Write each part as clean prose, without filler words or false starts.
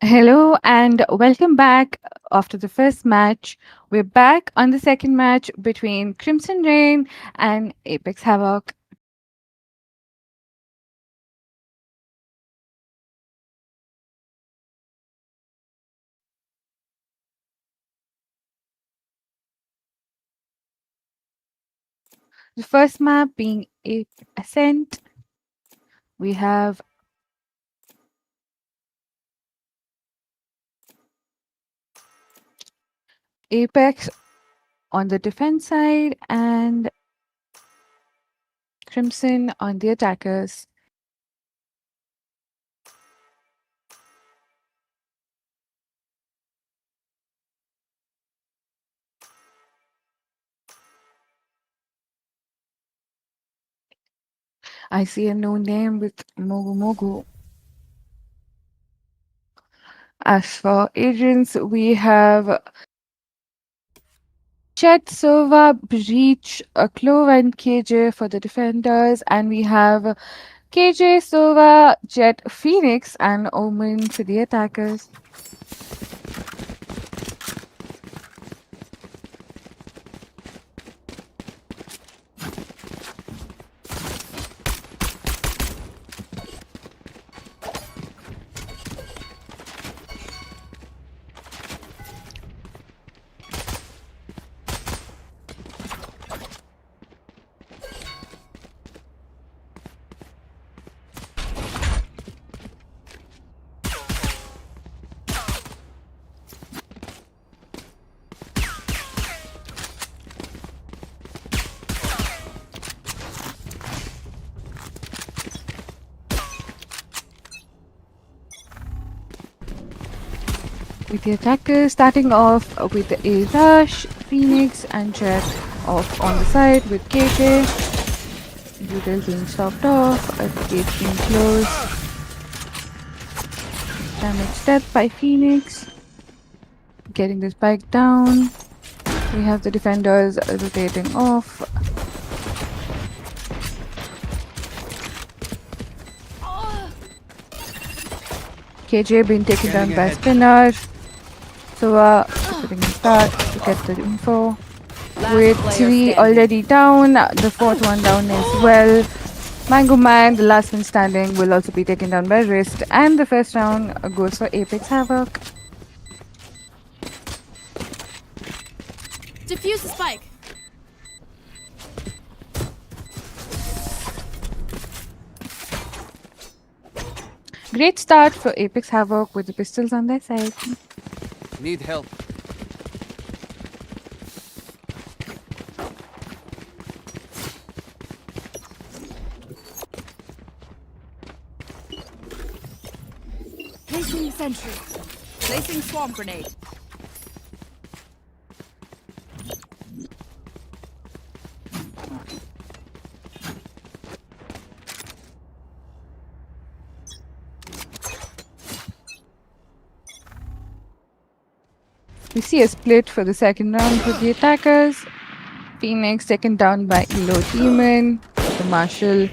Hello and welcome back after the first match. We're back on the second match between Crimson Rain and Apex Havoc. The first map being Ascent. We have Apex on the defense side and Crimson on the attackers. I see a no name with Mogu Mogu. As for agents, we have Chet, Sova, Breach, Clove, and KJ for the defenders, and we have KJ, Sova, Jet, Phoenix, and Omen for the attackers. With the attackers starting off with a Rush, Phoenix, and Jet off on the side with KJ. Bugle being stopped off, a gate being closed. Damage death by Phoenix. Getting the spike down. We have the defenders rotating off. KJ being taken down by Spinner. So putting in start to get the info. With 3 already down, the 4th one down as well. Mango Man, the last one standing, will also be taken down by Wrist. And the first round goes for Apex Havoc. Defuse the spike. Great start for Apex Havoc with the pistols on their side. Need help. Placing sentry. Placing swarm grenade. We see a split for the second round for the attackers. Phoenix taken down by Elo Demon. The Marshal.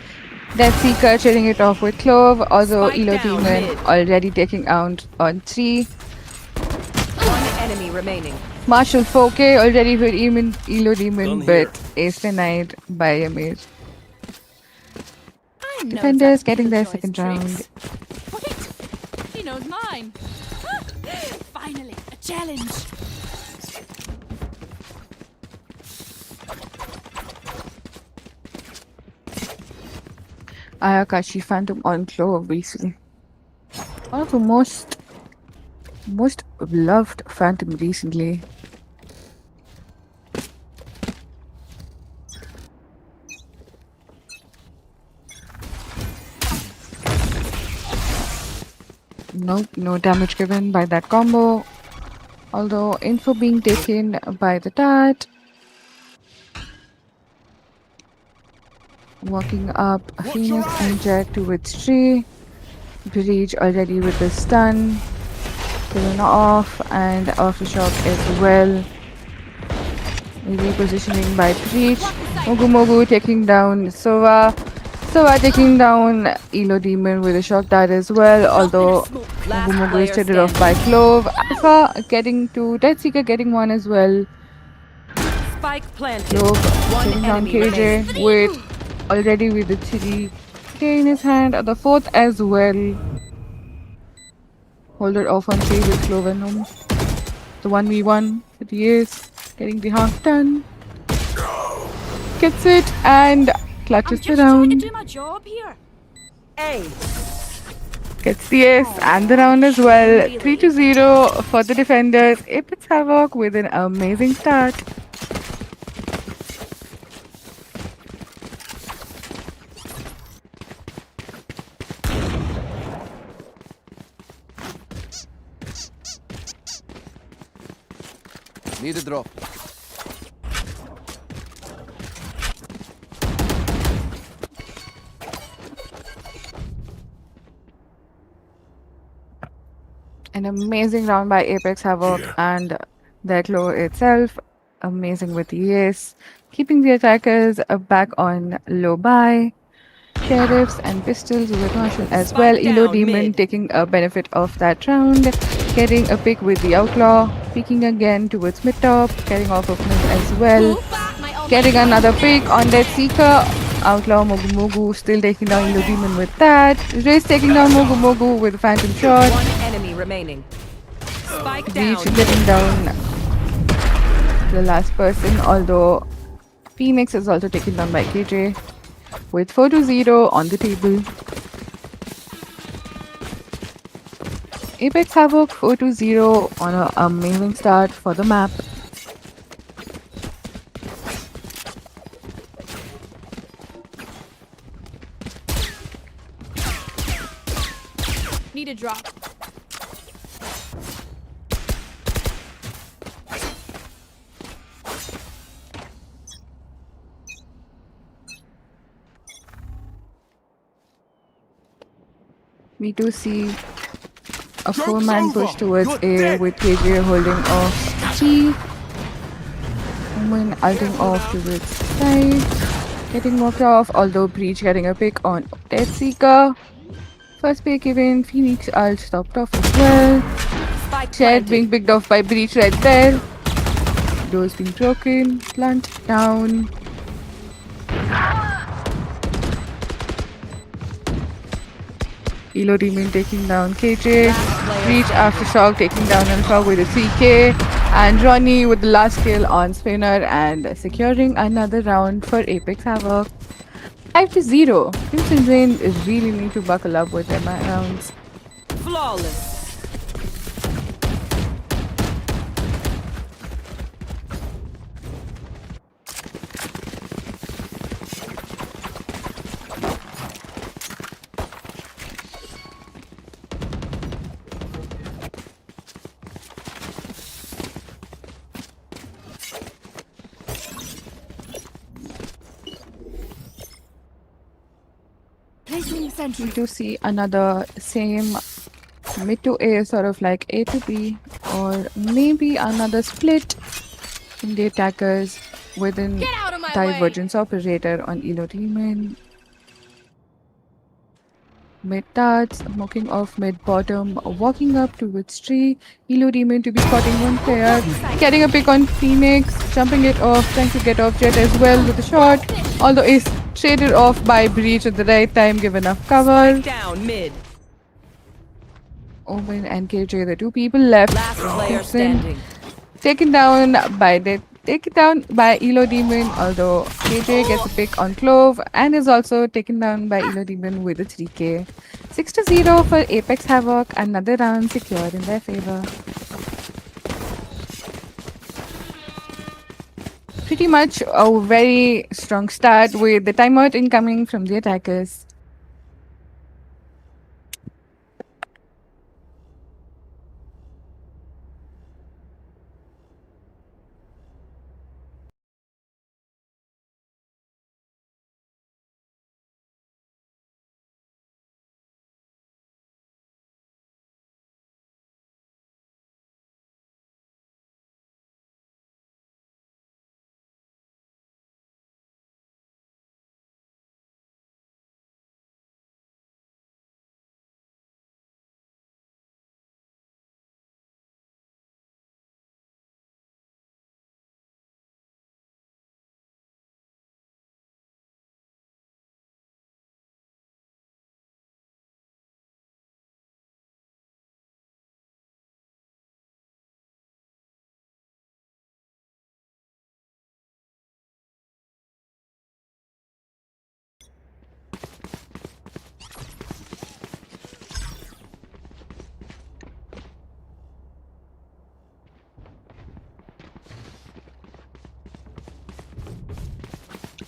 Death Seeker trading it off with Clove. Although Spike Elo down Demon mid. already taking out on 3. One enemy remaining. Marshal 4K already with Elo Demon, Done here. but is denied by a mage. I know Defenders that getting their Killjoy's second round. tricks. Wait, he knows mine. Finally, a challenge. Ayakashi Phantom on Clove recently. One of the most loved Phantom recently. Nope, no damage given by that combo. Although info being taken by the dart. Walking up Phoenix and Jet to with 3. Breach already with the stun. Killing off and aftershock as well. Repositioning by Breach. Mogu Mogu taking down Sova. Sova taking down Elo Demon with a shock dart as well. Although Mogu Last Mogu is player traded off standing. by Clove. Alpha getting to Dead Seeker getting one as well. Spike planted. Clove One taking down enemy remaining. KJ with already with the 3K in his hand. The fourth as well. Hold it off on 3 with Clove and Gnome. The 1v1 with the ace. Getting the half done. Gets it and clutches I'm the just trying to round. do my job here. A. Gets the ace and the round as well. 3-0 for the defenders. Apex Havoc with an amazing start. Need a drop. An amazing round by Apex Havoc and their claw itself. Amazing with the ace. Keeping the attackers back on low buy. Sheriffs and pistols with Marshall as well. Spike Elo down Demon mid. taking a benefit of that round. Getting a pick with the Outlaw. Peeking again towards mid top. Getting off of mid as well. Move back, my almighty Getting another enemy. pick on that Seeker. Outlaw Mogu Mogu still taking down Elo Demon with that. Riz taking down Mogu Mogu with a Phantom Shot. One enemy remaining. Spike Breach down. getting down the last person, although Phoenix is also taken down by KJ with 4-0 on the table. Apex Havoc 4-0 on an amazing start for the map. Need a drop. We do see a four-man push towards A with KJ holding off T. Woman ulting off towards side. Getting walked off, although Breach getting a pick on Death Seeker. First pick given, Phoenix ult stopped off as well. Spike Shed being planted. picked off by Breach right there. Doors being broken. Plant down. Elo Demon taking down KJ. Breach Aftershock taking down Alpha with a 3K. And Ronnie with the last kill on Spinner and securing another round for Apex Havoc. 5-0. Crimson Rain really need to buckle up with their rounds. Flawless. Placing sentry. We do see another same mid to A, sort of like A to B, or maybe another split in the attackers within Get out of my way. divergence operator on Elo Demon. Mid darts, smoking off mid bottom, walking up towards tree. Elo Demon to be spotting one player, getting a pick on Phoenix, jumping it off, trying to get off Jet as well with a shot. Although is traded off by Breach at the right time, give enough cover. Spike down mid. Omen and KJ, the two people left. Last player Crimson standing. taken down by Elo Demon, although KJ gets a pick on Clove and is also taken down by Elo Demon with a 3K. 6-0 for Apex Havoc, another round secured in their favor. Pretty much a very strong start with the timeout incoming from the attackers.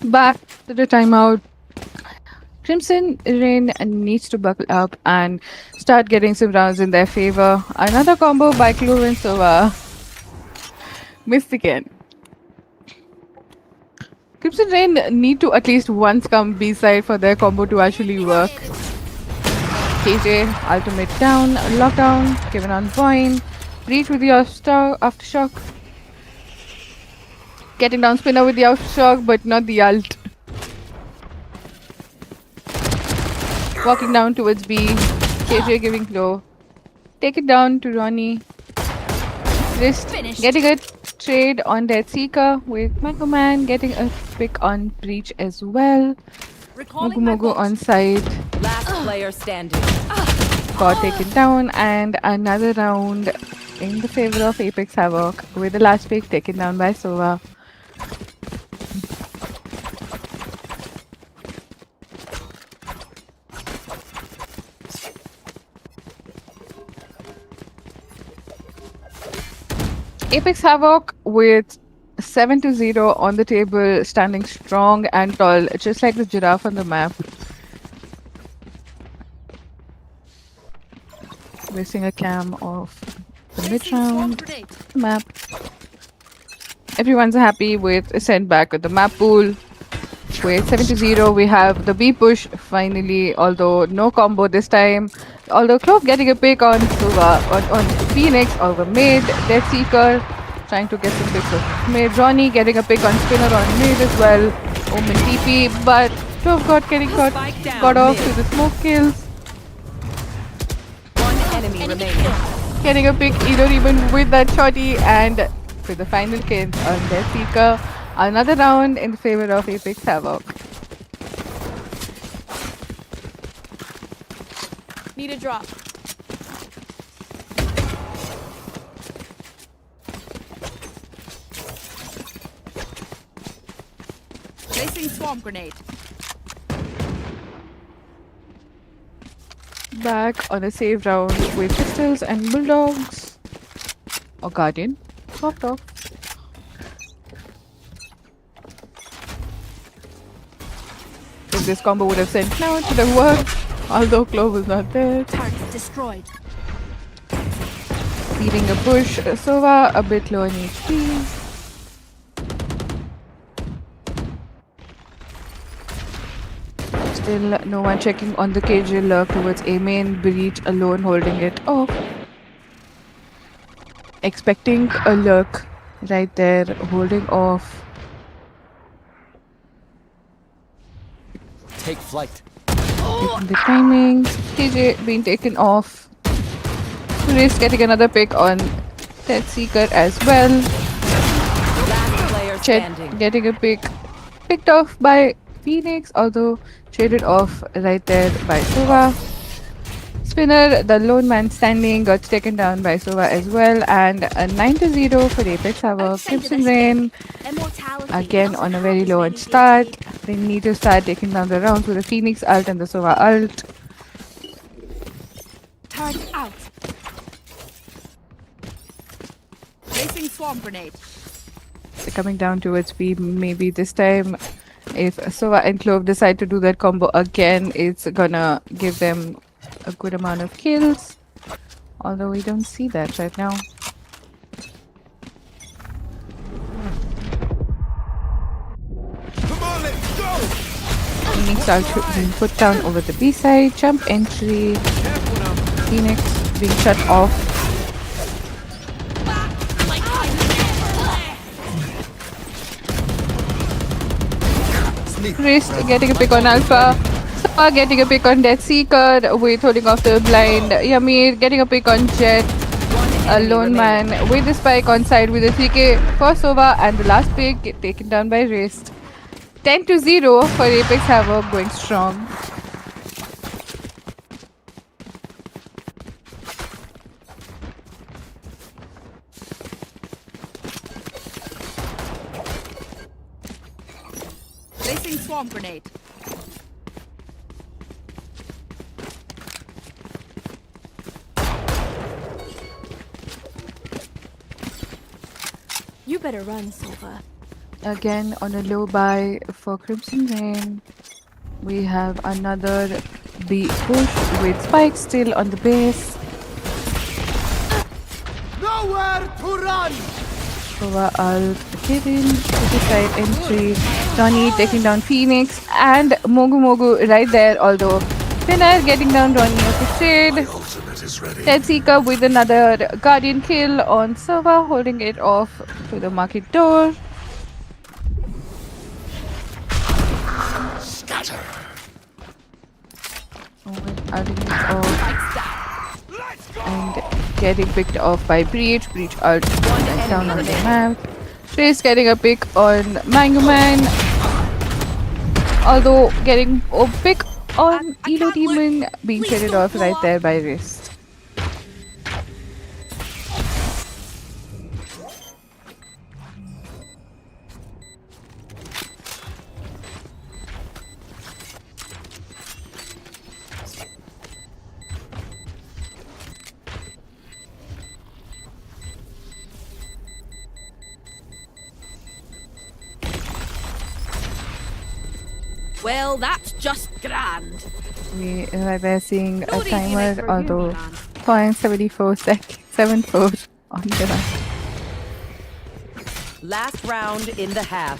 Back to the timeout. Crimson Rain needs to buckle up and start getting some rounds in their favor. Another combo by Clove and Sova. Missed again. Crimson Rain need to at least once come B-side for their combo to actually work. KJ, ultimate down, lockdown, given on point, breach with the aftershock. Getting down spinner with the aftershock, but not the ult. Walking down towards B, KJ giving low. Take it down to Ronnie. Just getting a trade on that Seeker with Mango Man, getting a pick on breach as well. Mogu Mogu on side. Last player standing. Got taken down, and another round in the favor of Apex Havoc with the last pick taken down by Sova. Apex Havoc with 7-0 on the table, standing strong and tall, just like the giraffe on the map. Wasting a cam of the mid round map. Everyone's happy with sent back with the map pool. With 7-0, we have the B push finally, although no combo this time. Although Clove getting a pick on on Phoenix over mid, Death Seeker trying to get some picks of mid. Ronnie getting a pick on Spinner on mid as well. Omen TP, but Clove got off to the smoke kills. One enemy remaining. Getting a pick either even with that shotty, and with the final kill on Death Seeker. Another round in favor of Apex Havoc. Need a drop. Placing swarm grenade. Back on a save round with pistols and bulldogs. Or Guardian. Swapped off. If this combo would have sent now, it should have worked. Although Clove was not there. Target destroyed. Leading a push. Sova a bit low in HP. Still no one checking on the KJ lurk towards A main. Breach alone holding it off. Expecting a lurk right there, holding off. Take flight. Taking the timing. KJ being taken off. Risk getting another pick on Death Seeker as well. Last player Chet standing. getting a pick. Picked off by Phoenix, although traded off right there by Sova. Spinner, the lone man standing, got taken down by Sova as well. And a 9-0 for Apex Havoc. Crimson Rain again on a very low start. They need to start taking down the rounds with the Phoenix ult and the Sova ult. Target out. Placing swarm grenade. They're coming down towards B. Maybe this time, if Sova and Clove decide to do that combo again, it's gonna give them a good amount of kills. Although we don't see that right now. Come on, let's go! Phoenix ult being put down over the B side. Jump entry. Phoenix being shut off. Wrist getting a pick on Alpha. Sova getting a pick on Death Seeker with holding off the blind. Yamir getting a pick on Jet. A lone man with the spike on side with a 3k for Sova, and the last pick taken down by Wrist. 10-0 for Apex Havoc, going strong. Placing swarm grenade. You better run, Sova. Again on a low buy for Crimson Rain. We have another B push with Spike still on the base. Nowhere to run! Sova ult Kevin to the side entry. Ronnie taking down Phoenix and Mogu Mogu right there. Although Finnair getting down Ronnie of the trade. Tetsika with another Guardian kill on Sova, holding it off to the market door. Scatter. Outing it off and getting picked off by Breach. Breach ult right down on the map. Trace getting a pick on Mango Man. Although getting a pick on Elo Demon being traded off right there by Wrist. Well, that's just grand. We right there seeing a Not easy, mate, timer, for a although human, man. 0.74 seconds, 74 on the run. Last round in the half.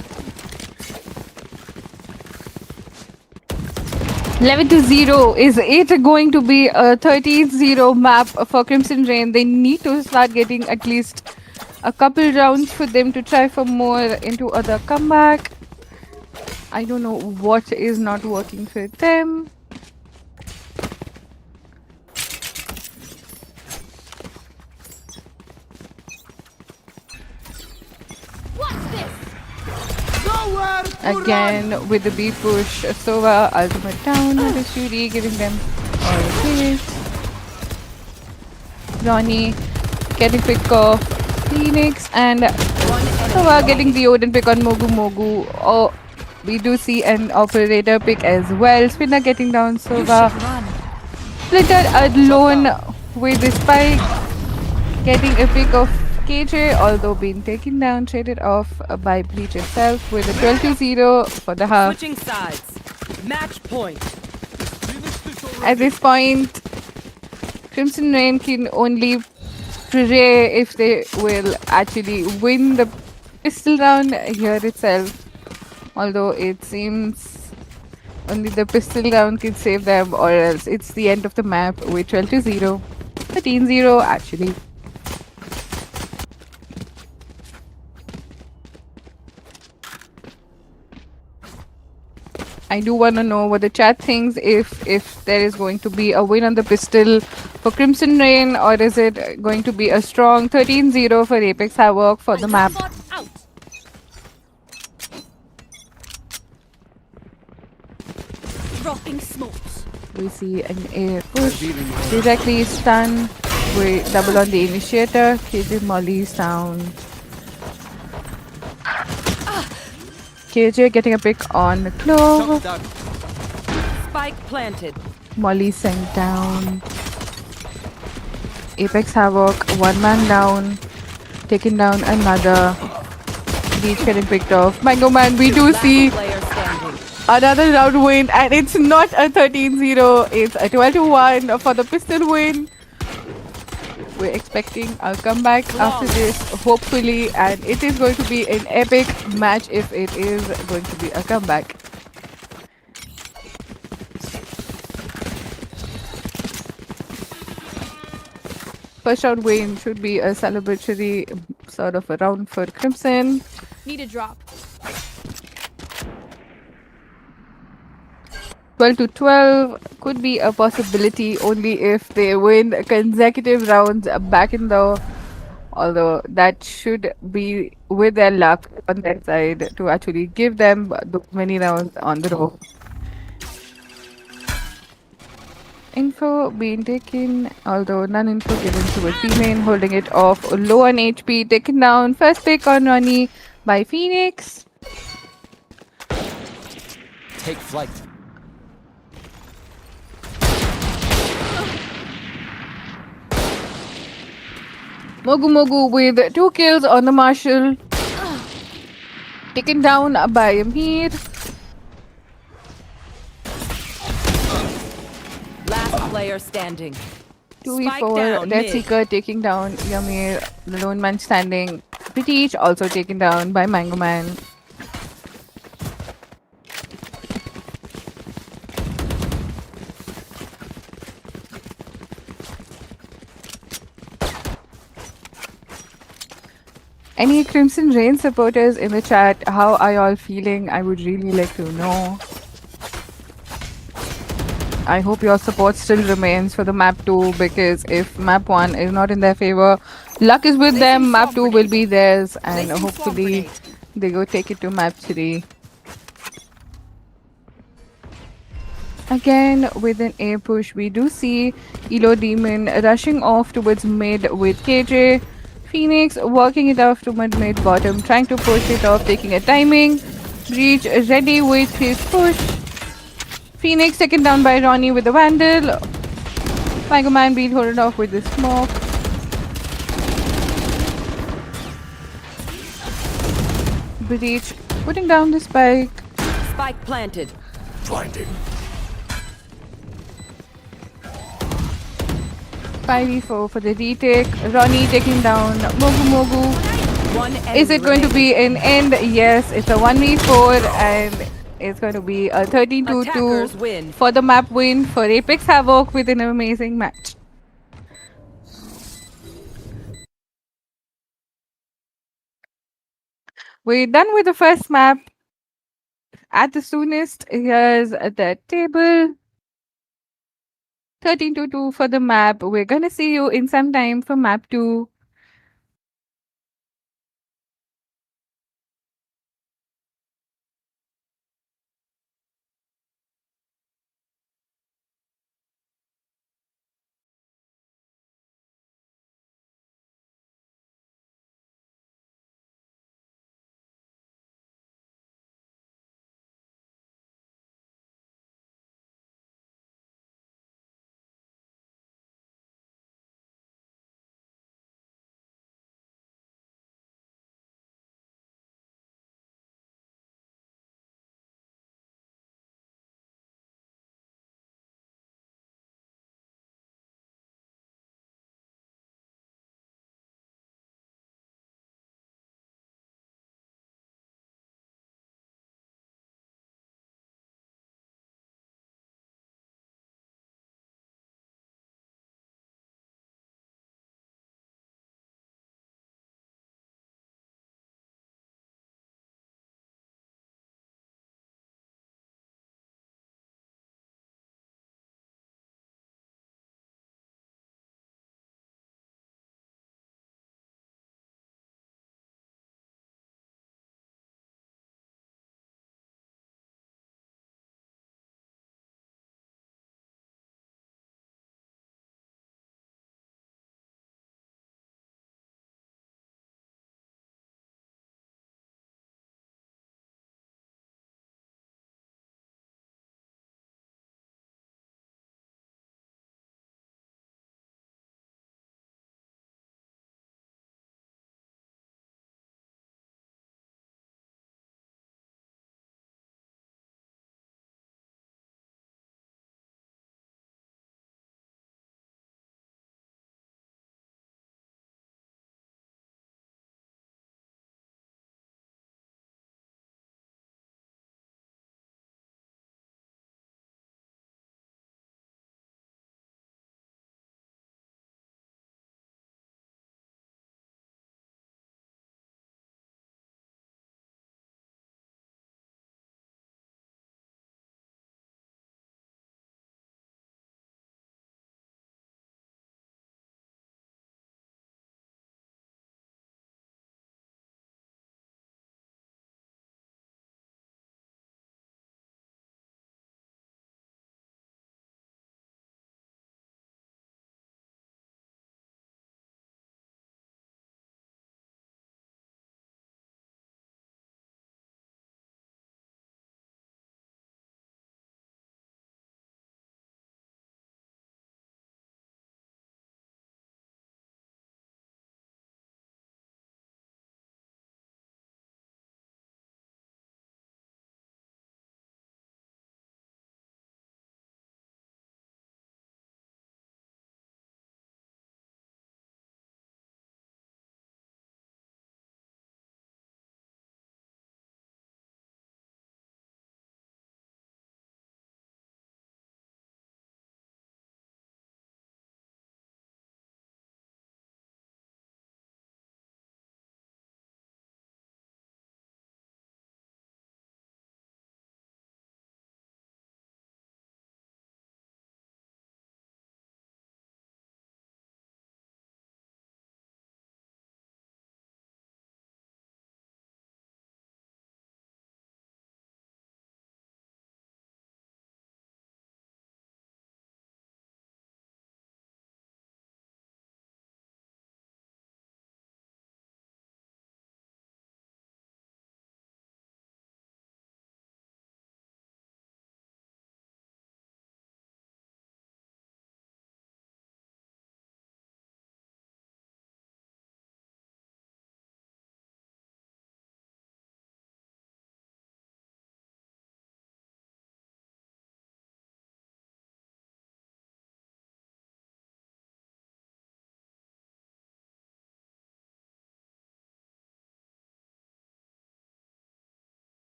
11-0. Is it going to be a 13-0 map for Crimson Rain? They need to start getting at least a couple rounds for them to try for more into other comeback. I don't know what is not working for them. What's this? Nowhere to Again run! with the B push, Sova ultimate down with the Shuri, giving them all the kills. Ronnie getting pick off Phoenix and Sova getting the Odin pick on Mogu Mogu. Oh, we do see an operator pick as well. Spinner getting down Sova. Splinter alone with the spike. Getting a pick of KJ, although being taken down, traded off by Bleach itself with a 12-0 for the half. Switching sides. Match point. At this point, Crimson Rain can only pray if they will actually win the pistol round here itself. Although it seems only the pistol round can save them, or else it's the end of the map with 12-0. 13-0 actually. I do want to know what the chat thinks, if there is going to be a win on the pistol for Crimson Rain, or is it going to be a strong 13-0 for Apex Havoc for the map. Robot out. Dropping smokes. We see an air push, directly stun, we double on the initiator, KJ Molly's down. KJ getting a pick on the Clove, Shut down. Spike planted. Molly sent down. Apex Havoc, one man down, taking down another. Beach getting picked off. Mango Man, we do Last see player standing. another round win, and it's not a 13-0, it's a 12-1 for the pistol win. We're expecting a comeback after this, hopefully, and it is going to be an epic match if it is going to be a comeback. First round win should be a celebratory sort of a round for Crimson. Need a drop. 12-12 could be a possibility only if they win consecutive rounds back in the, although that should be with their luck on their side to actually give them those many rounds on the row. Info being taken, although none info given to a female, holding it off low on HP, taken down. First pick on Ronnie by Phoenix. Take flight. Mogu Mogu with 2 kills on the Marshall. Taken down by Amir. Last player standing. Spike 2v4. down Death mid. Seeker taking down Yamir. The lone man standing. British also taken down by Mango Man. Any Crimson Rain supporters in the chat, how are y'all feeling? I would really like to know. I hope your support still remains for the map 2 because if map 1 is not in their favor, luck is with Placing them. Map swarm 2 will grenade. be theirs and Placing swarm hopefully grenade. they go take it to map 3. Again, with an air push, we do see Elo Demon rushing off towards mid with KJ. Phoenix working it off to mid bottom, trying to push it off, taking a timing. Breach ready with his push. Phoenix taken down by Ronnie with the Vandal. Mega Man being holded off with the smoke. Breach putting down the spike. Spike planted. Blinding. 5v4 for the retake. Ronnie taking down Mogu Mogu. One enemy Is it going to remaining. be an end? Yes, it's a 1v4 and it's going to be a 13-2 Attackers win. for the map win for Apex Havoc with an amazing match. We're done with the first map. At the soonest, here's the table. 13-2 for the map. We're gonna see you in some time for map 2.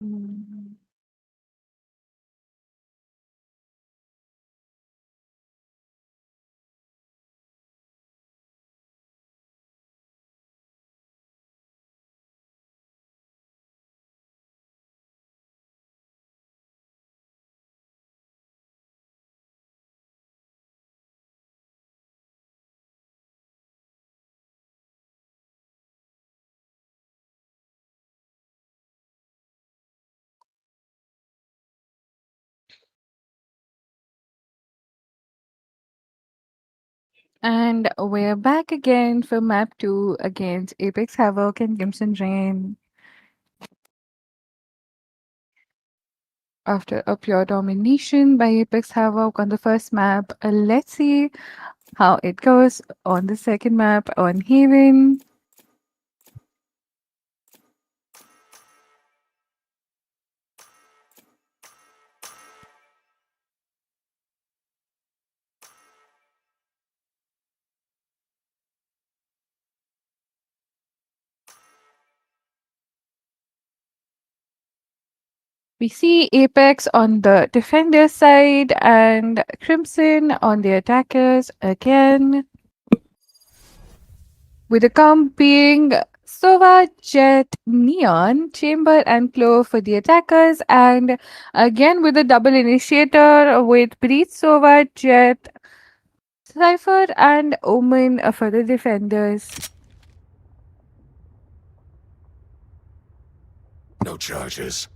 Mm. And we're back again for map 2 against Apex Havoc and Crimson Rain. After a pure domination by Apex Havoc on the first map, let's see how it goes on the second map on Haven. We see Apex on the defender side and Crimson on the attackers again. With the comp being Sova, Jet, Neon, Chamber, and Claw for the attackers, and again with a double initiator with Breach, Sova, Jet, Cypher, and Omen for the defenders. No charges.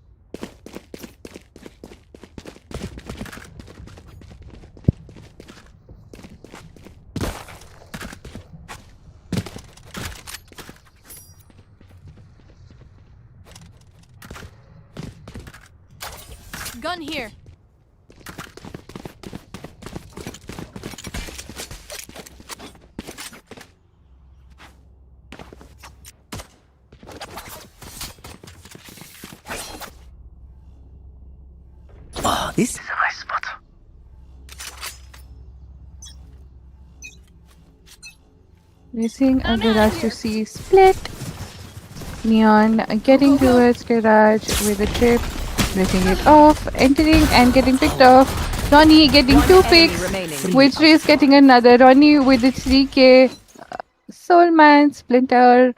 Gun here. This is a nice spot. We're seeing a garage to see split. Neon getting towards garage with a trip, breaking it off, entering and getting picked off. Ronnie getting One two enemy picks. remaining. Witchery is getting another. Ronnie with the 3k. Soulman, Splinter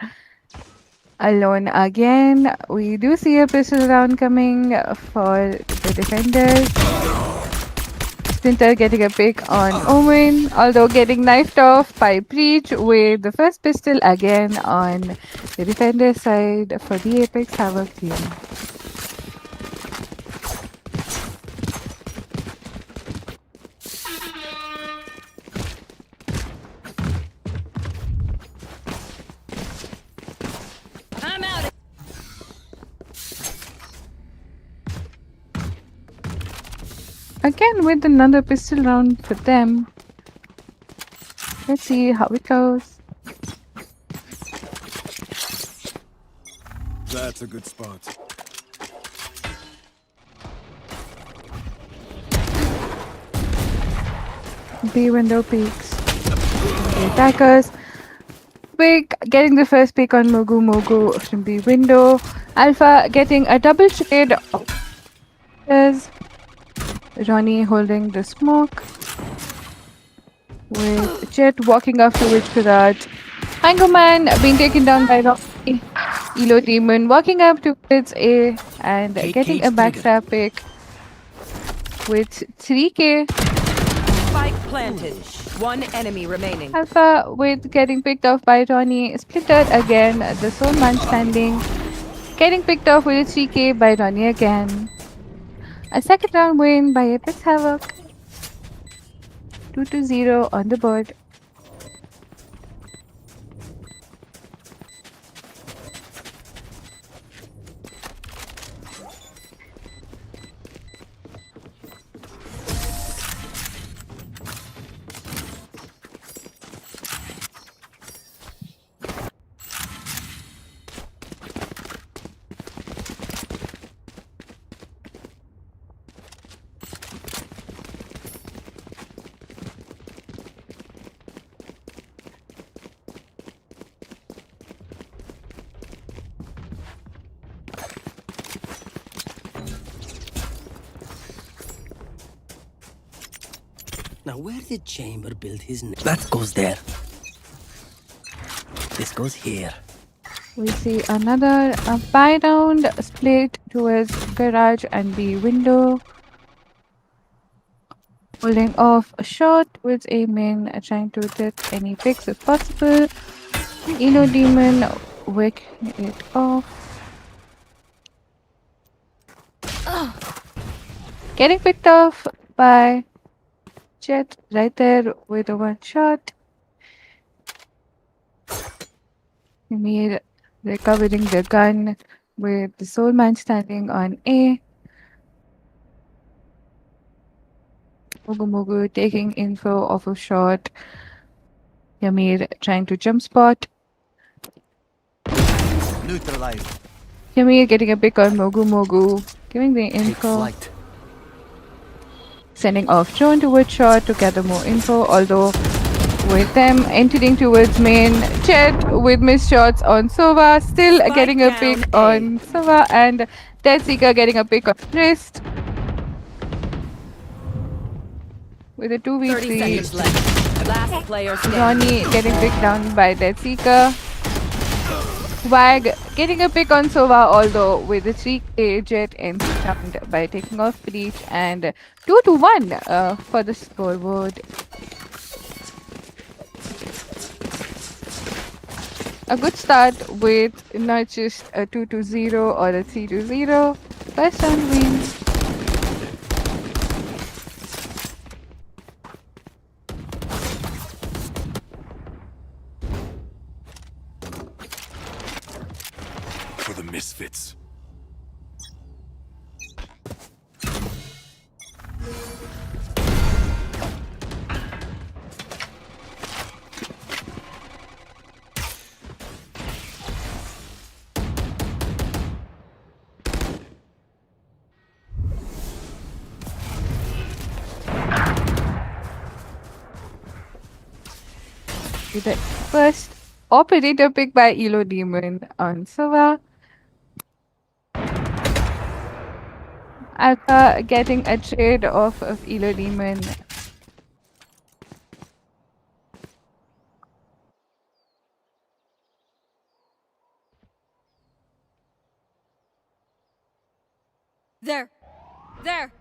alone again. We do see a pistol round coming for the defenders. Splinter getting a pick on Omen, although getting knifed off by Breach with the first pistol again on the defender side for the Apex Havoc team. I'm out. Again with another pistol round for them. Let's see how it goes. That's a good spot. B window peaks. The attackers. Pick getting the first pick on Mogu Mogu from B window. Alpha getting a double shade. There's Ronnie holding the smoke. With Jet walking up to Witch Garage. Hangoman being taken down by Rocky. Elo Demon walking up to its A and getting a backstab pick with 3k. Spike planted. One enemy remaining. Alpha with getting picked off by Ronnie. Splintered again. The Soul Man standing. Getting picked off with a 3k by Ronnie again. A second round win by Apex Havoc. 2-0 on the board. Now, where did Chamber build his that goes there. This goes here. We see another buy round split towards garage and B window. Holding off a shot with Amen, trying to get any picks if possible. Elo Demon wicking it off. Getting picked off by Jet right there with a one shot. Ymir recovering the gun with the Soul Man standing on A. Mogu Mogu taking info off of shot. Ymir trying to jump spot. Neutralized. Ymir getting a pick on Mogu Mogu, giving the info. Flight. Sending off drone towards shot to gather more info, although with them entering towards main, Jet with missed shots on Sova, still Spike getting a down pick A. on Sova, and Deathseeker getting a pick on wrist. With a 30 2v3, seconds left. Last player standing. Ronnie getting picked down by Deathseeker. Wag getting a pick on Sova, although with a 3k Jet ends round by taking off Breach, and 2-1 for the scoreboard. A good start with not just a 2-0 or a 3-0. First round win. For the misfits. The first operator pick by Elo Demon on Sova. Alpha getting a trade off of Elo Demon. There. There.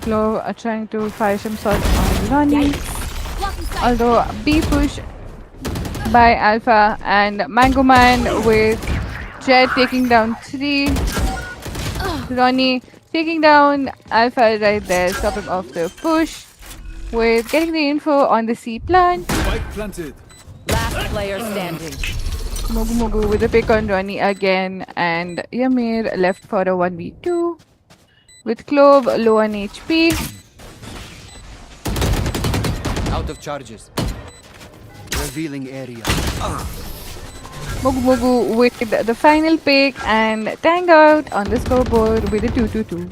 Flo are trying to fire some shots on Ronnie. Blocking sight. Although B push by Alpha and Mango Man with Jet taking down 3. Ronnie taking down Alpha right there, stopping off the push with getting the info on the C plant. Spike planted. Last player standing. Mogu Mogu with a pick on Ronnie again, and Ymir left for a 1v2 with Clove low on HP. Out of charges. Revealing area. Mogu Mogu with the final pick and Tang out on the scoreboard with a 2-2.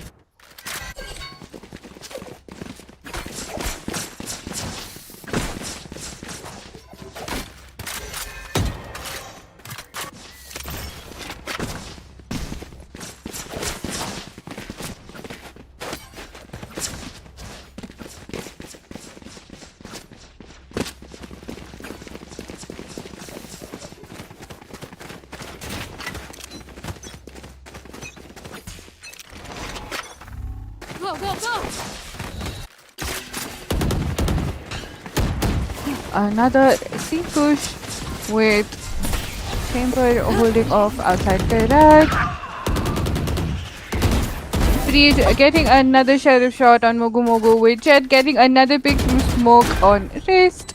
Go, go, go. Another C push with Chamber holding off outside garage. Breed getting another sheriff shot on Mogu Mogu with Jet getting another pick through smoke on wrist.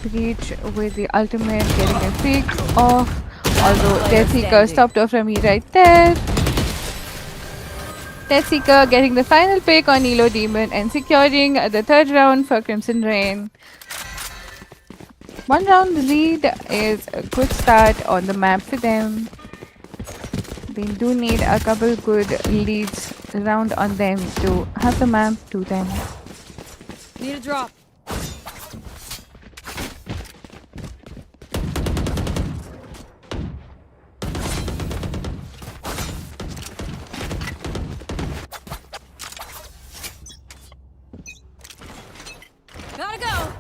Breach with the ultimate getting a pick off, although Deathseeker stopped off from me right there. Deathseeker getting the final pick on Elo Demon and securing the third round for Crimson Rain. 1 round lead is a good start on the map for them. They do need a couple good leads around on them to have the map to them. Need a drop. Gotta go.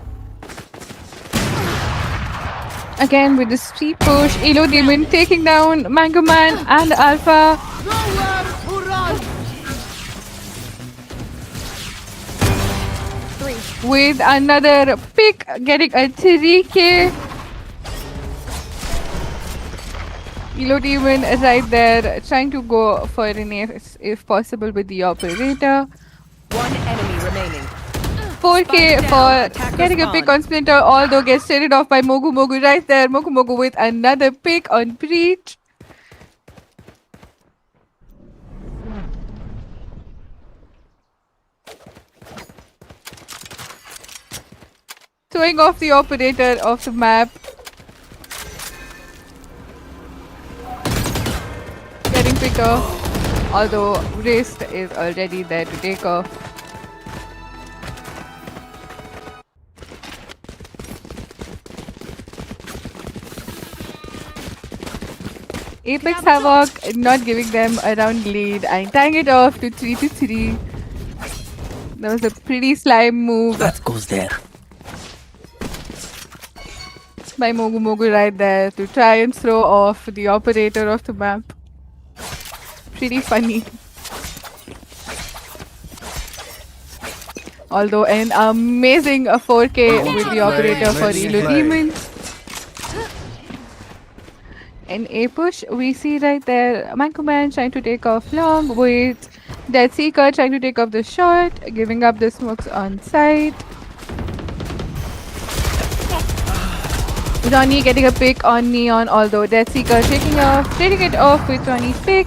Again with the speed push, Elo Demon taking down Mango Man and Alpha. With another pick, getting a 3K. Elo Demon right there, trying to go for an ace if possible with the operator. One enemy remaining. 4K Spike down, for attacker getting a pick spawn. on Splinter, although gets traded off by Mogu Mogu right there. Mogu Mogu with another pick on Breach. Throwing off the operator of the map. Getting picked off, although Wrist is already there to take off. Apex Havoc not giving them a round lead and tying it off to 3-3. That was a pretty slime move That goes there. by Mogu Mogu right there to try and throw off the operator of the map. Pretty funny. Although an amazing 4K with the operator for Elo Demon. In A push, we see right there Mango Man trying to take off long with Dead Seeker trying to take off the shot, giving up the smokes on site. Ronnie getting a pick on Neon, although Dead Seeker taking it off with Ronnie's pick.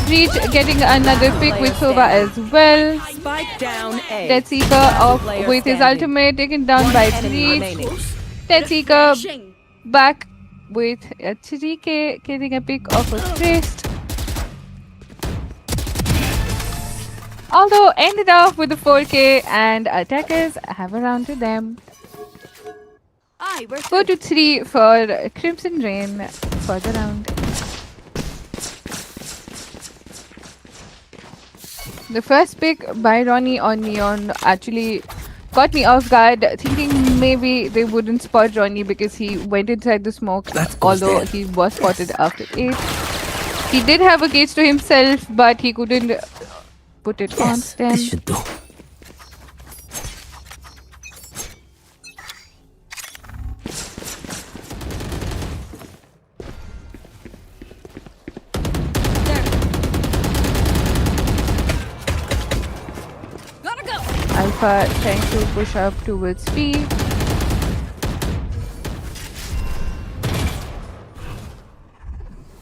Breach getting another pick with Sova as well. Spike down A. Dead Seeker off player with his standing. ultimate, taken down by Enemy Breach. remaining. Dead Seeker back with a 3K, getting a pick off of Wrist. Although ended off with the 4K and attackers have a round to them. Aye, we're 4-3 for Crimson Rain for the round. The first pick by Ronnie on Neon actually caught me off guard, thinking maybe they wouldn't spot Ronnie because he went inside the smoke, That goes although there. he was spotted after 8. He did have a cage to himself, but he couldn't put it on Yes, them. this should do. gotta go. Alpha trying to push up towards B.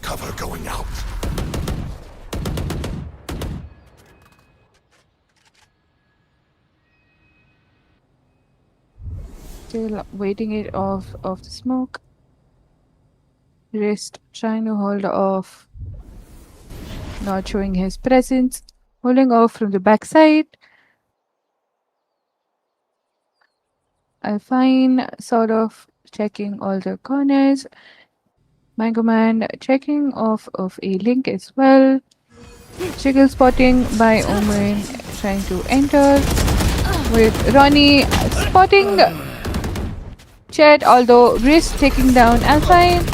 Cover going out. Still waiting it off of the smoke. Wrist trying to hold off. Not showing his presence. Holding off from the backside. Alpine sort of checking all the corners. Mango Man checking off of a link as well. Jiggle spotting by Omen trying to enter. With Ronnie spotting Chet, although Wrist taking down Alpine.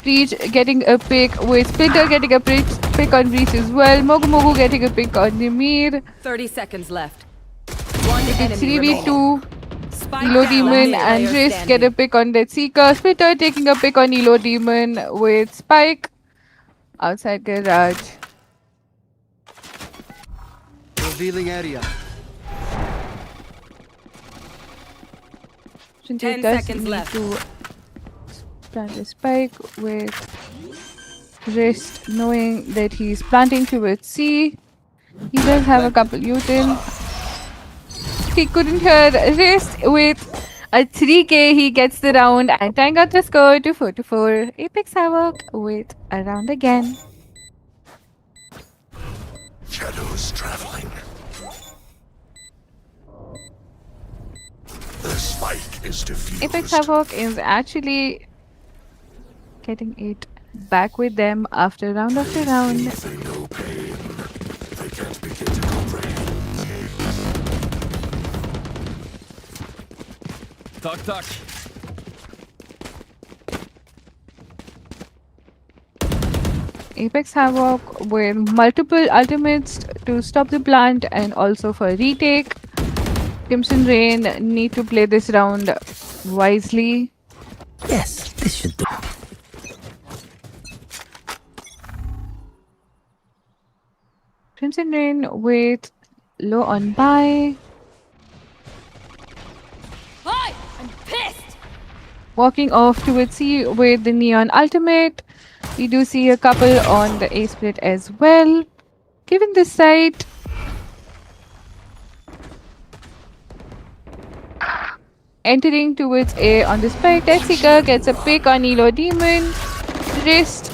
Breach getting a pick with Splinter getting a pick on Breach as well. Mogu Mogu getting a pick on Nimir. 30 seconds left. One enemy 3v2. remaining. Spike Elo down, Demon last and player Wrist get a standing. pick on Dead Seeker. Splinter taking a pick on Elo Demon with Spike outside garage. Revealing area. 10 does seconds need left. to plant a spike with Wrist knowing that he's planting towards C. He does have a couple Utin. He couldn't hear Wrist with a 3K. He gets the round and tying out the score to 4-4. Apex Havoc with a round again. Shadows traveling. The spike is defused. Apex Havoc is actually getting it back with them after round after round. They know pain. They can't begin to comprehend. Tak. Apex Havoc with multiple ultimates to stop the plant and also for retake. Crimson Rain need to play this round wisely. Yes, this should do. Crimson Rain with low on buy. Hi! I'm pissed! Walking off towards C with the Neon Ultimate. We do see a couple on the A split as well. Given this site, entering towards A on the spike, Seeker gets a pick on Elo Demon. Wrist.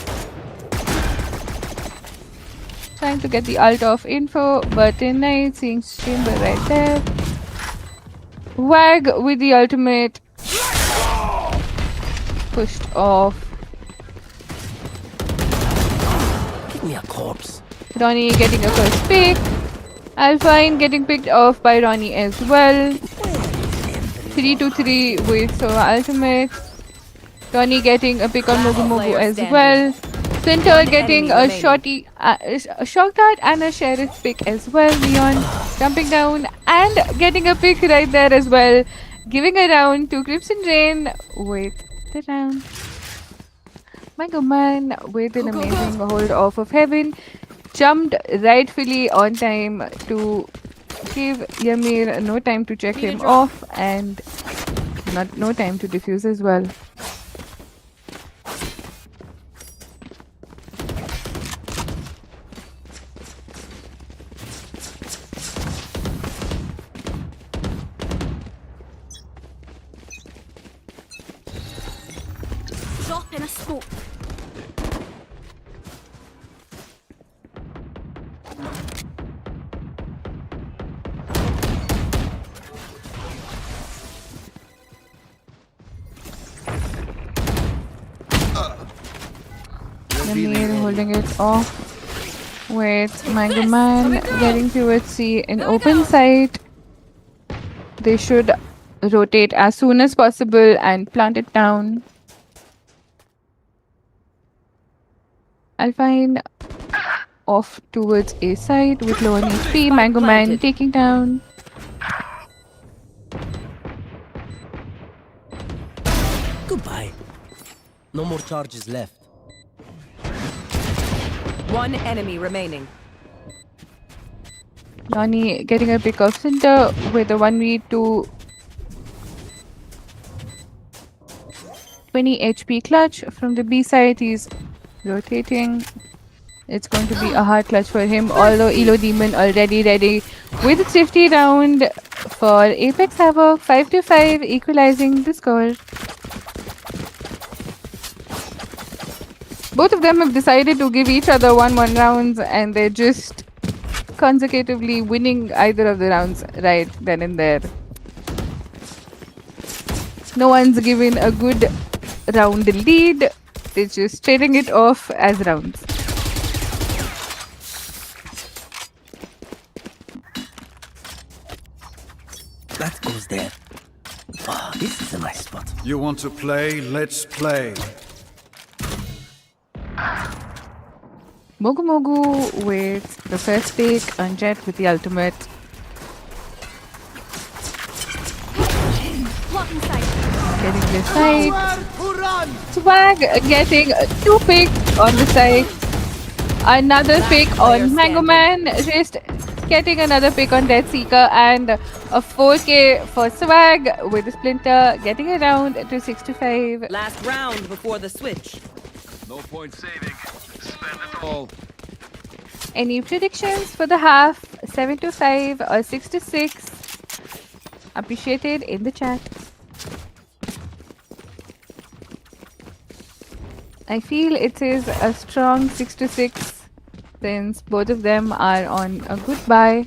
Trying to get the ult off info, but denied, seeing Chamber right there. Wag with the ultimate. Pushed off. Give me a corpse. Ronnie getting a first pick. Alpine getting picked off by Ronnie as well. 3-3 with Sova ultimate. Ronnie getting a pick on Mogu as well. Splinter getting a shorty, a shock dart and a sheriff pick as well. Leon jumping down and getting a pick right there as well. Giving a round to Crimson Rain with the round. Mega Man with an amazing hold off of Heaven. Jumped rightfully on time to give Ymir no time to check him off and no time to defuse as well. Drop in a smoke. Ymir holding it off with Mango Man getting towards C in open sight. They should rotate as soon as possible and plant it down. Alpine off towards A side with low on HP. Mango Man taking down. Goodbye. No more charges left. One enemy remaining. Lonnie getting a pick off center with a 1v2 20 HP clutch from the B side. He's rotating. It's going to be a hard clutch for him, although Elo Demon already ready with a safety round for Apex Havoc. 5-5, equalizing the score. Both of them have decided to give each other 1-1 rounds, and they're just consecutively winning either of the rounds right then and there. No one's given a good round lead. They're just trading it off as rounds. That goes there. Oh, this is a nice spot. You want to play? Let's play. Mogu Mogu with the first pick and Jet with the ultimate. Blocking sight. Getting the side. Swag getting 2 picks on the side. Another pick on Mango Man. Just getting another pick on Dead Seeker and a 4K for Swag with the Splinter getting around to 6-5. Last round before the switch. No point saving. Spend it all. Any predictions for the half? 7-5 or 6-6? Appreciated in the chat. I feel it is a strong 6-6 since both of them are on a good buy.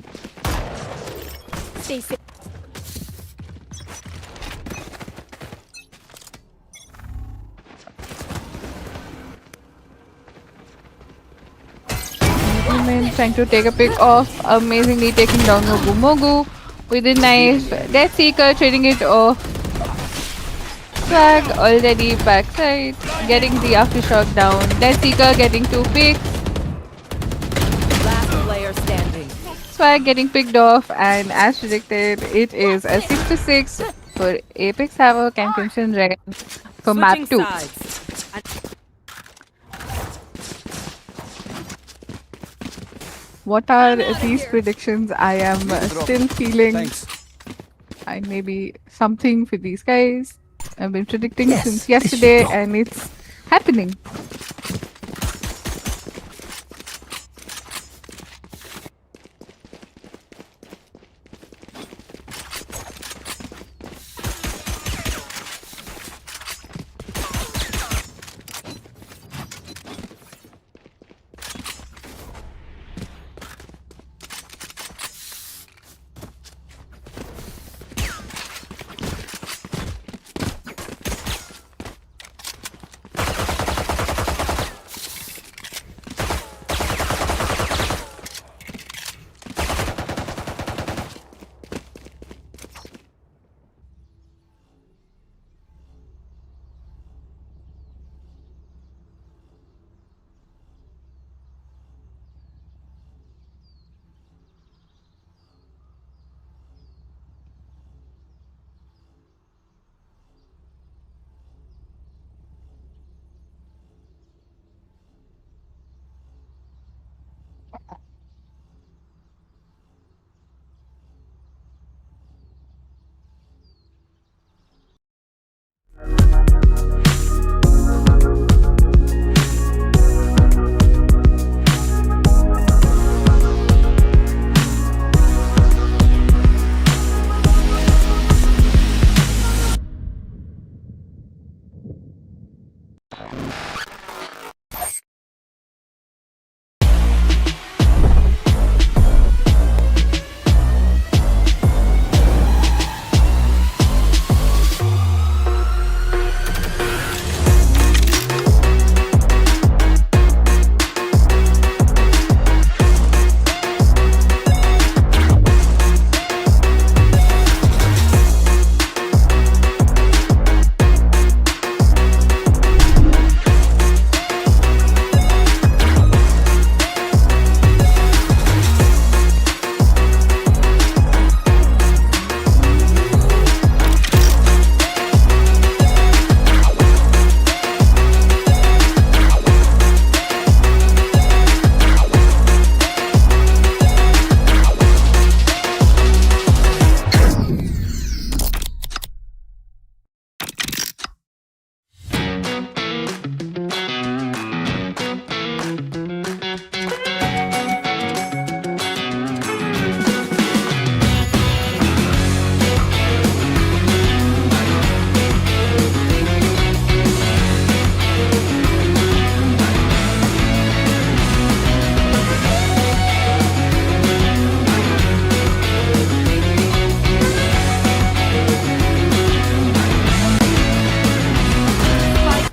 Stay safe. Demon trying to take a pick off. Amazingly taking down Mogu Mogu with a knife. Death Seeker trading it off. Swag already backside. Getting the aftershock down. Death Seeker getting 2 picks. Last player standing. Swag getting picked off, and as predicted, it is a 6-6 for Apex Havoc and Crimson Dragon for map Switching 2. sides. What are these predictions? I am still feeling Thanks. I may be something for these guys. I've been predicting Yes, since this yesterday, should go. and it's happening.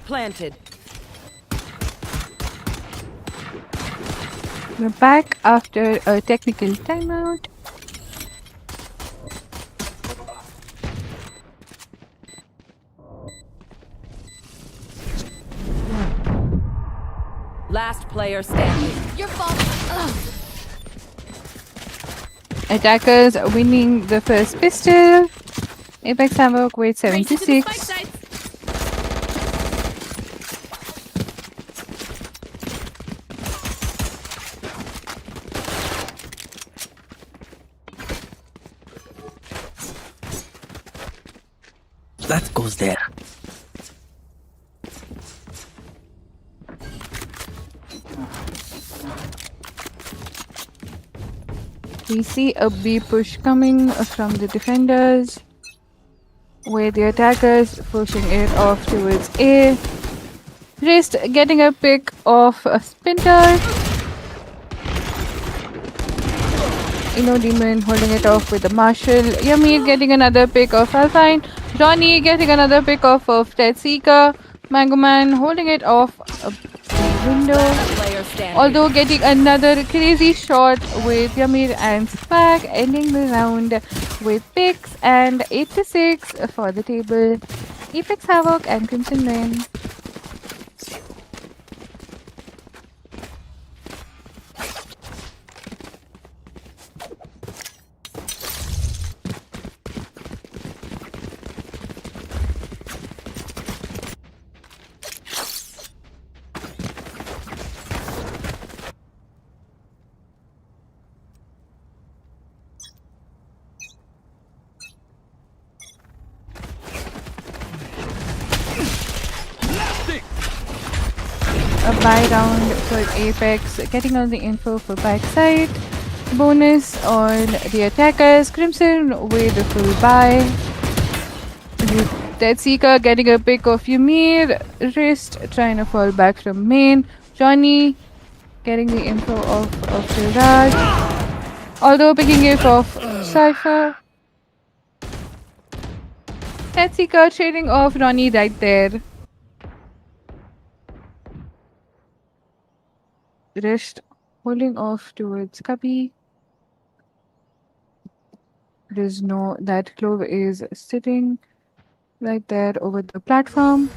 Planted. We're back after a technical timeout. Last player standing. Your fault. Ugh. Attackers winning the first pistol. Apex Havoc with Race into the spike 76. sites. That goes there. We see a B push coming from the defenders, with the attackers pushing it off towards A. Wrist getting a pick of a Splinter. Demon holding it off with the Marshall. Yamir getting another pick of Alpine. Johnny getting another pick off of Dead Seeker. Mango Man holding it off window. Last player standing. Although getting another crazy shot with Yamir and Spag, ending the round with picks and 8-6 for the table. Apex Havoc and Crimson Rain. A buy round for Apex, getting all the info for backside. Bonus on the attackers. Crimson with a full buy. Dead Seeker getting a pick of Ymir. Wrist trying to fall back from main. Johnny getting the info of Siraj. Although picking it off Cypher. Dead Seeker trading off Ronnie right there. Wrist holding off towards Cubby. There's no that Clove is sitting right there over the platform.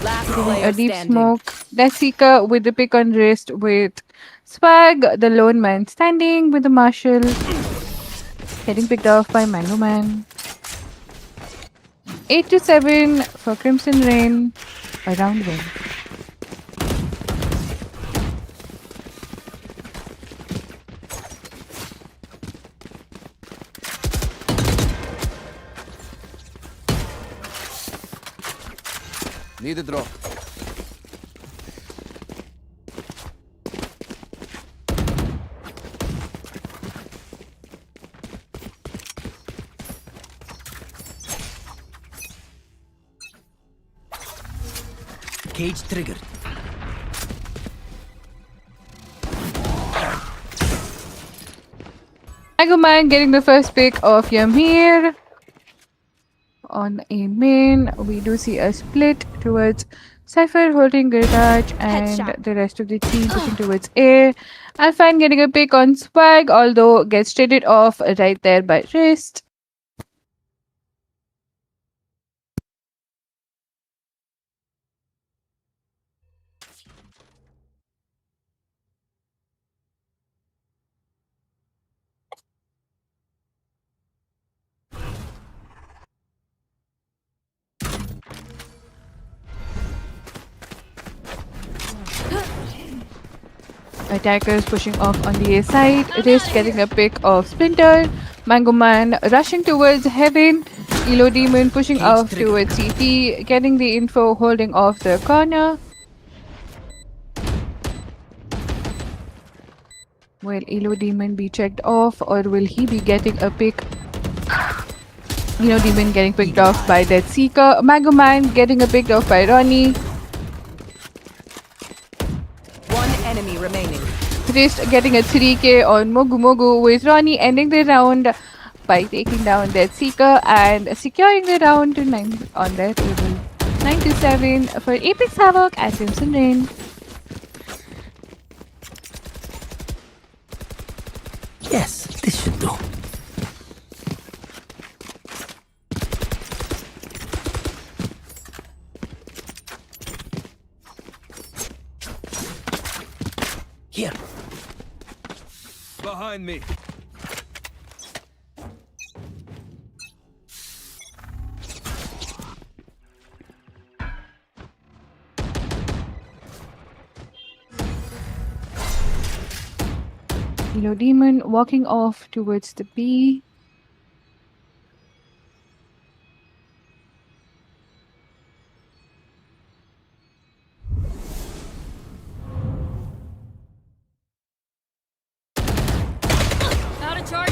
Last player A deep standing. smoke. Death Seeker with the pick on wrist with Swag. The lone man standing with the Marshal. Getting picked off by Mango Man. 8-7 for Crimson Rain. A round win. Need a drop. Cage triggered. Mango Man getting the first pick of Ymir. On a main, we do see a split towards Cypher holding Garage and Headshot. the rest of the team pushing towards A. Alpine getting a pick on Swag, although gets traded off right there by Wrist. Attackers pushing off on the A side. Wrist getting a pick of Splinter. Mango Man rushing towards Heaven. Elo Demon pushing off towards CT. Getting the info, holding off the corner. Will Elo Demon be checked off or will he be getting a pick? Elo Demon getting picked off by Dead Seeker. Mango Man getting a picked off by Ronnie. One enemy remaining. Wrist getting a 3k on Mogu Mogu with Ronnie ending the round by taking down Dead Seeker and securing the round to 9 on their table. 9-7 for Apex Havoc and Crimson Rain. Yes, this should do. Here. Behind me. Elo Demon walking off towards the B. Out of charge.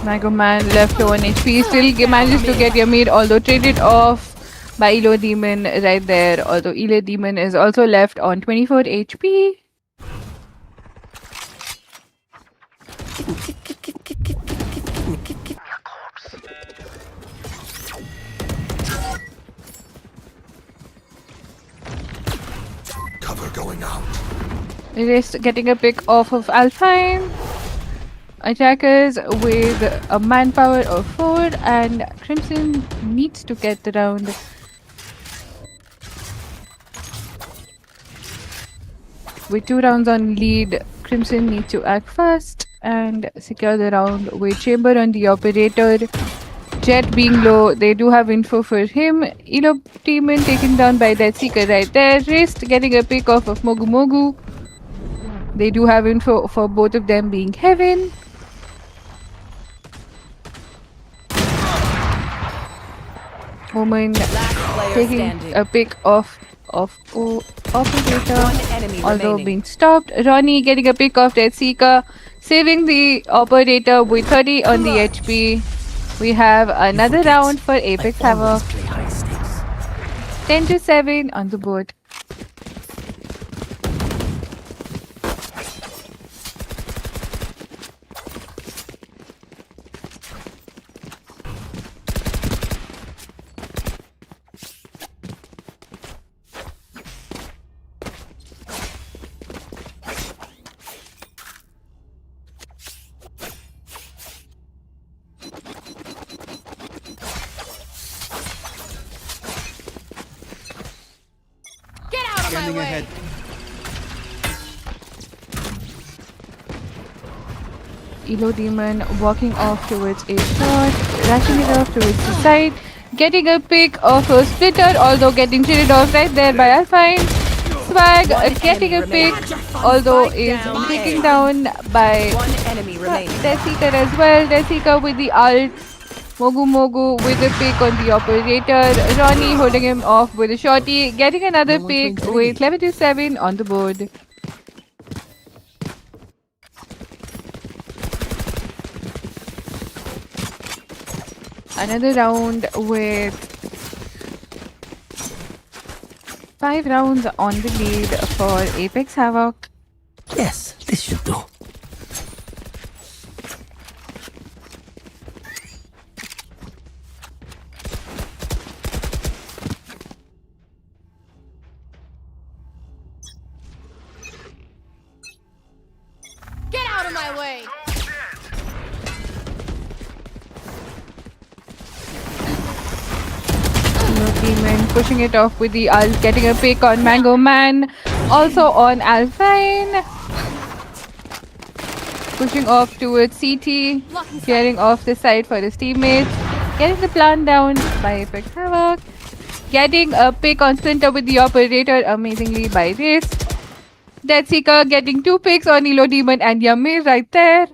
Mango Man left to 1 HP. Still manages to get Ymir, although traded off by Elo Demon right there. Although Elo Demon is also left on 24 HP. Cover going out. Rest getting a pick off of Alpine. Attackers with a manpower of 4 and Crimson needs to get the round. With 2 rounds on lead, Crimson needs to act fast and secure the round with Chamber on the operator. Jet being low, they do have info for him. Elo Demon taken down by that Seeker right there. Wrist getting a pick off of Mogu Mogu. They do have info for both of them being Heaven. Woman Last player taking standing. a pick off of operator, One enemy although remaining. being stopped. Ronnie getting a pick off Death Seeker, saving the operator with 30 on the HP. We have another forget. round for Apex I always Havoc. play high stakes. 10-7 on the board. Get out of my Scanning way! ahead. Elo Demon walking off towards a shot, rushing it off towards the side, getting a pick of a splitter, although getting traded off right there by Alpine. Swag getting a enemy pick, remaining. although Spike is down taken A. down by One enemy remaining. Death Seeker as well. Death Seeker with the ult. Mogu Mogu with a pick on the operator. Ronnie holding him off with a shorty, getting another No one's pick going with crazy. 11-7 on the board. Another round with 5 rounds on the lead for Apex Havoc. Yes, this should do. Get out of my way! Demon pushing it off with the ult, getting a pick on Mango Man, also on Alpine. Pushing off towards CT, clearing off the side for his teammates, getting the plant down by Apex Havoc, getting a pick on Splinter with the operator amazingly by Wrist. Death Seeker getting 2 picks on Elo Demon and Yamir right there.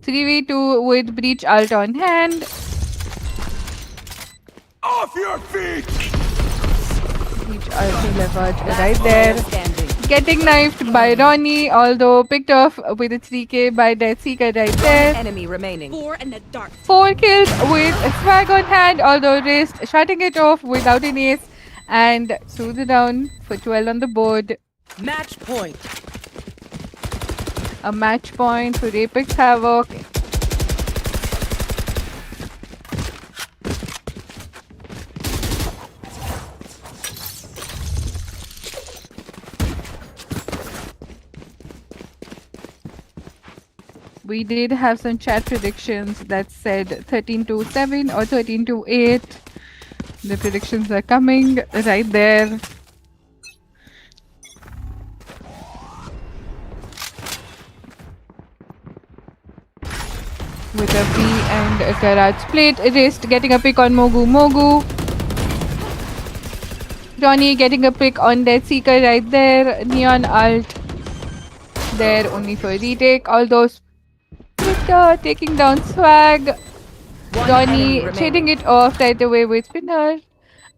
3v2 with Breach ult on hand. Off your feet! Breach ult delivered Last right player there. standing. Getting knifed by Ronnie, although picked off with a 3k by Death Seeker right One there. enemy remaining. 4 in the dark. 4 kills with a swag on hand, although Wrist shutting it off without an ace. And to the down for 12 on the board. Match point. A match point for Apex Havoc. We did have some chat predictions that said 13-7 or 13-8. The predictions are coming right there. With a B and a garage split. Wrist getting a pick on Mogu Mogu. Ronnie getting a pick on Death Seeker right there. Neon ult there only for retake. Although Splitter taking down Swag. One Ronnie enemy trading remaining. it off right away with Spinner.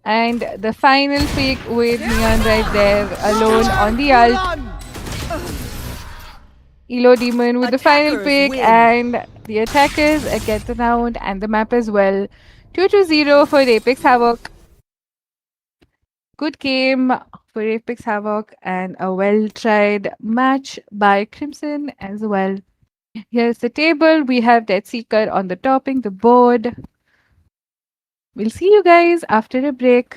And the final pick with Neon right there alone on the ult. Elo Demon with the final Attackers pick win. and the attackers get the round and the map as well. 2-0 for Apex Havoc. Good game for Apex Havoc and a well-tried match by Crimson as well. Here's the table. We have Death Seeker on the topping the board. We'll see you guys after a break.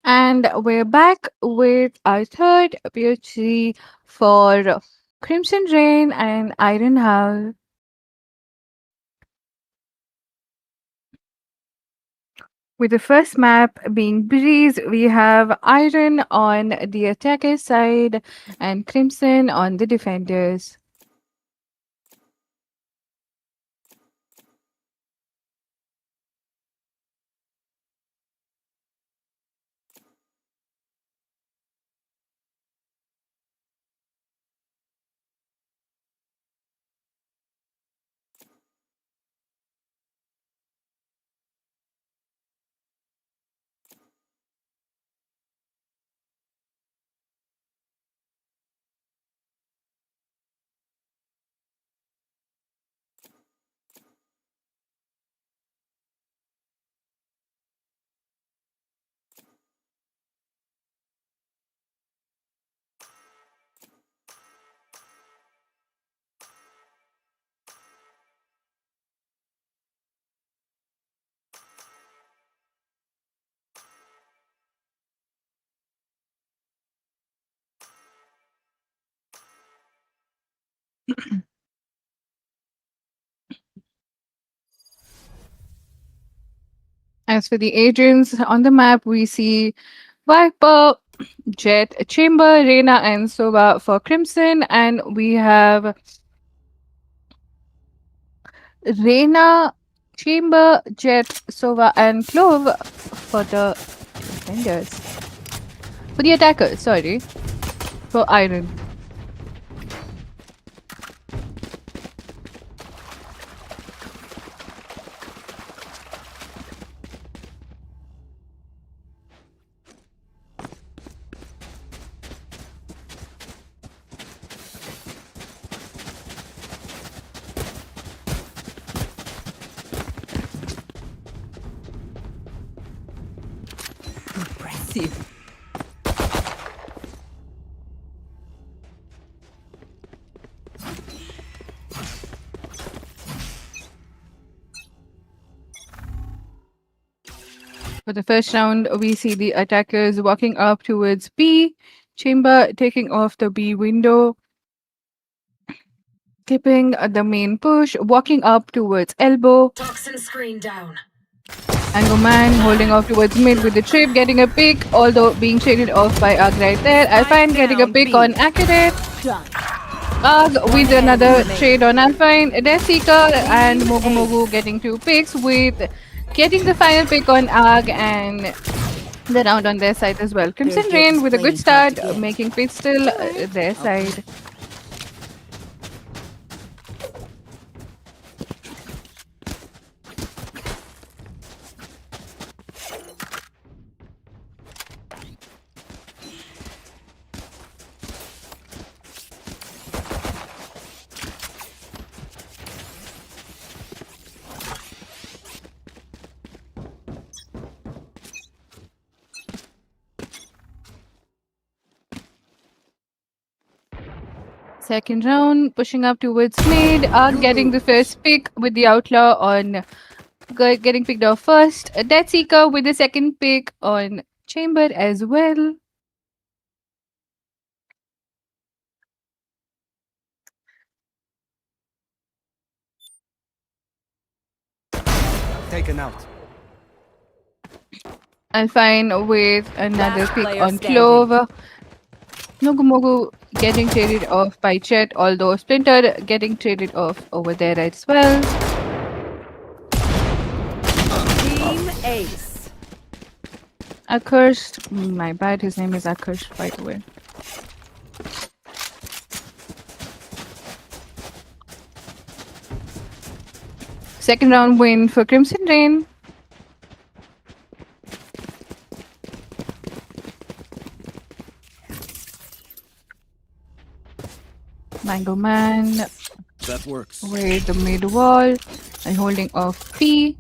And we're back with our third PhD for Crimson Rain and Iron Howl. With the first map being Breeze, we have Iron on the attacker side and Crimson on the defenders. As for the agents on the map, we see Viper, Jet, Chamber, Reina, and Sova for Crimson, and we have Reina, Chamber, Jet, Sova, and Clove for the defenders. For the attackers, sorry. For Iron. Impressive. For the first round, we see the attackers walking up towards B, Chamber taking off the B window, skipping the main push, walking up towards Elbow, Toxin screen down. Angoman holding off towards mid with the trip, getting a pick, although being traded off by Ag right there. Alpine getting a down, pick B. on Accurate. Done. Ag with another remaining. trade on Alpine. Death Seeker and Mogu Mogu getting 2 picks with getting the final pick on Ag and the round on their side as well. Crimson They're Rain just with a good playing start, hard to get. making pistol their side. Second round, pushing up towards mid, getting the first pick with the Outlaw on getting picked off first. Death Seeker with the second pick on Chamber as well. Taken out. Alpine with another Last pick player on standing. Clove. Mogu getting traded off by Chet, although Splinter getting traded off over there as well. Team Ace. Accursed, my bad, his name is Accursed, by the way. Second round win for Crimson Rain. Mango Man That works. with the mid wall and holding off P.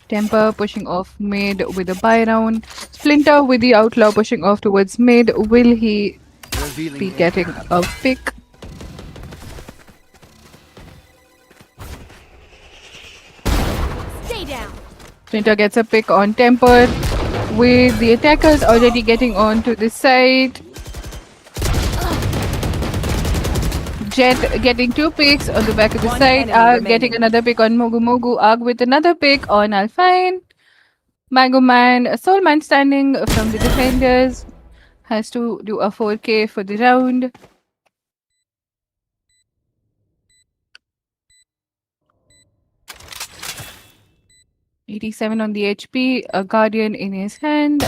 Temper pushing off mid with a buy round. Splinter with the Outlaw pushing off towards mid. Will he Revealing be area. getting a pick? Stay down. Splinter gets a pick on Temper, with the attackers already getting on to the side. Jet getting 2 picks on the back of the One side. enemy Getting remaining. another pick on Mogu Mogu. With another pick on Alpine. Mango Man, Soul Man standing from the defenders. Has to do a 4K for the round. $87 on the HP, a Guardian in his hand.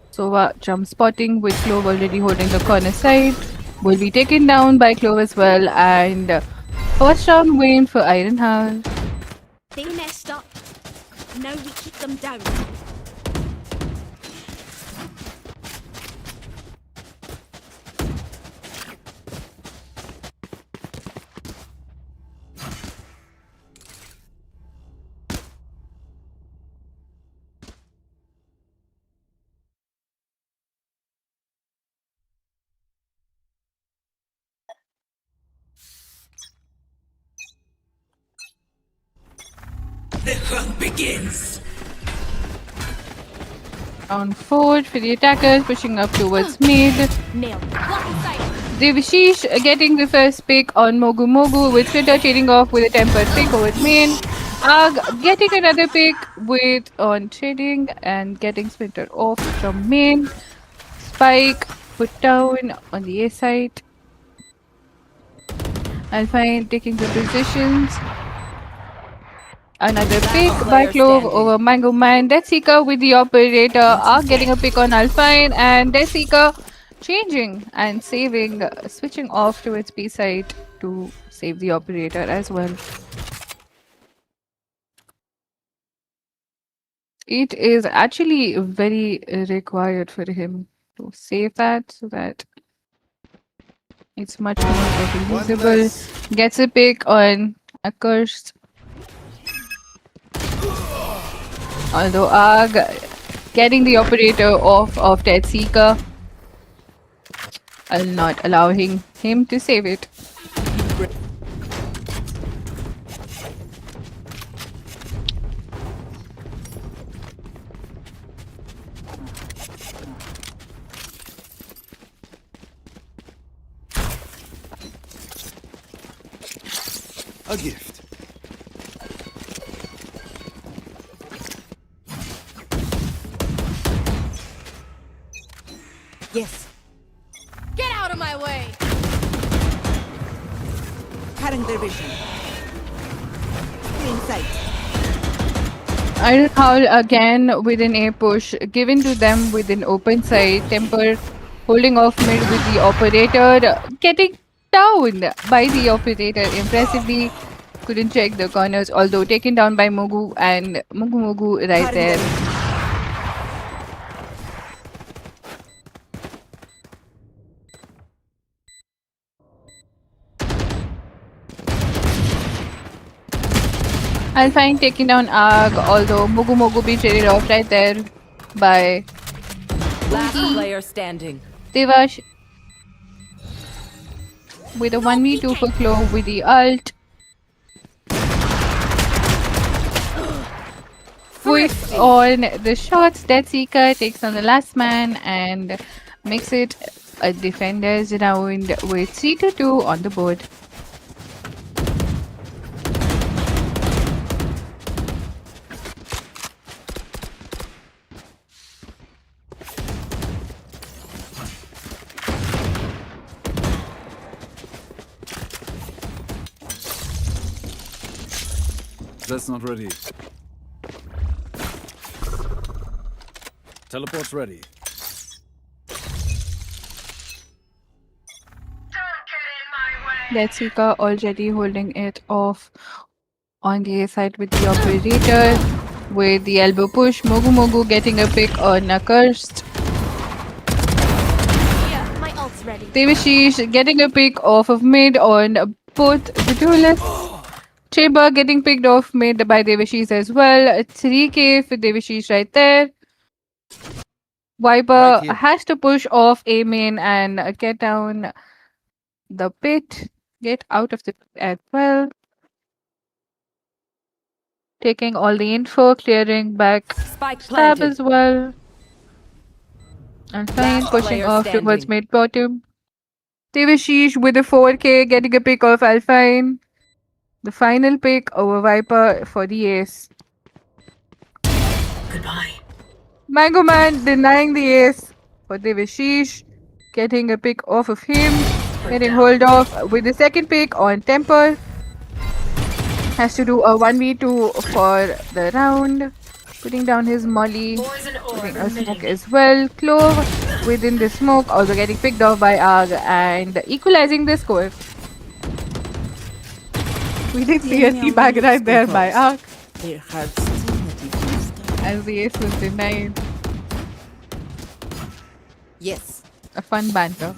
Sova jump spotting with Clove already holding the corner side. Will be taken down by Clove as well. And first round win for Iron House. They messed up. Now we keep them down. The hunt begins. Round 4 for the attackers, pushing up towards mid. Nailed. Block inside. Devashish getting the first pick on Mogu Mogu, with Twitter trading off with a tempered pick over main. Getting another pick with on trading and getting Splinter off from main. Spike put down on the A side. Alpine taking the positions. Another pick by player Clove standing. over Mango Man. Death Seeker with the operator are getting a pick on Alpine, and Death Seeker changing and saving, switching off to its B side to save the operator as well. It is actually very required for him to save that so that it's much more better One usable. less. Gets a pick on Accursed. Although Arg getting the operator off of Dead Seeker, I'll not allowing him to save it. A gift. Yes. Get out of my way. Cutting their vision. In sight. Iron Howl again with an A push, given to them with an open side. Temper holding off mid with the operator, getting down by the operator impressively. Couldn't check the corners, although taken down by Mogu and Mogu Mogu right Cutting there. their vision. Alpine taking down Arg, although Mogu Mogu be traded off right there by Last player standing. Devash with a 1v2 for Clove with the ult. Quick on the shots, Dead Seeker takes on the last man and makes it a defender's round with 3-2 on the board. That's not ready. Teleport's ready. Dead Seeker already holding it off on the A side with the operator. With the elbow push, Mogu Mogu getting a pick on Accursed. Yeah, my ult's ready. Devashish getting a pick off of mid on both the duelists. Chamber getting picked off mid by Devashish as well. 3K for Devashish right there. Viper Right here. has to push off A main and get down the pit. Get out of the pit as well. Taking all the info, clearing back Spike stab planted. as well. And fine, Last pushing player off towards standing. mid bottom. Devashish with a 4K, getting a pick of Alpine. The final pick over Viper for the ace. Goodbye. Mango Man denying the ace for Devashish, getting a pick off of him. Getting hold of with the second pick on Temple. Has to do a 1v2 for the round. Putting down his molly. Putting a smoke as well. Clove within the smoke, also getting picked off by Arg and equalizing the score. We did see a teabag right there by Arg Their hearts still not even as the ace was denied. Yes. A fun banter.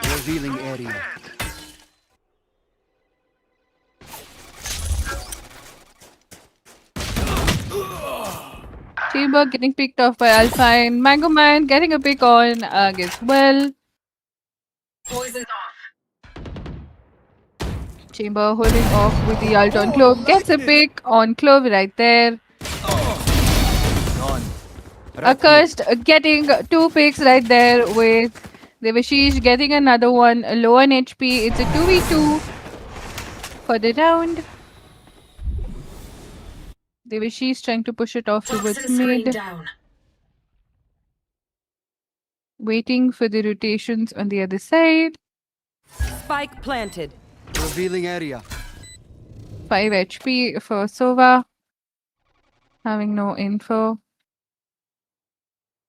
Revealing area. Chamber getting picked off by Alpine. Mango Man getting a pick on Arg as well. Chamber holding off with the ult on Clove. Gets a pick on Clove right there. Gone. Accursed getting two picks right there with Devashish getting another one low on HP. It's a 2v2 for the round. Devashish trying to push it off towards mid. Waiting for the rotations on the other side. Spike planted. Revealing area. 5 HP for Sova. Having no info.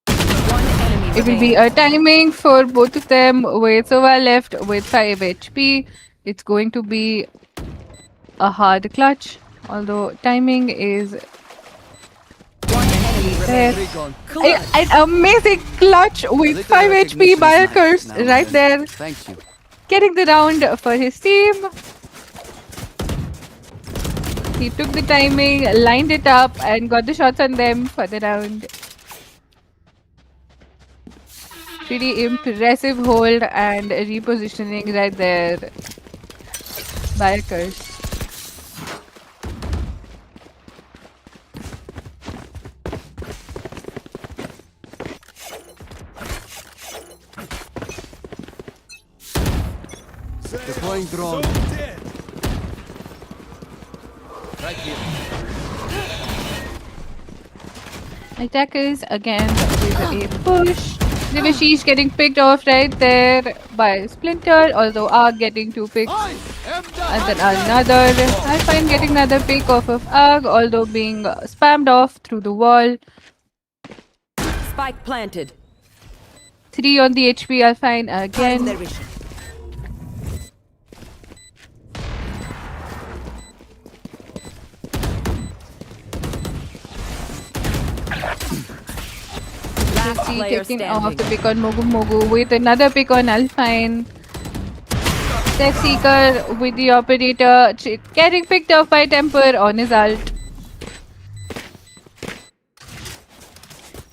One enemy It will be remaining. a timing for both of them with Sova left with 5 HP. It's going to be a hard clutch, although timing is One enemy there. remaining. Gone. An amazing clutch with Little 5 HP recognition's by a nice curse now and right then. there. Thank you. Getting the round for his team. He took the timing, lined it up, and got the shots on them for the round. Pretty impressive hold and repositioning right there by a curse. Deploying drone. Right here. Attackers again with a push. Devashish getting picked off right there by Splinter, although Arg getting 2 picks and then another. Alpine getting another pick off of Arg, although being spammed off through the wall. Spike planted. 3 on the HP, Alpine Cutting their again. vision. Last See, player taking off standing. the pick on Mogu Mogu with another pick on Alpine. Death Seeker with the operator getting picked off by Temper on his ult.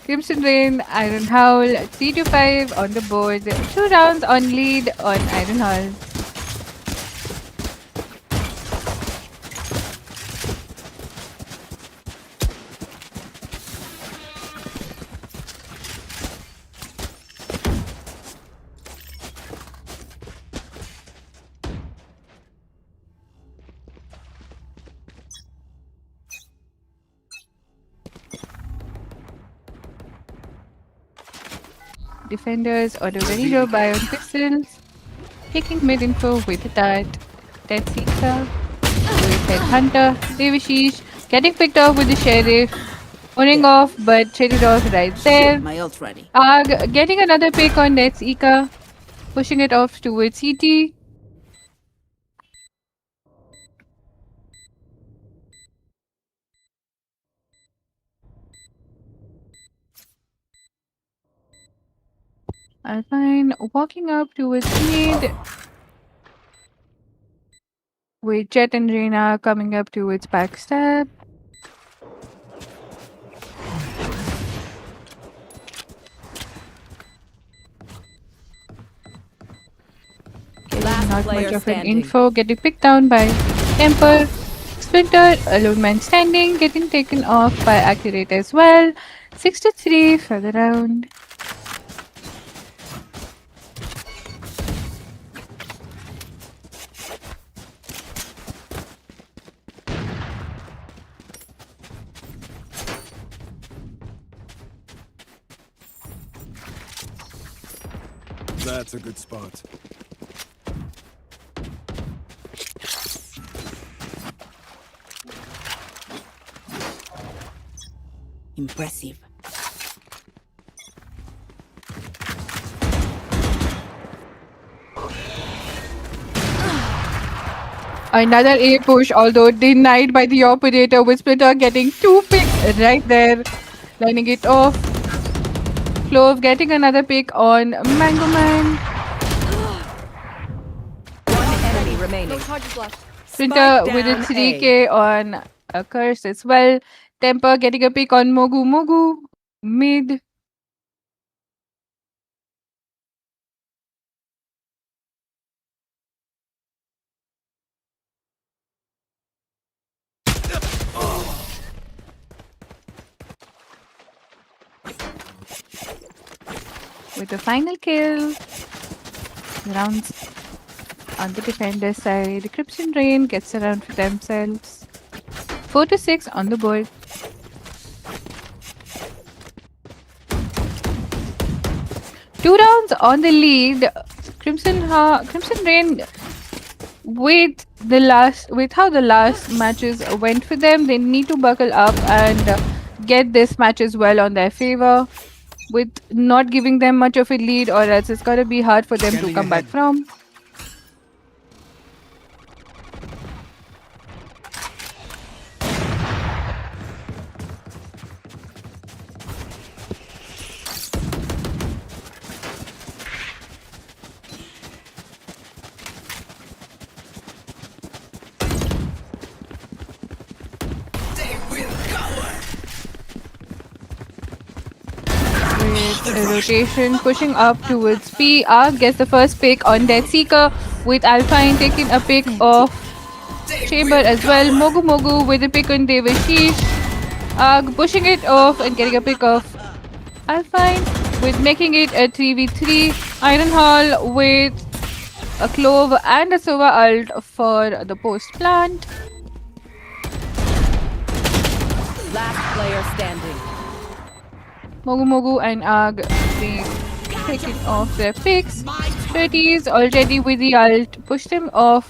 Crimson Rain, Iron Howl, 3 to 5 on the board. 2 rounds on lead on Iron Howl. Defenders order very low buy on pistols. Taking mid info with a dart. Dead Seeker with Headhunter. Devashish getting picked off with the Sheriff. Owning off but traded off right there. my ult ready. Arg getting another pick on Dead Seeker. Pushing it off towards CT. Alpine walking up towards mid. with Jet and Reina coming up towards backstab. Last Not player much of an standing. info. Getting picked down by Temper. Splinter, a lone man standing, getting taken off by Accurate as well. 6-3 for the round. That's a good spot. Impressive. Another A push, although denied by the operator, with Splitter getting 2 picks right there, lining it off. Clove getting another pick on Mango Man. One enemy remaining. Splinter Spike with a down 3k on a curse as well. Temper getting a pick on Mogu Mogu. Mid. With the final kill. Rounds on the defender side. Crimson Rain gets around for themselves. 4-6 on the board. Two rounds on the lead. Crimson Rain with how the last matches went for them, they need to buckle up and get this match as well on their favor. With not giving them much of a lead, or else it's gonna be hard for them to Scanning come back ahead. from. With a rotation pushing up towards P. Ark gets the first pick on Death Seeker, with Alpine taking a pick of Chamber as well. Mogu Mogu with a pick on Devashish. Ark pushing it off and getting a pick of Alpine, with making it a 3v3. Iron Hall with a Clove and a Sova ult for the post plant. Last player standing. Mogu Mogu and Arg being taken off their picks. 30s already with the ult. Push them off.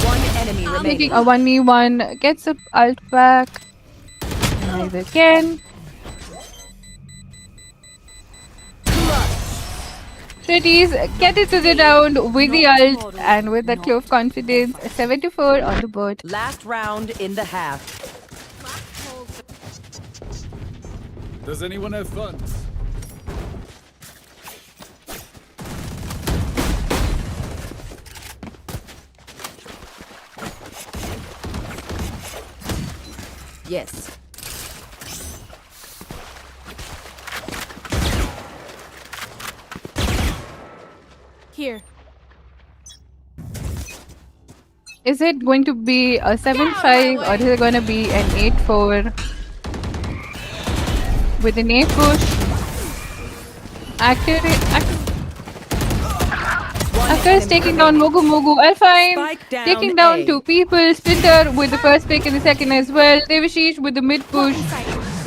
One enemy remaining. Making a 1v1. Gets the ult back. Neither again. 30s get it to the round with the ult and with the Clove confidence. 7-4 on the board. Last round in the half. Does anyone have funds? Yes. Here. Is it going to be a 7-5 or is it going to be an 8-4? With an A push. Actor is taking down Mogu Mogu. Alpine Spike down taking down A. 2 people. Splinter with the first pick and the second as well. Devashish with the mid push.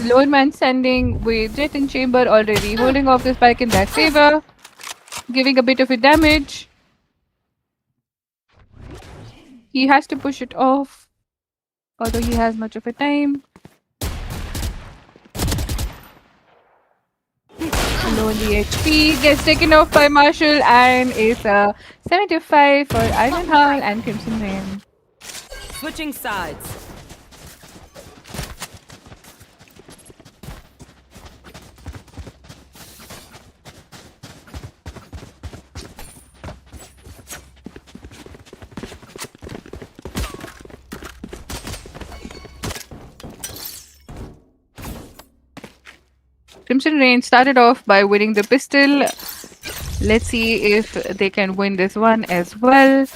Lone man standing with Jet and Chamber already holding off the spike in their favor. Giving a bit of a damage. He has to push it off, although he has much of a time. Low in the HP, gets taken off by Marshall, and is a 75 for Iron Hall and Crimson Rain. Switching sides. Crimson Rain started off by winning the pistol. Let's see if they can win this one as well.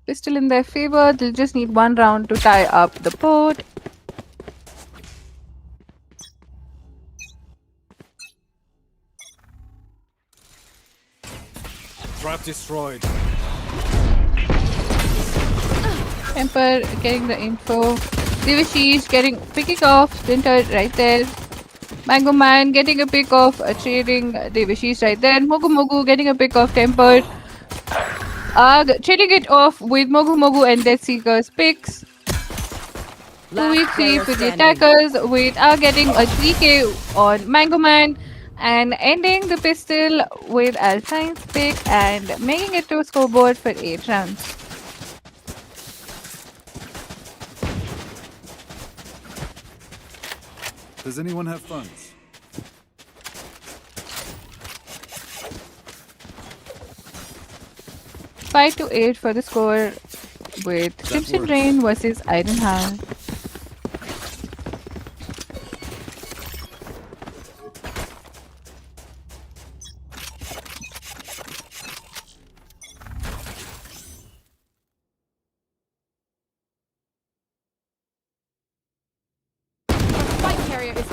Pistol in their favor. They'll just need one round to tie up the board. Trap destroyed. Temper getting the info. Devashish picking off Splinter right there. Mango Man getting a pick off, trading Devashish right there. Mogu Mogu getting a pick off Temper. Trading it off with Mogu Mogu and Death Seeker's picks. 2v3 player for the standing. attackers with getting a 3k on Mango Man and ending the pistol with Alpine's pick and making it to a scoreboard for 8 rounds. Does anyone have funds? 5-8 for the score with Crimson works. Rain versus Iron Heart.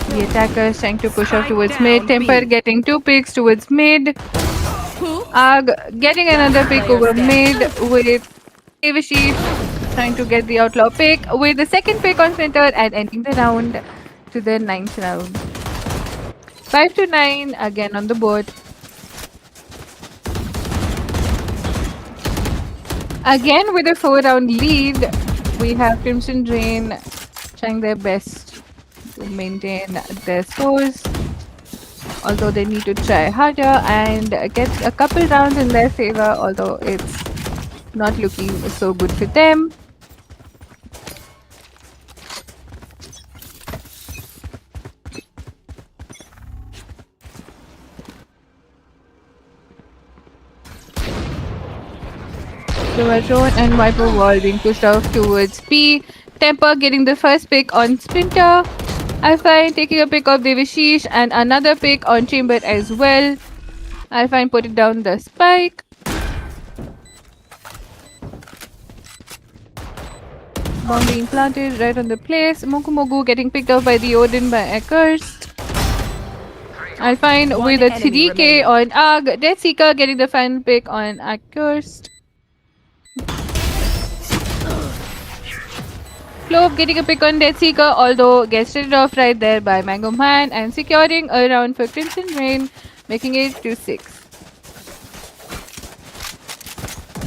The attacker is trying to push off towards Spike mid. down, Temper B. getting 2 picks towards mid. Getting another pick player over mid standing. with Devashish trying to get the outlaw pick with the second pick on center and ending the round to the 9th round. 5-9 again on the board. Again with a 4-round lead, we have Crimson Rain trying their best to maintain their scores. Although they need to try harder and get a couple rounds in their favor, although it's not looking so good for them. So a drone and Viper Wall being pushed off towards B. Temper getting the first pick on Splinter. Alpine taking a pick of Devashish and another pick on Chamber as well. Alpine putting down the spike. Bomb being planted right on the place. Mogu Mogu getting picked up by the Odin by Accursed. Alpine One with a enemy 3k on Arg. Death Seeker getting the final pick on Accursed. Clove getting a pick on Death Seeker, although gets rid off right there by Mango Man and securing a round for Crimson Rain, making it to 6.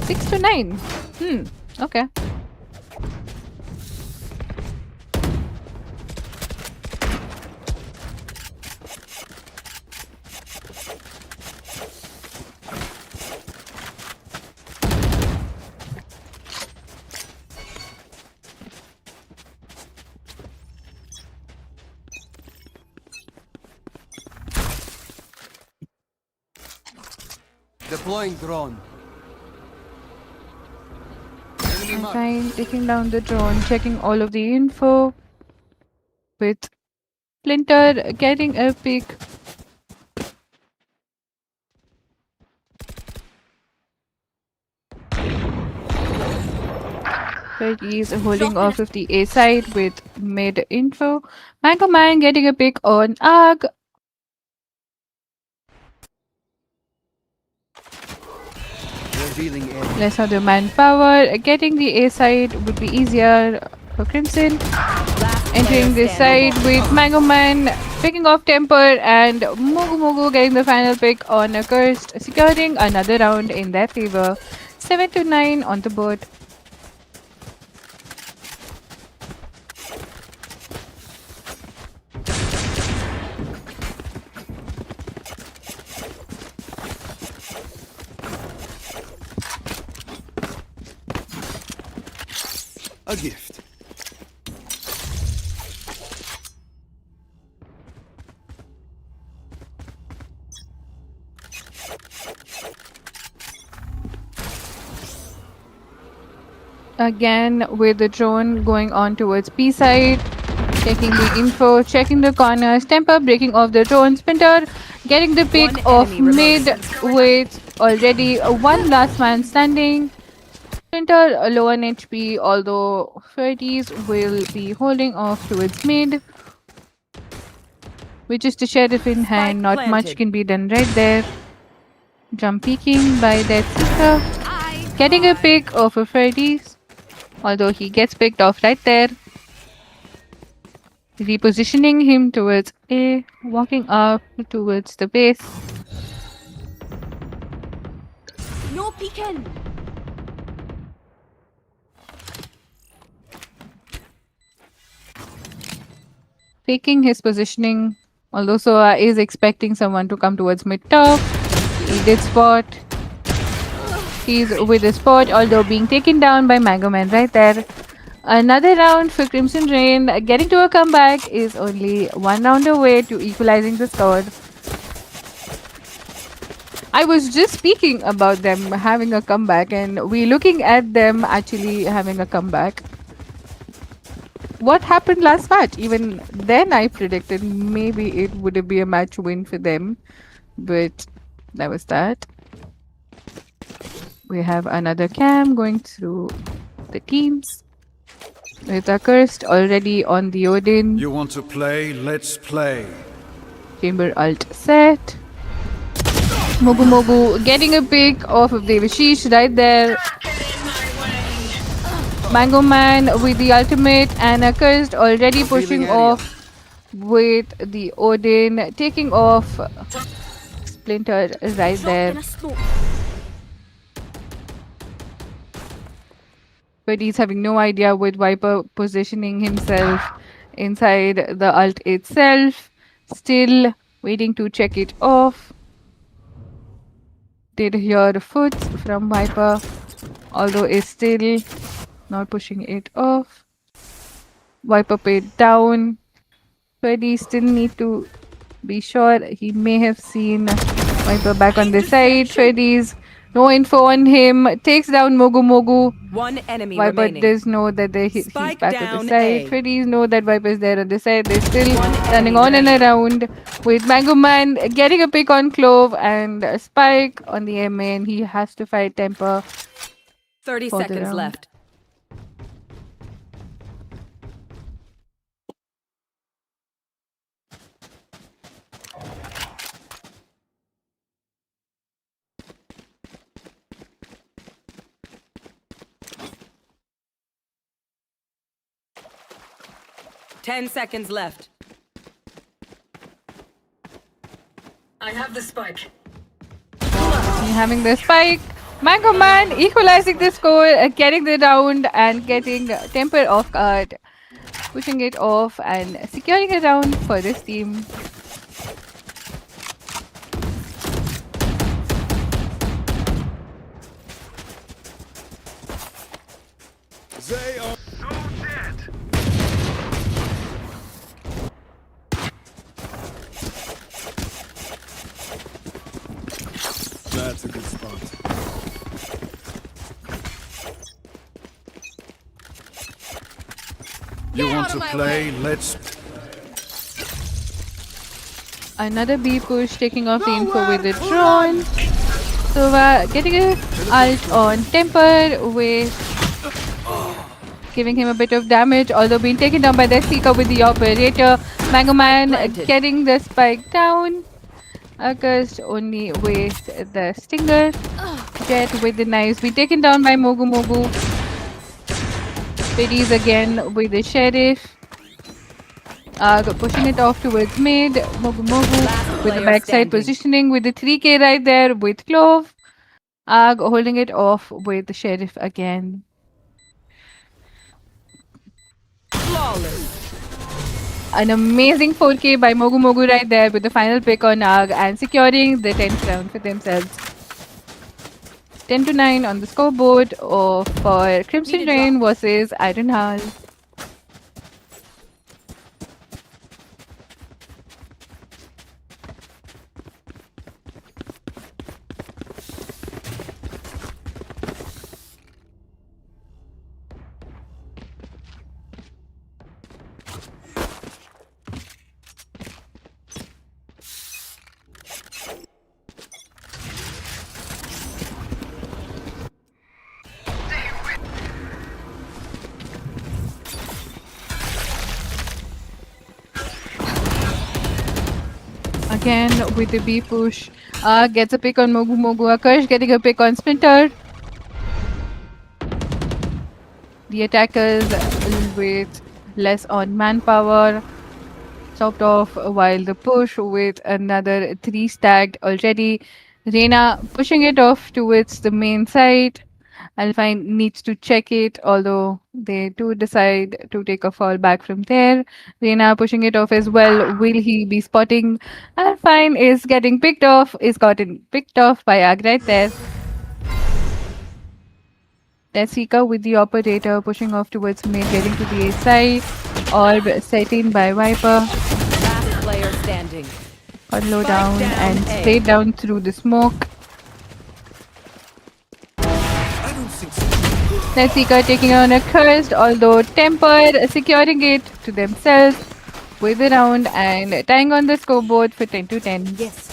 6-9. Okay. Deploying drone. Enemy mark. Fine, taking down the drone, checking all of the info. With Splinter getting a pick. He's holding off of the A side with mid info. Mango Man getting a pick on Arg. Revealing area. Less other manpower. Getting the A side would be easier for Crimson. Entering this side with Mango Man picking off Temper and Mogu Mogu getting the final pick on Accursed, securing another round in their favor. 7-9 on the board. A gift. Again with the drone going on towards B side. Checking the info, checking the corners, Temper breaking off the drone, Splinter getting the pick One of enemy remaining. mid with already one last man standing. Splinter low on HP, although Freddy's will be holding off towards mid. Which is the sheriff in hand, Spike not much planted. can be done right there. Jump peeking by that Seeker. Getting a pick off of Freddy's, although he gets picked off right there. Repositioning him towards A, walking up towards the base. No peeking. Faking his positioning, although Soa is expecting someone to come towards mid top. He did spot. He's with the spot, although being taken down by Mango Man right there. Another round for Crimson Rain. Getting to a comeback is only one round away to equalizing the score. I was just speaking about them having a comeback, and we looking at them actually having a comeback. What happened last match? Even then, I predicted maybe it would be a match win for them, but that was that. We have another cam going through the teams. With Accursed already on the Odin. You want to play? Let's play. Chamber ult set. Mogu Mogu getting a pick off of Devashish right there. Mango Man with the ultimate and Accursed already pushing off with the Odin, taking off Splinter right there. But he's having no idea with Viper positioning himself inside the ult itself. Still waiting to check it off. Did hear foots from Viper, although is still not pushing it off. Viper paid down. Freddy still need to be sure. He may have seen Viper back on the side. Freddy's no info on him. Takes down Mogu Mogu. One enemy Viper remaining. does know that he's Spike back on down the side. A. Freddy's know that Viper is there on the side. They're still running enemy on and remaining. around with Mango Man getting a pick on Clove and Spike on the M main. He has to fight Temper 30 for the seconds round. left. Ten seconds left. I have the spike. Having the Spike. Mango Man equalizing the score, getting the round and getting Temper off guard. Pushing it off and securing a round for this team. They are That's a good spot. You want to play? Let's. Another B push taking off the info with the drone. So getting a ult on Temper with giving him a bit of damage, although being taken down by the Seeker with the operator. Mango Man planted. getting the spike down. August only with the Stinger. Jet with the knives. Be taken down by Mogu Mogu. Biddies again with the Sheriff. Pushing it off towards mid. Mogu Mogu with the player backside standing. positioning with the 3K right there with Clove. Holding it off with the Sheriff again. Flawless. An amazing 4K by Mogu Mogu right there with the final pick on Nag and securing the 10th round for themselves. 10-9 on the scoreboard for Crimson Rain versus Iron Hull. again with the B push. Gets a pick on Mogu Mogu. Akash getting a pick on Splinter. The attackers with less on manpower. Chopped off while the push with another 3 stacked already. Reina pushing it off towards the main side. Alpine needs to check it, although they do decide to take a fall back from there. Reina pushing it off as well. Will he be spotting? Alpine is getting picked off, is gotten picked off by Ag right there. Tessika with the operator pushing off towards mid, getting to the A side. Orb set in by Viper. Last player standing. Got low Spike down down and A. straight down through the smoke. Tessika taking on a cursed, although tempered, securing it to themselves with the round and tying on the scoreboard for 10 to 10. Yes.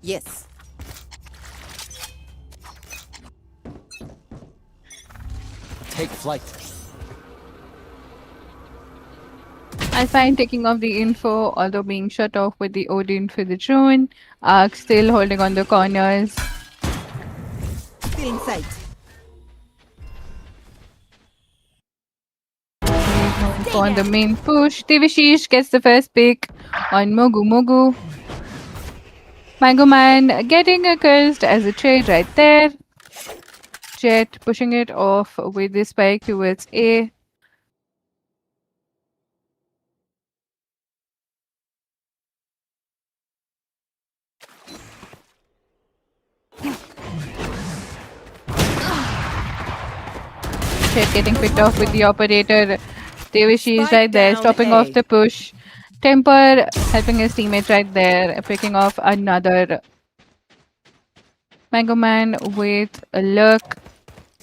Yes. Take flight. I find taking off the info, although being shut off with the Odin for the drone. Ark still holding on the corners. Still in sight. On the main push. Divishish gets the first pick on Mogu Mogu. Mango Man getting cursed as a trade right there. Jet pushing it off with the spike towards A. Jet getting picked off with the operator. Devishi is Spike right there, down stopping A. off the push. Temper helping his teammate right there, picking off another. Mango Man with a lurk,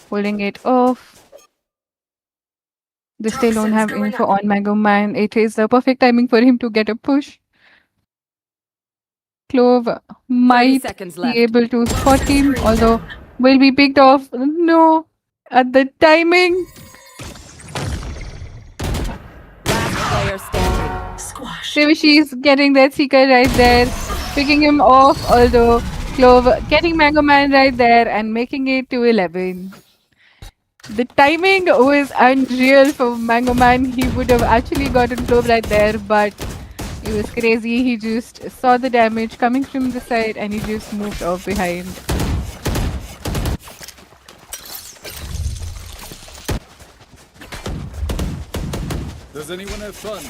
pulling it off. They still don't Toxins have going info up. on Mango Man. It is the perfect timing for him to get a push. Clove 30 might seconds be left. able to spot Toxins him, going although down. will be picked off. No, at the timing. Last player standing. Squash. She's getting that seeker right there, picking him off, although Clove getting Mango Man right there and making it to 11. The timing was unreal for Mango Man. He would have actually gotten Clove right there, but it was crazy. He just saw the damage coming from the side and he just moved off behind. Does anyone have fun?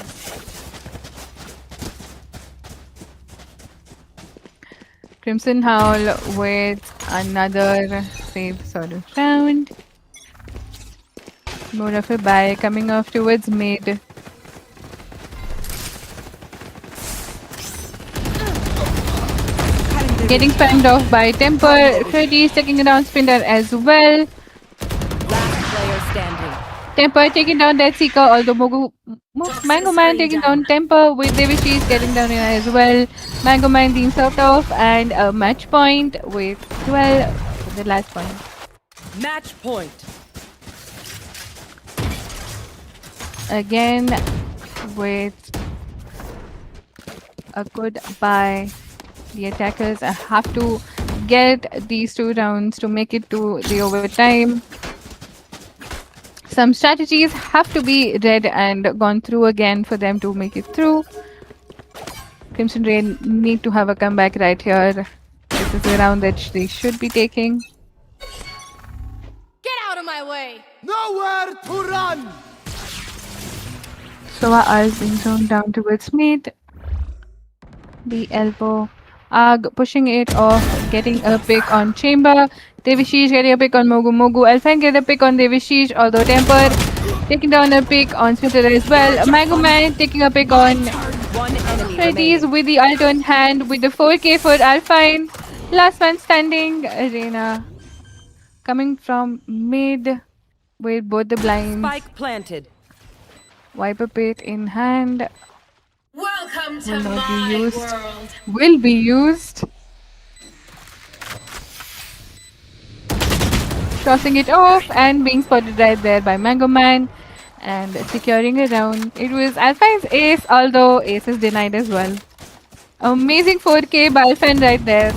Crimson Howl with another save sort of round. More of a buy coming off towards mid. Getting spammed off by Temper. Freddy is taking down Spinner as well. Last player standing. Temper taking down Dead Seeker, although Mango Man taking down Temper with Devishi getting down as well. Mango Man being served off and a match point with 12 for the last point. Match point. Again with a good buy. The attackers have to get these 2 rounds to make it to the overtime. Some strategies have to be read and gone through again for them to make it through. Crimson Rain need to have a comeback right here. This is a round that they should be taking. Get out of my way! Nowhere to run! So our eyes being thrown down towards mid. The elbow. Ag pushing it off, getting a pick on Chamber. Devishish getting a pick on Mogu Mogu. Alpine get a pick on Devishish, although Temper taking down a pick on Splitter as well. Mango Man taking a pick on One enemy Freddy's remaining. with the ult on hand with the 4K for Alpine. Last man standing, Arena. Coming from mid. with both the blinds, Spike planted. Viper Pit in hand. Welcome to Will not be my used. world. Will be used. Tossing it off and being spotted right there by Mango Man and securing a round. It was Alpha's ace, although ace is denied as well. Amazing 4K by Alphan right there.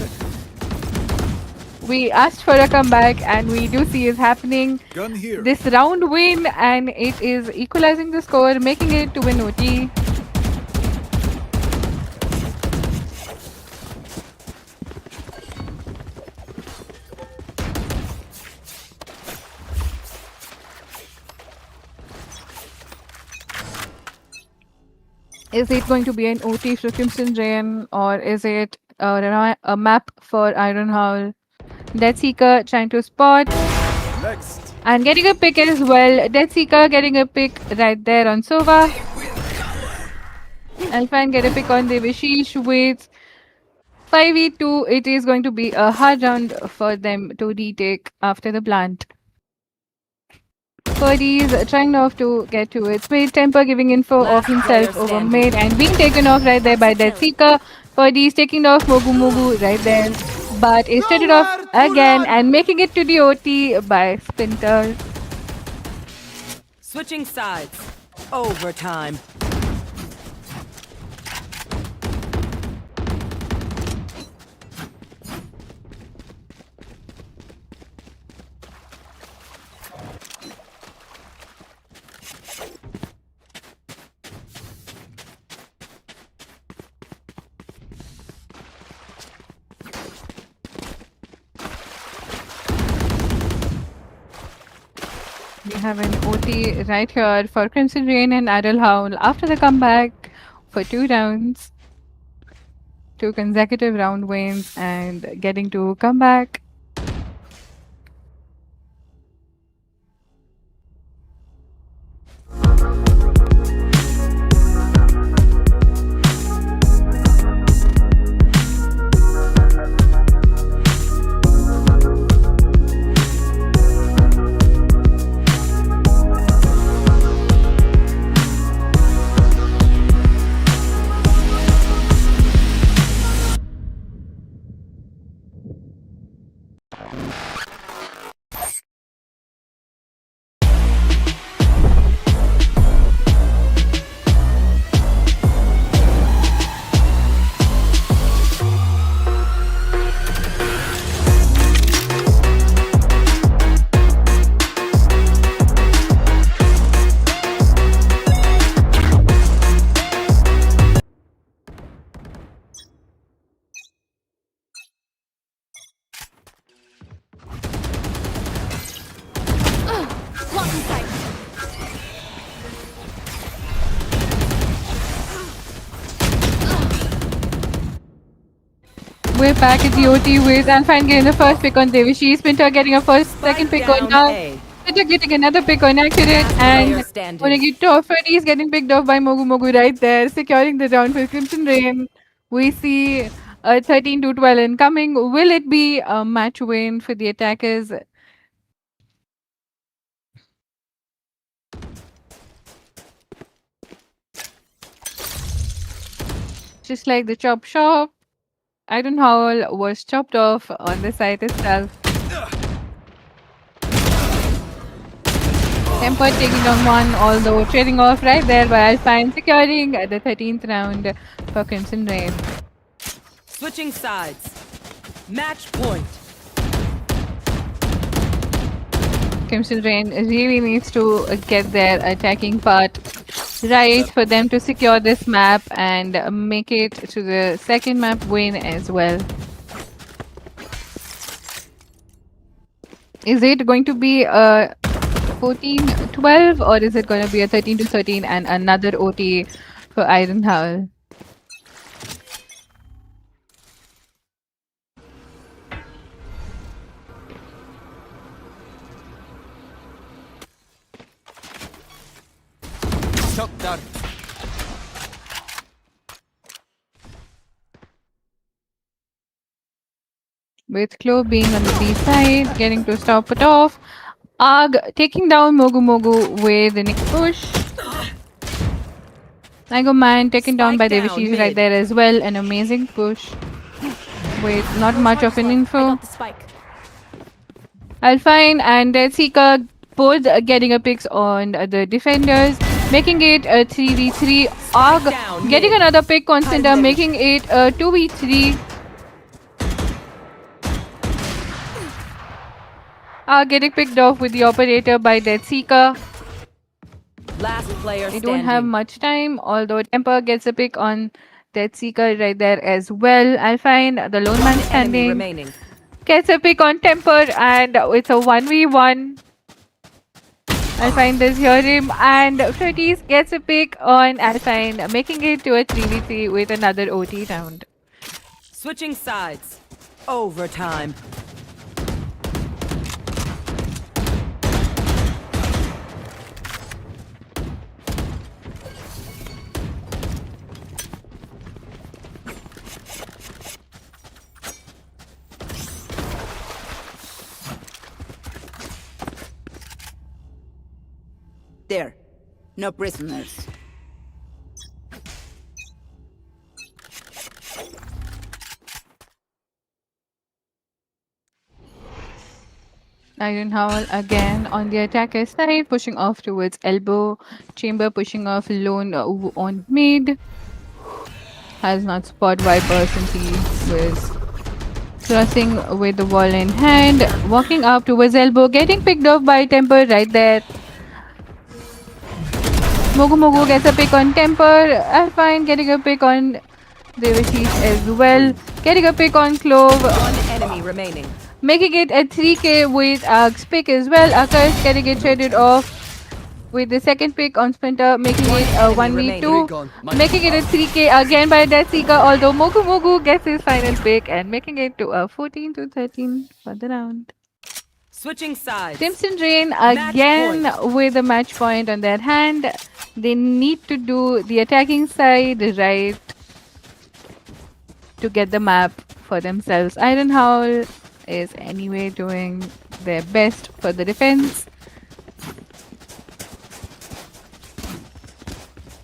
We asked for a comeback and we do see it happening. Gun here. This round win and it is equalizing the score, making it to win OT. Is it going to be an OT for Crimson Rain or is it a map for Iron Howl? Dead Seeker trying to spot Next. and getting a pick as well. Dead Seeker getting a pick right there on Sova. Alpha get a pick on Devishish with 5v2. It is going to be a hard round for them to retake after the plant. Purdy's trying off to get to its mid. Temper giving info Last of himself player over standing. mid and being taken off right there by Dead Seeker. Purdy's taking off Mogu Mogu right there. But is started off again and making it to the OT by Splinter. Switching sides. Overtime. We have an OT right here for Crimson Rain and Adel Howl after the comeback for 2 rounds. 2 consecutive round wins and getting to come back. Lock in sight. We're back at the OT with Alfine getting the first pick on Devishi. Splinter getting a second pick on down A. Splinter getting another pick on Accurate player and standing. Onigito Freddy is getting picked off by Mogu Mogu right there, securing the round for Crimson Rain. We see a 13-12 incoming. Will it be a match win for the attackers? Just like the chop shop, Iron Howl was chopped off on the site itself. Temper taking on one, although trading off right there by Alpine, securing the 13th round for Crimson Rain. Switching sides. Match point. Crimson Rain really needs to get their attacking part right for them to secure this map and make it to the second map win as well. Is it going to be a 14-12 or is it going to be a 13-13 and another OT for Iron Howl? Shot down. With Clo being on the B side, getting to stop it off. Arg taking down Mogu Mogu with the next push. Mango Man taken down Spike by down, Devashish right mid. there as well. An amazing push with not much of an I info. got the spike. Alpine and Seeker both getting a picks on the defenders, making it a 3v3. Arg down, getting mid. another pick on Cinder, making it a 2v3. Arg getting picked off with the operator by Dead Seeker. Last player They standing. don't have much time, although Temper gets a pick on Dead Seeker right there as well. Alpine, the lone man Enemy standing, remaining. gets a pick on Temper, and it's a 1v1. Alpine does hear him, and Freddy's gets a pick on Alpine, making it to a 3v3 with another OT round. Switching sides. Overtime. There. No prisoners. Iron Howl again on the attacker side, pushing off towards elbow. Chamber pushing off lone on mid. Has not spot Viper since he was crossing with the wall in hand. Walking up towards elbow, getting picked off by Temper right there. Mogu Mogu gets a pick on Temper. Alpine getting a pick on Devashish as well. Getting a pick on Clove. One enemy remaining. Making it a 3k with Ark's pick as well. Akash getting it traded off with the second pick on Splinter, making it a 1v2. Making it a 3k again by Death Seeker, although Mogu Mogu gets his final pick and making it to a 14-13 for the round. Switching sides. Crimson Rain again with a match point on their hand. They need to do the attacking side right to get the map for themselves. Iron Howl is anyway doing their best for the defense.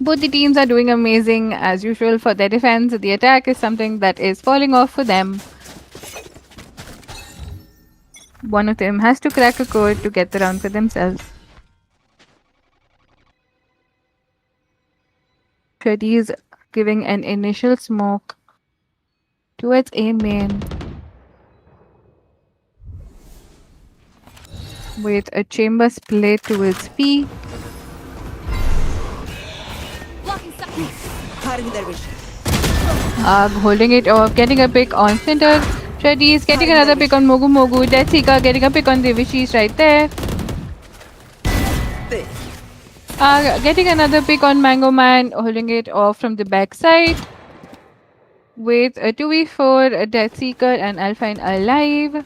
Both the teams are doing amazing as usual for their defense. The attack is something that is falling off for them. One of them has to crack a code to get the round for themselves. Freddy is giving an initial smoke towards A main with a chamber split towards B. Holding it off, getting a pick on Cinder. Freddy is getting another pick on Mogu Mogu. Dead Seeker getting a pick on Devashish right there. Getting another pick on Mango Man, holding it off from the back side. With a 2v4, a Death Seeker and Alpine alive.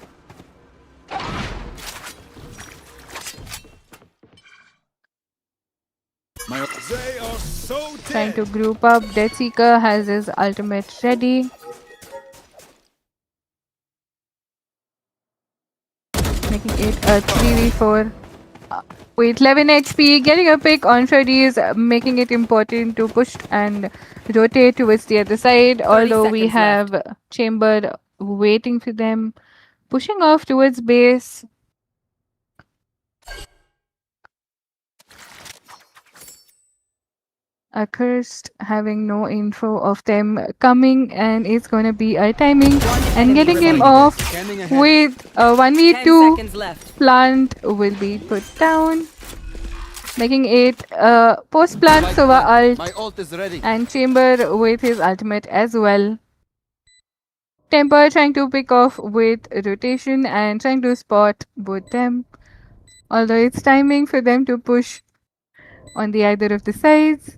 They are so Trying dead. to group up. Death Seeker has his ultimate ready. Making it a 3v4. With 11 HP, getting a pick on Freddy is making it important to push and rotate towards the other side. Although we have Chamber waiting for them. Pushing off towards base. Accursed having no info of them coming, and it's gonna be a timing and getting him off with a 1v2. 10 seconds left. Plant will be put down, making it a post plant Sova ult My ult is ready. and Chamber with his ultimate as well. Temper trying to pick off with rotation and trying to spot both them, although it's timing for them to push on the either of the sides.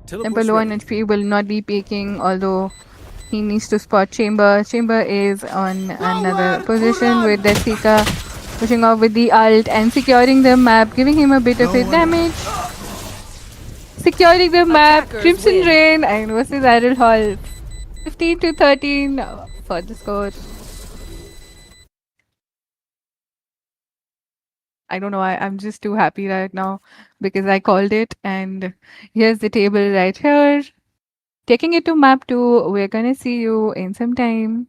Temper low on HP will not be peeking, although he needs to spot Chamber. Chamber is on another position with Death Seeker pushing off with the ult and securing the map, giving him a bit of a damage. Securing the map, Attackers Crimson win. Rain and versus Iron Hall. 15-13 for the score. I don't know. I'm just too happy right now because I called it, and here's the table right here. Taking it to map 2. We're gonna see you in some time.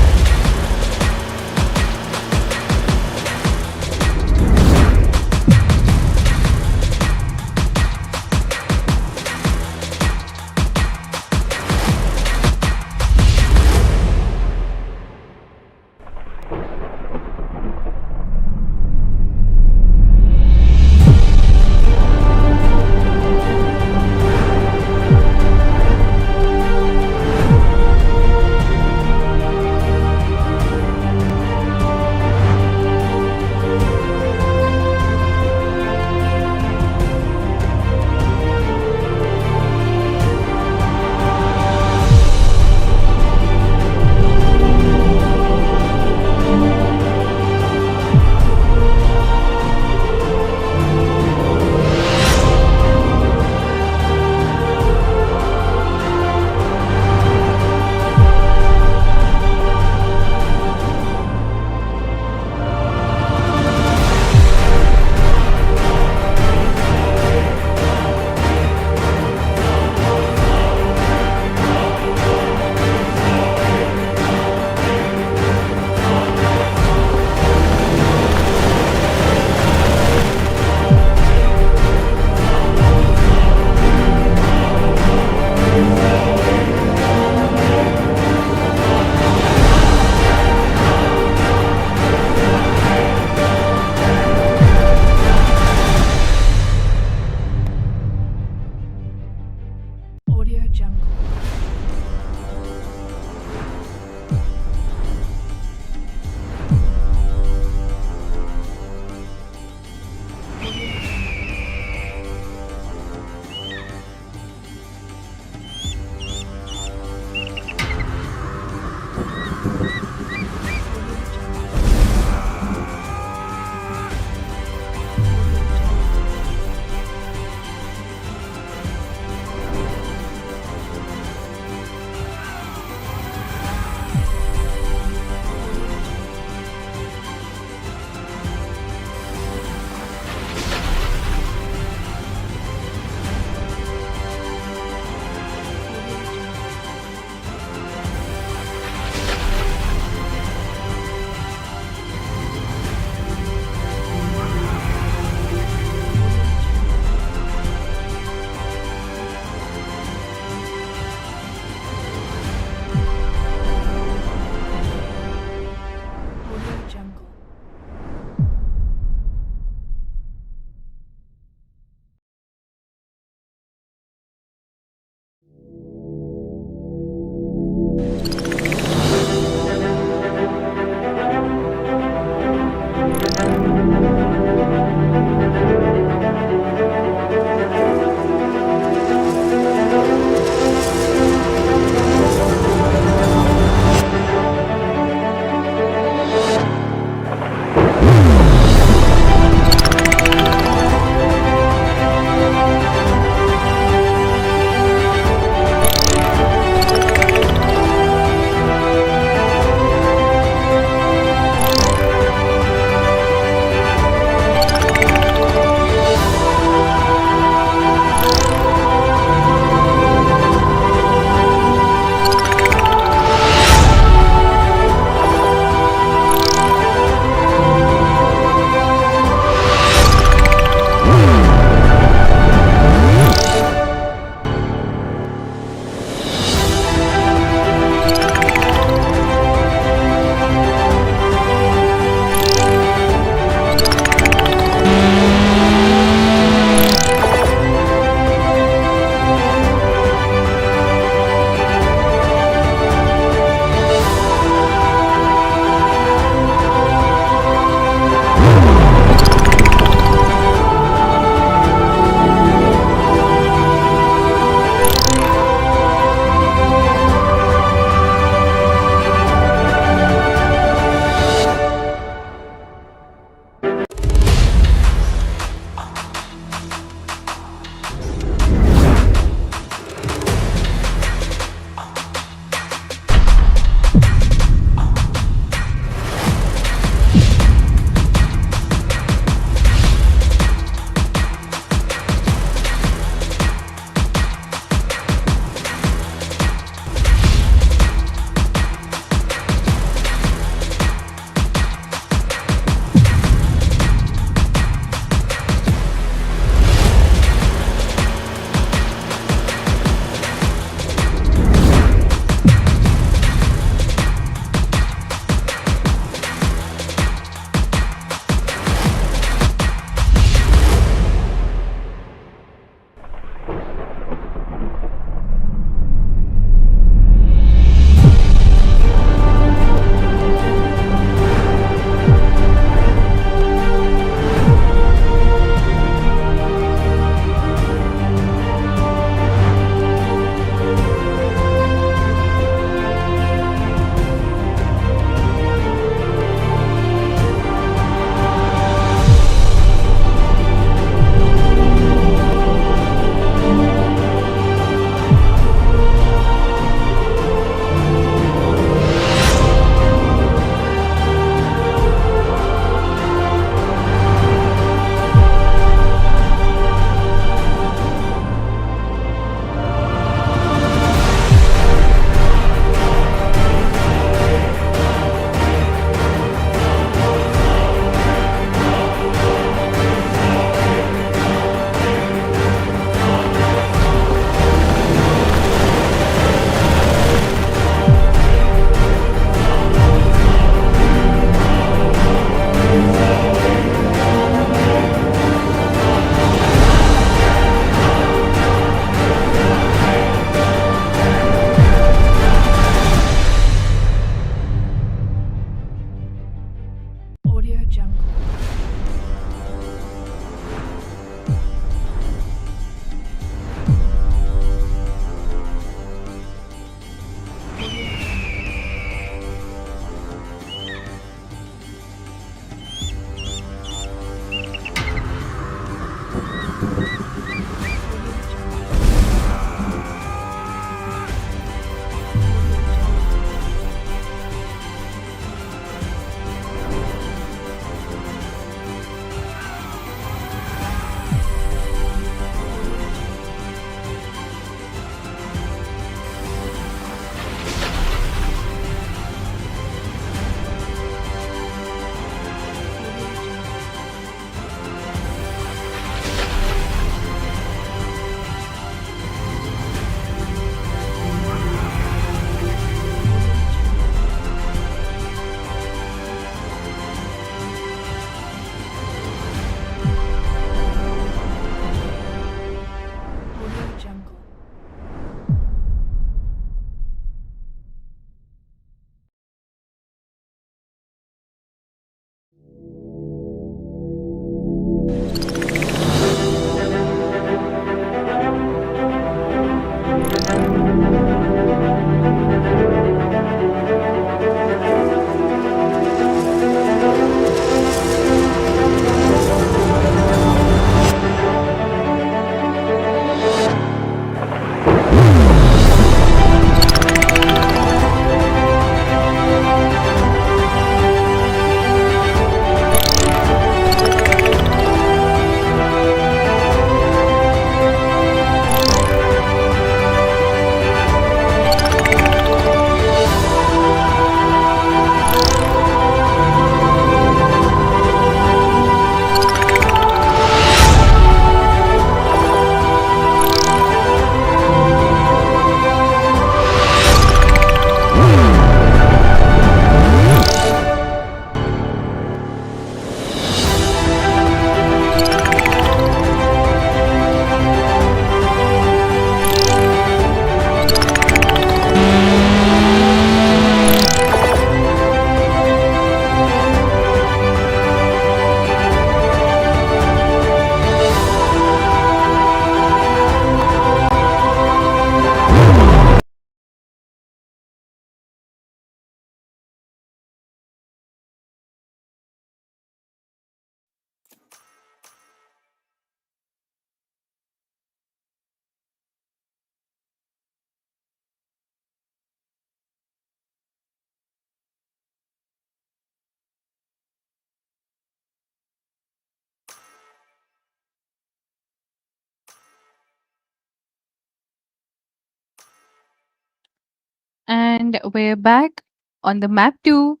And we're back on the map 2.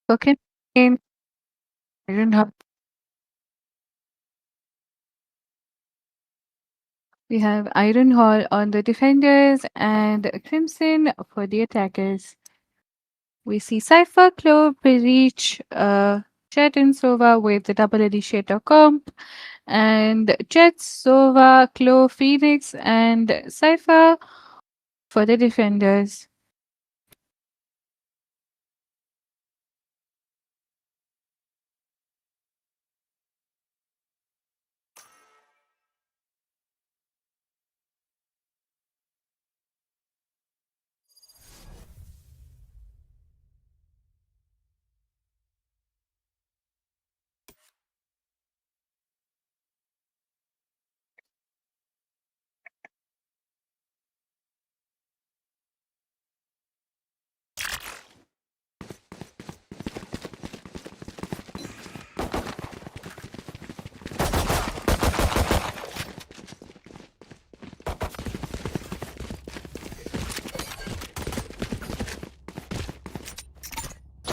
Okay. I don't have. We have Iron Hall on the defenders and Crimson for the attackers. We see Cypher, Clove, Breach, Jet and Sova with the double initiator comp, and Jet, Sova, Clove, Phoenix, and Cypher for the defenders.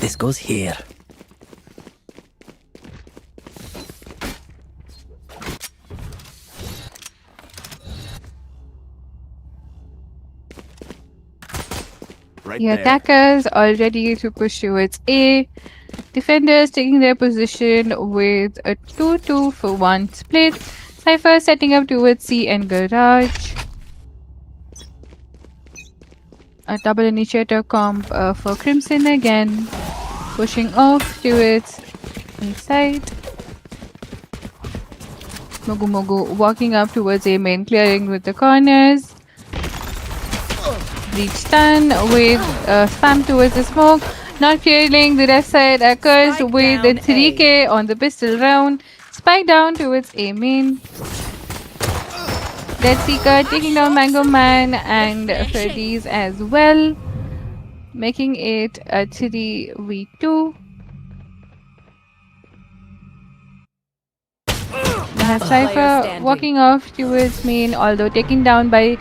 This goes here. Right The there. attackers are ready to push towards A. Defenders taking their position with a 2-2 for 1 split. Cypher setting up towards C and Garage. A double initiator comp for Crimson again. Pushing off towards inside. Mogu Mogu walking up towards A main, clearing with the corners. Breach stun with spam towards the smoke. Not clearing the left side occurs Spike with the down 3K on the pistol round. Spike down towards A main. Dead Seeker taking down Mango Man and Freddy's as well. Making it a 3v2. We have Cypher standing. walking off towards main, although taken down by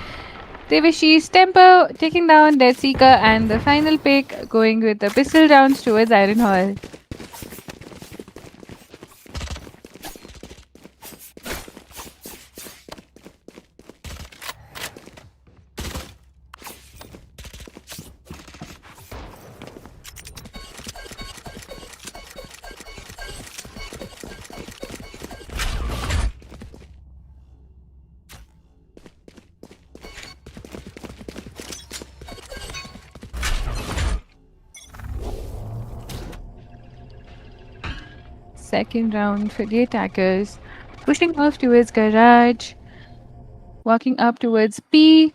Devishi's Tempo, taking down Dead Seeker, and the final pick going with the pistol rounds towards Iron Hall. second round for the attackers. Pushing off towards garage. Walking up towards B.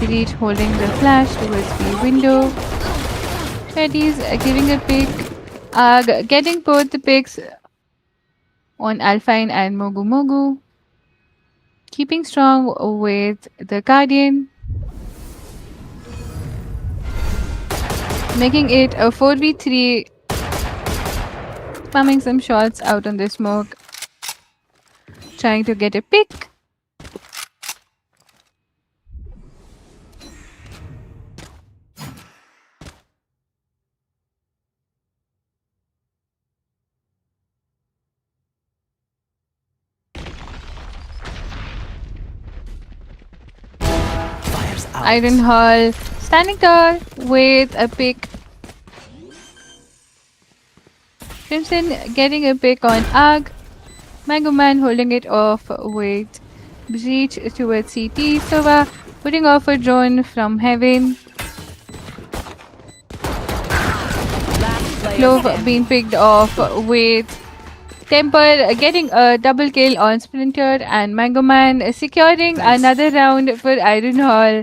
Reach holding the flash towards B window. Teddy's giving a pick. Getting both the picks on Alpine and Mogu Mogu. Keeping strong with the Guardian. Making it a 4v3. Spamming some shots out on the smoke. Trying to get a pick. Fires out. Iron Hall standing tall with a pick. Crimson getting a pick on Ag. Mango Man holding it off with Breach towards CT. Sova putting off a drone from Heaven. Last player Clove standing. being picked off with Temper getting a double kill on Splinter and Mango Man securing another round for Iron Hall.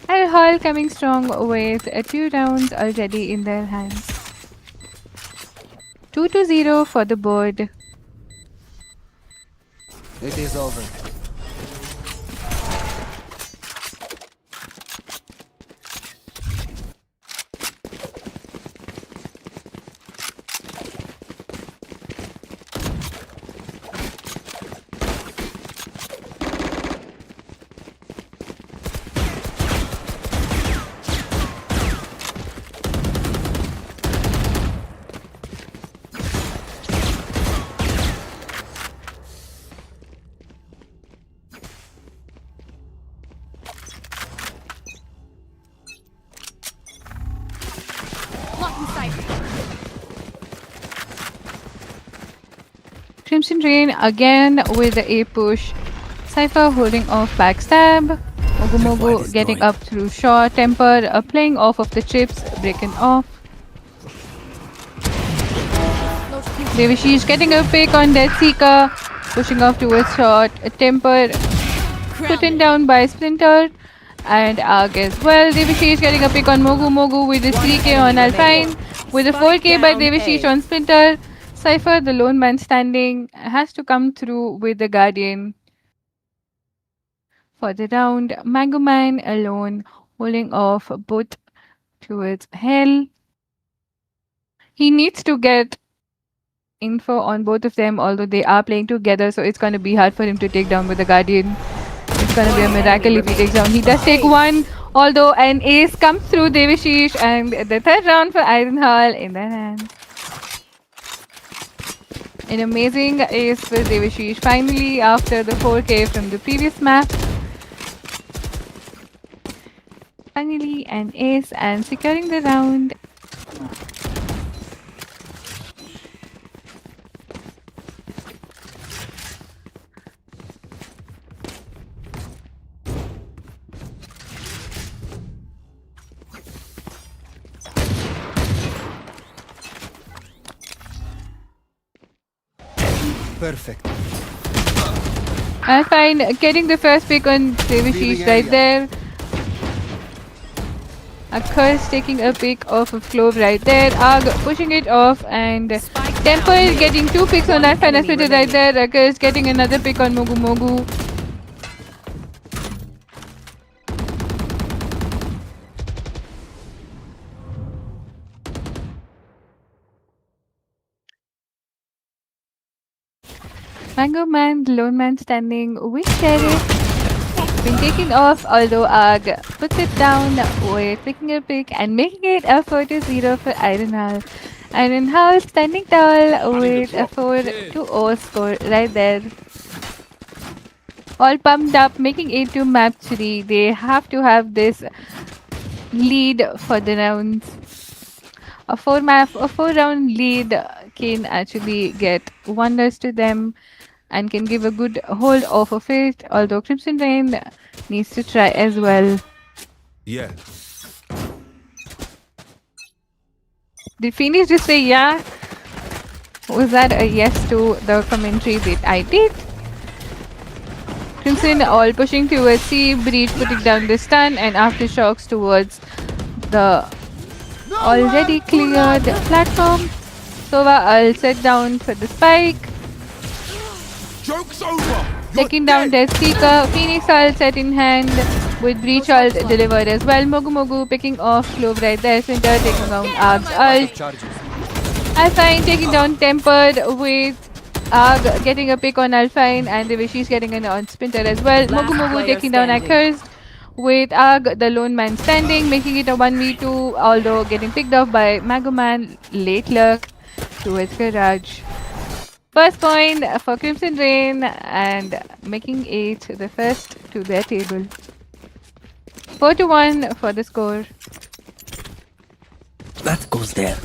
Iron Hall coming strong with 2 rounds already in their hands. 2-0 for the board. It is over. Lock in sight. Crimson Rain again with the A push. Cypher holding off backstab. Mogu Mogu getting up through short. Temper playing off of the chips, breaking off. Devishish getting a pick on Death Seeker, pushing off towards short. Temper putting down by Splinter and Arg as well. Devishish getting a pick on Mogu Mogu with a 3k on Alpine. With a 4k by Devishish on Splinter. Cypher, the lone man standing, has to come through with the Guardian. For the round, Mango Man alone, holding off both towards Hell. He needs to get info on both of them, although they are playing together, so it's going to be hard for him to take down with the Guardian. It's going to be a miracle if he takes down. He does take one, although an ace comes through Devishish, and the third round for Iron Hall in their hands. An amazing ace for Devishish, finally after the 4k from the previous map. Finally an ace and securing the round. Perfect. Alpine getting the first pick on Devishish right there. A Curse taking a pick off of Clove right there. Arg pushing it off, and Temple getting 2 picks on Alpine and Splitter right there. A Curse getting another pick on Mogu Mogu. Mango Man, the lone man standing with Sheriff. Been taken off, although Arg puts it down with picking a pick and making it a 4-0 for Iron Hall. Iron Hall standing tall with a 4-0 score right there. All pumped up, making it to map 3. They have to have this lead for the rounds. A 4-round lead can actually get wonders to them and can give a good hold off of it, although Crimson Rain needs to try as well. Yeah. Did Phoenix just say yeah? Was that a yes to the commentary that I did? Crimson all pushing towards C, Breach putting down the stun and aftershocks towards the already cleared platform. Sova all set down for the spike. Joke's over. Taking down Death Seeker. Phoenix ult set in hand with Breach ult delivered as well. Mogu Mogu picking off Clove right there. Splinter taking down Arg's ult. Charges. Alpine taking down Tempered with Arg getting a pick on Alpine and Divishi's getting an on Splinter as well. Last Mogu Mogu player taking down standing. Accursed with Arg, the lone man standing, making it a 1v2, although getting picked off by Magoman late luck towards Garage. First point for Crimson Rain and making it the first to their table. 4-1 for the score. That goes there.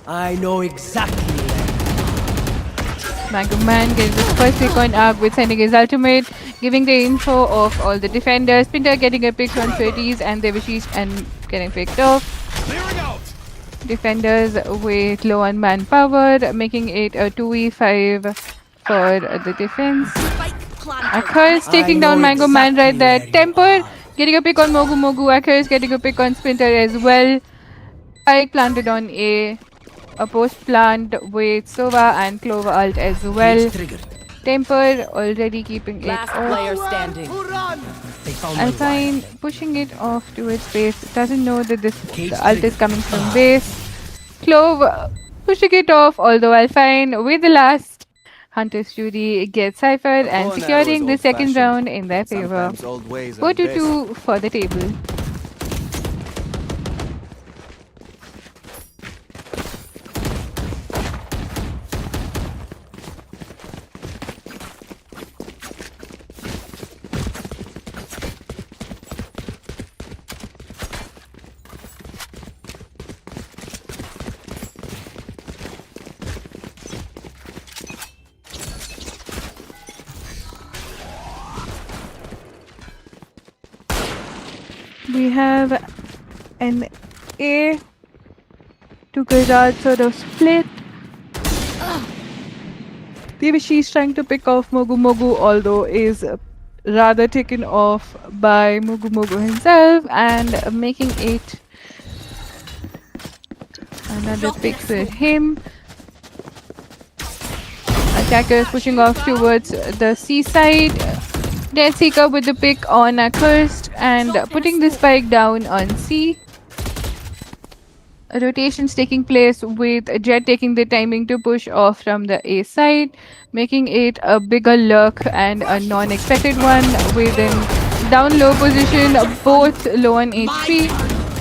I know exactly. Magoman getting the first pick on Arg with sending his ultimate, giving the info of all the defenders. Spinter getting a pick on 30s and Devashish and getting picked off. Clearing out. Defenders with low on manpower, making it a 2v5 for the defense. Akers taking down Mango Man right there. Temper getting a pick on Mogu Mogu. Akers getting a pick on Splinter as well. Spike planted on A. A post plant with Sova and Clover ult as well. Cage triggered. Temper already keeping it Last off. player standing. They found my Alpine Wi-Fi. pushing it off towards base. Doesn't know that this Cage the ult is triggered. coming from base. Clove pushing it off, although Alpine with the last Hunter's Judy gets Cypher and securing the second round in their favor. Sometimes old ways are 4-2 for the table. We have an A to Gujarat sort of split. Devashi's trying to pick off Mogu Mogu, although is rather taken off by Mogu Mogu himself and making it another pick for him. Attackers pushing off towards the seaside. Death Seeker with the pick on Accursed and putting the spike down on C. Rotations taking place with Jet taking the timing to push off from the A side, making it a bigger lurk and a non-expected one within down low position, both low on HP.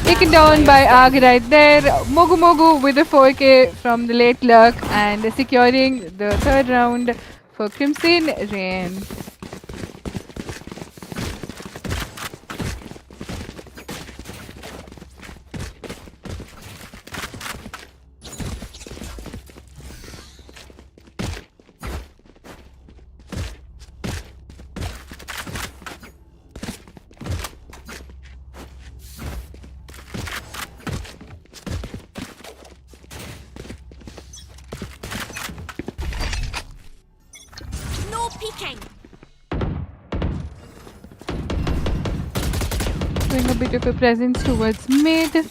Taken down by Arg right there. Mogu Mogu with a 4K from the late lurk and securing the third round for Crimson Rain. No peeking. Showing a bit of a presence towards mid.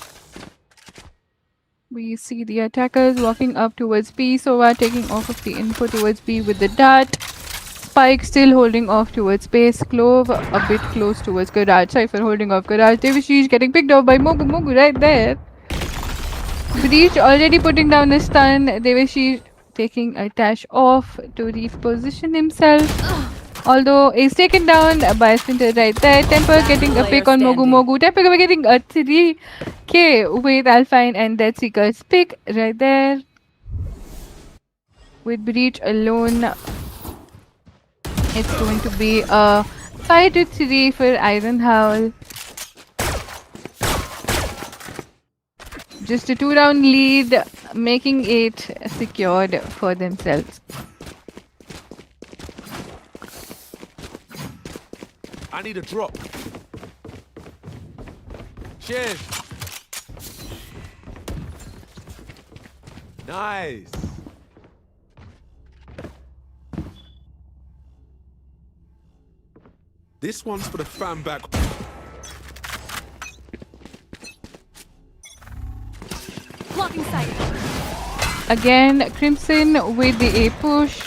We see the attackers walking up towards B. Sova taking off of the info towards B with the dart. Spike still holding off towards base. Clove a bit close towards Garage. Cypher holding off Garage. Devashish getting picked off by Mogu Mogu right there. Breach already putting down a stun. Devashish taking a dash off to reposition himself. Although is taken down by Splinter right there. Temper getting a pick on Mogu Mogu. Temper getting a 3K with Alpine and Death Seeker's pick right there. With Breach alone, it's going to be a 5-3 for Iron Howl. Just a 2-round lead, making it secured for themselves. I need a drop. Cheers. Nice. This one's for the fan back. Blocking sight. Again, Crimson with the A push.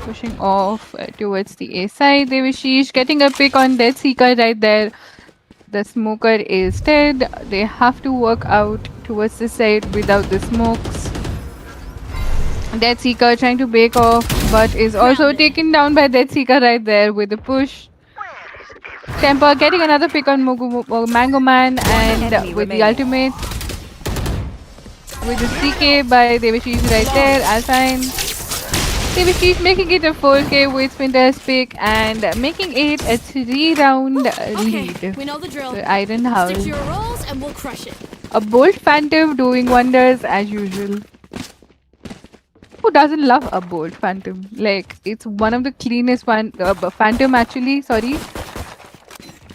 Pushing off towards the A side. Devashish getting a pick on Dead Seeker right there. The smoker is dead. They have to work out towards the side without the smokes. Dead Seeker trying to break off, but is also taken down by Dead Seeker right there with the push. Temper getting another pick on Mango Man and with the ultimate. With the CK by Devashish right there, Alpine. Devashish making it a 4K with Splinter's pick and making it a 3-round lead. Okay, we know the drill. For Iron Howl. Stick to your roles and we'll crush it. A Bolt Phantom doing wonders as usual. Who doesn't love a Bolt Phantom? Like, it's one of the cleanest Phantom actually, sorry.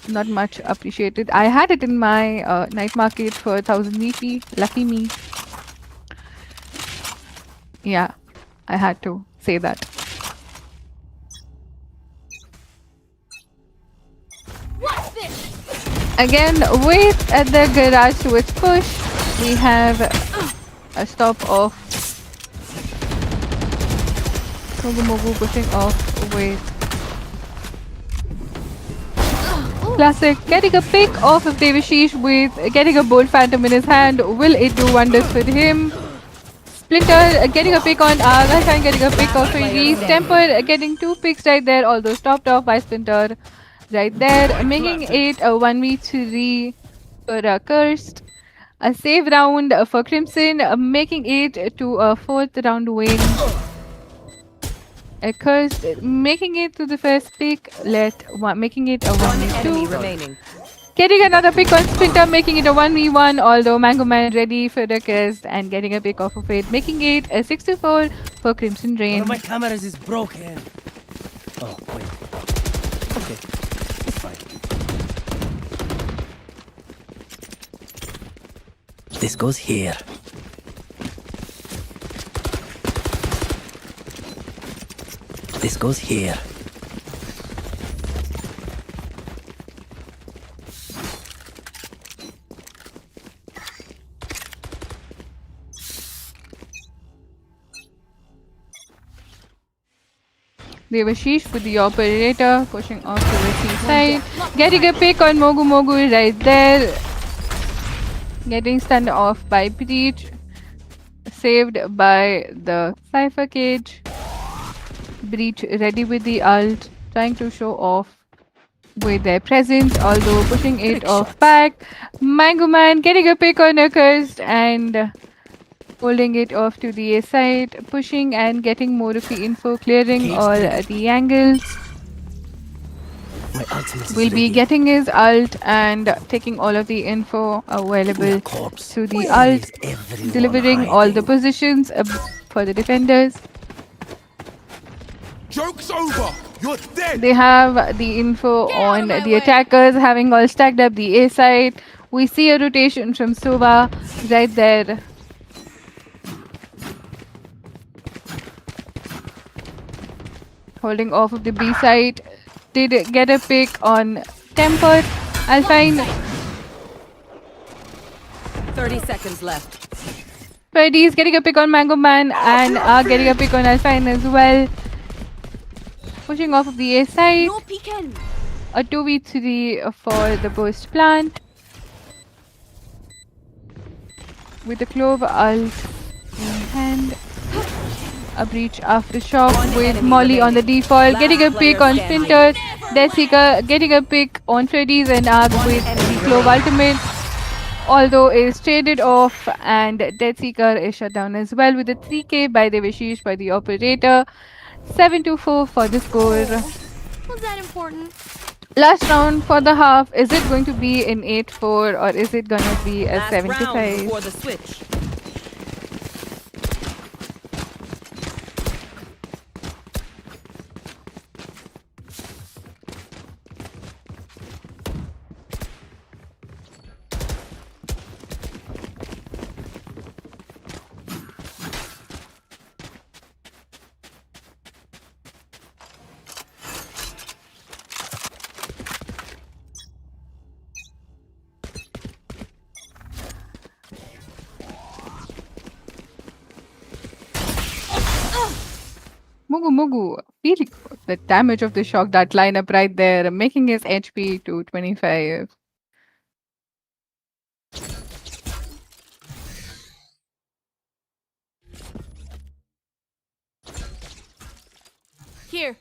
Not much appreciated. I had it in my night market for 1000 VP. Lucky me. Yeah, I had to say that. What's this? Again, with the garage towards push, we have a stop of Mogu pushing off with Classic getting a pick off of Devashish with getting a Bolt Phantom in his hand. Will it do wonders for him? Splinter getting a pick on Aga, getting a pick off Reese. Temper getting 2 picks right there, although stopped off by Splinter right there, making it a 1v3 for Cursed. A save round for Crimson, making it to a 4th round win. Cursed making it to the first pick, making it a 1v2. Remaining. Getting another pick on Splinter, making it a 1v1, although Mango Man ready for the Cursed and getting a pick off of it, making it a 6-4 for Crimson One Rain. of my cameras is broken. Oh, wait. Okay. It's fine. This goes here. This goes here. Devashish with the operator, pushing off to the C side. Getting a pick on Mogu right there. Getting stunned off by Breach. Saved by the Cypher Cage. Breach ready with the ult, trying to show off with their presence, although pushing it off back. Mango Man getting a pick on a Cursed and holding it off to the A side, pushing and getting more of the info, clearing all the angles. My ultimate is Will be ready. getting his ult and taking all of the info available Corpse. through the Where ult, is everyone delivering all the hiding? positions for the defenders. Joke's over. You're dead. They have the info Get out on of my the way. attackers having all stacked up the A side. We see a rotation from Sova right there. Holding off of the B side. Did get a pick on Temper. Alpine 30 seconds left. Freddy's getting a pick on Mango Man and are getting a pick on Alpine as well. Pushing off of the A side. No peeking. A 2v3 for the burst plant. With the Clove ult in hand. A breach aftershock with enemy Molly on the remaining. default. Last Getting a pick player on standing. Splinter. Deathseeker getting a pick on Freddy's and Arg with the Clove ultimate. Although is traded off and Deathseeker is shut down as well with a 3K by Devashish by the operator. 7-4 for the score. Was that important? Last round for the half. Is it going to be an 8-4 or is it going to be a Last round 7-5? before the switch. Mugu feeling the damage of the shock that lineup right there, making his HP to 25. Here.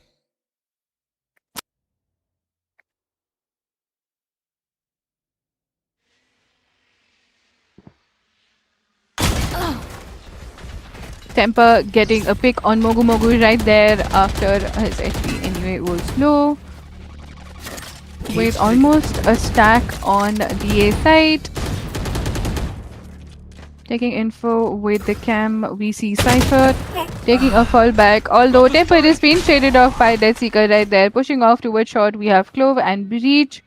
Temper getting a pick on Mogu right there after his HP anyway was low. With almost a stack on the A side. Taking info with the cam, we see Cypher taking a fall back. Although Temper is being traded off by Dead Seeker right there. Pushing off towards short, we have Clove and Breach.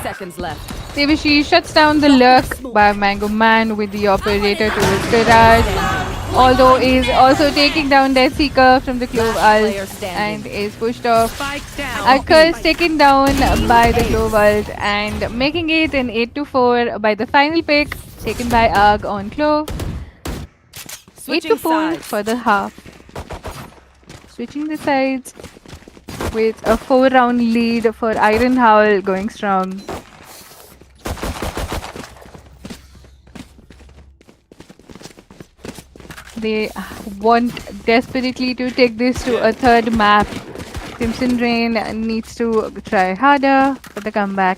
Seconds left. Devashi shuts down the lurk by Mango Man with the operator towards garage. Although is also taking down Death Seeker from the Clove ult and is pushed off. Akers taken down by the Clove ult and making it an 8-4 by the final pick taken by Arg on Clove. 8-4 for the half. Switching the sides with a 4-round lead for Iron Howl going strong. They want desperately to take this to a third map. Crimson Rain needs to try harder for the comeback.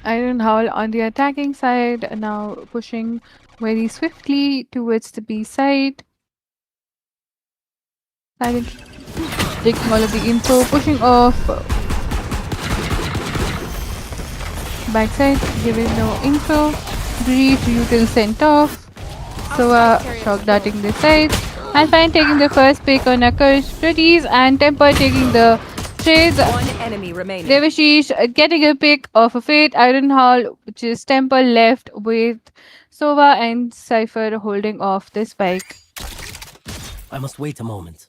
Iron Howl on the attacking side, now pushing very swiftly towards the B side. Silent taking all of the info, pushing off. Backside, giving no info. Breach, util sent off. So shock darting this side. And Fine taking the first pick on Akash, Pretties, and Temper taking the trades. One enemy remaining. Devashish getting a pick of a Fate, Iron Hall, which is Temple left with Sova and Cypher holding off the spike. I must wait a moment.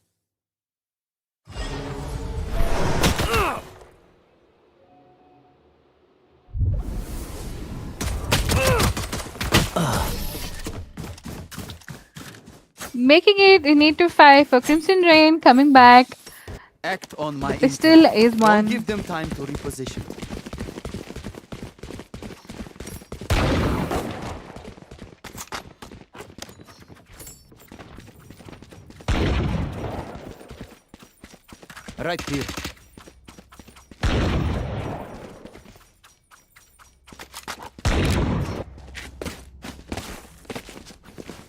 Making it an 8-5 for Crimson Rain coming back. Act on my It still is Don't one. give them time to reposition. Right here.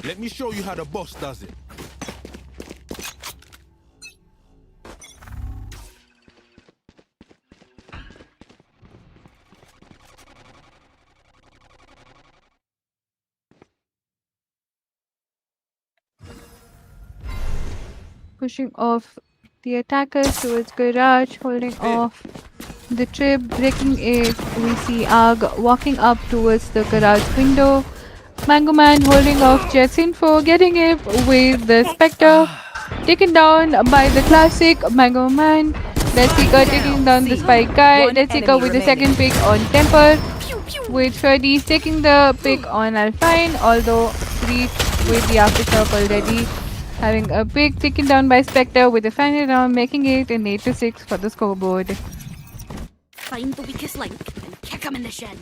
Let me show you how the boss does it. Pushing off the attackers towards garage, holding off the trip, breaking it. We see Arg walking up towards the garage window. Mango Man holding off Jet's info, getting it with the Spectre. Taken down by the classic Mango Man. Death Seeker taking down the Spike guy. One Death Seeker enemy with the remaining. second pick on Temper. with Ferdy's taking the pick on Alpine, although Breach with the aftershock already having a pick taken down by Spectre with the final round, making it an 8-6 for the scoreboard. Find the weakest link and kick him in the shin.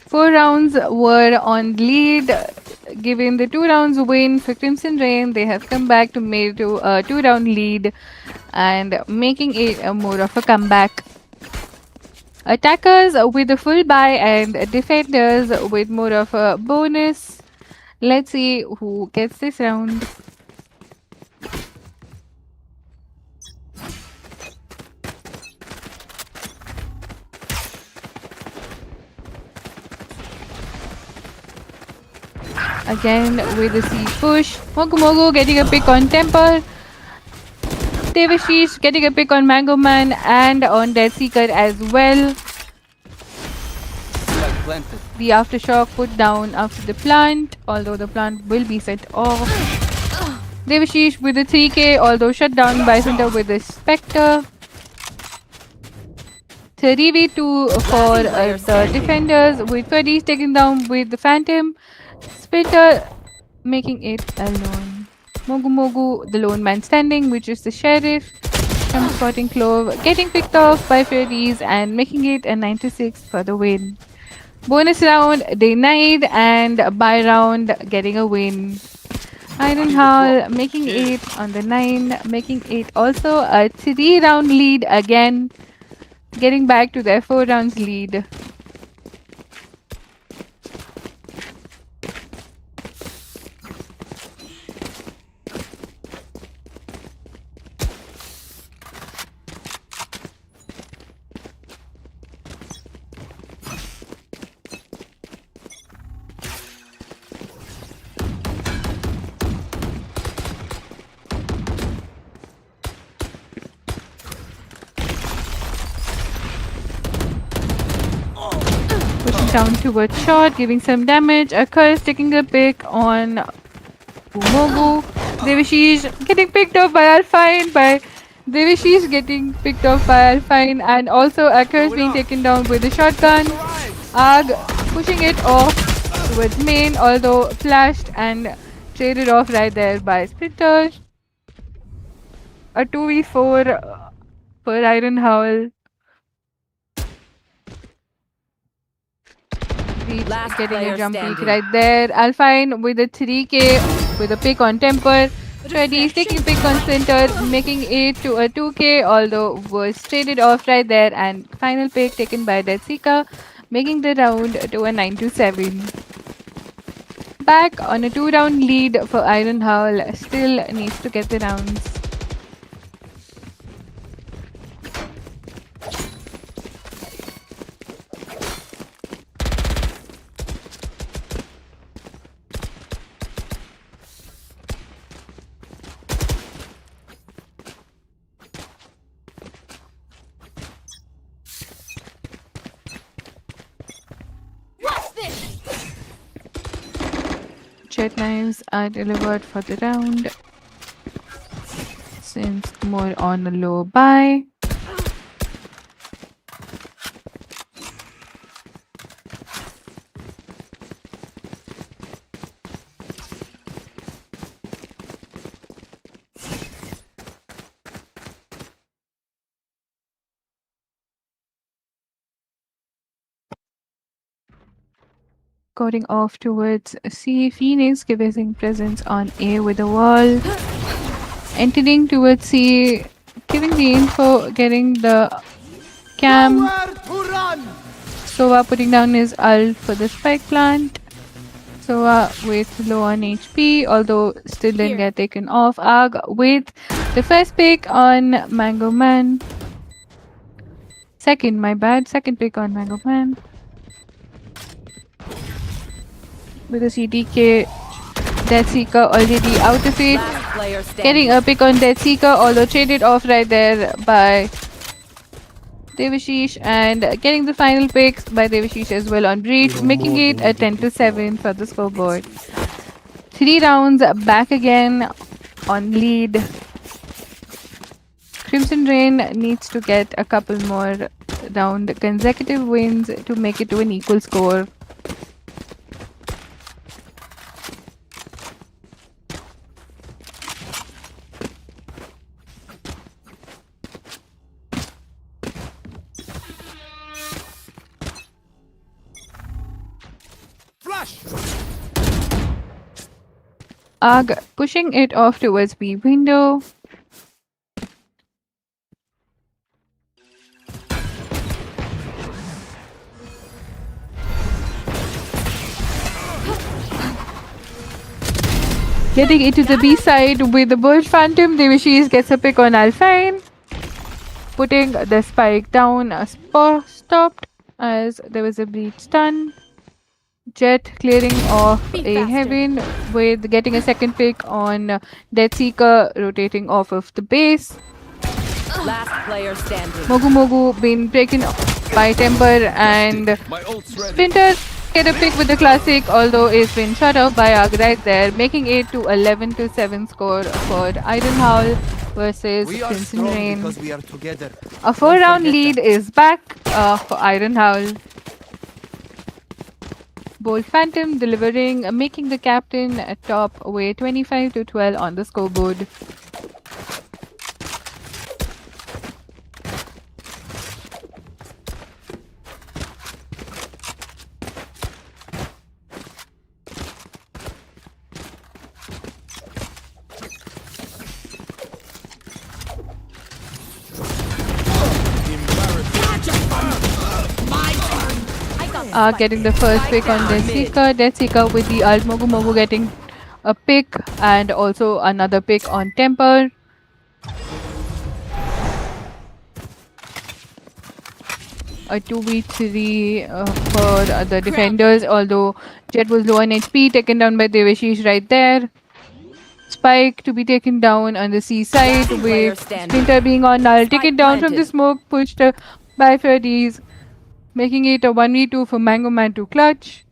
4 rounds were on lead, giving the 2 rounds win for Crimson Rain. They have come back to make to a 2-round lead and making it a more of a comeback. Attackers with a full buy and defenders with more of a bonus. Let's see who gets this round. Again with the C push. Mogu getting a pick on Temper. Devashish getting a pick on Mango Man and on Dead Seeker as well. Planted. The aftershock put down after the plant, although the plant will be set off. Devashish with the 3k, although shut down by Center with the Spectre. 3v2 for the defenders, with Ferdy's taken down with the Phantom. Splinter making it alone. Mogu, the lone man standing, which is the Sheriff. From Spotting Clove, getting picked off by Ferdy's and making it a 9-6 for the win. Bonus round denied and by round getting a win. Iron Hall making it on the 9, making it also a 3-round lead again, getting back to their 4 rounds lead. Down towards shot, giving some damage. A curse taking a pick on Mogu. Devashish getting picked off by Alpine, and also a curse being taken down with a shotgun. Arg pushing it off towards main, although flashed and traded off right there by Splinter. A 2v4 for Iron Howl. Last Getting player a jump peek standing. right there. Alpine with a 3k with a pick on Temper. Freddy's taking pick on Center, making it to a 2k, although was traded off right there, and final pick taken by Dead Seeker, making the round to a 9-7. Back on a 2-round lead for Iron Howl, still needs to get the rounds. Jet knives are delivered for the round, since more on a low buy. Going off towards C. Phoenix giving presence on A with a wall. Entering towards C, giving the info, getting the cam. Sova putting down his ult for the spike plant. Sova with low on HP, although still didn't get taken off. Arg with the first pick on Mango Man. Second pick on Mango Man. With a CTK, Dead Seeker already out of it. Last player standing. Getting a pick on Dead Seeker, although traded off right there by Devashish, and getting the final pick by Devashish as well on Breach, making it a 10-7 for the scoreboard. 3 rounds back again on lead. Crimson Rain needs to get a couple more round consecutive wins to make it to an equal score. Arg pushing it off towards B window. Getting into the B side with the Burst Phantom, Devashish gets a pick on Alpine. Putting the spike down, stopped as there was a breach stun. Jet clearing off a heaven with getting a second pick on Death Seeker rotating off of the base. Last player standing. Mogu Mogu being taken by Temper and Splinter get a pick with the classic, although it's been shut off by Arg right there, making it to 11-7 score for Iron Howl versus We are Crimson strong Rain. because we are together. A 4-round forget lead that. is back for Iron Howl. Bolt Phantom delivering, making the captain top away 25-12 on the scoreboard. Getting the first pick on Death Seeker. Death Seeker with the ult. Mogu Mogu getting a pick and also another pick on Temper. A 2v3 for the defenders, although Jet was low on HP, taken down by Devashish right there. Spike to be taken down on the C side with Splinter being on null. Taken down from the smoke, pushed by Freddy's, making it a 1v2 for Mango Man to clutch.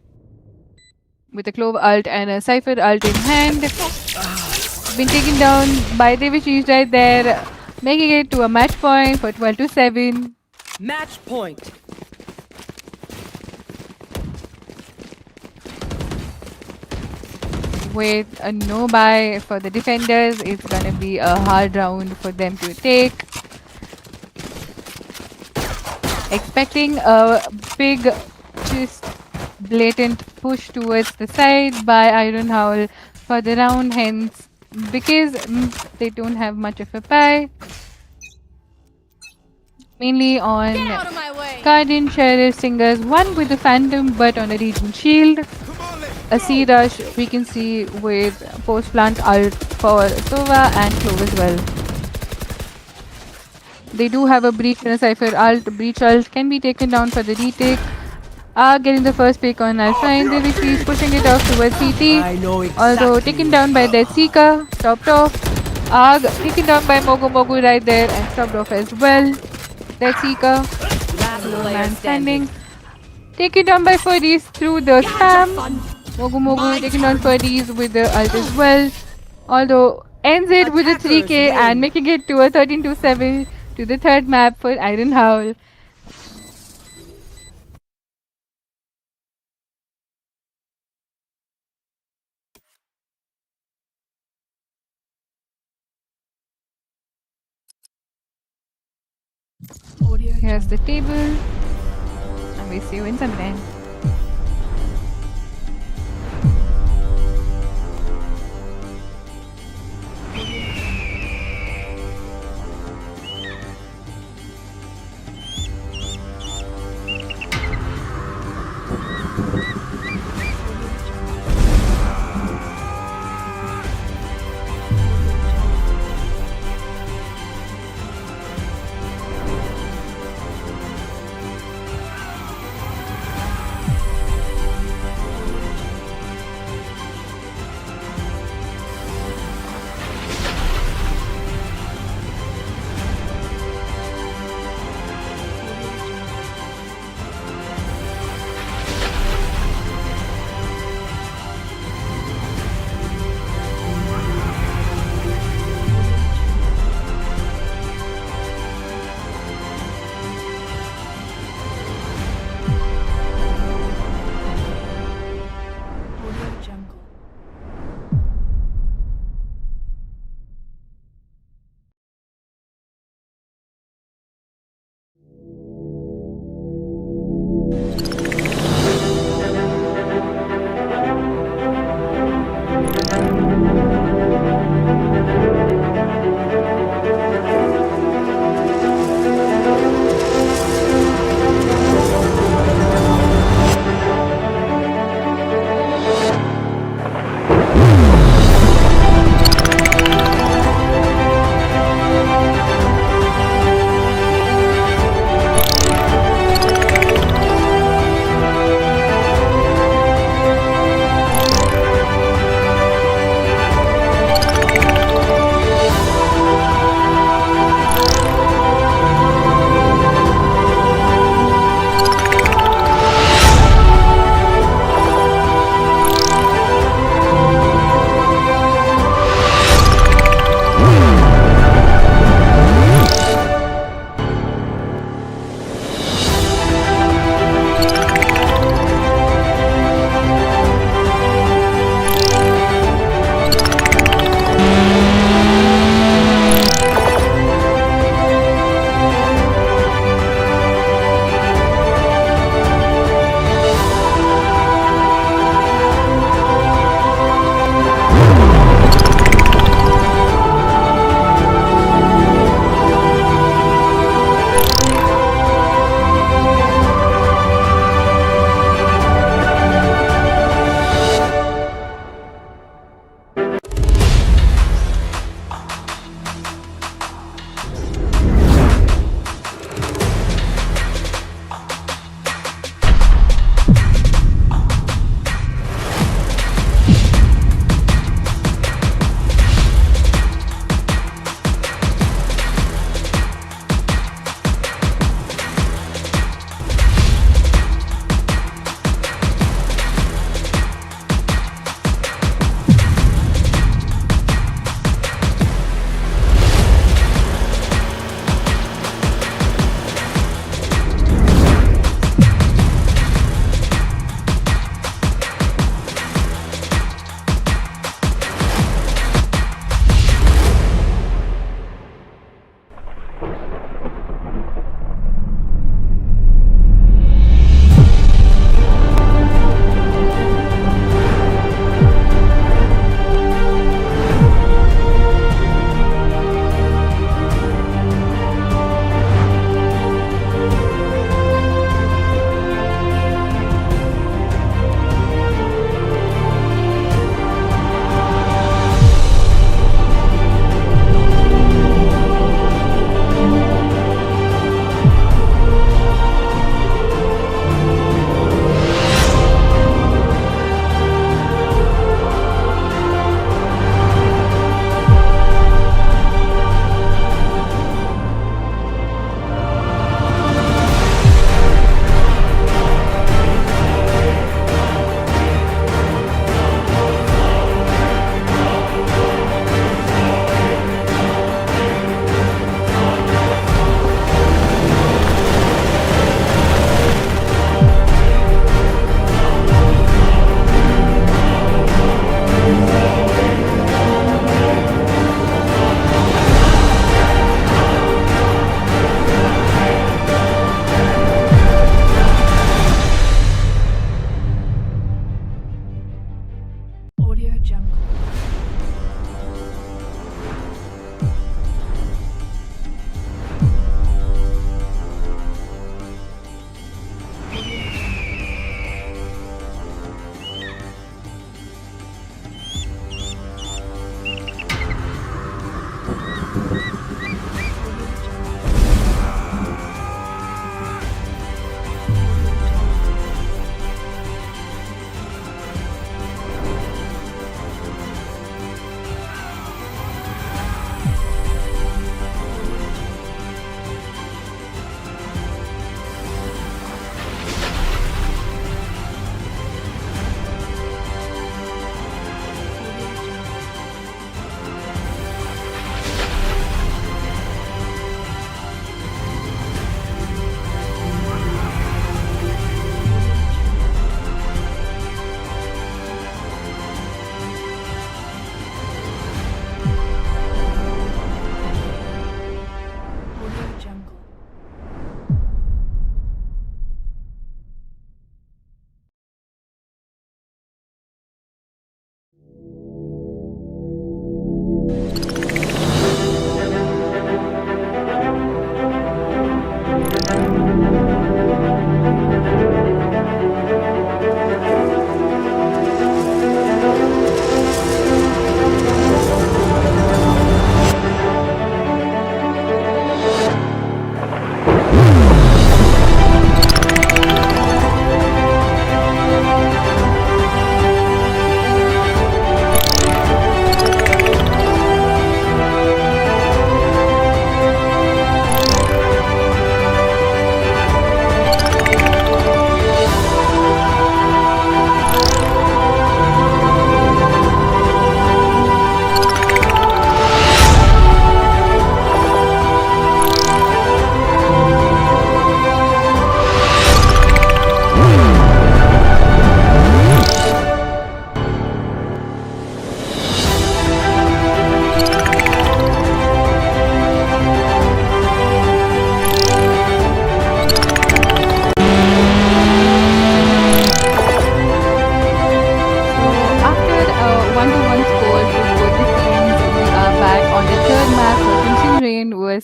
With a Clove ult and a Cypher ult in hand. Been taken down by Devashish right there, making it to a match point for 12-7. Match point. With a no buy for the defenders, it's gonna be a hard round for them to take. Expecting a big, just blatant push towards the side by Iron Howl for the round, hence because they don't have much of a buy. Mainly on Guardian, Sheriff, Singers, one with the Phantom but on a Regent Shield. A C rush we can see with post plant ult for Sova and Clove as well. They do have a breach and a Cypher ult. Breach ult can be taken down for the retake. Getting the first pick on Alpine. Devashish pushing it off towards CT. Although taken down by Death Seeker, stopped off. Arg taken down by Mogu Mogu right there and stopped off as well. Death Seeker, man standing. Taken down by Furries through the spam. Mogu Mogu taking down Furries with the ult as well. Although ends it with a 3k and making it to a 13-7 to the third map for Iron Howl. Here's the table, and we see you in some time.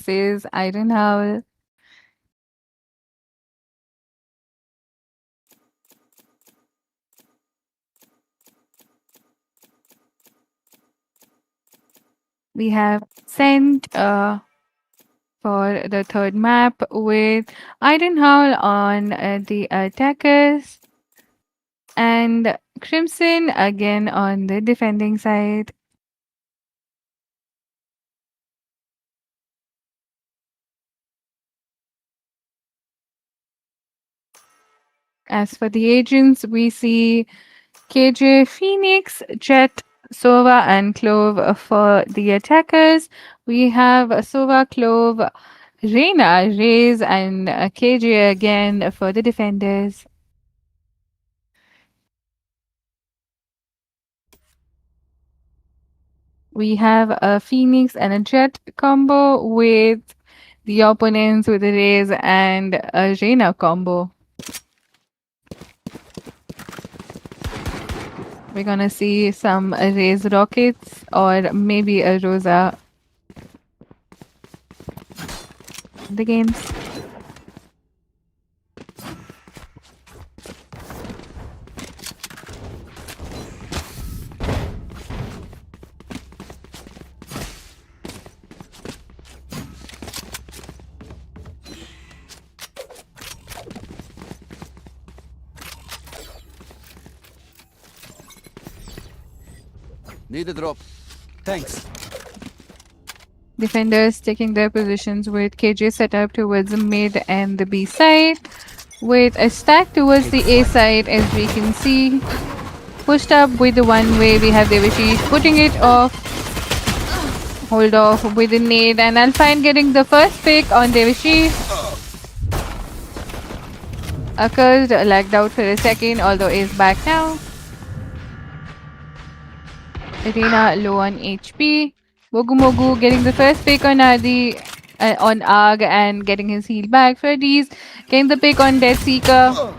versus Iron Howl. We have sent for the third map with Iron Howl on the attackers and Crimson again on the defending side. As for the agents, we see KJ, Phoenix, Jet, Sova, and Clove for the attackers. We have Sova, Clove, Reina, Raze, and KJ again for the defenders. We have a Phoenix and a Jet combo with the opponents with a Raze and a Reina combo. We're gonna see some Raze rockets or maybe a Rosa in the games. Need a drop. Thanks. Defenders taking their positions with KJ set up towards the mid and the B side, with a stack towards the A side as we can see. Pushed up with the one way, we have Devashish putting it off. Hold off with the nade, and Alpine getting the first pick on Devashish. Accursed lagged out for a second, although is back now. Arena low on HP. Mogu Mogu getting the first pick on Adi, on Arg and getting his heal back. Freddy's getting the pick on Death Seeker.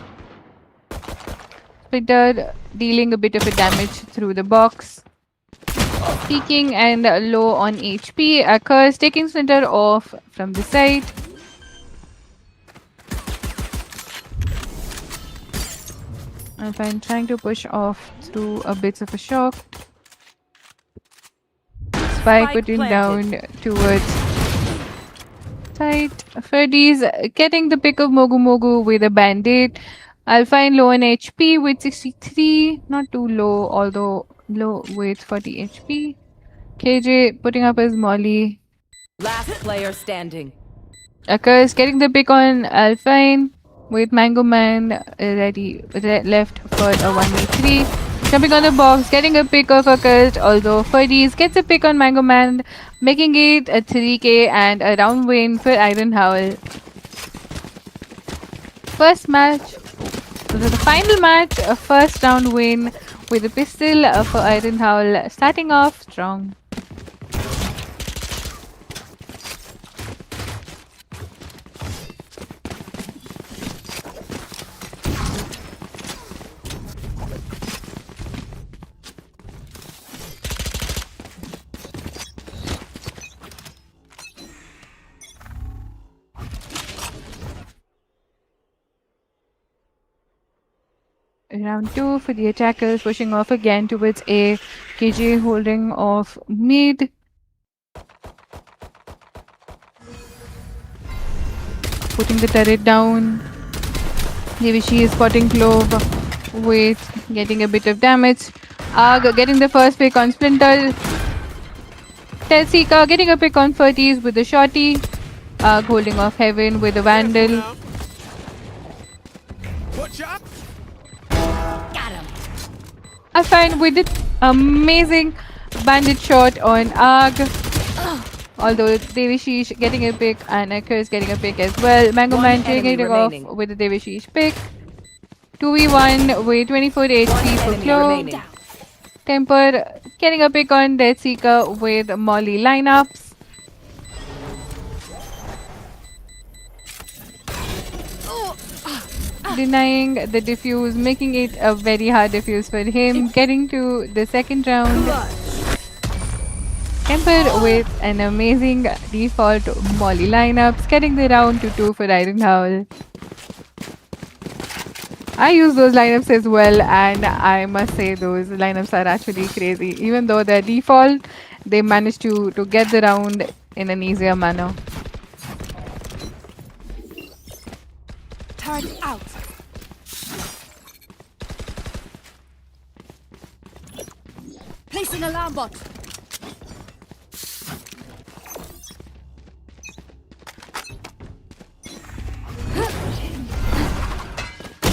Spitter dealing a bit of a damage through the box. Peeking and low on HP. Curse taking Splinter off from the side. Alpine trying to push off through a bit of a shock. Spike putting down towards side. Freddy's getting the pick of Mogu Mogu with a bandit. Alpine low on HP with 63. Not too low, although low with 40 HP. KJ putting up his molly. Last player standing. Akers getting the pick on Alpine with Mango Man ready left for a 1v3. Jumping on the box, getting a pick of Akers, although Fuddies gets a pick on Mango Man, making it a 3k and a round win for Iron Howl. First match, the final match, a first round win with a pistol for Iron Howl, starting off strong. Round 2 for the attackers, pushing off again towards A. KJ holding off mid. Putting the turret down. Devishi is spotting Clove with getting a bit of damage. Arg getting the first pick on Splinter. Telsika getting a pick on Ferties with the shorty. Arg holding off Heaven with the Vandal. Watch out! Alpine with the amazing bandit shot on Arg. Although Devishish getting a pick and Akers getting a pick as well. Mango Man taking it off with the Devishish pick. 2v1 with 24 HP for Clove. Temper getting a pick on Death Seeker with Molly lineups. Denying the defuse, making it a very hard defuse for him. Getting to the second round. Temper with an amazing default Molly lineups, getting the round to 2 for Iron Howl. I use those lineups as well, and I must say those lineups are actually crazy. Even though they're default, they manage to get the round in an easier manner. Turret out. Placing alarm bot.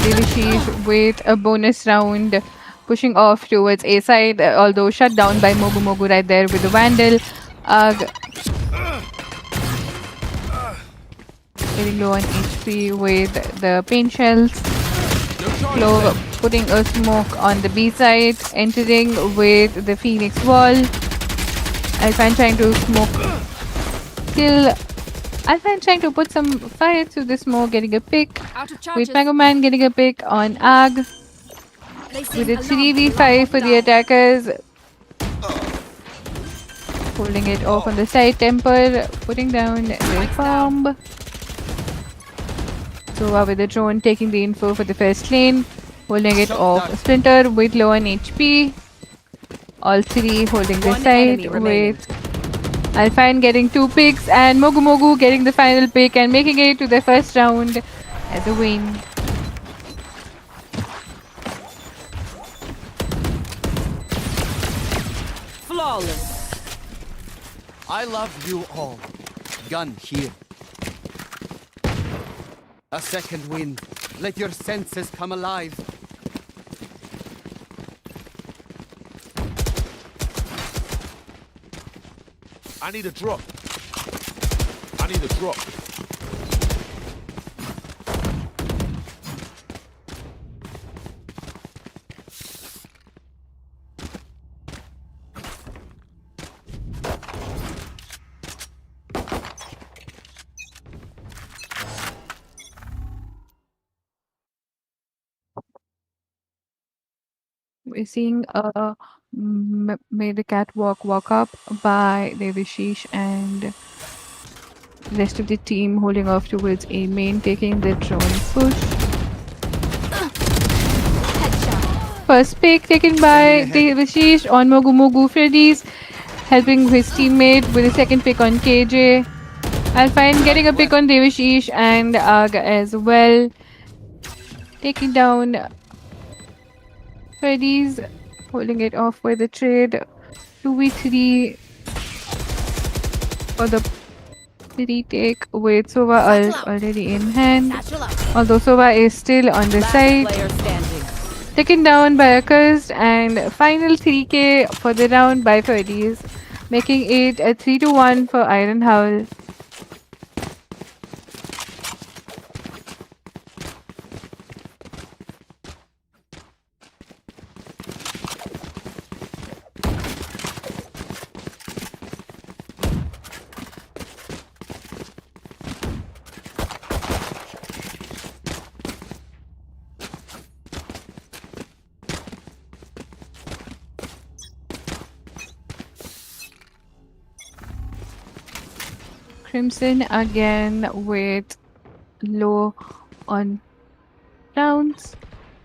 Devishish with a bonus round, pushing off towards A side, although shut down by Mogu right there with the Vandal. Getting low on HP with the paint shells. Low putting a smoke on the B side, entering with the Phoenix wall. Alpine trying to smoke kill. Alpine trying to put some fire to the smoke, getting a pick. Out of With charges. Mango Man getting a pick on Ag. Placing With a alarm 3v5 for the down. attackers. Holding it off on the side. Temper putting down the bomb. So with the drone taking the info for the first lane. Holding it off. Splinter with low on HP. All three holding the One side enemy remaining. with Alpine getting 2 picks and Mogu getting the final pick and making it to the first round as a win. Flawless. I love you all. Gun here. A second wind. Let your senses come alive. I need a drop. I need a drop. We're seeing May the Catwalk walk up by Devishish and rest of the team holding off towards A main, taking the drone push. First pick taken by Devishish on Mogu Freddy's, helping his teammate with a second pick on KJ. Alpine getting a pick on Devishish and Ag as well. Taking down Freddy's, holding it off with the trade. 2v3 for the retake with Sova already in hand. Although Sova is still on the Last side. player standing. Taken down by Accursed and final 3k for the round by Freddy's, making it a 3-1 for Iron Howl. Crimson again with low on rounds.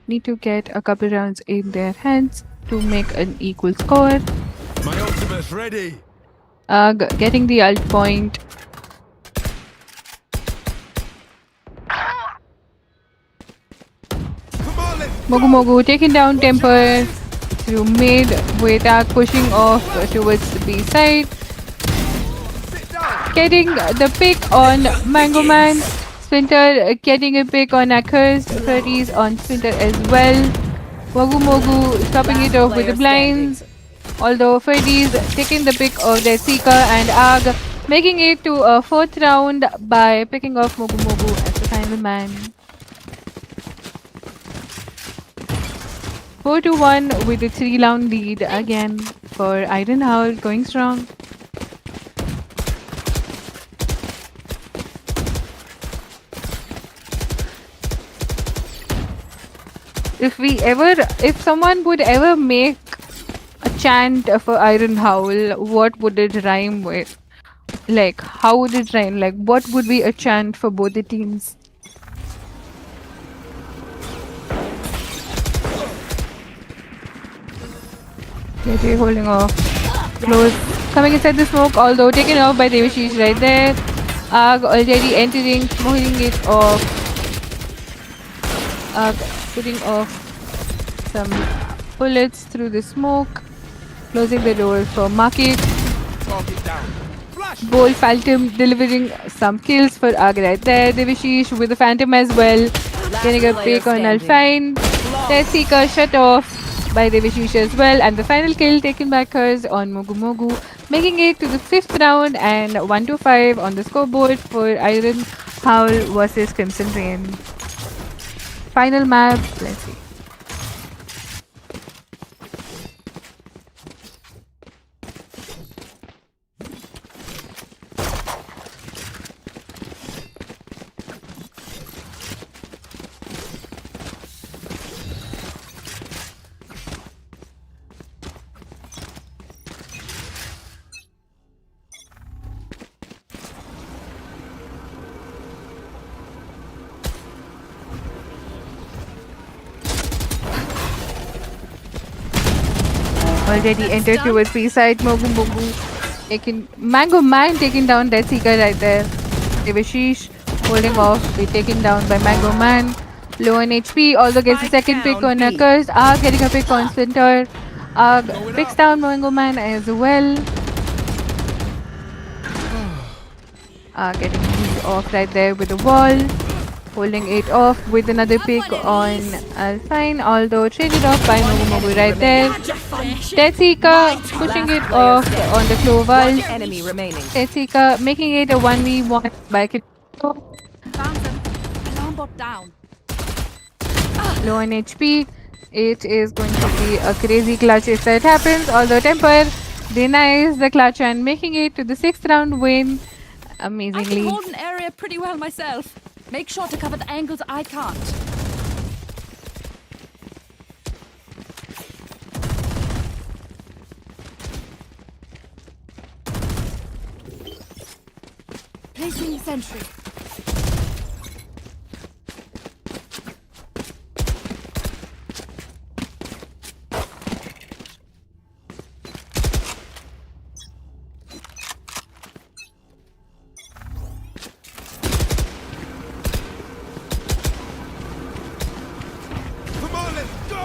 Need to get a couple rounds in their hands to make an equal score. My ultimate's ready. Getting the ult point. Come on, let's Mogu taking down Temper through mid with Ag pushing off towards the B side. Getting the pick on Mango Man. Splinter getting a pick on Accursed. Freddy's on Splinter as well. Mogu stopping it off with the blinds. Although Freddy's taking the pick of their Seeker and Ag, making it to a 4th round by picking off Mogu as the final man. 4-1 with a 3-round lead again for Iron Howl, going strong. If someone would ever make a chant for Iron Howl, what would it rhyme with? Like, how would it rhyme? Like, what would be a chant for both the teams? KJ holding off. Close. Coming inside the smoke, although taken off by Devashish right there. Arg already entering, holding it off. Arg putting off some bullets through the smoke. Closing the door for Market. Bold Phantom delivering some kills for Arg right there. Devashish with the Phantom as well. Getting a pick on Alpine. Death Seeker shut off by Devashish as well. And the final kill taken by Kurz on Mogu Mogu. Making it to the 5th round and 1-5 on the scoreboard for Iron Howl versus Crimson Rain. Final map, let's see. Already entered towards B-side. Mogu Mogu taking Mango Man taking down Death Seeker right there. Devashish holding off, be taken down by Mango Man. Low on HP, although gets a second pick on a Curse. Arg getting a pick on Splinter. Arg picks down Mango Man as well. Arg getting hit off right there with the wall. Holding it off with another pick on Alpine, although traded off by Mogu Mogu right there. Death Seeker pushing it off on the Cloval. Enemy remaining. Death Seeker making it a 1v1 by Kitto. Found them. Alarm bot down. Low on HP. It is going to be a crazy clutch if that happens, although Temper denies the clutch and making it to the 6th round win I amazingly. can hold an area pretty well myself. Make sure to cover the angles I can't. Placing sentry.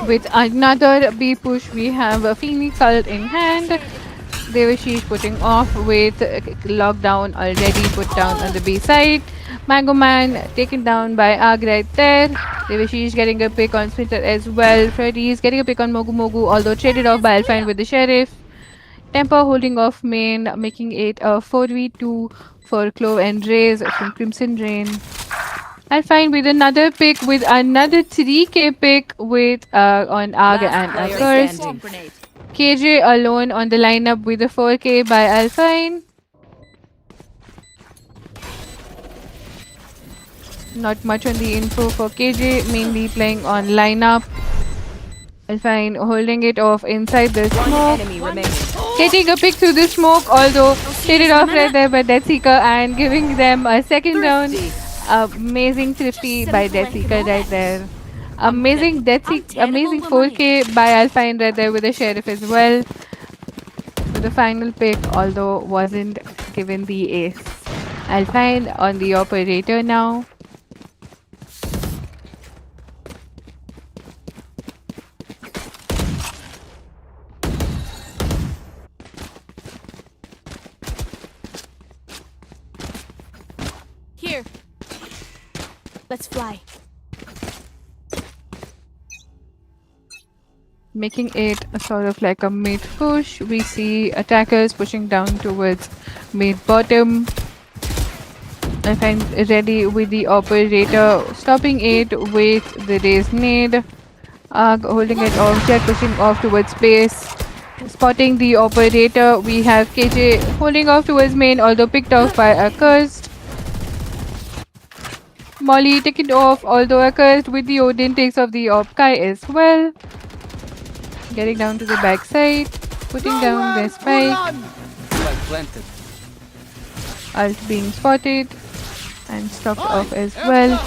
With another B push, we have a Phoenix ult in hand. Devashish putting off with lockdown already put down on the B side. Mango Man taken down by Arg right there. Devashish getting a pick on Splinter as well. Freddy's getting a pick on Mogu Mogu, although traded off by Alpine with the Sheriff. Temper holding off main, making it a 4v2 for Clove and Raze from Crimson Rain. Alpine with another pick, with another 3k pick with on Arg and player Curse. standing. Grenade. KJ alone on the lineup with a 4k by Alpine. Not much on the info for KJ, mainly playing on lineup. Alpine holding it off inside the One smoke. enemy remaining. Getting a pick through the smoke, although shaded off right there by Death Seeker and giving them a second round. Amazing thrifty by Death Seeker right there. Amazing amazing 4k by Alpine right there with the Sheriff as well. With the final pick, although wasn't given the ace. Alpine on the operator now. Here. Let's fly. Making it a sort of like a mid push. We see attackers pushing down towards mid bottom. I find ready with the operator, stopping it with the raised nade. Holding it off, Jet pushing off towards base. Spotting the operator, we have KJ holding off towards main, although picked off by Accursed. Molly taken off, although Accursed with the Odin takes off the op Kai as well. Getting down to the backside. putting down their spike. Spike planted. Alt being spotted and stopped off as well.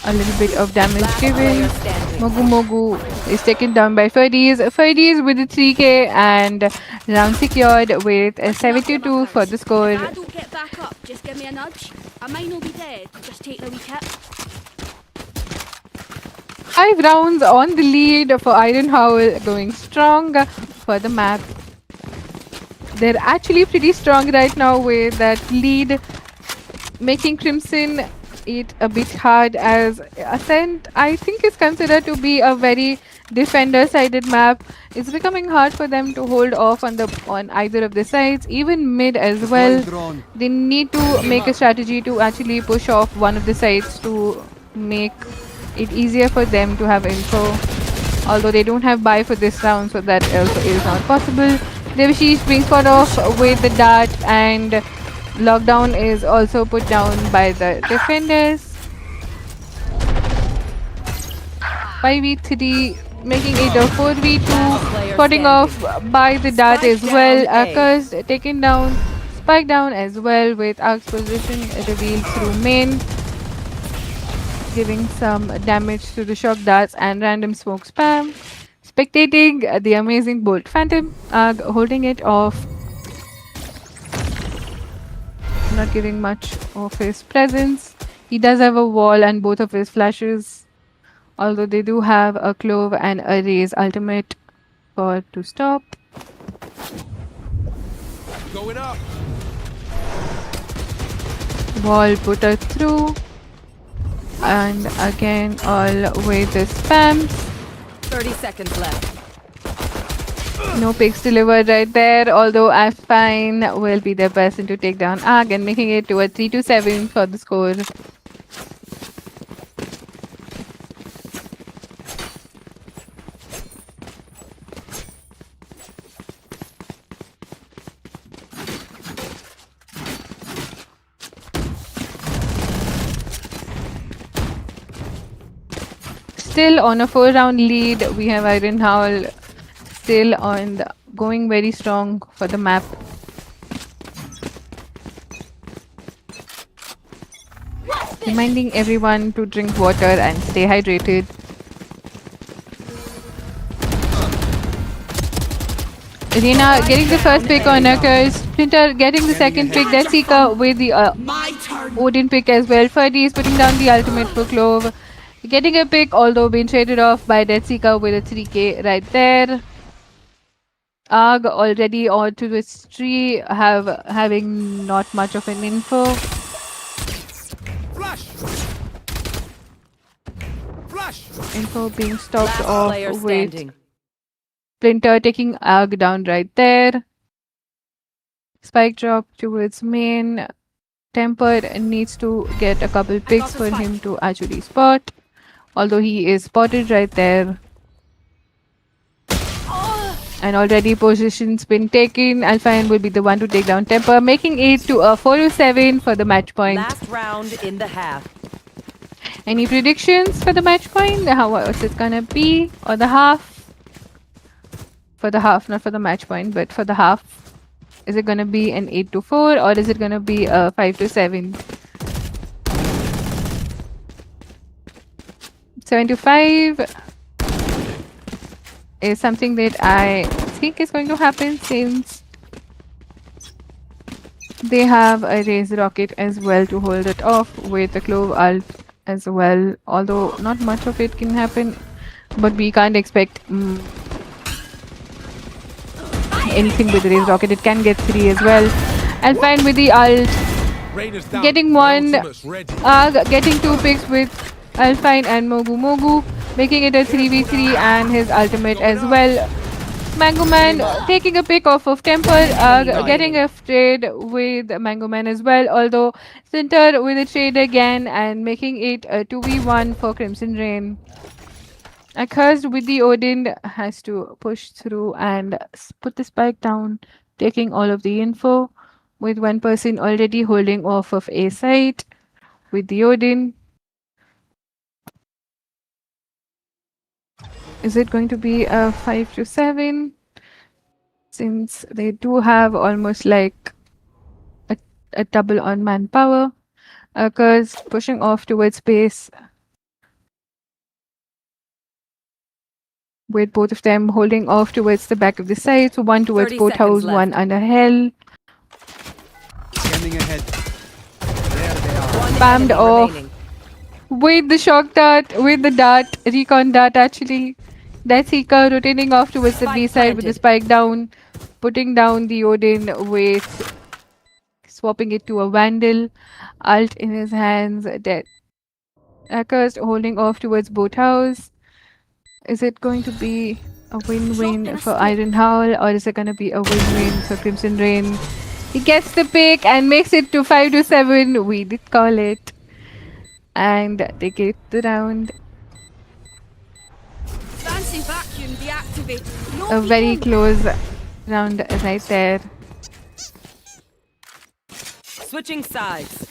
A little bit of damage given. Mogu Mogu is taken down by Ferdies. Ferdies with a 3k and round secured with a 72 for the score. If I don't get back up, just give me a nudge. I might not be dead, just take a wee kip. 5 rounds on the lead for Iron Howl, going strong for the map. They're actually pretty strong right now with that lead, making Crimson it a bit hard, as Ascent I think is considered to be a very defender-sided map. It's becoming hard for them to hold off on either of the sides, even mid as well. Drone. They need to make a strategy to actually push off one of the sides to make it easier for them to have info. Although they don't have buy for this round, so that also is not possible. Devashish being spot off with the dart, and lockdown is also put down by the defenders. 5v3, making it a 4v2, spotting off by the dart as well. Cursed taken down, spike down as well with Ark's position revealed through main, giving some damage to the shock darts and random smoke spam. Spectating the amazing Bolt Phantom, Arg holding it off, not giving much of his presence. He does have a wall and both of his flashes, although they do have a Clove and a Raise ultimate for to stop. Going up. Wall putter through, and again all with the spams. 30 seconds left. No picks delivered right there, although Affine will be the person to take down Arg and making it to a 3-7 for the score. Still on a 4-round lead, we have Iron Howl still on going very strong for the map. Reminding everyone to drink water and stay hydrated. Arena getting the first pick on Curse. Splinter getting the second pick. Death Seeker with the Odin pick as well. Ferdy is putting down the ultimate for Clove. Getting a pick, although being traded off by Death Seeker with a 3k right there. Arg already onto this tree, having not much of an info. Flash. Flash. Info being stopped Last off player with standing. Splinter taking Arg down right there. Spike drop towards main. Temper needs to get a couple picks for him to actually spot. Although he is spotted right there. And already position's been taken. Alpine will be the one to take down Temper, making it to a 4-7 for the match point. Last round in the half. Any predictions for the match point? How is it gonna be? Or the half? For the half, not for the match point, but for the half. Is it gonna be an 8-4 or is it gonna be a 5-7? 7-5 is something that I think is going to happen, since they have a Raise Rocket as well to hold it off with a Clove ult as well. Although not much of it can happen, but we can't expect anything with the Raise Rocket. It can get 3 as well. Alpine with the ult, getting one. Getting 2 picks with Alpine and Mogu Mogu, making it a 3v3 and his ultimate as well. Mango Man taking a pick off of Temper, getting a trade with Mango Man as well, although Center with a trade again and making it a 2v1 for Crimson Rain. Accursed with the Odin has to push through and put the spike down, taking all of the info, with one person already holding off of A site with the Odin. Is it going to be a 5 to 7? Since they do have almost like a double on manpower. Cursed pushing off towards base with both of them holding off towards the back of the site. So one towards 30 boathouse, seconds one left. under hell. Scanning ahead. There they are. One Spammed enemy off. remaining. With the shock dart, with the dart, recon dart actually. That Seeker rotating off towards the B Spike side with the planted. spike down, putting down the Odin with swapping it to a Vandal, ult in his hands, dead. Cursed holding off towards boathouse. Is it going to be a win-win for Iron Howl or is it going to be a win-win for Crimson Rain? He gets the pick and makes it to 5 to 7. We did call it. And they get the round. Fancy vacuum deactivated. No A very peeking. close round right there. Switching sides.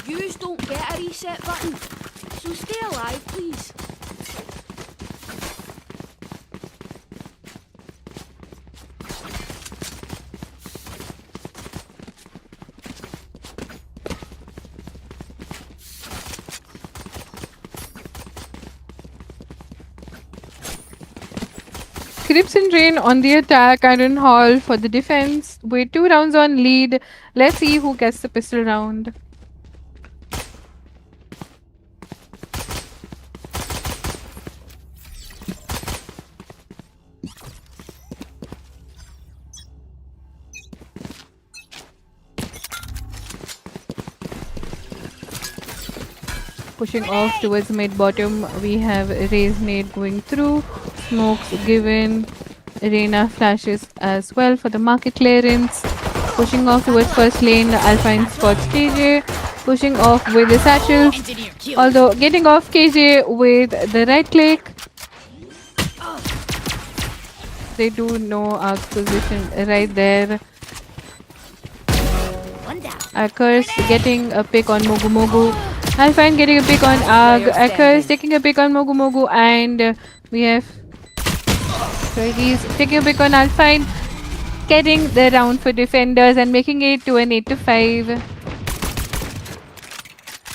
Yous don't get a reset button. So stay alive, please. Crimson Rain on the attack, Iron Hall for the defense. With 2 rounds on lead. Let's see who gets the pistol round. Pushing off towards mid-bottom, we have Raze Nade going through, smokes given, Arena flashes as well for the market clearance. Pushing off towards first lane, Alpine spots KJ, pushing off with the satchel, although getting off KJ with the right click. They do know our position right there. Akers getting a pick on Mogu Mogu. Alpine getting a pick on Ag. Akers taking a pick on Mogu Mogu. And we have He's taking a pick on Alpine. Getting the round for defenders and making it to an 8 to 5.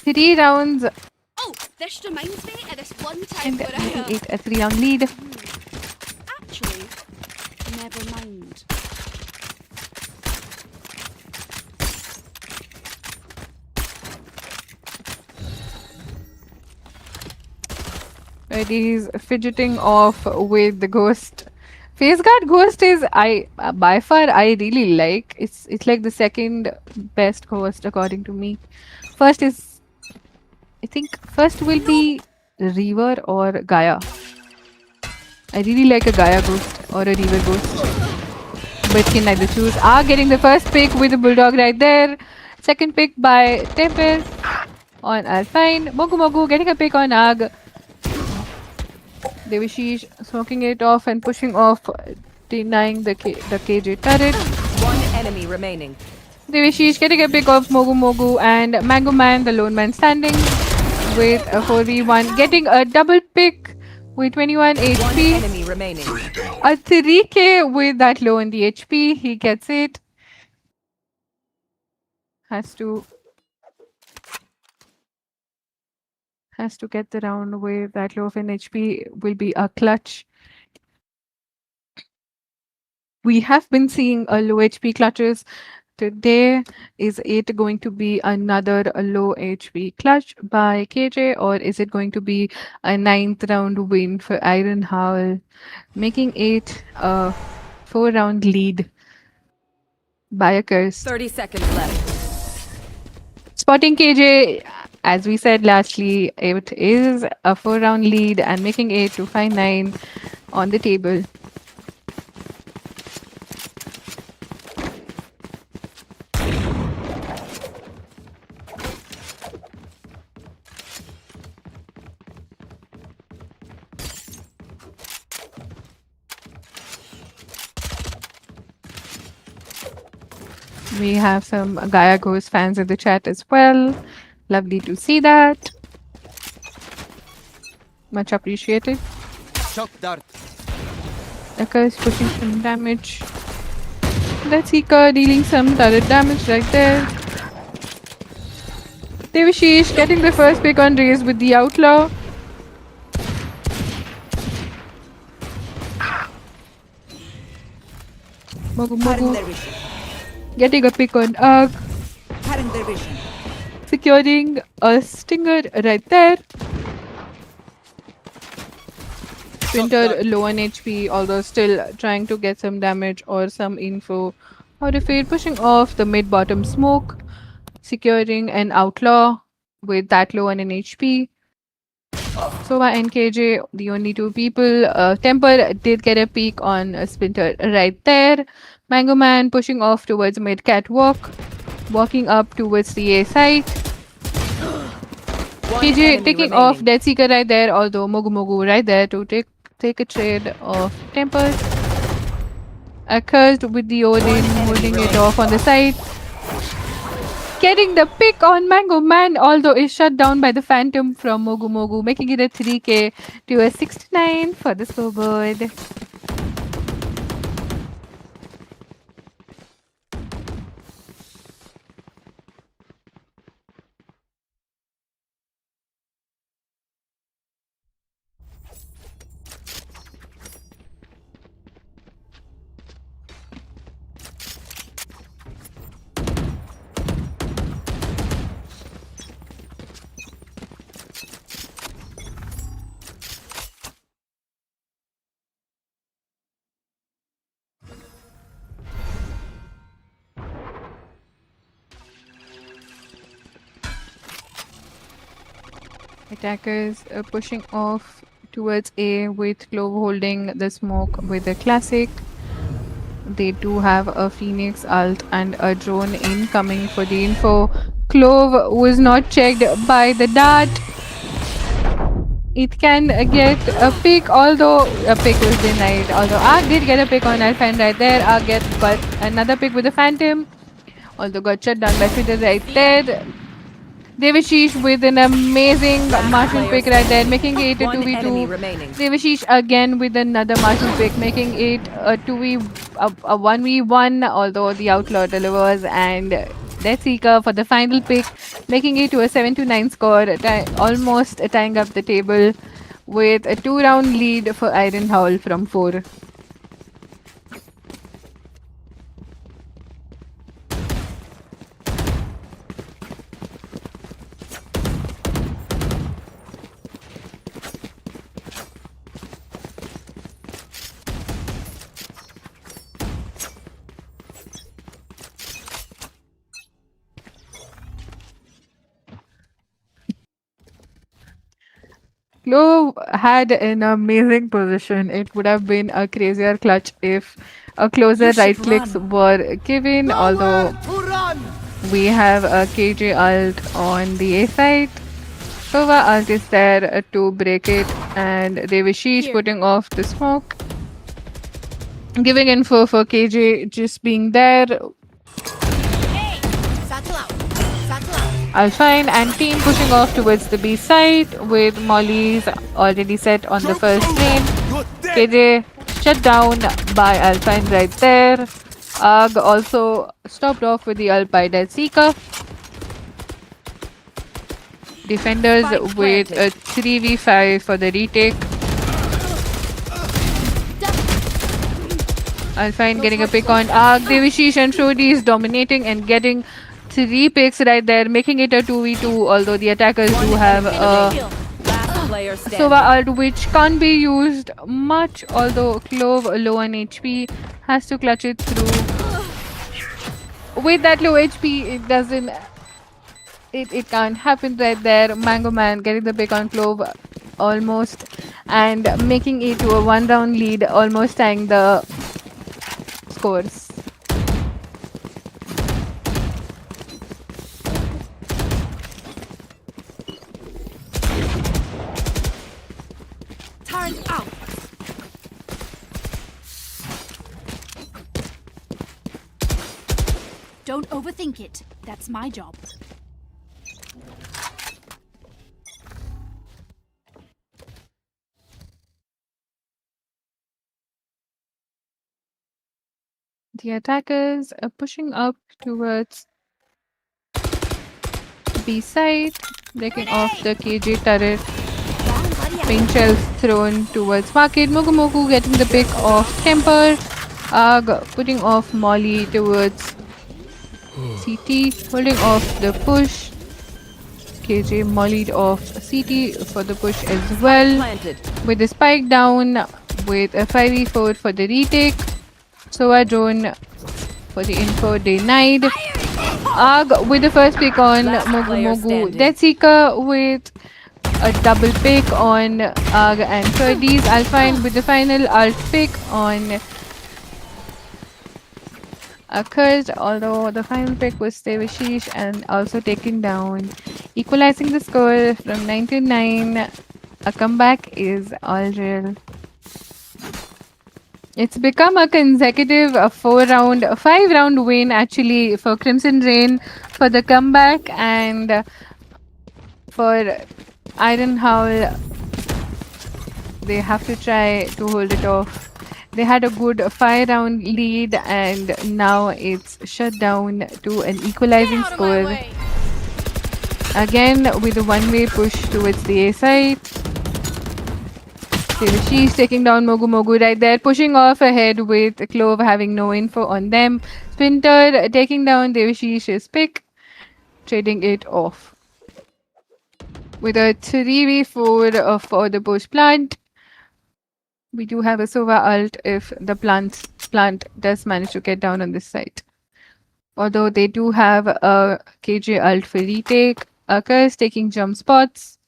3 rounds Oh, this reminds me of this one time and where making I it a 3 round lead. actually never mind. He's fidgeting off with the ghost. Face guard ghost is by far I really like. It's like the second best ghost according to me. First is I think first will be Reaver or Gaia. I really like a Gaia ghost or a Reaver ghost. But can neither choose. Getting the first pick with the bulldog right there. Second pick by Temper on Alpine. Mogu Mogu getting a pick on Ag. Devishish smoking it off and pushing off, denying the KJ turret. One enemy remaining. Devishish getting a pick of Mogu Mogu and Mango Man, the lone man standing with a 4v1, getting a double pick with 21 One HP. enemy remaining. A 3k with that low in the HP. He gets it. Has to get the round with that low of an HP. Will be a clutch. We have been seeing a low HP clutches. Today, is it going to be another low HP clutch by KJ or is it going to be a 9th round win for Iron Howl, making it a 4-round lead by a curse? 30 seconds left. Spotting KJ, as we said lastly, it is a 4-round lead and making it to 5-9 on the table. We have some Gaia Ghost fans in the chat as well. Lovely to see that. Much appreciated. Shock dart. Attacker is pushing some damage. That's Seeker dealing some turret damage right there. Devishish getting the first pick on Raze with the Outlaw. Mogu Cutting Mogu their vision. getting a pick on Arg. Cutting their vision. Securing a stinger right there. Splinter low on HP, although still trying to get some damage or some info. Horrified pushing off the mid-bottom smoke. Securing an Outlaw with that low on an HP. Sova and KJ, the only two people. Temper did get a peek on Splinter right there. Mango Man pushing off towards mid catwalk. Walking up towards the A site. One KJ enemy taking off remaining. Dead Seeker right there, although Mogu Mogu right there to take a trade of Temper. Accursed with the Odin, holding it off on the side. Getting the pick on Mango Man, although is shut down by the Phantom from Mogu Mogu, making it a 3k to a 69 for the scoreboard. Attackers pushing off towards A with Clove holding the smoke with a classic. They do have a Phoenix ult and a drone incoming for the info. Clove was not checked by the dart. It can get a pick, although a pick was denied. Although Ark did get a pick on Alpine right there. Ark got another pick with the Phantom. Although got shut down by Twitter right there. Devashish with an amazing Marshall pick right there, making it a One enemy 2v2. remaining. Devashish again with another Marshall pick, making it a 1v1, although the Outlaw delivers, and Death Seeker for the final pick, making it to a 7-9 score, almost tying up the table with a 2-round lead for Iron Howl from 4. Glow had an amazing position. It would have been a crazier clutch if a closer right clicks were given, although we have a KJ ult on the A side. Sova ult is there to break it, and Devashish putting off the smoke. Giving info for KJ just being there. Alpine and team pushing off towards the B side with Molly's already set on the first lane. KJ shut down by Alpine right there. Arg also stopped off with the ult by Dead Seeker. Defenders with a 3v5 for the retake. Alpine getting a pick on Arg. Devishish and Shodi is dominating and getting 3 picks right there, making it a 2v2, although the attackers do have a Last player standing. Sova ult which can't be used much, although Clove low on HP has to clutch it through. With that low HP, it can't happen right there. Mango Man getting the pick on Clove almost and making it to a 1-round lead, almost tying the scores. Turn out. Don't overthink it. That's my job. The attackers are pushing up towards B side, breaking off the KJ turret. Pink shells thrown towards market. Mogu Mogu getting the pick of Temper. Putting off Molly towards CT, holding off the push. KJ mollied off CT for the push as well. Planted. With the spike down, with a 5v4 for the retake. Soa drone for the info denied. With the first pick on Last Mogu player Mogu. standing. Death Seeker with a double pick on and Ferdies. Alpine with the final alt pick on Kurz, although the final pick was Devashish and also taken down, equalizing the score from 9 to 9. A comeback is all real. It's become a consecutive 5-round win actually for Crimson Rain for the comeback, and for Iron Howl, they have to try to hold it off. They had a good 5-round lead, and now it's shut down to an equalizing score. Again with a one-way push towards the A side. She's taking down Mogu Mogu right there, pushing off ahead with Clove having no info on them. Splinter taking down Devashish's pick, trading it off. With a 3v4 for the bush plant. We do have a Sova ult if the plant does manage to get down on this site. Although they do have a KJ ult for retake. Curse taking jump spots.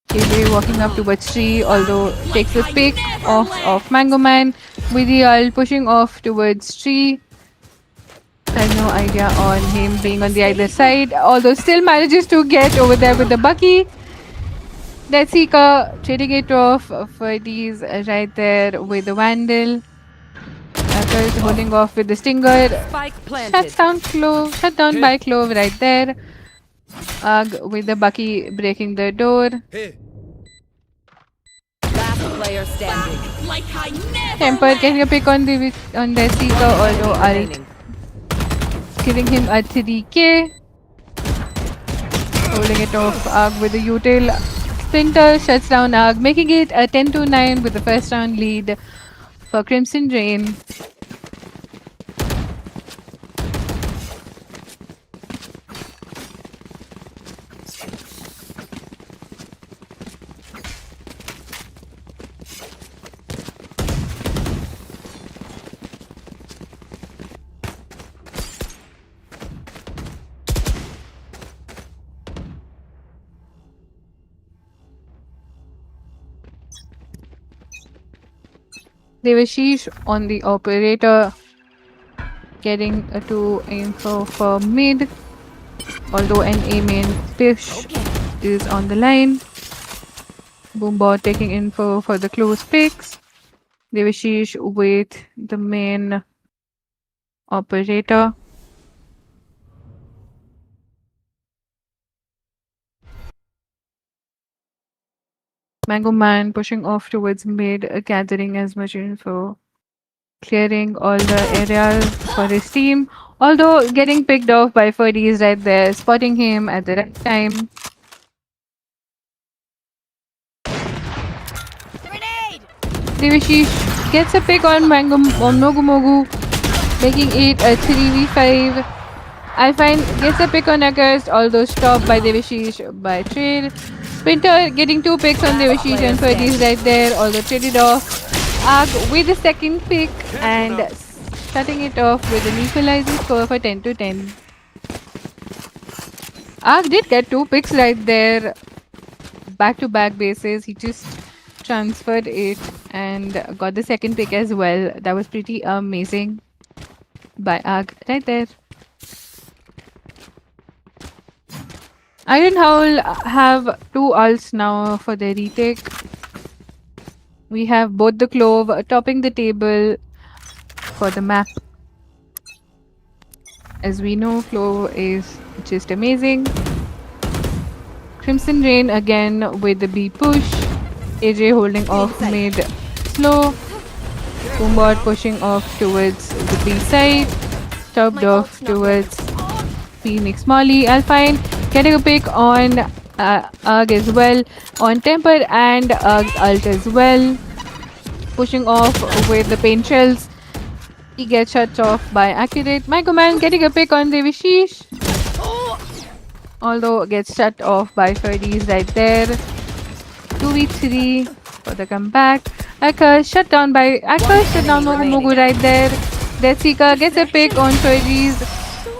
KJ walking up towards tree, although takes a pick off of Mango Man. With the ult pushing off towards tree. Has no idea on him being on the other side, although still manages to get over there with the Bucky. Death Seeker trading it off for these right there with the Vandal. Curse holding off with the Stinger. Spike planted. Shut down by Clove right there. With the Bucky breaking the door. Last player standing. Like I never Temper getting a pick on Death Seeker, although ult Remaining. giving him a 3k. Holding it off with the util. Splinter shuts down Arg, making it a 10 to 9 with the first round lead for Crimson Rain. Devashish on the operator, getting to info for mid, although an A main push is on the line. Boombot taking info for the close picks. Devashish with the main operator. Mango Man pushing off towards mid, gathering as much info, clearing all the areas for his team. Although getting picked off by Ferdies right there, spotting him at the right time. Devashish gets a pick on Mogu Mogu, making it a 3v5. Alpine gets a pick on Accursed, although stopped by Devashish by trade. Splinter getting 2 picks on Devashish and Ferdies right there, although traded off. Arg with the second pick and shutting it off with an equalizing score for 10 to 10. Arg did get 2 picks right there, back-to-back bases. He just transferred it and got the second pick as well. That was pretty amazing by Arg right there. Iron Howl have 2 ults now for their retake. We have both the Clove topping the table for the map. As we know, Clove is just amazing. Crimson Rain again with the B push. AJ holding off mid slow. Boombot pushing off towards the B side. Chopped off towards Phoenix Molly. Alpine getting a pick on Ugg as well. On Temper and Ugg's ult as well. Pushing off with the paint shells. He gets shut off by Accurate. Mango Man getting a pick on Devishish. Although gets shut off by Ferdies right there. 2v3 for the comeback. Akash shut down Mogu Mogu right there. Detsika gets a pick on Ferdies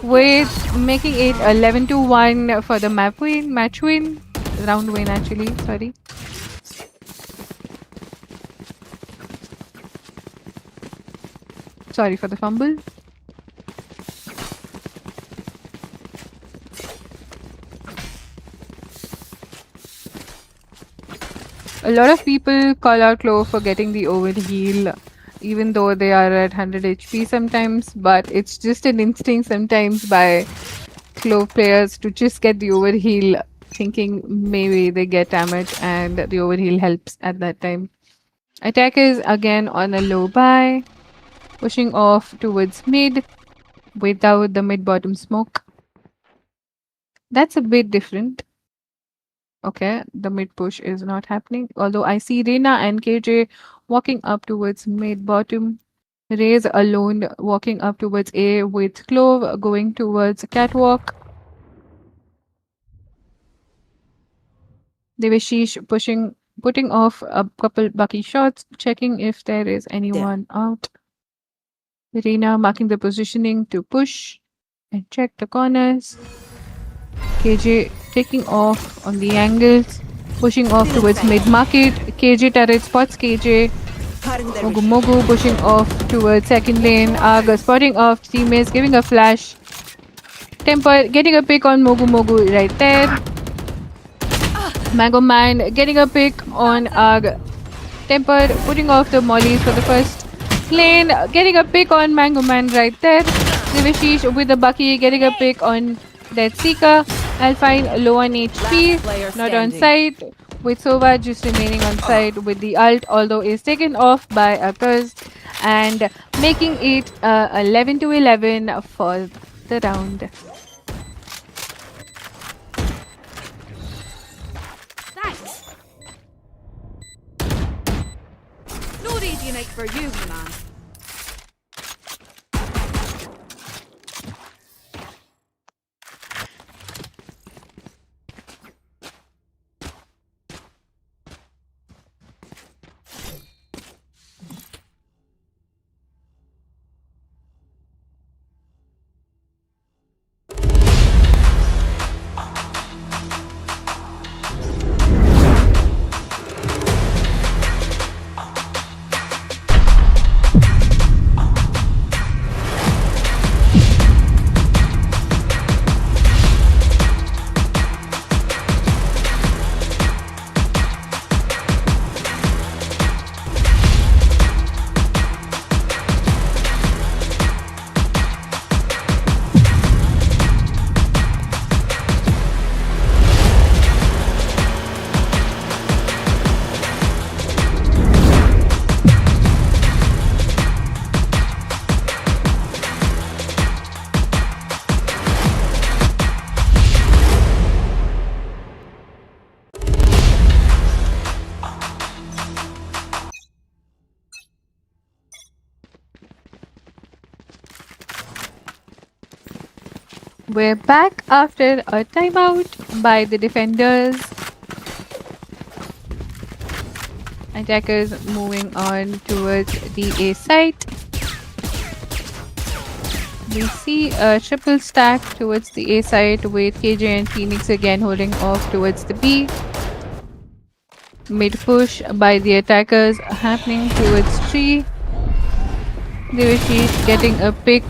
with making it 11-1 for the match win. Round win actually, sorry. Sorry for the fumble. A lot of people call out Clove for getting the overheal, even though they are at 100 HP sometimes, but it's just an instinct sometimes by Clove players to just get the overheal, thinking maybe they get damage and the overheal helps at that time. Attackers again on a low buy, pushing off towards mid without the mid-bottom smoke. That's a bit different. Okay, the mid push is not happening. Although I see Reina and KJ walking up towards mid bottom. Ray's alone walking up towards A with Clove going towards Catwalk. Devashish putting off a couple bucky shots, checking if there is anyone out. Reina marking the positioning to push and check the corners. KJ taking off on the angles, pushing off towards mid-market. KJ turret spots KJ. Mogu Mogu pushing off towards second lane. Aga spotting off teammates, giving a flash. Temper getting a pick on Mogu Mogu right there. Mango Man getting a pick on Aga. Temper putting off the mollies for the first lane. Getting a pick on Mango Man right there. Divishish with the Bucky getting a pick on Detsika. Alpine low on HP, not on site, with Sova just remaining on site with the ult, although is taken off by Akaz and making it 11-11 for the round. Thanks. No radiant night for you, man. We're back after a timeout by the defenders. Attackers moving on towards the A site. We see a triple stack towards the A site with KJ and Phoenix again holding off towards the B. Mid push by the attackers happening towards 3. Devishish getting a pick.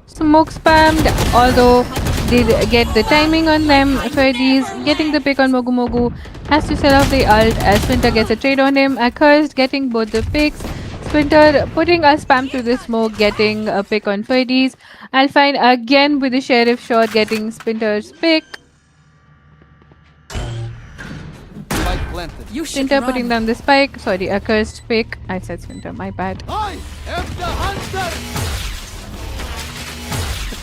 Smoke spammed, although did get the timing on them. Ferdies getting the pick on Mogu Mogu. Has to sell off the ult as Splinter gets a trade on him. Accursed getting both the picks. Splinter putting a spam to the smoke, getting a pick on Ferdies. Alpine again with the sheriff shot, getting Splinter's pick. Spike planted. You should Splinter putting run. down the spike. Sorry, a cursed pick. I said Splinter, my bad. I am the hunter.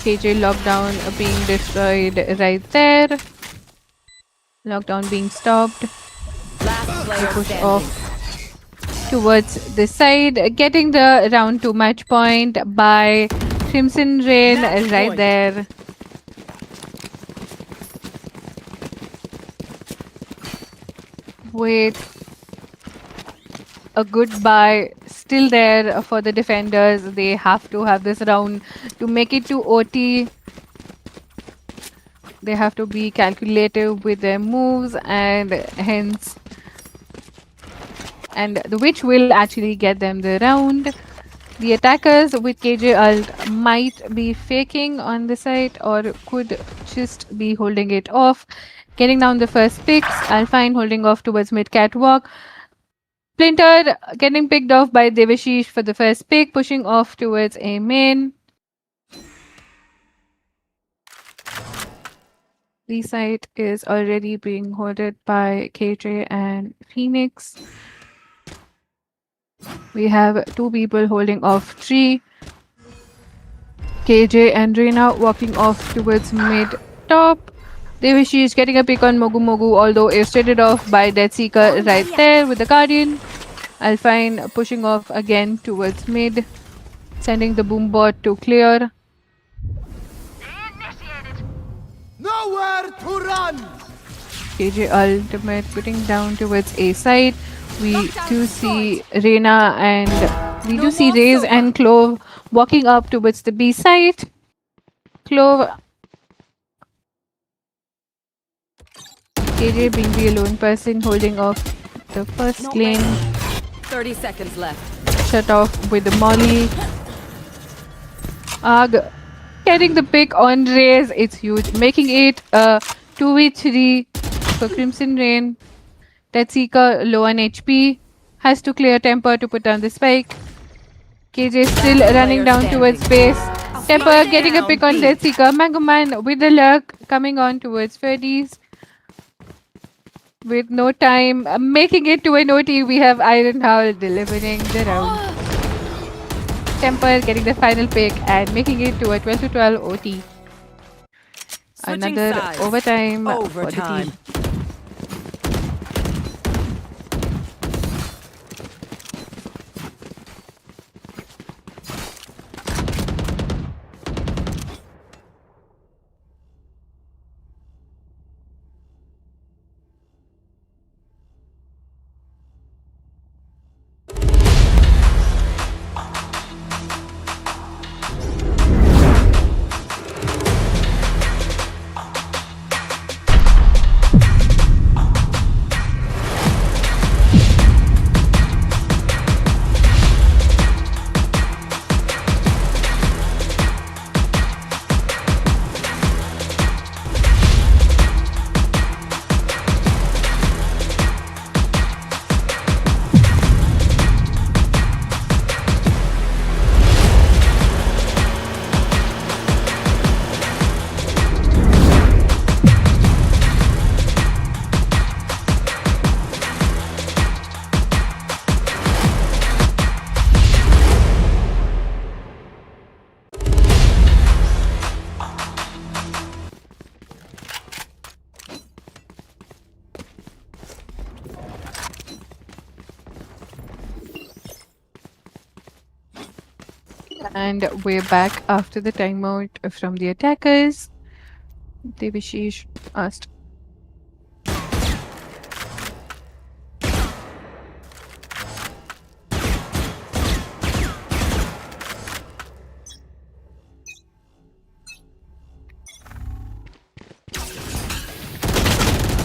KJ lockdown being destroyed right there. Lockdown being stopped. Last player Push standing. off towards the side. Getting the round 2 match point by Crimson Rain Match right point. there. With a goodbye still there for the defenders. They have to have this round to make it to OT. They have to be calculative with their moves and hence which will actually get them the round. The attackers with KJ ult might be faking on the site or could just be holding it off. Getting down the first picks, Alpine holding off towards mid catwalk. Splinter getting picked off by Devashish for the first pick, pushing off towards A main. The site is already being holded by KJ and Phoenix. We have 2 people holding off tree. KJ and Reina walking off towards mid top. Devashi is getting a pick on Mogu Mogu, although is traded off by Death Seeker right there with the Guardian. Alpine pushing off again towards mid, sending the boom bot to clear. Nowhere to run. KJ ultimate putting down towards A side. We do see Reina and we do see Raze and Clove walking up towards the B side. Clove, KJ being the alone person holding off the first lane. 30 seconds left. Shut off with the molly. Arg getting the pick on Raze. It's huge, making it a 2v3 for Crimson Rain. Death Seeker low on HP. Has to clear Temper to put down the spike. KJ still running down towards base. Temper getting a pick on Death Seeker. Mango Man with the lurk coming on towards Ferdies. With no time, making it to an OT, we have Iron Howl delivering the round. Temper getting the final pick and making it to a 12-12 OT. Switching Another sides. overtime for the Overtime. team. And we're back after the timeout from the attackers. Devashish asked.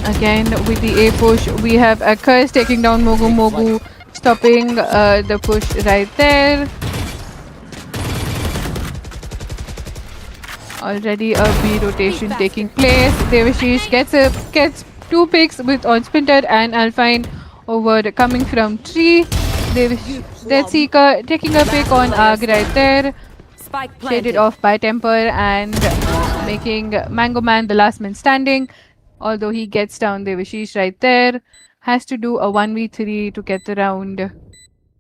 Again with the A push, we have a curse taking down Mogu Mogu, stopping the push right there. Already a B rotation taking place. Devashish gets 2 picks with on Splinter and Alpine over coming from 3. Death Seeker taking a pick on Arg right there. Spike Shaded planted. off by Temper and making Mango Man the last man standing. Although he gets down Devashish right there. has to do a 1v3 to get the round.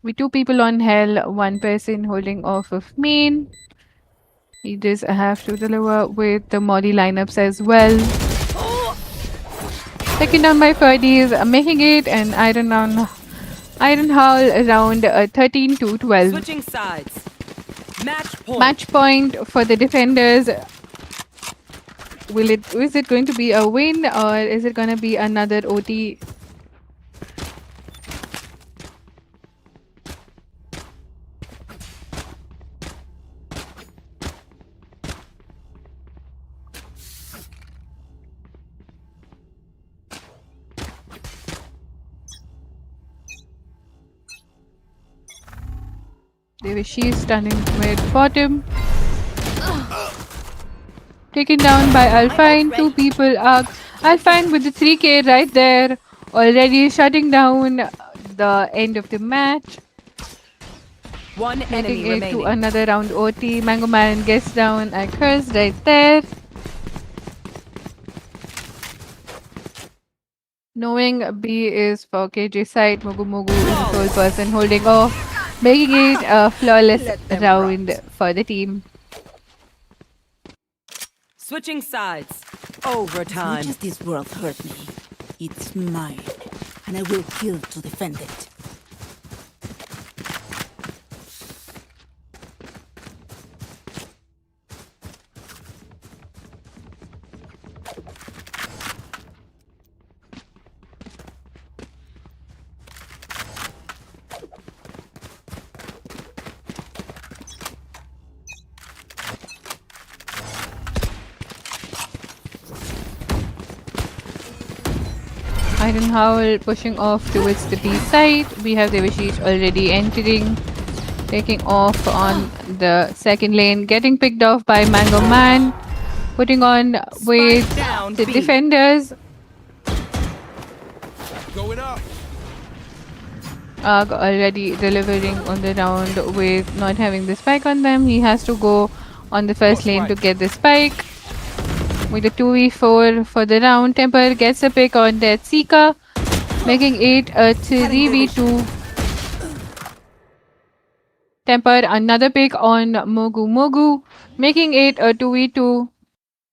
With two people on hell, one person holding off of main. He does have to deliver with the Molly lineups as well. Taken down by Ferdies, making it an Iron Hall around 13 to 12. Switching sides. Match point. Match point for the defenders. Is it going to be a win or is it going to be another OT? She is standing mid bottom. Taken down by Alpine. Two people are Alpine with the 3k right there. Already shutting down the end of the match. One Making enemy it remaining. to another round OT. Mango Man gets down a curse right there. Knowing B is for KJ side, Mogu Mogu is the sole person holding off, making it a flawless round for the team. Switching sides. As much Overtime. as this world hurt me, it's mine, and I will kill to defend it. Iron Howl pushing off towards the B side. We have the Vishish already entering, taking off on the second lane, getting picked off by Mango Man, putting on with down, the B. defenders. Going up. Arg already delivering on the round with not having the spike on them. He has to go on the first lane to get the spike. With a 2v4 for the round, Temper gets a pick on that Seeker, making it a 3v2. Temper another pick on Mogu Mogu, making it a 2v2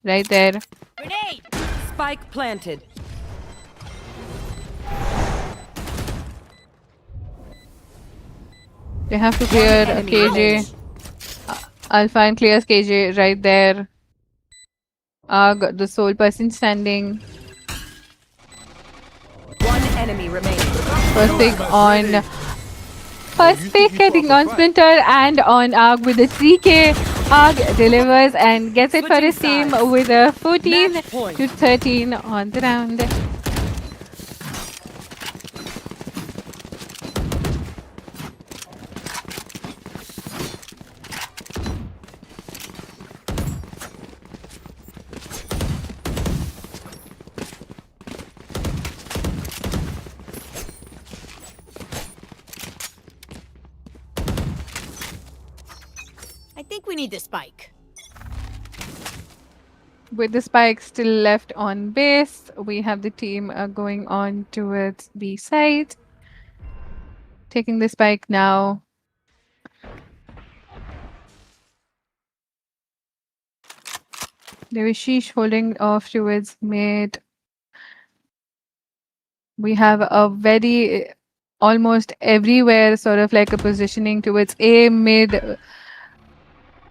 right there. Grenade! Spike planted. They have to clear enemy KJ. Alpine clears KJ right there. Arg, the sole person standing. One enemy remaining. First pick getting on Splinter and on Arg with a 3k. Arg delivers and gets it for his team with a 14 Match point. to 13 on the round. I think we need the spike. With the spike still left on base, we have the team going on towards B side. Taking the spike now. There is Sheesh holding off towards mid. We have a very almost everywhere sort of like a positioning towards A, mid,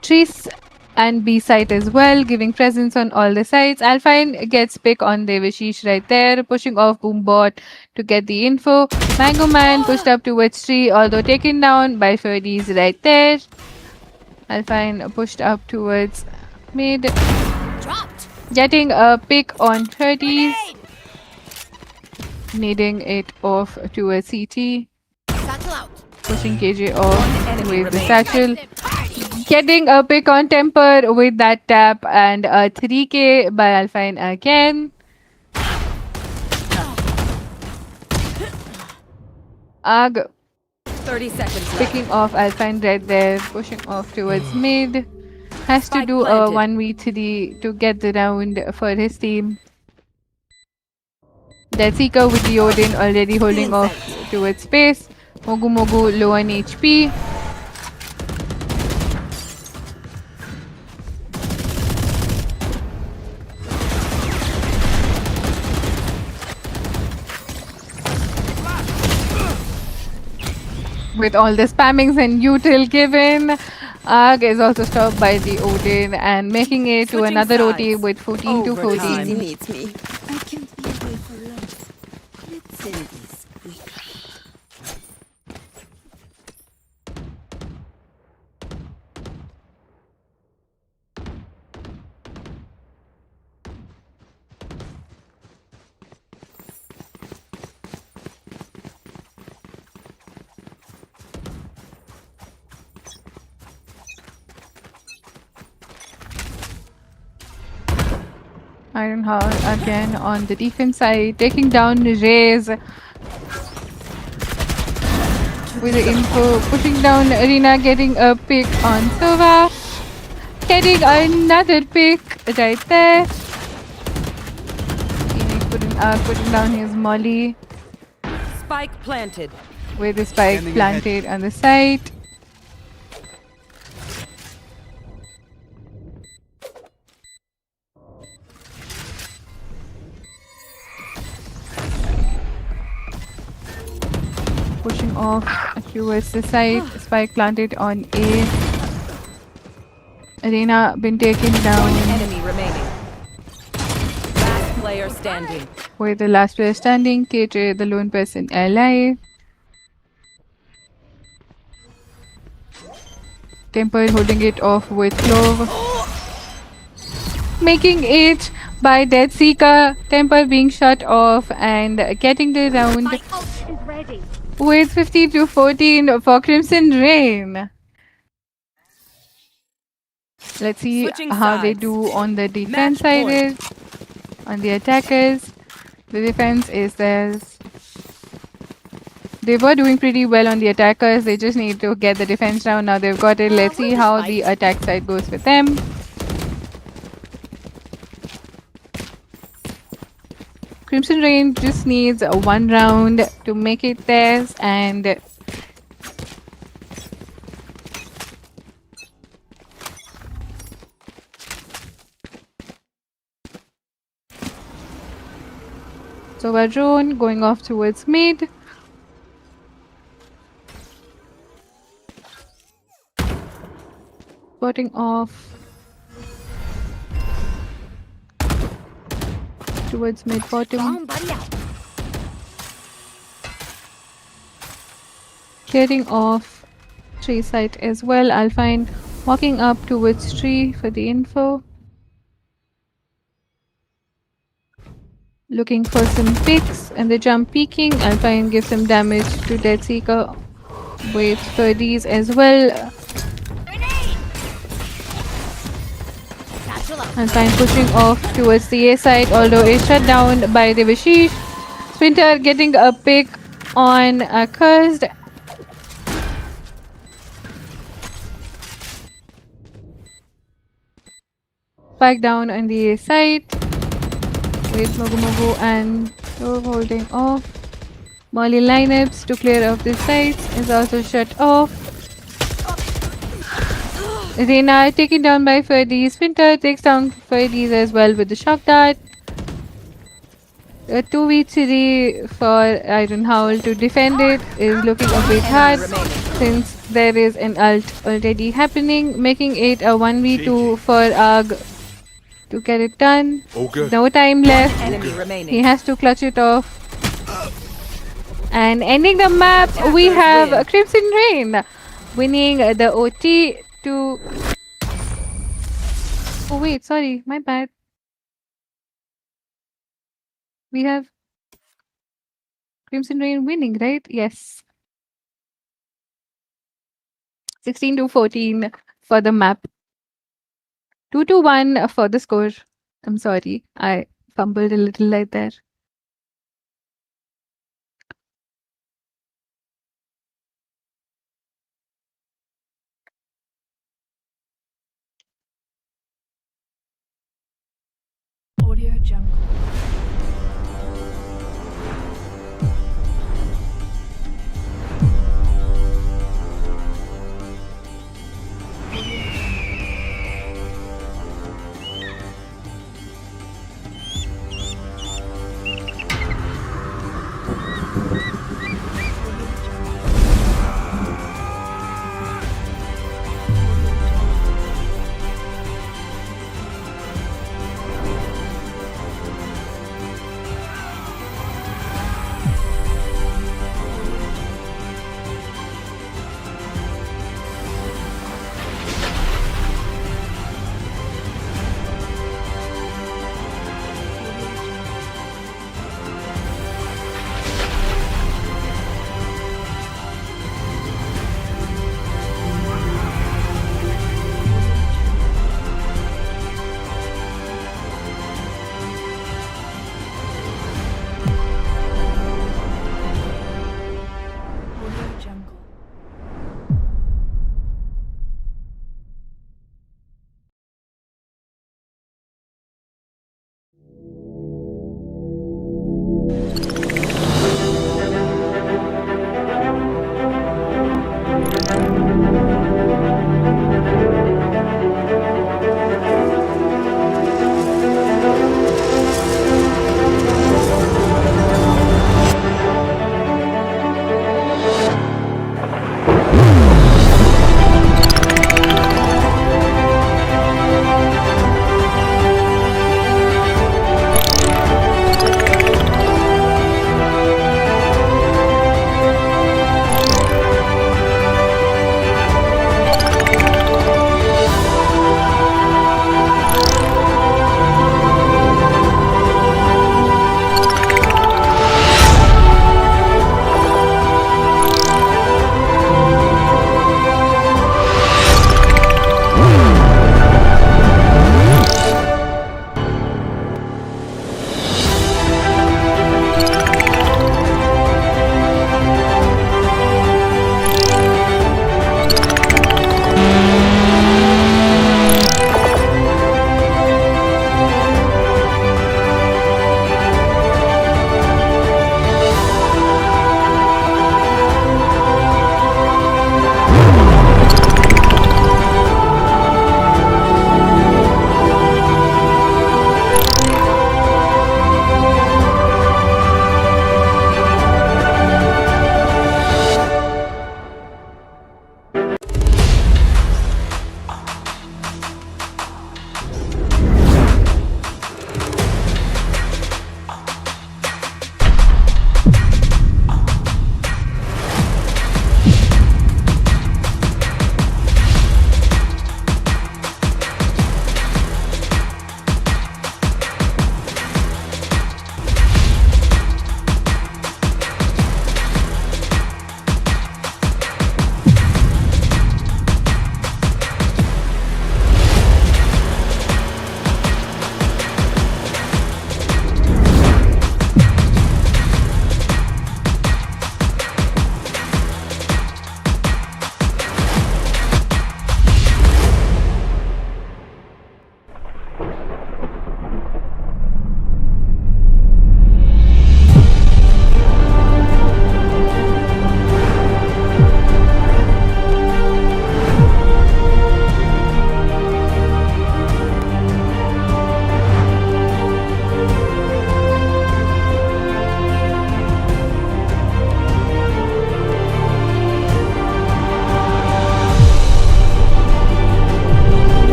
trees and B site as well, giving presence on all the sides. Alpine gets pick on Devashish right there, pushing off Boombot to get the info. Mango Man pushed up towards tree, although taken down by Ferdies right there. Alpine pushed up towards mid, Dropped! getting a pick on 30s, needing it off towards CT, Satchel out! pushing KJ off enemy with the remaining. satchel. Getting a pick on Temper with that tap and a 3k by Alpine again. Arg 30 seconds left. picking off Alpine right there, pushing off towards mid. Has to Spike do a planted. 1v3 to get the round for his team. Seeker with the Odin already holding off towards space. Mogu Mogu low on HP. With all the spammings and util given, Arg is also stopped by the Odin and making it to Switching another OT sides. with 14 to Overtime. 14. Needs me. I can't be away for long. Let's end this quickly. Ironheart again on the defense side, taking down Raze with the info, pushing down Arena, getting a pick on Sova, getting another pick right there. Phoenix putting down his molly Spike planted. with the spike Scanning planted on the side. Pushing off towards the side, spike planted on A. Arena been taken One down enemy remaining. Last player standing. with the last player standing, KJ the lone person alive. Temper holding it off with Clove. Making it by Seeker. Temper being shut off and getting the round with 50 to 14 for Crimson Rain. Let's see Switching how they sides. do on the defense Match side. point. On the attackers, the defense is theirs. They were doing pretty well on the attackers. They just need to get the defense down. Now they've got it. Let's see how the attack side goes with them. Crimson Rain just needs one round to make it theirs, and so our drone going off towards mid. Spotting off towards mid bottom. Clearing off tree site as well. I'll find walking up towards tree for the info. Looking for some picks and the jump peeking. I'll try and give some damage to Dead Seeker with 30s as well. And fine pushing off towards the A side, although it's shut down by the Vishish. Sprinter getting a pick on Cursed. Back down on the A side with Mogu Mogu and holding off. Molly lineups to clear off the sides is also shut off. Reina taken down by Ferdy. Sprinter takes down Ferdy's as well with the shock dart. A 2v3 for Iron Howl to defend it is looking a bit hard since there is an ult already happening, making it a 1v2 for Arg to get it done. No time left. Enemy remaining. He has to clutch it off. And ending the map, we have Crimson Rain winning the OT to... Oh wait, sorry, my bad. We have Crimson Rain winning, right? Yes. 16 to 14 for the map. 2 to 1 for the score. I'm sorry, I fumbled a little like that. Audio Jungle.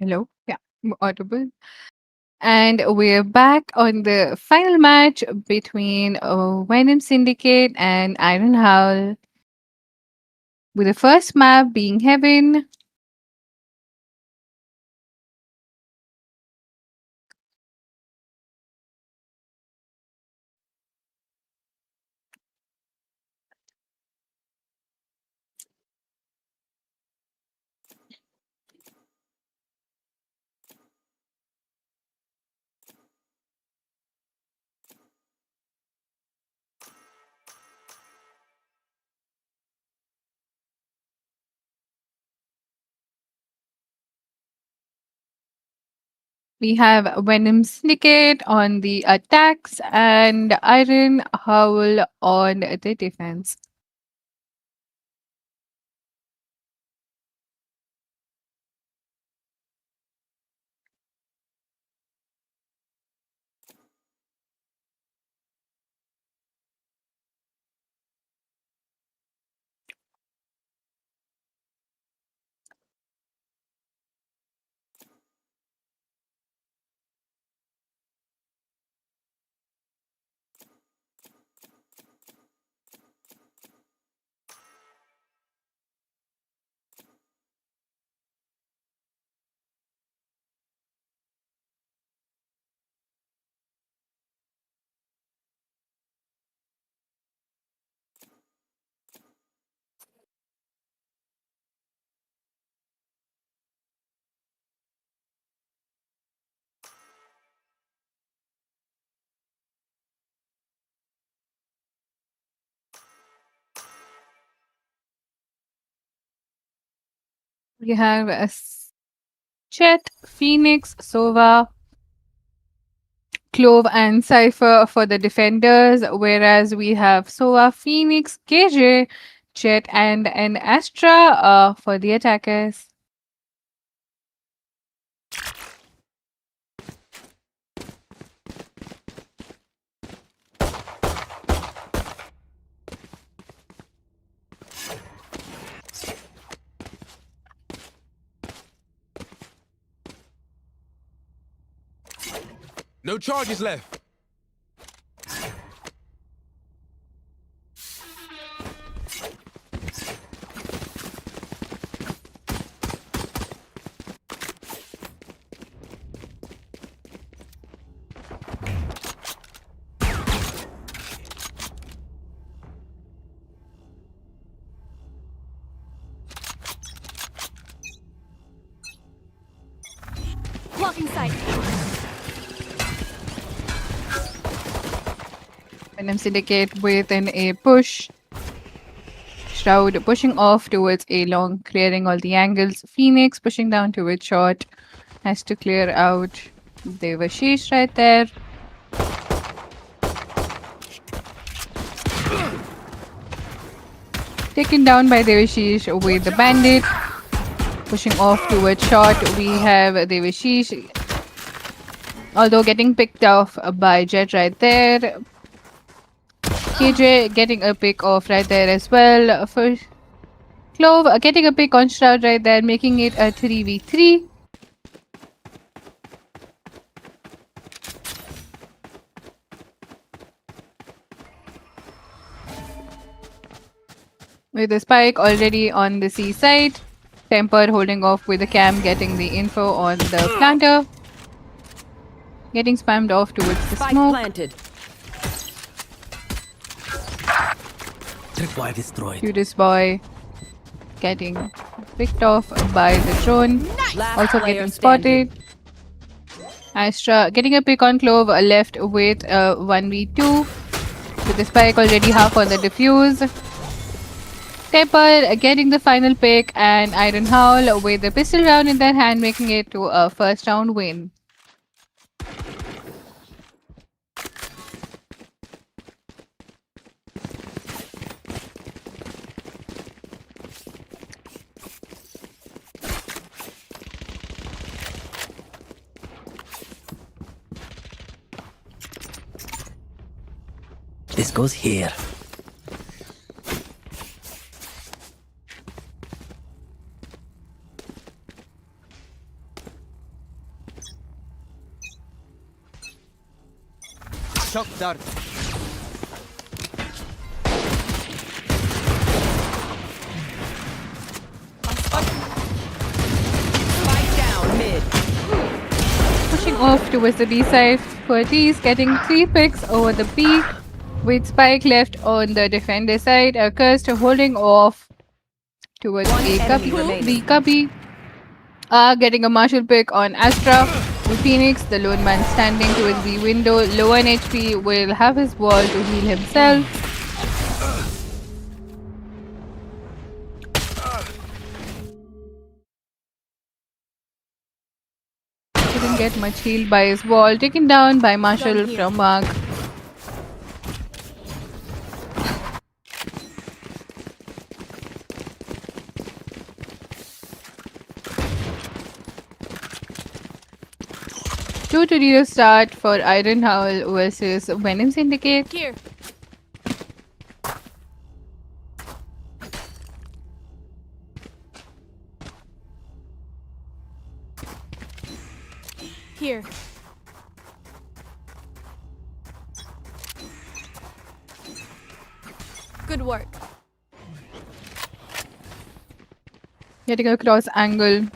Hello? Yeah, I'm audible. And we're back on the final match between Venom Syndicate and Iron Howl, with the first map being Heaven. We have Venom Syndicate on the attacks and Iron Howl on the defense. We have Chet, Phoenix, Sova, Clove, and Cypher for the defenders, whereas we have Sova, Phoenix, KJ, Chet, and an Astra for the attackers. No charges left. Blocking sight. Venom Syndicate with an A push. Shroud pushing off towards A long, clearing all the angles. Phoenix pushing down towards short. Has to clear out Devashish right there. Taken down by Devashish with the bandit. Pushing off towards short, we have Devashish. Although getting picked off by Jet right there. KJ getting a pick off right there as well. For Clove getting a pick on Shroud right there, making it a 3v3. With the spike already on the C side. Temper holding off with the cam, getting the info on the planter. Getting spammed off towards the Spike smoke. planted. Tripwire destroyed. Cutest boy getting picked off by the drone. Last Also player getting standing. spotted. Astra getting a pick on Clove, left with 1v2. With the spike already half on the defuse. Temper getting the final pick, and Iron Howl with the pistol round in their hand, making it to a first round win. This goes here. Shock dart. Spike down mid. Pushing off towards the B side. Ferdy's getting 3 picks over the B. With Spike left on the defender side. Accursed holding off towards One A enemy cubby. remaining. B cubby. Getting a Marshall pick on Astra. With Phoenix, the lone man standing towards the window. Low on HP will have his wall to heal himself. Didn't get much healed by his wall. Taken down by Marshall from Mark. Two to 0 start for Iron Howl versus Venom Syndicate. Here. Here. Good work. Getting a cross angle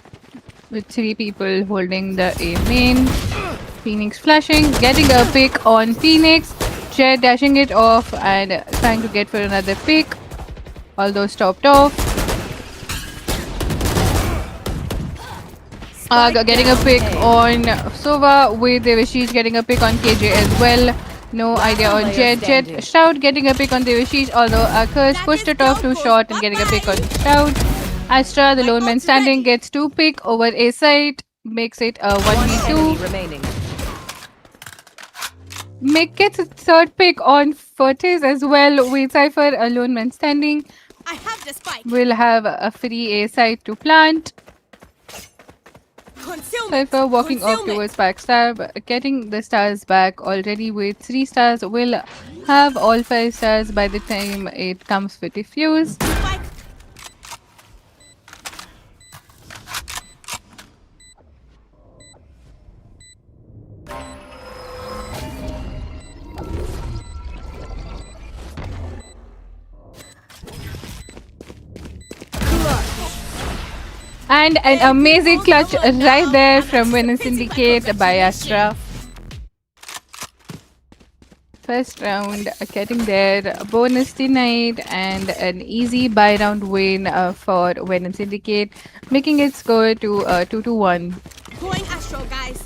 with 3 people holding the A main. Phoenix flashing, getting a pick on Phoenix. Jet dashing it off and trying to get for another pick. Although stopped off. Getting a pick on Sova with Devashish getting a pick on KJ as well. No idea on Jet. Jet Shout getting a pick on Devashish, although Akers pushed it off too short and getting a pick on Shout. Astra, the lone man standing, gets 2 pick over A side, makes it a One enemy 1v2. remaining. Mick gets a 3rd pick on Fortis as well with Cypher, a lone man standing. I have the spike. Will have a free A side to plant. Concealment. Cypher walking off Concealment. towards backstab, getting the stars back already with 3 stars. Will have all 5 stars by the time it comes with defuse. Spike. And an amazing clutch right there from Venom Syndicate by Astra. First round getting there, bonus denied, and an easy buy round win for Venom Syndicate, making it score to 2-1. Going Astro, guys.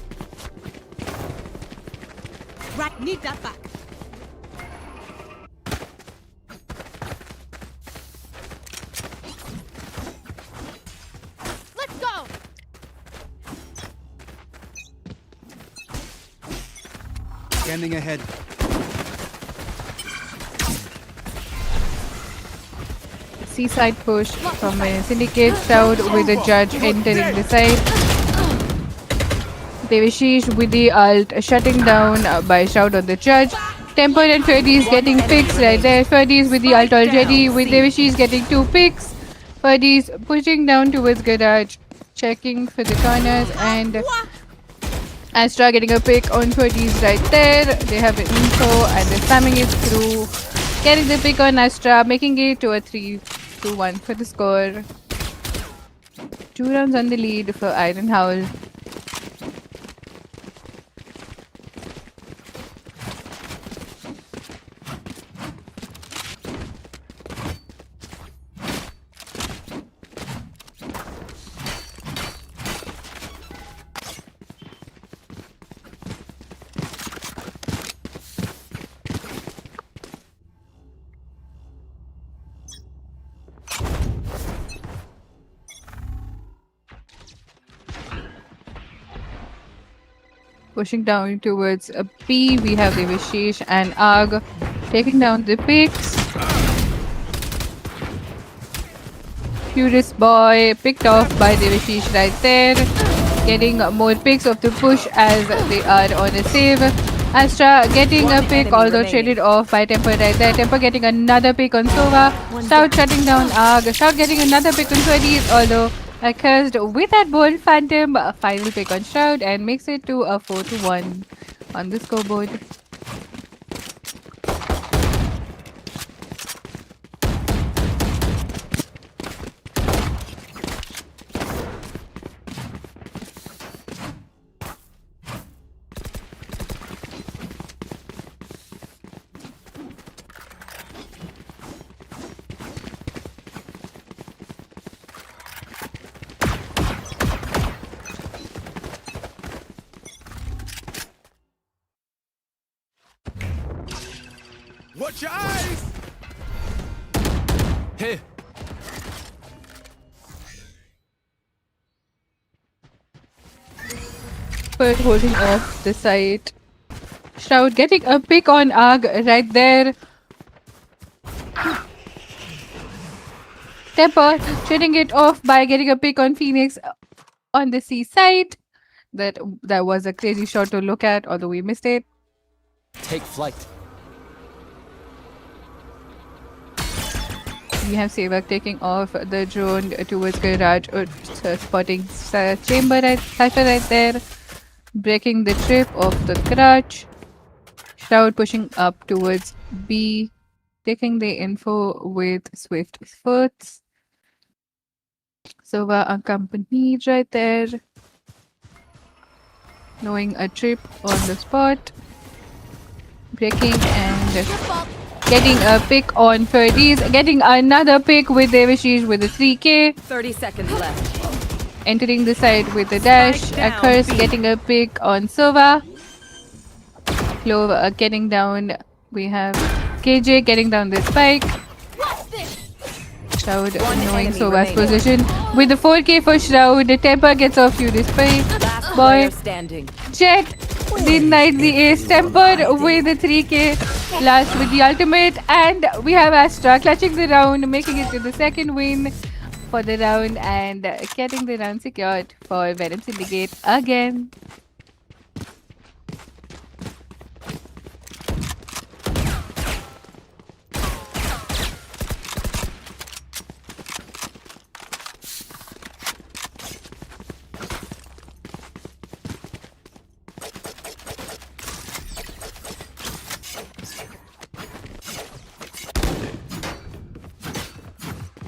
Rat, need that back. Let's go. Scanning ahead. Seaside push from Venom Syndicate out with the judge entering the side. Devashish with the ult shutting down by shout on the judge. Temper and Ferdy's getting picks right there. Ferdy's with the ult already with Devashish getting 2 picks. Ferdy's pushing down towards garage, checking for the corners, and Astra getting a pick on Ferdy's right there. They have an info and they're spamming it through. Getting the pick on Astra, making it to a 3-1 for the score. 2 rounds on the lead for Iron Howl. Pushing down towards a B, we have the Vishesh and Ag taking down the picks. Furious Boy picked off by the Vishesh right there. Getting more picks of the push as they are on a save. Astra getting a pick, although traded off by Temper right there. Temper getting another pick on Sova. Stout shutting down Ag. Stout getting another pick on Sweaties, although Accursed with that Bolt Phantom, a final pick on Shroud, and makes it to a 4-1 on the scoreboard. Watch your eyes! Here. But holding off the site. Shroud getting a pick on Arg right there. Temper shutting it off by getting a pick on Phoenix on the C side. That was a crazy shot to look at, although we missed it. Take flight. We have Sevak taking off the drone towards garage, spotting chamber right there, breaking the trip of the garage. Shroud pushing up towards B, taking the info with swift foots. Sova accompanied right there, knowing a trip on the spot, breaking and getting a pick on Ferdies, getting another pick with Devashish with a 3k. 30 seconds left. Entering the side with a dash. Spike down, Curse B. getting a pick on Sova. Clove getting down. We have KJ getting down the spike. Shroud knowing enemy Sova's remaining. position. With the 4k for Shroud, the Temper gets off you this spike. Last Boy, player standing. Jet denied the ace. Temper with the 3k. Last with the ultimate. And we have Astra clutching the round, making it to the second win for the round and getting the round secured for Venom Syndicate again.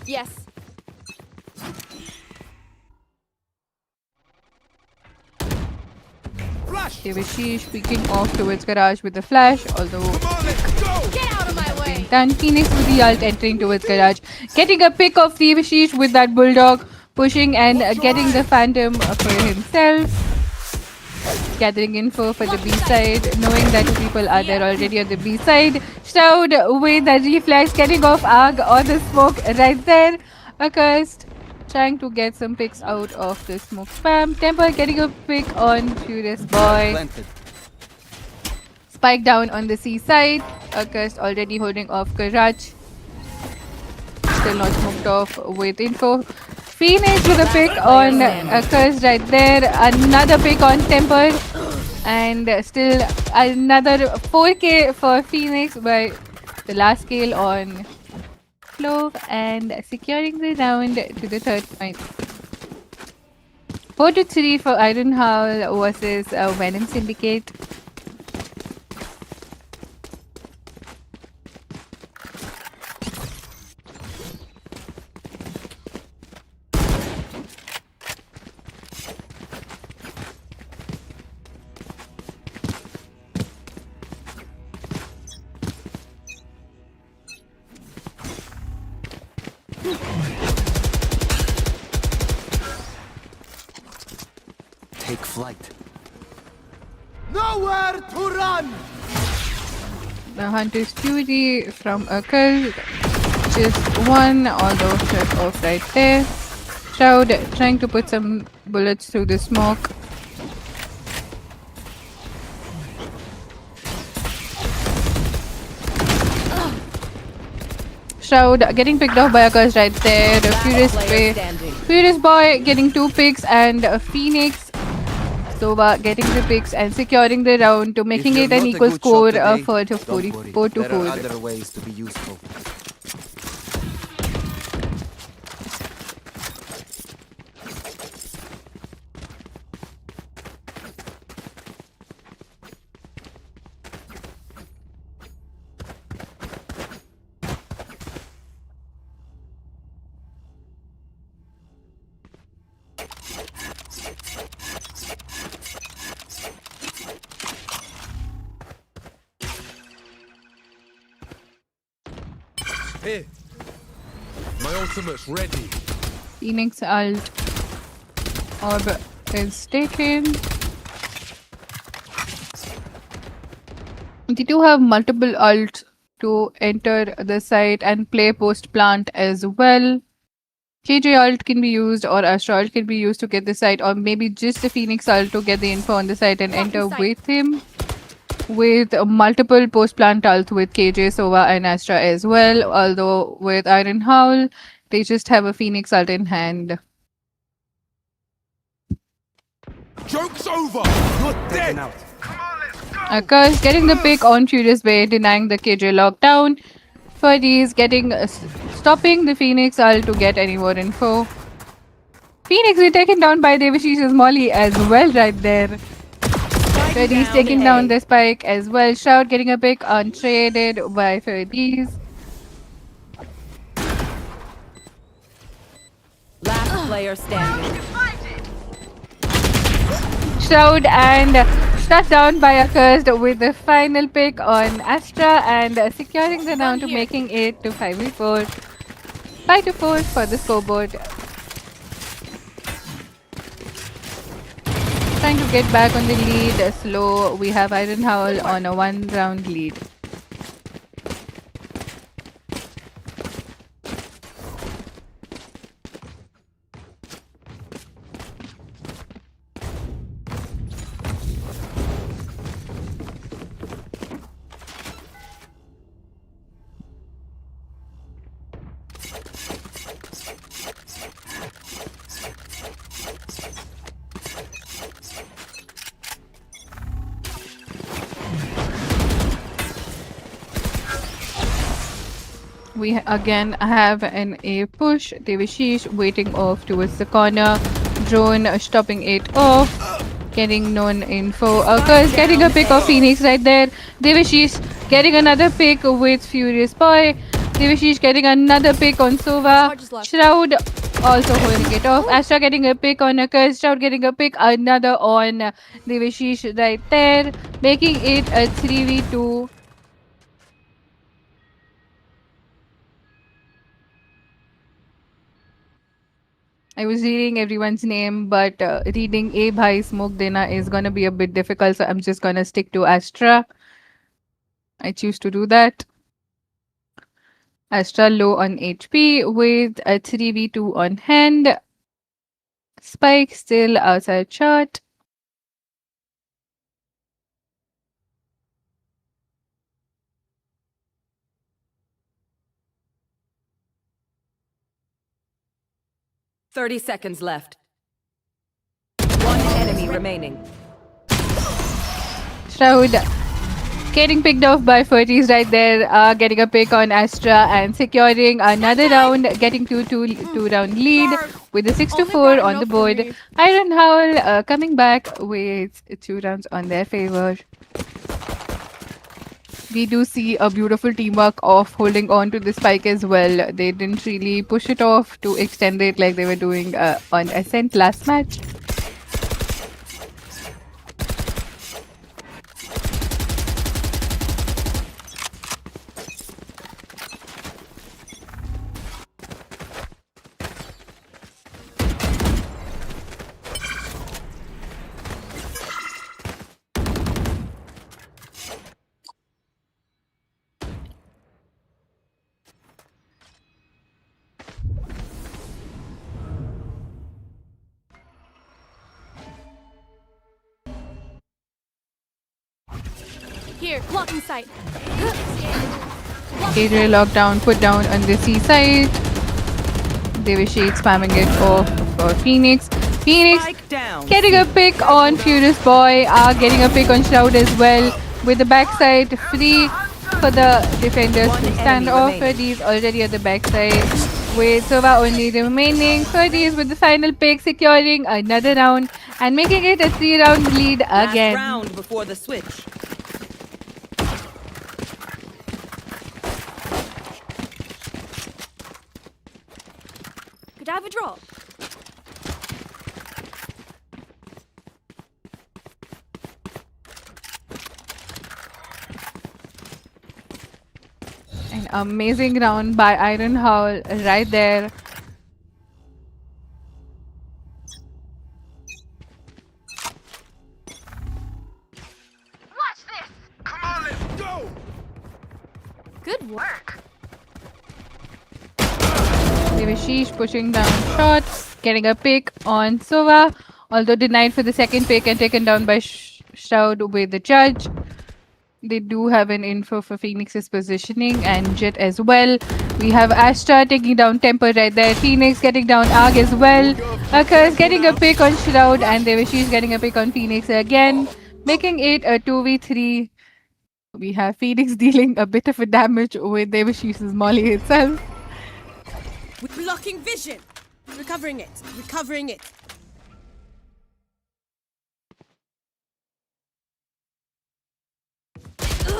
Yes. Flash! Devashish peeking off towards garage with the flash, although Come on, let's go! Get out of my way! done. Phoenix with the ult entering towards garage, getting a pick of Devashish with that bulldog, pushing and getting the phantom for himself. Gathering info for the B side, knowing that people are there already on the B side. Shroud with the reflex, getting off Arg on the smoke right there. Accursed trying to get some picks out of the smoke spam. Temple getting a pick on Furious Boy. Planted. Spike down on the C side. Accursed already holding off Garage. Still not smoked off with info. Phoenix with a pick on Accursed right there. Another pick on Temper. And still another 4k for Phoenix by the last kill on Clove and securing the round to the third point. 4-3 for Iron Howl versus Venom Syndicate. Take flight. Nowhere to run! The Hunter's Fury from Urkel. Just one, although shut off right there. Shroud trying to put some bullets through the smoke. Shroud getting picked off by a curse right there. The Furious Boy getting 2 picks and Phoenix Sova getting the picks and securing the round to making it an equal score for 44 to 4. There are other ways to be useful. Here. My ultimate's ready. Phoenix ult. Orb is taken. They do have multiple ults to enter the site and play post plant as well. KJ ult can be used or Astra ult can be used to get the site, or maybe just the Phoenix ult to get the info on the site and enter with him. With multiple post plant ults with KJ, Sova, and Astra as well. Although with Iron Howl, they just have a Phoenix ult in hand. Joke's over! You're dead! Out. Curse getting the pick on Furious Bay, denying the KJ lockdown. Ferdy's getting stopping the Phoenix ult to get any more info. Phoenix be taken down by Devashish's Molly as well right there. Ferdy's taking down the spike as well. Shroud getting a pick untraded by Ferdy's. Last player standing. Shroud and shut down by Accursed with the final pick on Astra and securing the round to making it to 5v4. 5-4 for the scoreboard. Trying to get back on the lead slow. We have Iron Howl on a 1-round lead. We again have an A push. Devashish waiting off towards the corner. Drone stopping it off. Getting known info. Curse getting a pick of Phoenix right there. Devashish getting another pick with Furious Boy. Devashish getting another pick on Sova. Shroud also holding it off. Astra getting a pick on a Curse. Shroud getting a pick another on Devashish right there. Making it a 3v2. I was reading everyone's name, but reading A Bhai Smoke Dena is gonna be a bit difficult, so I'm just gonna stick to Astra. I choose to do that. Astra low on HP with a 3v2 on hand. Spike still outside shot. Thirty seconds left. One enemy remaining. Shroud getting picked off by Ferties right there, getting a pick on Astra and securing another round, getting to two-round lead with a 6-4 on the board. Iron Howl coming back with 2 rounds on their favor. We do see a beautiful teamwork of holding on to the spike as well. They didn't really push it off to extend it like they were doing on Ascent last match. Here, blocking sight. Area lockdown put down on the C side. Devashade spamming it off for Phoenix. Phoenix getting a pick on Furious Boy, getting a pick on Shroud as well. With the backside free for the defenders to stand off. Ferdy's already at the backside. With Sova only remaining. Ferdy's with the final pick, securing another round and making it a 3-round lead again. Last round before the switch. Could I have a drop? An amazing round by Iron Howl right there. Come on, let's go! Good work. Devashish pushing down shots, getting a pick on Sova, although denied for the second pick and taken down by Shroud with the judge. They do have an info for Phoenix's positioning and Jet as well. We have Astra taking down Temper right there. Phoenix getting down Arg as well. Akers getting a pick on Shroud and Devashish getting a pick on Phoenix again, making it a 2v3. We have Phoenix dealing a bit of a damage with Devashish's Molly itself. Blocking vision. Recovering it. Recovering it.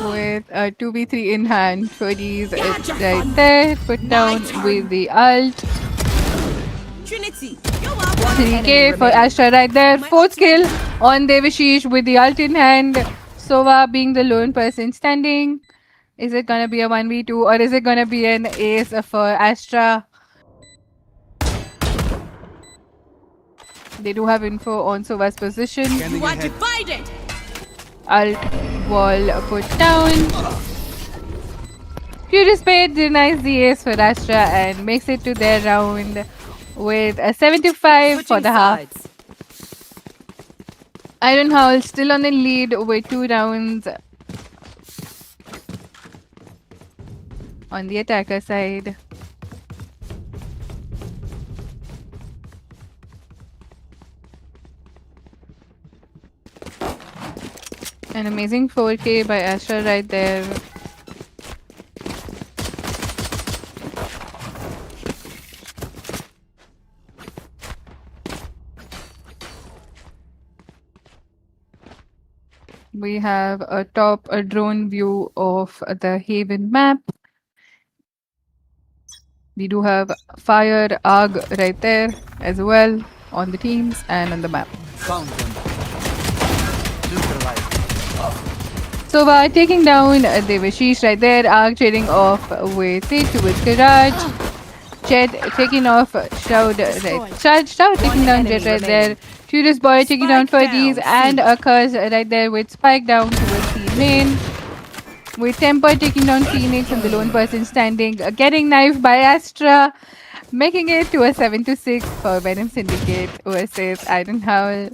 With a 2v3 in hand. Ferdy's right there. Put down with the ult. Trinity. 3k for Astra right there. Fourth kill on Devashish with the ult in hand. Sova being the lone person standing. Is it gonna be a 1v2 or is it gonna be an ace for Astra? They do have info on Sova's position. You are divided. Alt wall put down. Furious Spade denies the ace for Astra and makes it to their round with a 75 for the half. Iron Howl still on the lead with 2 rounds on the attacker side. An amazing 4k by Astra right there. We have a drone view of the Haven map. We do have Fire, Arg right there as well on the teams and on the map. Found them. Neutralized. So we're taking down Devashish right there. Arg trading off with it towards Garage. Jet taking off Shroud right. Shroud taking down Jet right there. Furious Boy taking down Ferdies and Akers right there with Spike down towards the main. With Temper taking down Phoenix and the lone person standing, getting knifed by Astra, making it to a 7-6 for Venom Syndicate versus Iron Howl.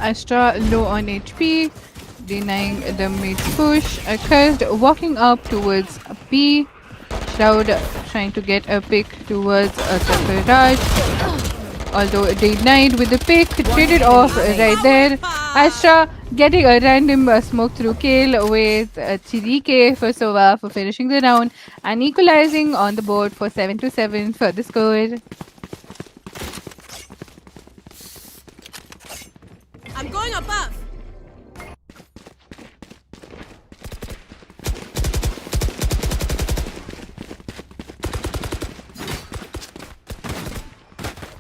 Astra low on HP, denying the mid push. Cursed walking up towards B. Shroud trying to get a pick towards the Barrage. Although denied with the pick, traded off right there. Astra getting a random smoke through kill with 3k for Sova for finishing the round and equalizing on the board for 7-7 for the score. I'm going above.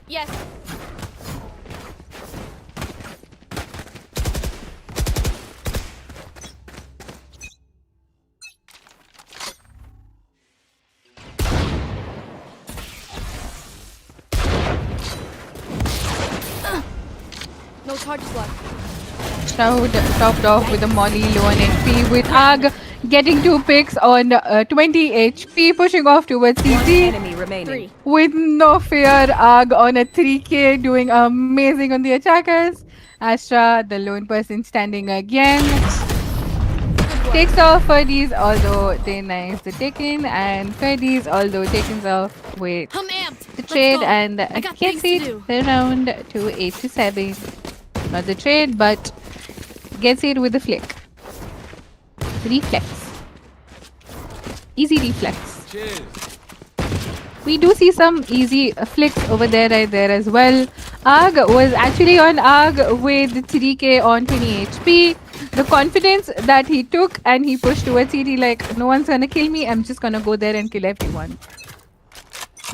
Yes. No charges left. Shroud topped off with a Molly low on HP with Arg getting 2 picks on 20 HP, pushing off towards One CT. enemy remaining. 3. With no fear, Arg on a 3k doing amazing on the attackers. Astra, the lone person standing again. Takes off Ferdies, although denies the taken, and Ferdies, although takens off with I'm amped. the Let's trade go. and I got gets things to it do. the round to 8-7. Not the trade, but gets it with the flick. Reflex. Easy reflex. Cheers. We do see some easy flicks over there, right there as well. Arg was actually on Arg with 3k on 20 HP. The confidence that he took and he pushed towards CT like, no one's gonna kill me, I'm just gonna go there and kill everyone.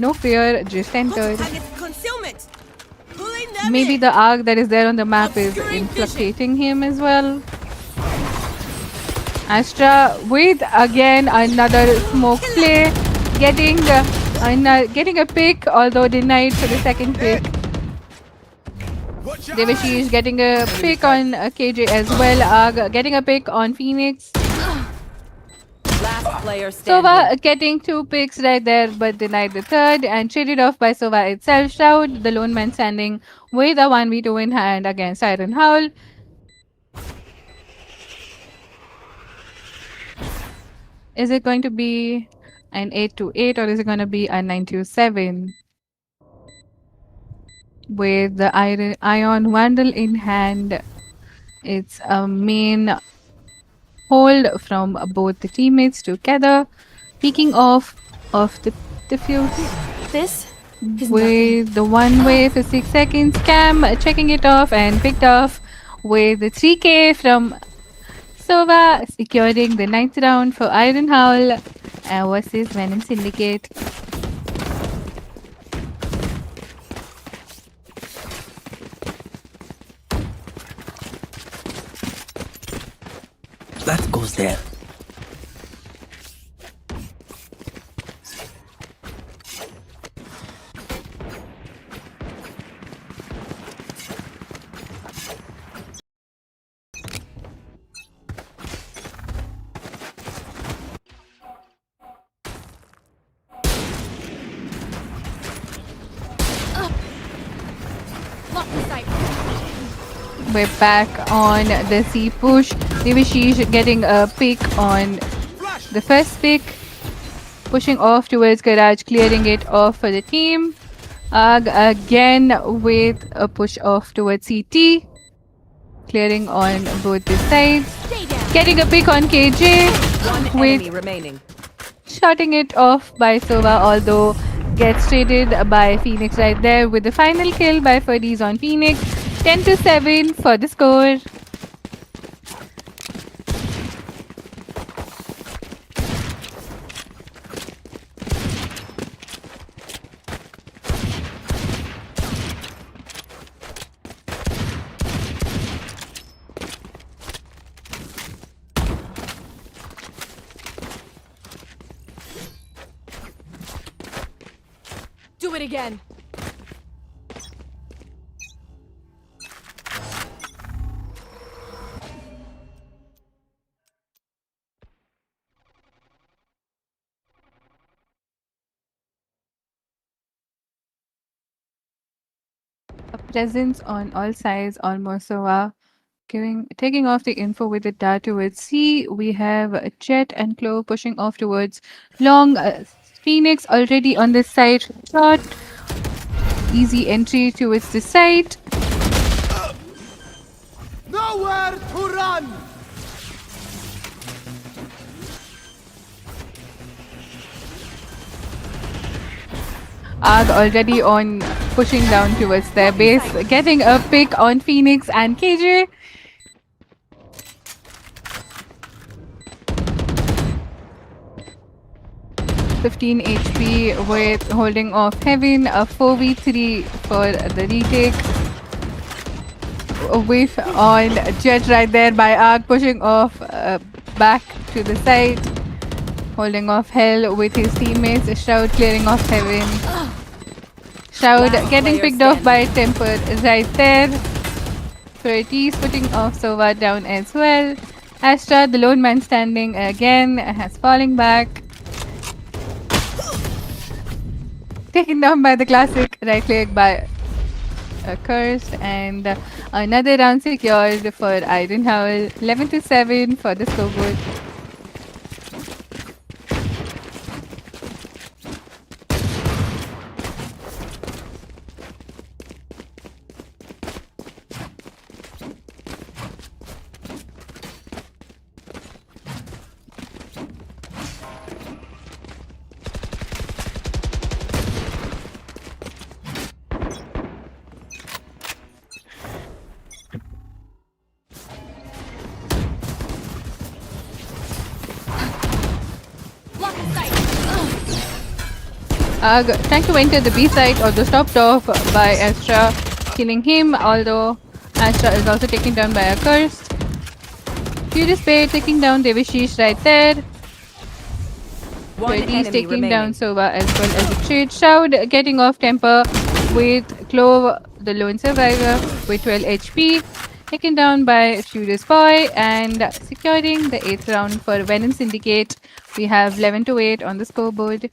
No fear, just entered. Concealment. Maybe the Arg that is there on the map is infiltrating him as well. Astra with again another smoke play, getting a pick, although denied for the second pick. Devashish getting a pick on KJ as well. Arg getting a pick on Phoenix. Last player standing. Sova getting 2 picks right there, but denied the third and traded off by Sova itself. Shroud, the lone man standing with a 1v2 in hand against Siren Howl. Is it going to be an 8-8 or is it going to be a 9-7? With the Ion Vandal in hand, it's a main hold from both the teammates together. Peeking off of the defuse This is with the one way for 6 seconds. Cam checking it off and picked off with the 3k from Sova, securing the 9th round for Iron Howl versus Venom Syndicate. That goes there. lock the sight. We're back on the C push. Devashish getting a pick on the first pick. Pushing off towards garage, clearing it off for the team. Arg again with a push off towards CT. Clearing on both the sides. Stay down. Getting a pick on KJ. One With enemy remaining. shutting it off by Sova, although gets traded by Phoenix right there with the final kill by Fuddies on Phoenix. 10-7 for the score. Do it again. A presence on all sides, almost Sova. Taking off the info with the dart towards C. We have Jet and Clo pushing off towards long. Phoenix already on this side. Shot. Easy entry towards the side. Nowhere to run! Arg already on pushing down towards their base. Getting a pick on Phoenix and KJ. $15 HP with holding off Heaven, a 4v3 for the retake. A whiff on Jet right there by Arg, pushing off back to the side. Holding off Hell with his teammates. Shroud clearing off Heaven. Shroud getting picked off by Temper right there. Pretty's putting off Sova down as well. Astra, the lone man standing again, has falling back. Taken down by the classic right click by Cursed, and another round secured for Iron Howl. 11-7 for the scoreboard. Trying to enter the B side, although stopped off by Astra, killing him, although Astra is also taken down by a curse. Furious Bear taking down Devishish right there. One He's enemy taking remaining. down Sova as well as a trade. Shroud getting off temper with Clove, the lone survivor, with 12 HP. Taken down by Furious Boy and securing the 8th round for Venom Syndicate. We have 11 to 8 on the scoreboard.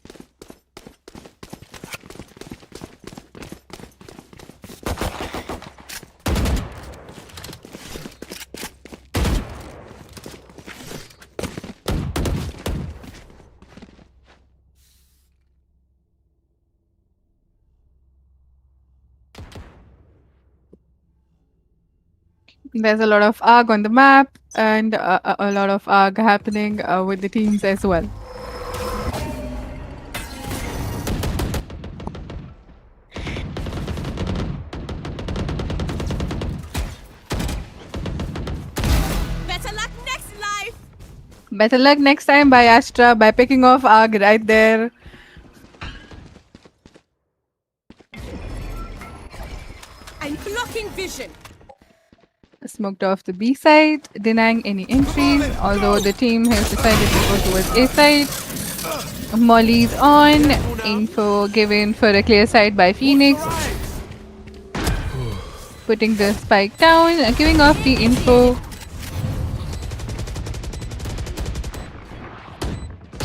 There's a lot of ARG on the map and a lot of ARG happening with the teams as well. Better luck next life. Better luck next time by Astra by picking off ARG right there. I'm blocking vision. Smoked off the B side, denying any entries, although the team has decided to go towards A side. Molly's on, info given for a clear side by Phoenix. Putting the spike down, giving off the info.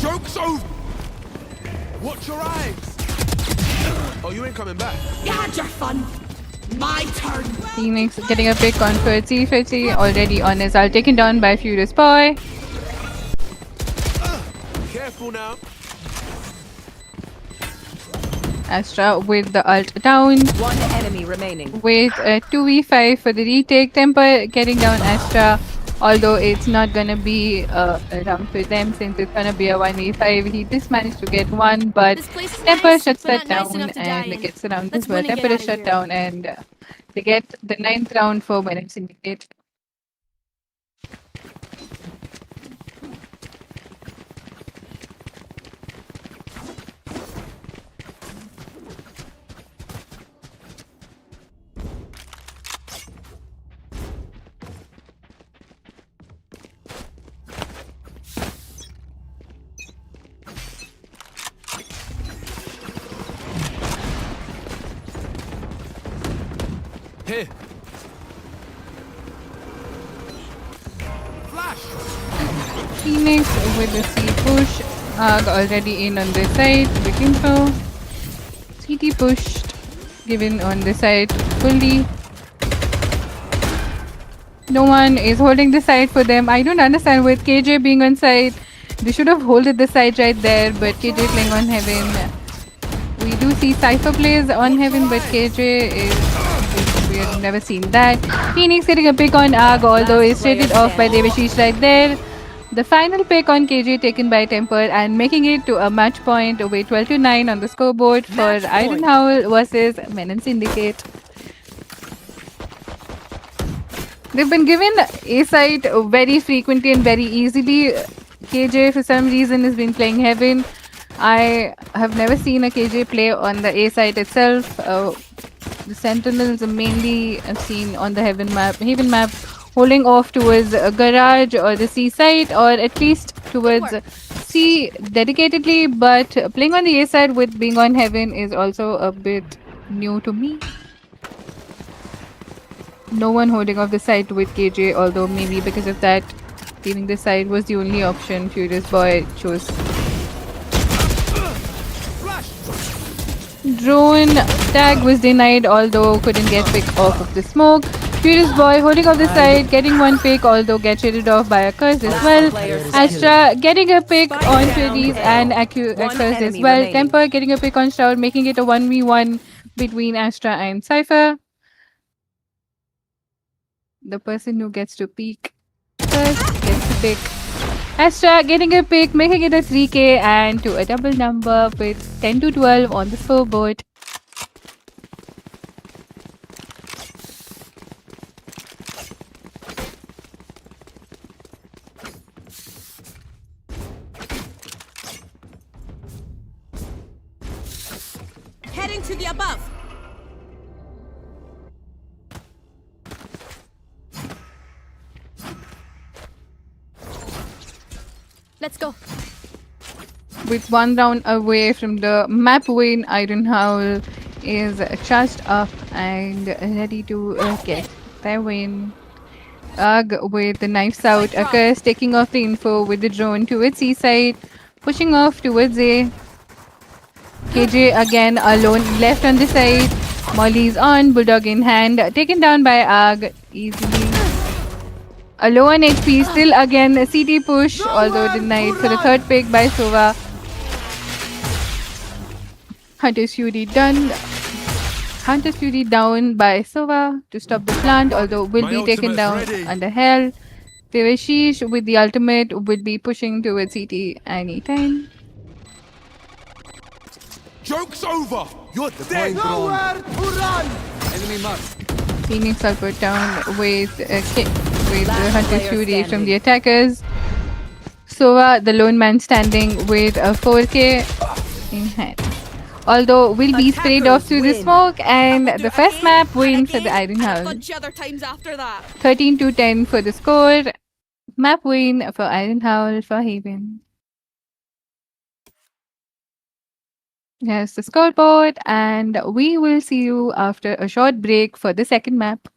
Joke's over! Watch your eyes! Oh, you ain't coming back. You had your fun. My turn. Phoenix getting a pick on Fritzy. Fritzy already on his ult, taken down by Furious Boy. Careful now. Astra with the ult down. One enemy remaining. With a 2v5 for the retake. Temper getting down Astra. Although it's not gonna be a round for them since it's gonna be a 1v5. He just managed to get one, but This place is Temper nice, shuts but that not nice down enough to die and in. gets around Let's as well. run and get Temper is outta shut here. down and they get the 9th round for Venom Syndicate. Here. Flash! Phoenix with the C push. Already in on this side. Big info. CT pushed. Given on this side fully. No one is holding the side for them. I don't understand with KJ being on side. They should have holded the side right there, but KJ playing on Heaven. We do see Cypher plays on Heaven, but KJ we have never seen that. Phoenix getting a pick on ARG, although it's traded off by Devashish right there. The final pick on KJ taken by Temper and making it to a match point with 12 to 9 on the scoreboard for Iron Howl versus Venom Syndicate. They've been given A side very frequently and very easily. KJ for some reason has been playing Heaven. I have never seen a KJ play on the A side itself. The Sentinels are mainly seen on the Haven map, holding off towards a garage or the C side, or at least towards C dedicatedly. But playing on the A side with being on Heaven is also a bit new to me. No one holding off the side with KJ, although maybe because of that, leaving the side was the only option Furious Boy chose. Drone tag was denied, although couldn't get pick off of the smoke. Furious Boy holding off the side, getting one pick, although gets traded off by a curse as well. Astra getting a pick on Freddy's and a curse as well. Temper getting a pick on Shroud, making it a 1v1 between Astra and Cypher. The person who gets to peek first gets to pick. Astra getting a pick, making it a 3k and to a double number with 10 to 12 on the scoreboard. Heading to the above. Let's go. With 1 round away from the map win, Iron Howl is charged up and ready to get their win. With the knives out, Akers taking off the info with the drone towards Seaside, pushing off towards A. KJ again alone, left on the side. Molly's on, Bulldog in hand, taken down by Ag easily. A low on HP, still again a CT push, although denied for the third pick by Sova. Hunter's Fury done. Hunter's Fury down by Sova to stop the plant, although will My be taken ultimate's down ready. under hell. Devashish with the ultimate will be pushing towards CT anytime. Joke's over! You're dead! Nowhere to run! Enemy mark. Phoenix will put down with Last Hunter's player Fury from standing. the attackers. Sova, the lone man standing with a 4K in hand. Although will be sprayed off through the win. smoke, and We'll do the it first again map and win for again the Iron and a Howl. bunch other times after that. 13-10 for the score. Map win for Iron Howl for Haven. Here's the scoreboard, and we will see you after a short break for the second map.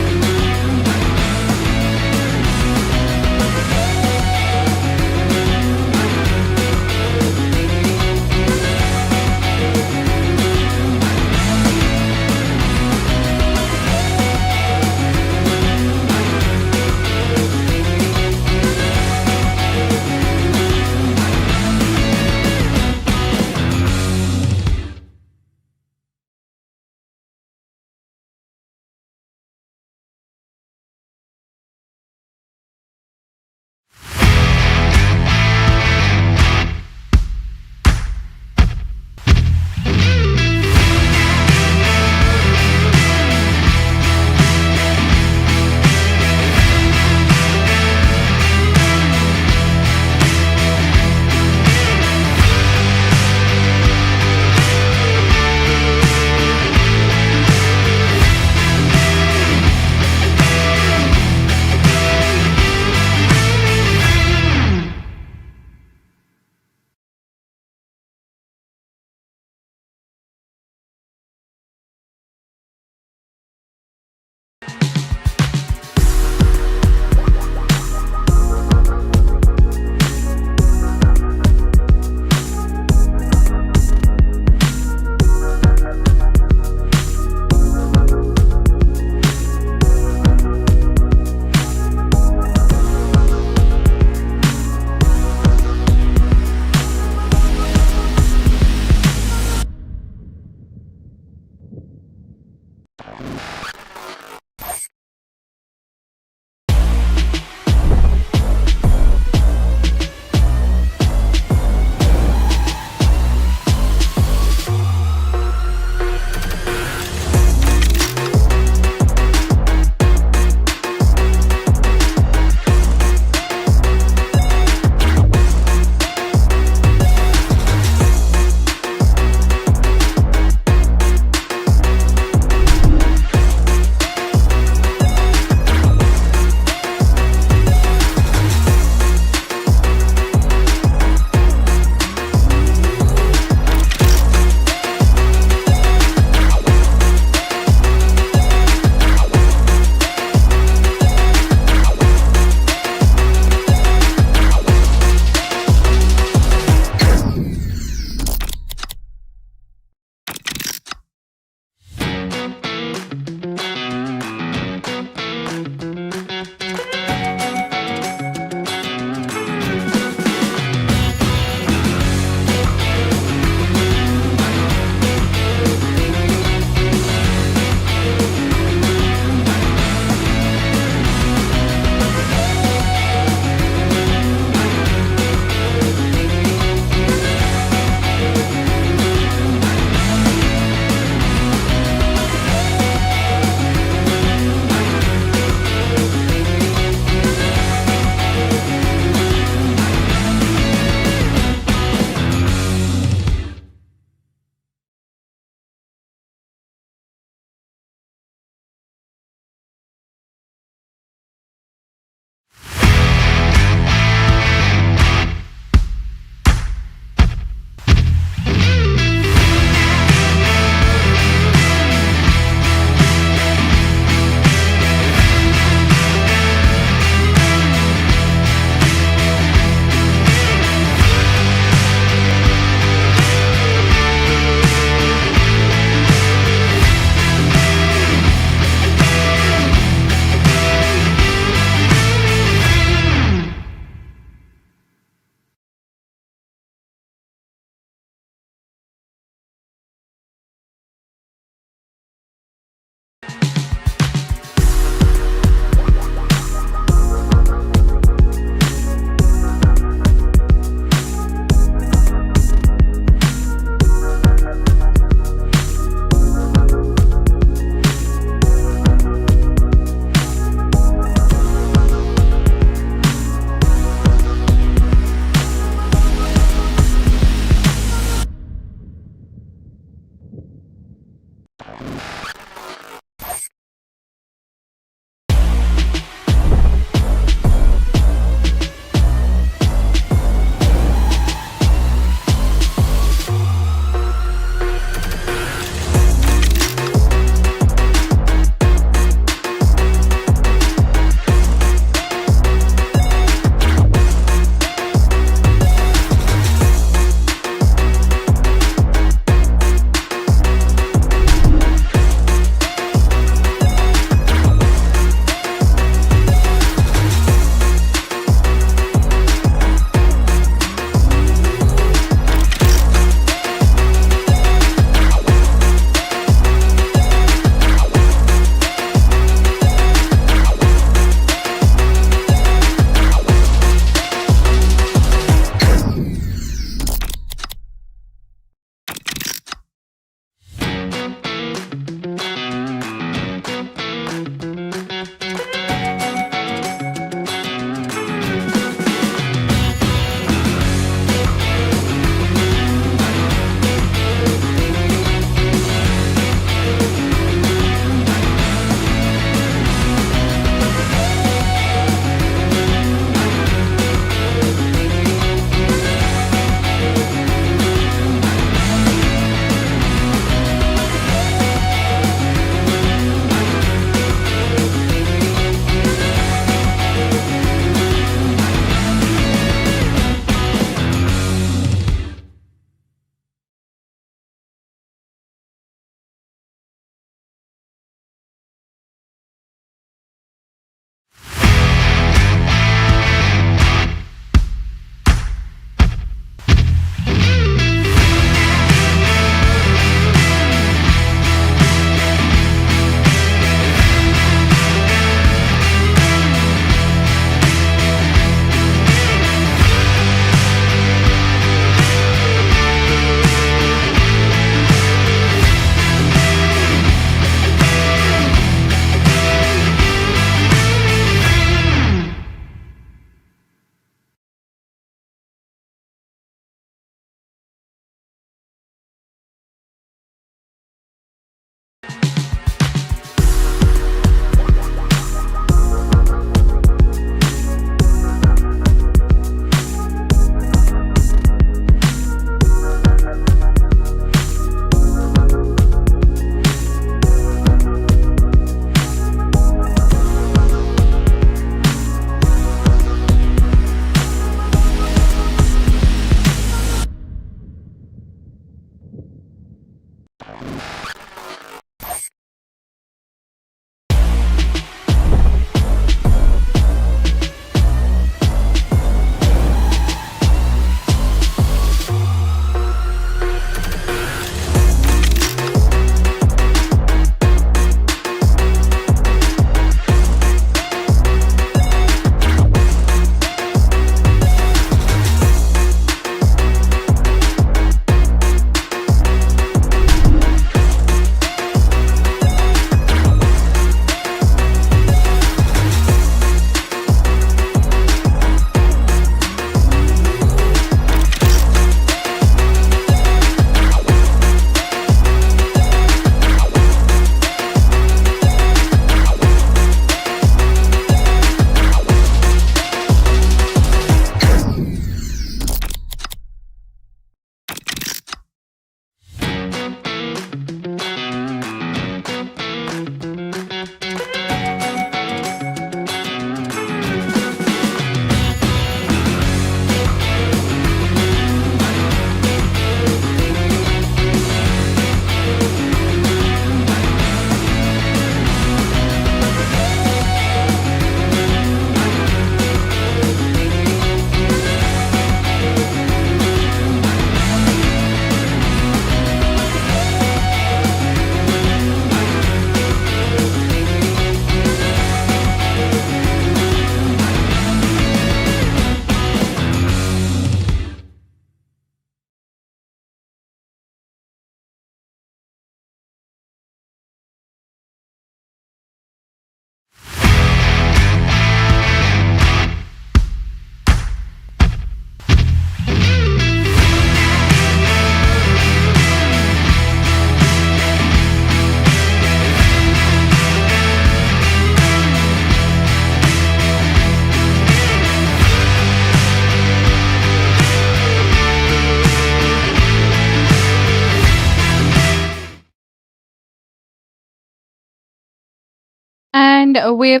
And we're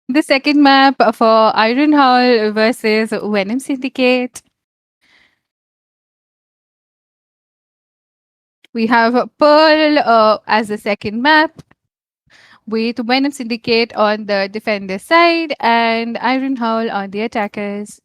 the second map for Iron Hall versus Venom Syndicate. We have Pearl as the second map, with Venom Syndicate on the defender side and Iron Hall on the attackers.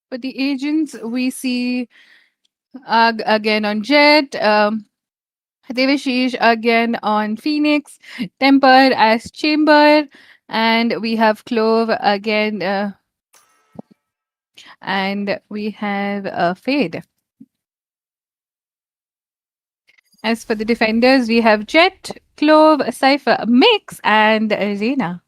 For the agents, we see again on Jet, Devashish again on Phoenix, Temper as Chamber, and we have Clove again, and we have Fade. As for the defenders, we have Jet, Clove, Cypher, Mix, and Reyna.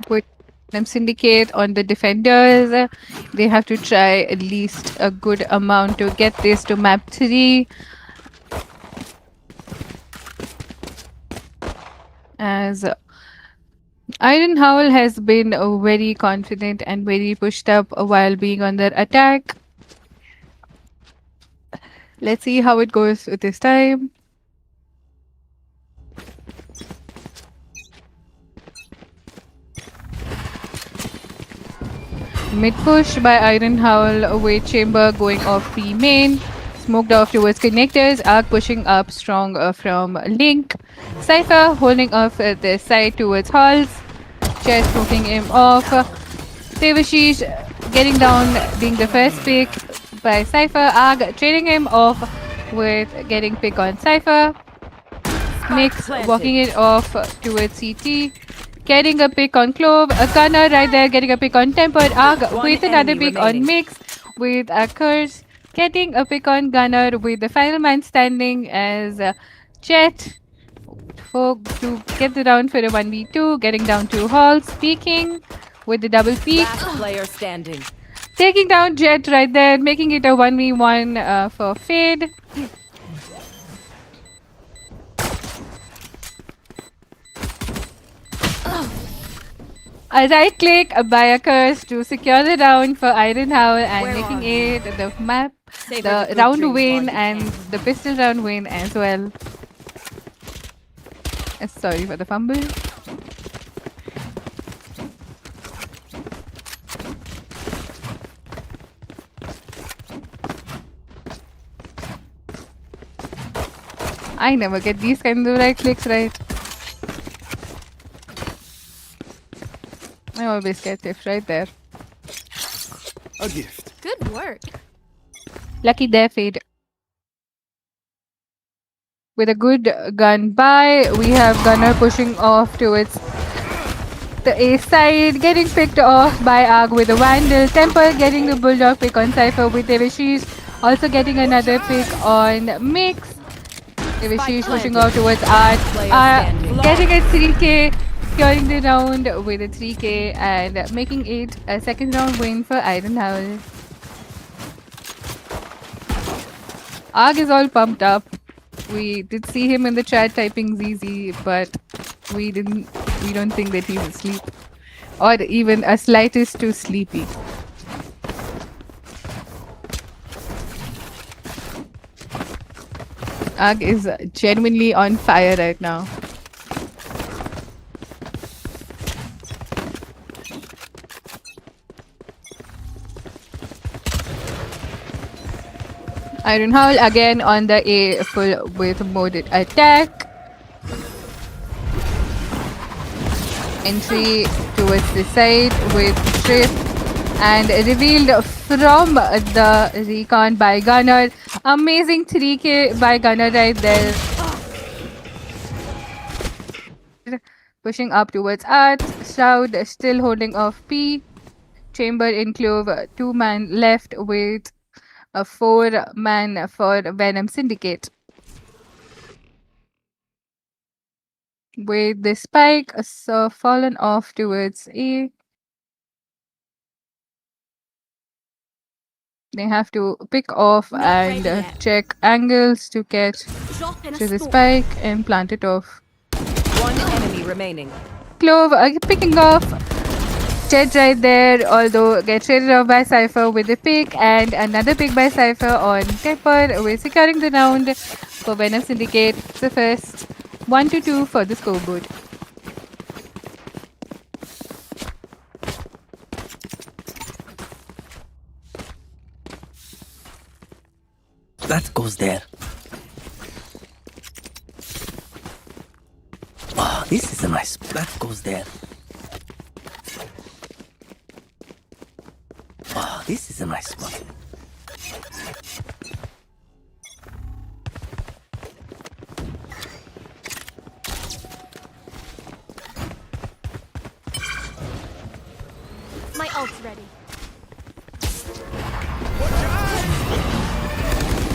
Put them Syndicate on the defenders. They have to try at least a good amount to get this to map 3. As Iron Howl has been very confident and very pushed up while being on their attack. Let's see how it goes this time. Mid push by Iron Howl with Chamber going off B main. Smoked off towards connectors. Arc pushing up strong from Link. Cypher holding off the side towards Halls. Chess smoking him off. Devashish getting down, being the first pick by Cypher. Arg trading him off with getting pick on Cypher. Mix walking it off towards CT. Getting a pick on Clove. A Gunner right there getting a pick on Tempered. Arg with another pick on Mix with a Curse. Getting a pick on Gunner with the final man standing as Jet to get the round for a 1v2. Getting down to Halls. Peeking with the double peek. Last player standing. Taking down Jet right there. Making it a 1v1 for Fade. A right click by a curse to secure the round for Iron Howl and making it the map, the round win and the pistol round win as well. Sorry for the fumble. I never get these kinds of right clicks right. I always get tips right there. A gift. Good work. Lucky there, Fade. With a good gun by, we have Gunner pushing off towards the A side, getting picked off by Arg with a Vandal. Temple getting the Bulldog pick on Cypher with Devashish, also getting another pick on Mix. Devashish pushing off towards Art. Getting a 3k, securing the round with a 3k and making it a second round win for Iron Howl. Arg is all pumped up. We did see him in the chat typing ZZ, but we don't think that he's asleep. Or even a slightest too sleepy. Arg is genuinely on fire right now. Iron Howl again on the A full with moded attack. Entry towards the side with Trip and revealed from the recon by Gunner. Amazing 3k by Gunner right there. Pushing up towards Art. Shroud still holding off P. Chamber in Clove. 2-man left with a 4-man for Venom Syndicate. With the spike so fallen off towards A. They have to pick off and check angles to get to the spike and plant it off. One enemy remaining. Clove picking off Jet right there, although get traded off by Cypher with a pick and another pick by Cypher on Temper. We're securing the round for Venom Syndicate. It's the first 1-2 for the scoreboard. That goes there. Oh, this is a nice. That goes there. Oh, this is a nice spot. My ult's ready.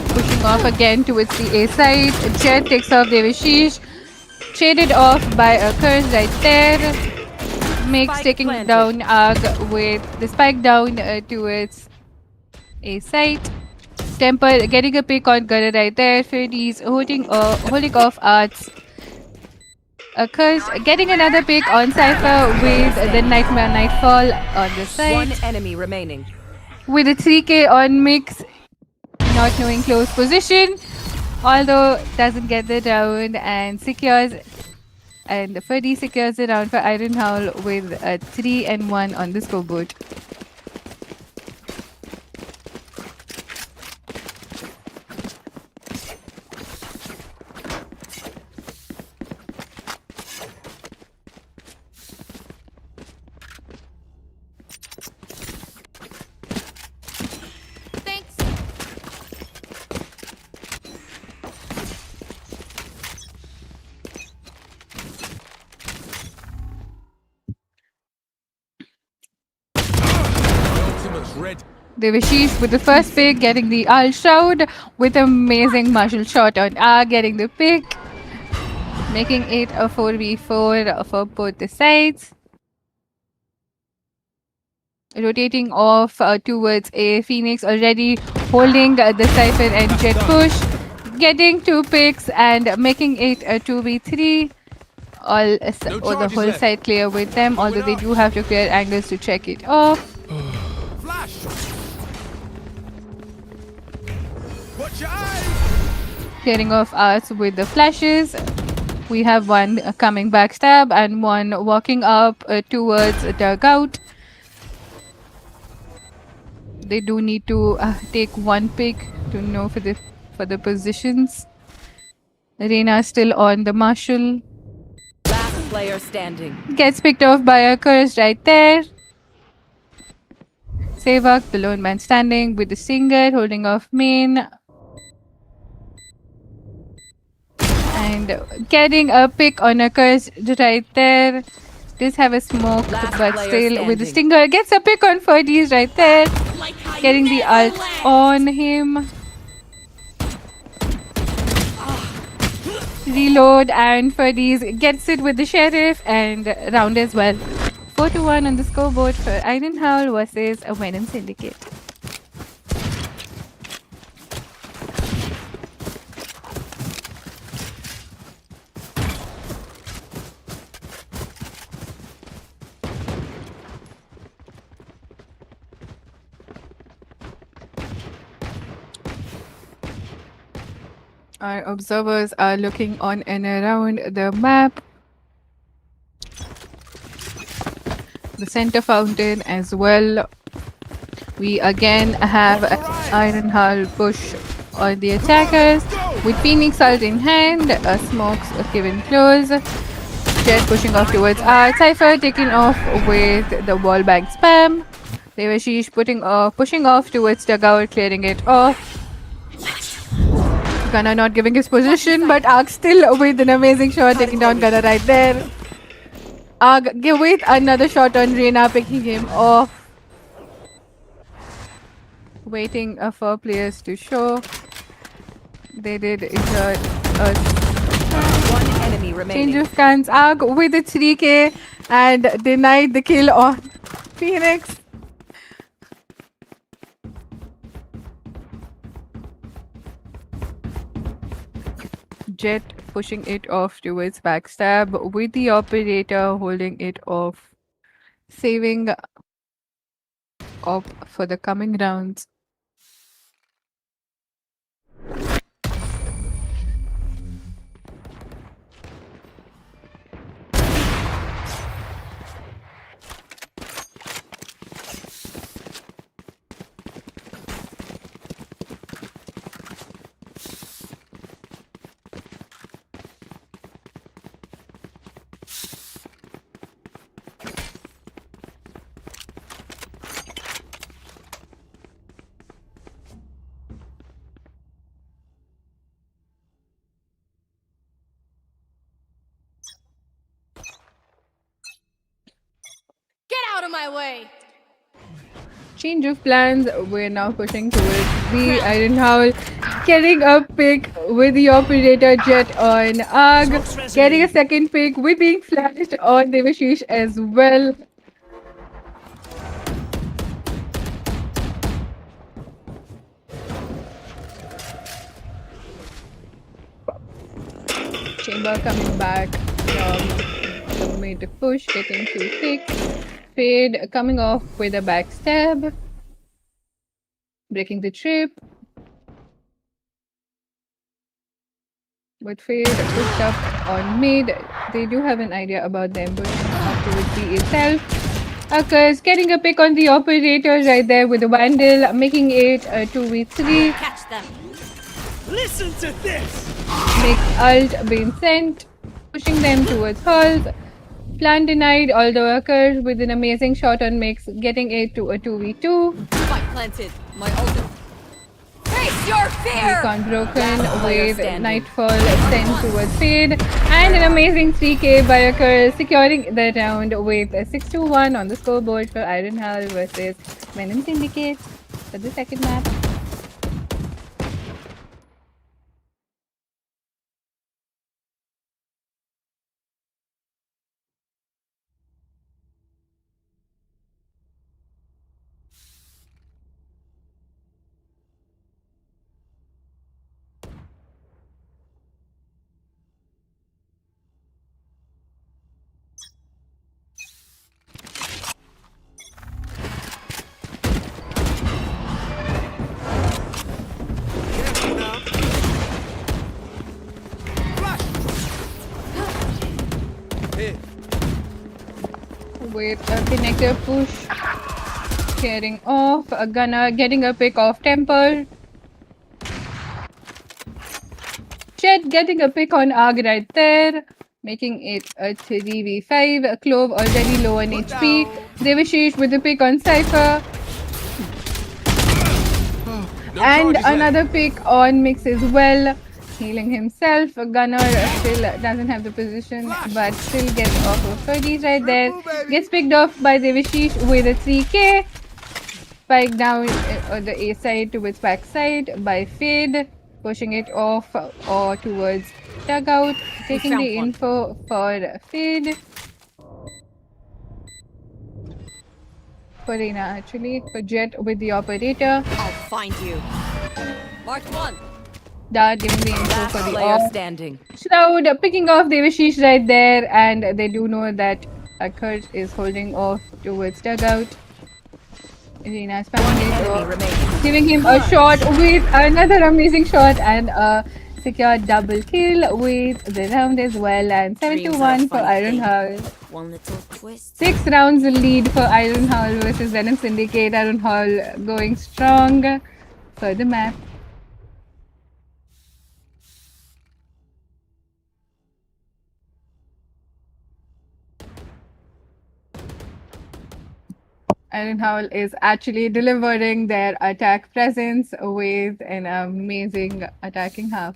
Pushing off again towards the A side. Jet takes off Devashish. Traded off by a curse right there. Mix Spike taking planted. down Arg with the spike down towards A side. Temple getting a pick on Gunner right there. Freddy's holding off Arts. A curse getting another pick on Cypher with the Nightmare Nightfall on the One side. enemy remaining. With a 3k on Mix, not knowing close position, although doesn't get the round and secures, and Freddy secures the round for Iron Howl with a 3-1 on the scoreboard. Devashish with the first pick, getting the ult shroud with amazing martial shot on R, getting the pick, making it a 4v4 for both the sides. Rotating off towards a Phoenix, already holding the Cypher and Jet push, getting 2 picks and making it a 2v3. Or the whole side clear with them, although they do have to clear angles to check it off. Flash! Watch your eyes! Clearing off us with the flashes. We have one coming backstab and one walking up towards a dugout. They do need to take 1 pick to know for the positions. Reina still on the Marshall. Last player standing. Gets picked off by a curse right there. Sevak, the lone man standing with the Singer, holding off main. And getting a pick on a curse right there. Does have a smoke, Last but player still with the standing. Stinger. Gets a pick on Ferdies right there. Getting the ult on him. Reload and Ferdies gets it with the Sheriff and round as well. 4-1 on the scoreboard for Iron Howl versus a Venom Syndicate. Our observers are looking on and around the map. The center fountain as well. We again have Iron Hull push on the attackers with Phoenix ult in hand. Smokes given close. Jet pushing off towards R. Cypher taking off with the wall bank spam. Devashish pushing off towards Dugout, clearing it off. Gunnar not giving his position, but Ark still with an amazing shot, taking down Gunnar right there. Ark with another shot on Reina, picking him off. Waiting for players to show. They did enjoy a One enemy remaining. change of guns. Ark with a 3k and denied the kill on Phoenix. Jet pushing it off towards backstab with the operator holding it off, saving up for the coming rounds. Get out of my way! Change of plans. We're now pushing towards the Iron Howl, getting a pick with the operator Jet on Arg, getting a second pick with being flashed on Devashish as well. Chamber coming back from the mid push, getting 2 picks. Fade coming off with a backstab, breaking the trip. But Fade pushed up on mid. They do have an idea about them, but afterwards B itself. Occurs getting a pick on the operator right there with the Vandal, making it a 2v3. Catch them! Listen to this! Make ult being sent, pushing them towards halls. Plan denied, although occurs with an amazing shot on Mix, getting it to a 2v2. Spike planted. My ultimate. Great! your fear! Recon broken Last player with standing. Nightfall sent towards Fade. And an amazing 3K by Occur, securing the round with a 6-1 on the scoreboard for Iron Hull versus Venom Syndicate for the second map. Careful now. Flash! Here. With a connector push, tearing off, a gunner getting a pick off Temple. Chet getting a pick on Arg right there, making it a 3v5. Clove already low on Put HP. down. Devashish with a pick on Cypher. No And charges another pick on Mix as well. Healing himself. Gunner still doesn't have the position, but still gets off of 30s right there. Triple, baby. Gets picked off by Devashish with a 3k. Spike down on the A side towards back side by Fade. Pushing it off or towards dugout. Taking found the one. info for Fade. For Reina actually. For Jet with the operator. I'll find you. Mark one. Dart giving the info Last for the player off. standing. Shroud picking off Devashish right there, and they do know that Akert is holding off towards dugout. Irina spamming it Enemy off, remaining. giving him a shot with another amazing shot and a secure double kill with the round as well. And 7-1 for Iron Hull. One little twist. 6 rounds lead for Iron Hull versus Venom Syndicate. Iron Hull going strong for the map. Iron Howl is actually delivering their attack presence with an amazing attacking half.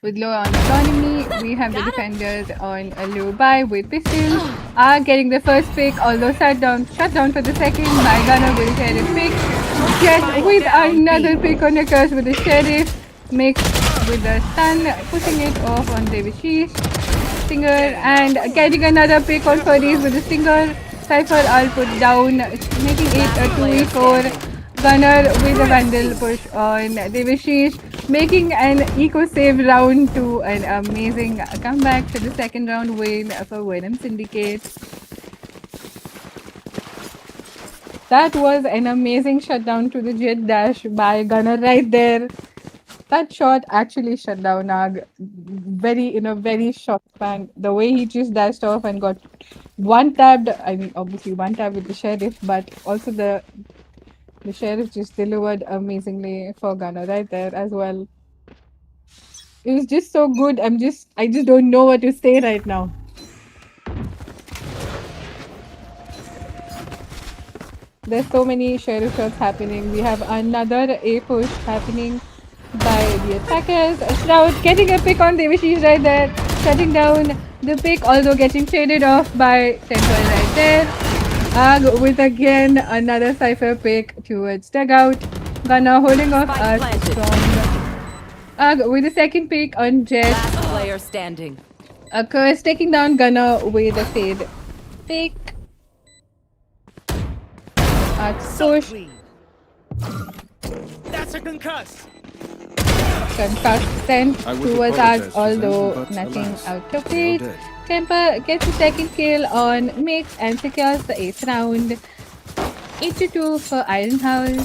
With low on economy, we have the defenders on a low buy with pistols. Are getting the first pick, although shut down for the second. My gunner will sheriff pick. Jet with another pick on the curse with the sheriff. Mixed with the stun, pushing it off on Devashish. Stinger and getting another pick on Furries with the Stinger. Cypher all put down, making it a 2v4. Gunner with a Vandal push on Devashish, making an eco save round to an amazing comeback to the second round win for Venom Syndicate. That was an amazing shutdown to the jet dash by Gunner right there. That shot actually shut down Nag in a very short span. The way he just dashed off and got one tabbed, I mean obviously one tab with the sheriff, but also the sheriff just delivered amazingly for Gunner right there as well. It was just so good. I just don't know what to say right now. There's so many sheriff shots happening. We have another A push happening by the attackers. Shroud getting a pick on Devashish right there, shutting down the pick, although getting traded off by Temple right there. Ag with again another Cypher pick towards dugout. Gunner holding off Spike us planted. from Ag with the second pick on Jet. Last player standing. Curse taking down Gunner with a fade pick. Push. That's a concuss. Concussed sent towards us, although nothing out of it. Temper gets the second kill on Mix and secures the 8th round. 8-2 for Iron Howl.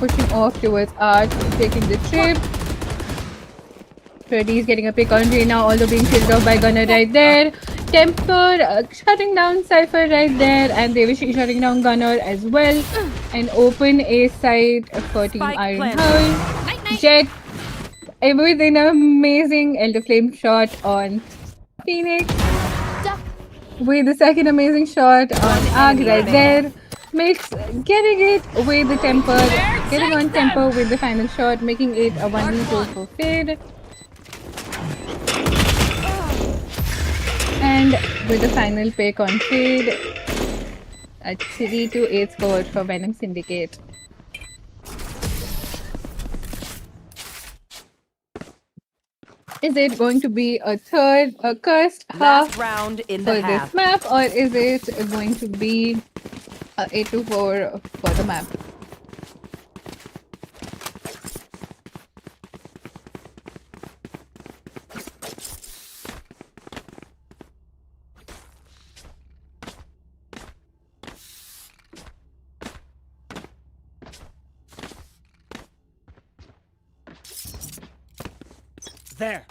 pushing off towards Arch, taking the trip. Freddy's getting a pick on Reina, although being shielded off by Gunner right there. Temper shutting down Cypher right there, and Devishi shutting down Gunner as well. An open A side for Team Spike Iron planted. Howl. Jet with an amazing Elder Flame shot on Phoenix. With the second amazing shot on Arg right there. Makes getting it with the temper, getting on tempo with the final shot, making it a 1v2 for Fade. And with the final pick on Fade, a 3-8 score for Venom Syndicate. Is it going to be a cursed Last half round in the for half. this map, or is it going to be a 8-4 for the map? There.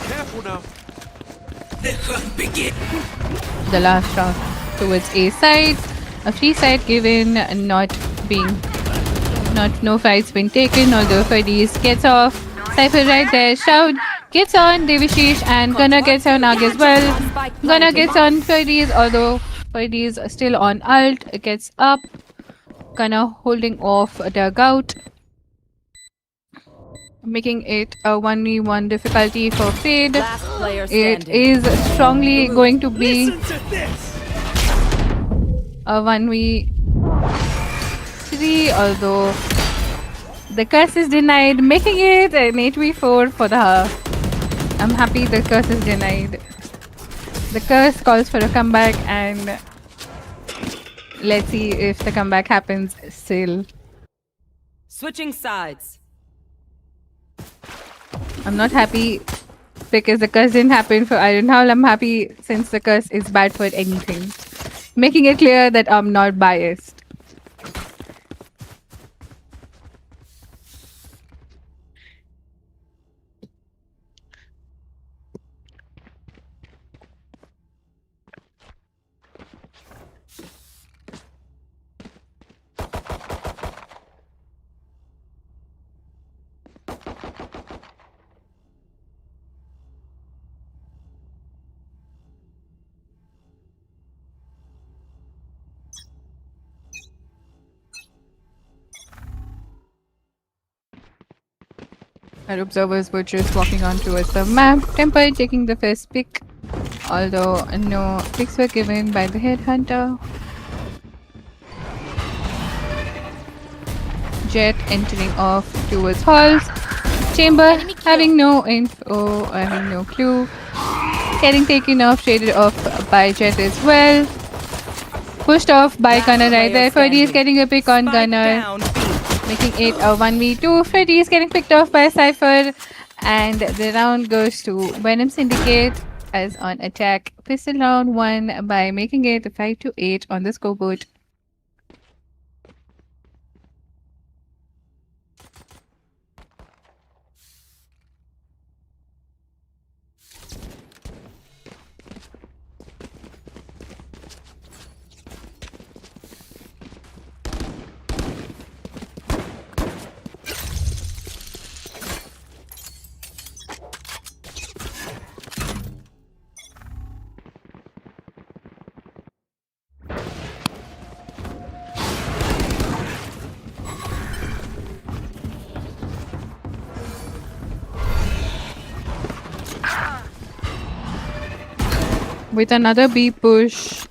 Careful now. The last shot towards A side. A free side given, no fights been taken, although Freddy's gets off. Cypher right there, shout, gets on Devishish, and Gunner gets on Arg as well. Gunner gets on Freddy's, although Freddy's still on ult, gets up. Gunner holding off Dugout, making it a 1v1 difficulty for Fade. Last player It standing. is strongly going to be Listen to this. a 1v3, although the curse is denied, making it an 8v4 for the half. I'm happy the curse is denied. The curse calls for a comeback, and let's see if the comeback happens still. Switching sides. I'm not happy because the curse didn't happen for Iron Howl. I'm happy since the curse is bad for anything. Making it clear that I'm not biased. Our observers were just walking on towards the map. Temper taking the first pick, although no picks were given by the headhunter. Jet entering off towards halls. Chamber having no info, having no clue. Getting taken off, shaded off by Jet as well. Pushed off by Gunner right there. Freddy is getting a pick on Spike Gunner, down. making it a 1v2. Freddy is getting picked off by Cypher, and the round goes to Venom Syndicate as on attack. Pistol round 1 by making it 5-8 on the scoreboard. With another B push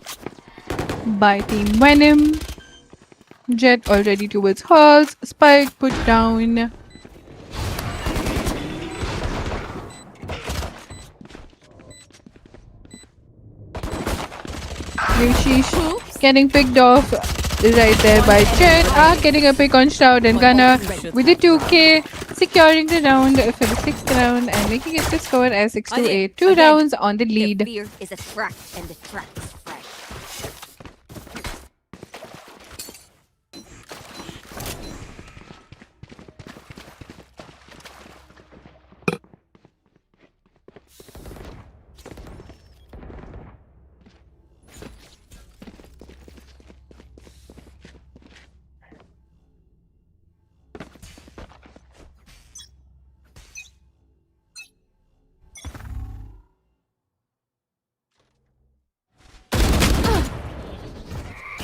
by Team Venom. Jet already towards halls. Spike put down. Yoshish getting picked off right there by Jet. Getting a pick on Shroud and Gunner with the 2K. securing the round for the 6th round and making it the score as 6 to Onion, 8. 2 again. rounds on the lead. Fear is a trap, and the trap is fresh.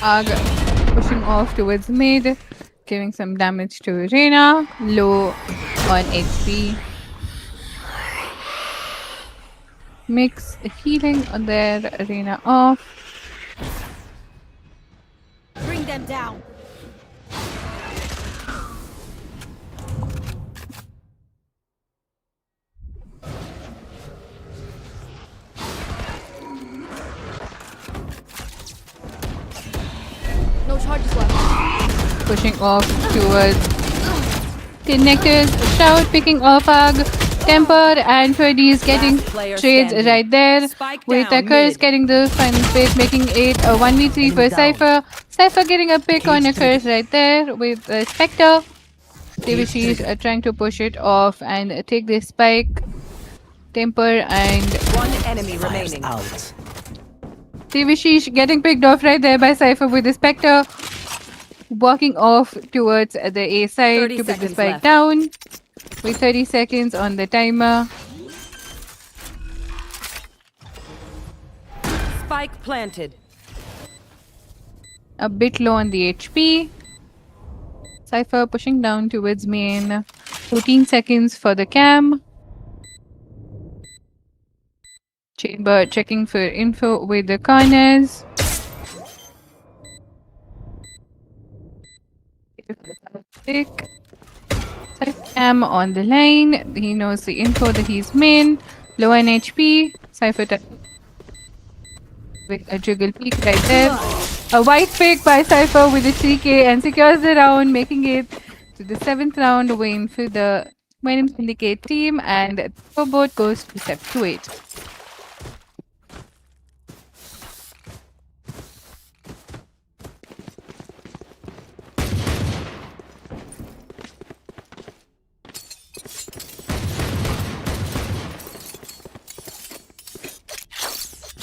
Arg pushing off towards mid, giving some damage to Reina. Low on HP. Mix healing on their Reina off. Bring them down. No charges left. Pushing off towards connectors. Shout picking off Arg. Temper and Freddy's getting Last player trades standing. right there. Spike With the down, curse mid. getting the final space, making it a 1v3 for Enemy down. Cypher. Cypher getting a pick on a Cage curse right there with Spectre. Devashish triggered. trying to push it off and take this spike. Temper and One enemy Fire's remaining. out. Devashish getting picked off right there by Cypher with the Spectre. Walking off towards the A side 30 to pick the seconds spike left. down. With 30 seconds on the timer. Spike planted. A bit low on the HP. Cypher pushing down towards main. 14 seconds for the cam. Chamber checking for info with the corners. Pick. Cypher cam on the line. He knows the info that he's main. Low on HP. Cypher with a jiggle peek right there. A white pick by Cypher with a 3k and secures the round, making it to the 7th round win for the By Nemoehh Syndicate team, and the scoreboard goes to 7 to 8.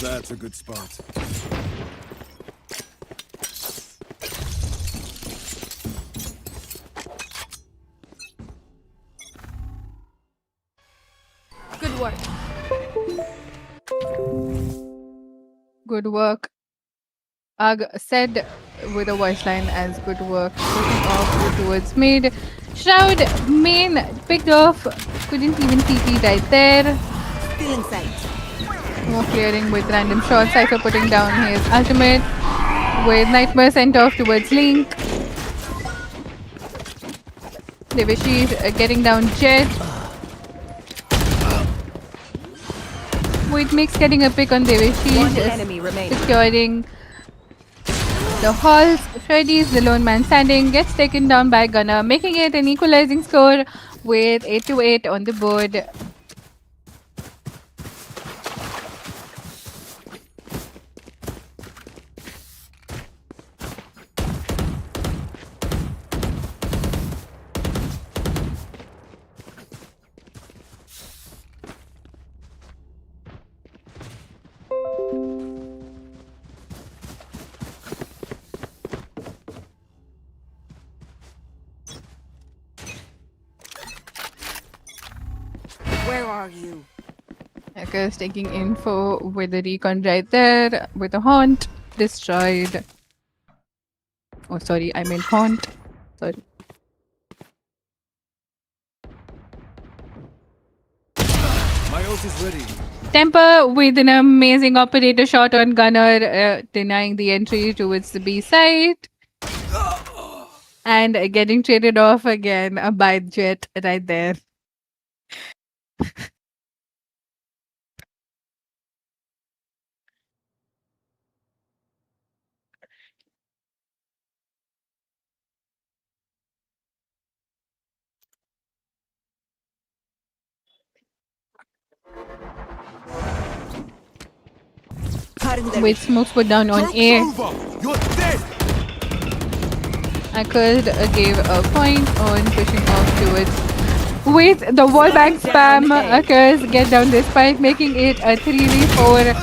That's a good spot. Good work. Good work. Ag said with a voice line as good work. Pushing off towards mid. Shroud main picked off. Couldn't even TP right there. Still in sight. More clearing with random shots. Cypher putting down his ultimate. With Nightmare sent off towards Link. Devashish getting down Jet. With Mix getting a pick on One Devashish. enemy remaining. Securing the halls. Freddy's the lone man standing. Gets taken down by Gunner. Making it an equalizing score with 8 to 8 on the board. Where are you? Hackers taking info with the recon right there. With a haunt. Destroyed. Oh, sorry. I meant haunt. Sorry. My ult is ready. Temper with an amazing operator shot on Gunner, denying the entry towards the B side. And getting traded off again by Jet right there. with smokes put down on Joke's A. over. You're dead. Akers gave a point on pushing off towards. With the wallbang spam, Akers get down this spike, making it a 3v4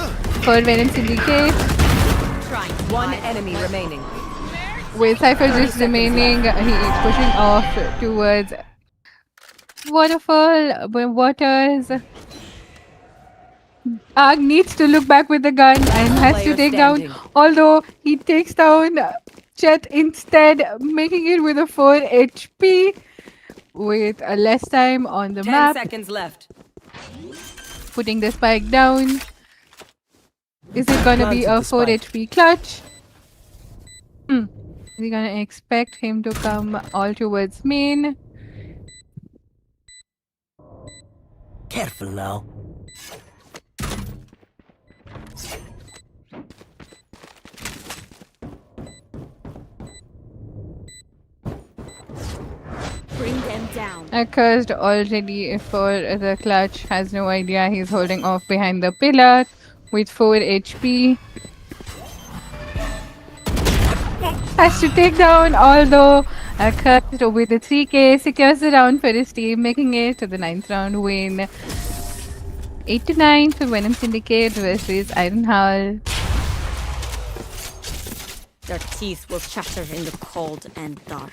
for Venom Syndicate. One enemy remaining. With Cypher just remaining, he is pushing off towards Waterfall, Waters. Arg needs to look back with the gun and has to take down, although he takes down Chet instead, making it with a 4 HP with less time on the 10 map, seconds left. putting the spike down. Is it gonna be a 4 HP clutch? We're gonna expect him to come all towards main. Careful now. Bring them down. Accursed already for the clutch, has no idea he's holding off behind the pillar with 4 HP. Has to take down, although Accursed with the 3k secures the round for his team, making it to the 9th round win. 8-9 for Venom Syndicate versus Iron Howl. Their teeth will chatter in the cold and dark.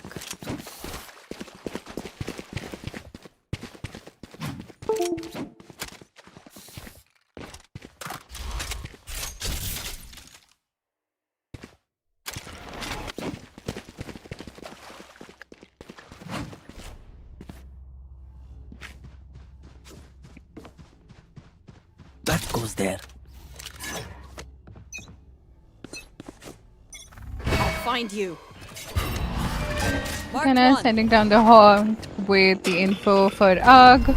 That goes there. I'll find you. Mark Kinda one. sending down the haunt with the info for Arg.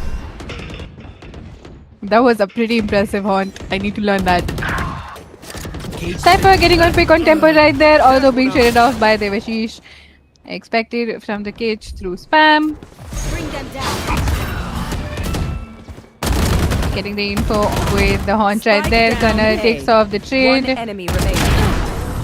That was a pretty impressive haunt. I need to learn that. Cypher getting on pick on tempo right there, although being traded off by Devashish. Expected from the cage through spam. Bring them down. Getting the info with the haunt right there. Gunner takes off the One trade. enemy remaining.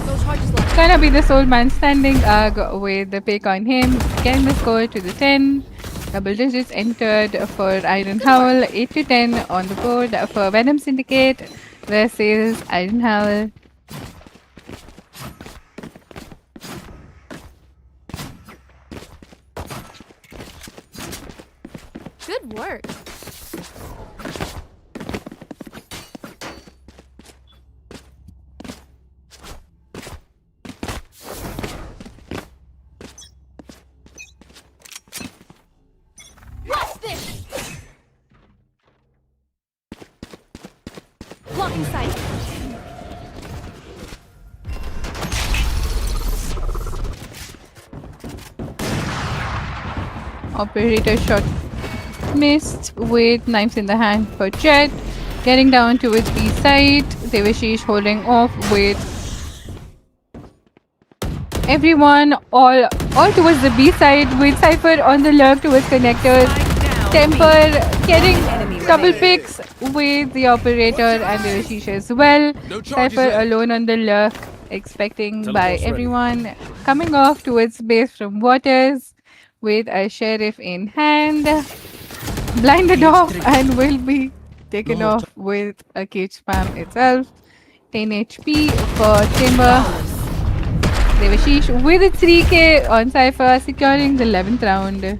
No charges left. Gonna be the sole man standing. Arg with the pick on him. Getting the score to the 10. Double digits entered for Iron Howl. 8-10 on the board for Venom Syndicate versus Iron Howl. Good work. What's this? Blocking sight. Operator shot missed with knives in the hand for Jet. Getting down towards B side. Devashish holding off with everyone all towards the B side with Cypher on the lurk towards connectors. Temper getting double picks with the operator and Devashish as well. No charges Cypher left. alone on the lurk, expecting by Teleport's ready. everyone. Coming off towards base from Waters with a sheriff in hand. Blinded off and will be taken off with a cage spam itself. 10 HP for Timber. Devashish with a 3k on Cypher, securing the 11th round.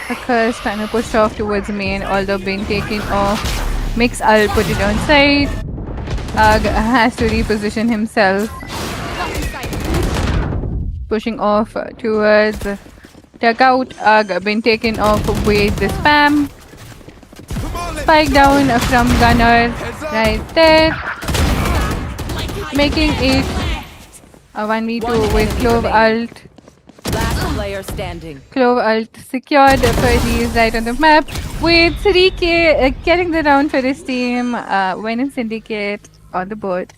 Because trying to push off towards main, although being taken off. Mix, I'll put it on side. Arg has to reposition himself. Blocking sight. Pushing off towards Dugout been taken off with the spam. Come on, let's Spike down from Gunner right there. Making it a 1v2 One with enemy Clove remaining. ult. Last player standing. Clove ult secured for these right on the map. With 3k getting the round for his team. Venom Syndicate on the board.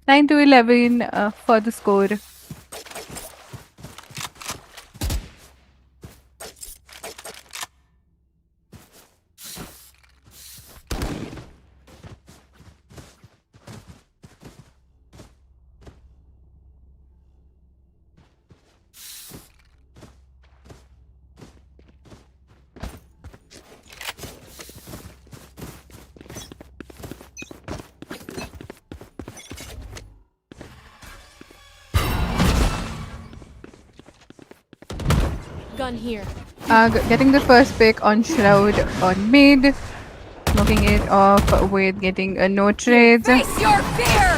9-11 for the score. Gun here. Getting the first pick on Shroud on mid. Smoking it off with getting a no trades. Face your fear!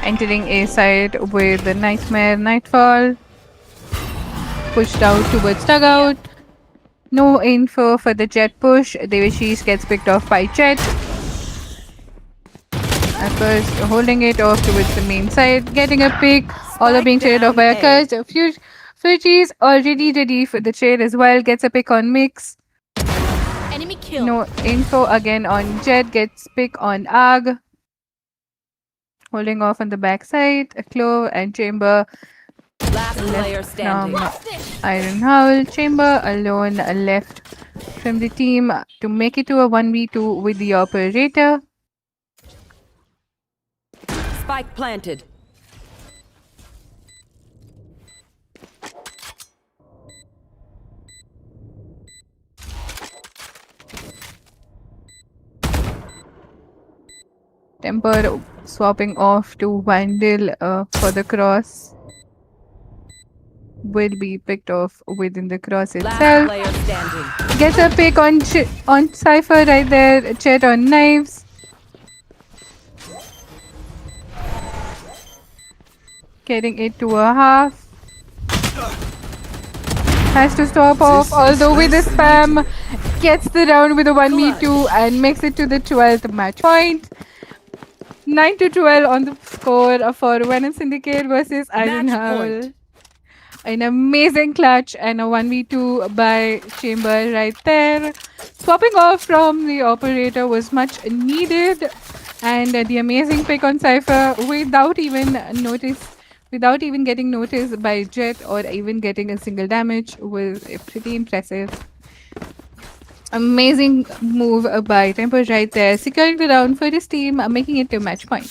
Entering A side with the Nightmare Nightfall. Pushed out towards dugout. No info for the Jet push. Devashish gets picked off by Jet. At first, holding it off towards the main side. Getting a pick. All are being traded off by a down curse. Fuji's already ready for the trade as well. Gets a pick on Mix. Enemy kill. No info again on Jet. Gets pick on Arg. Holding off on the backside. Clove and Chamber Last player standing. from Iron Howl. Chamber alone left from the team to make it to a 1v2 with the operator. Spike planted. Temper swapping off to Vandal for the cross. Will be picked off within the cross Last itself. player standing. Gets a pick on Cypher right there. Chet on knives. Getting it to a half. Has to stop off, although with the spam. Gets the round with a 1v2 and makes it to the 12th match point. 9-12 on the score for Venom Syndicate versus Iron Match Howl. point. An amazing clutch and a 1v2 by Chamber right there. Swapping off from the operator was much needed. And the amazing pick on Cypher without even getting noticed by Jet or even getting a single damage was pretty impressive. Amazing move by Temper right there, securing the round for his team, making it to match point.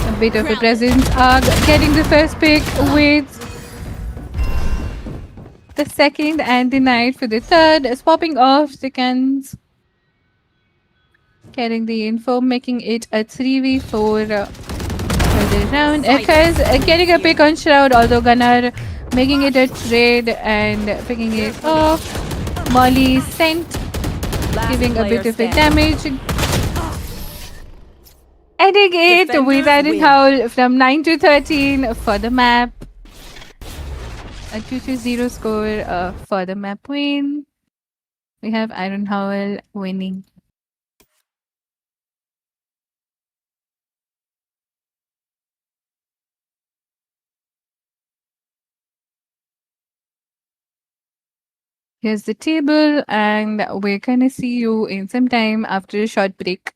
A bit of a presence. Getting the first pick with the second and denied for the third. Swapping off seconds. Getting the info, making it a 3v4 for the round. Echoes getting a pick on Shroud, although Gunnar making it a trade and picking it off. Molly sent, Last giving a player bit of a standing. damage. Ending it with Defenders Iron win. Howl from 9-13 for the map. A 2-0 score for the map win. We have Iron Howl winning. Here's the table, and we're gonna see you in some time after a short break.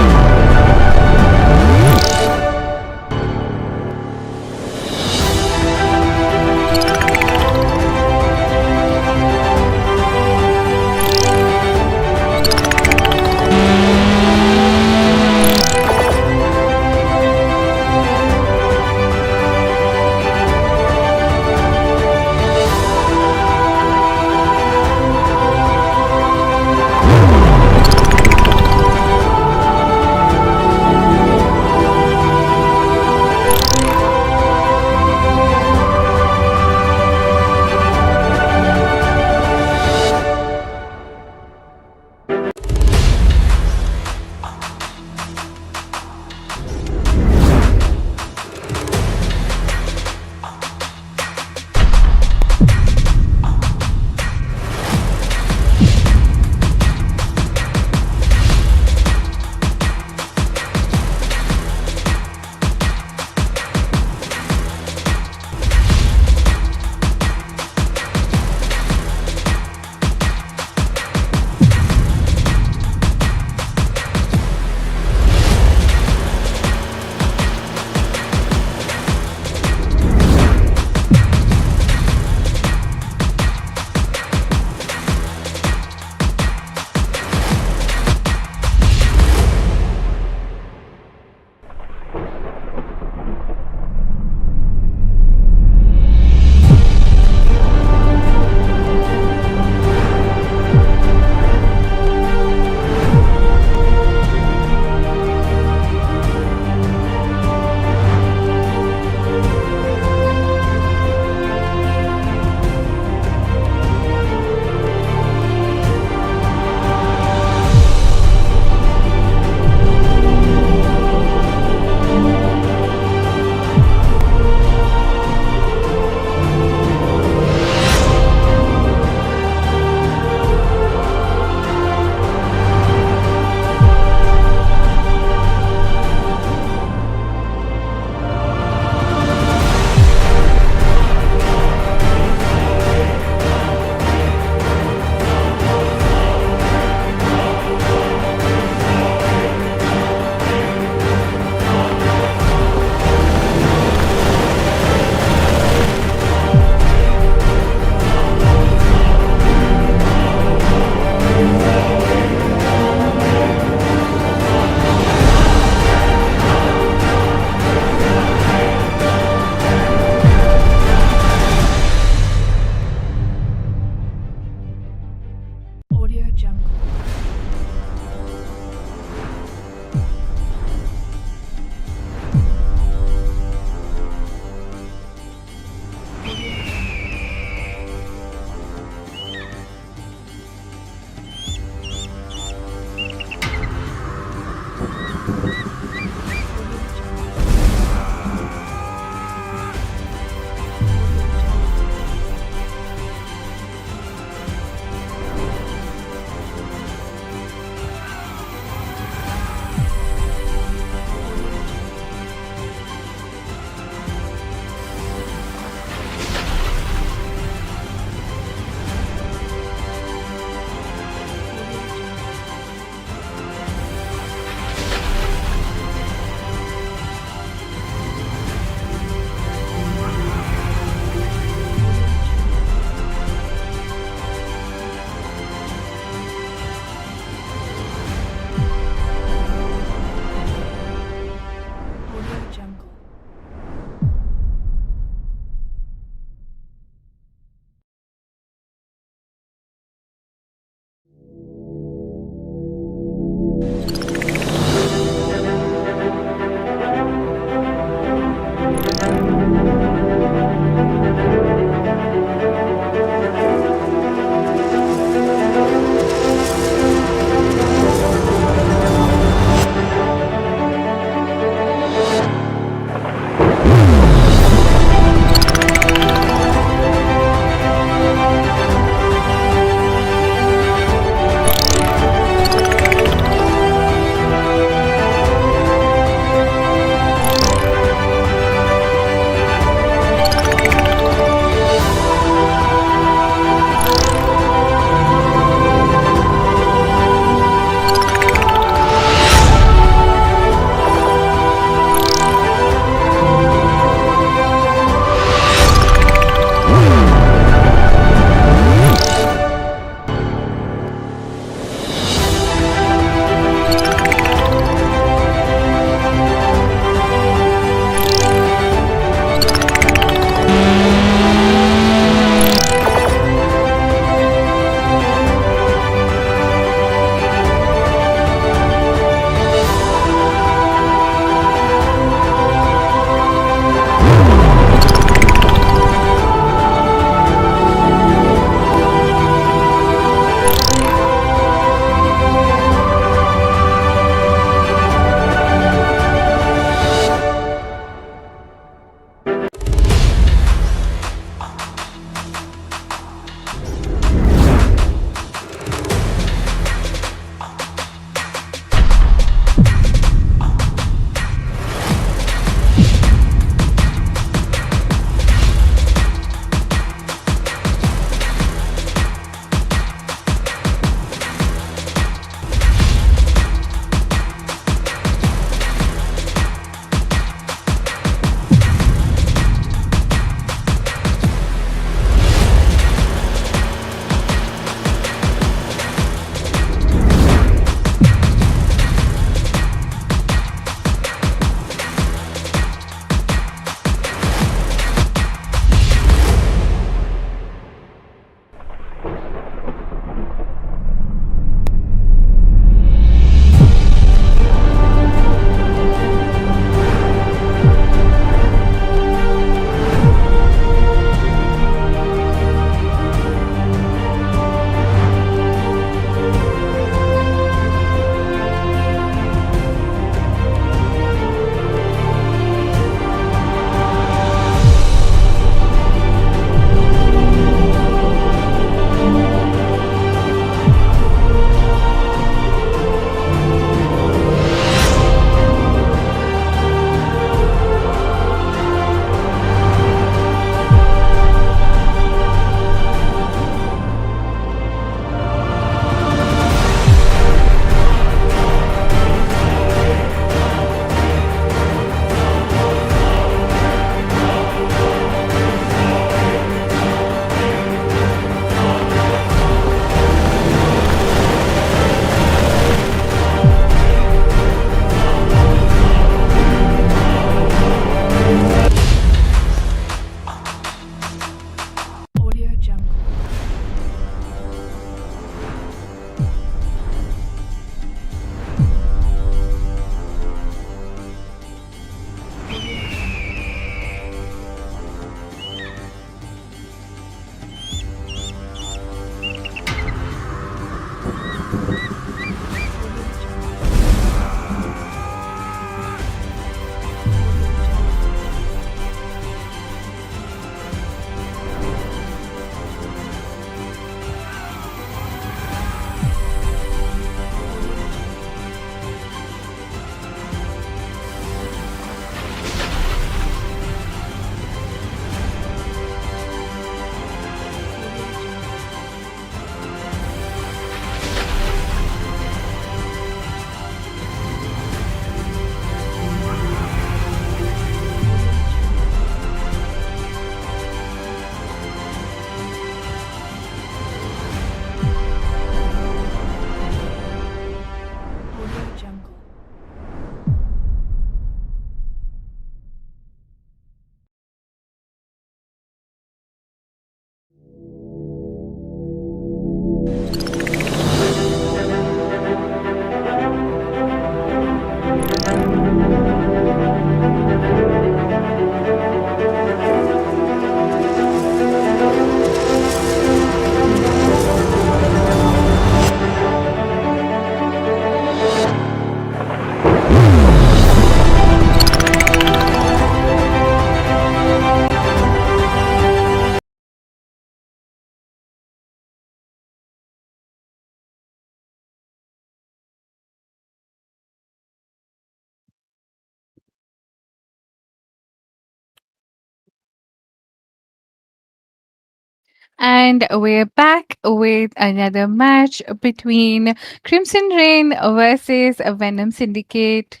And we're back with another match between Crimson Rain versus Venom Syndicate,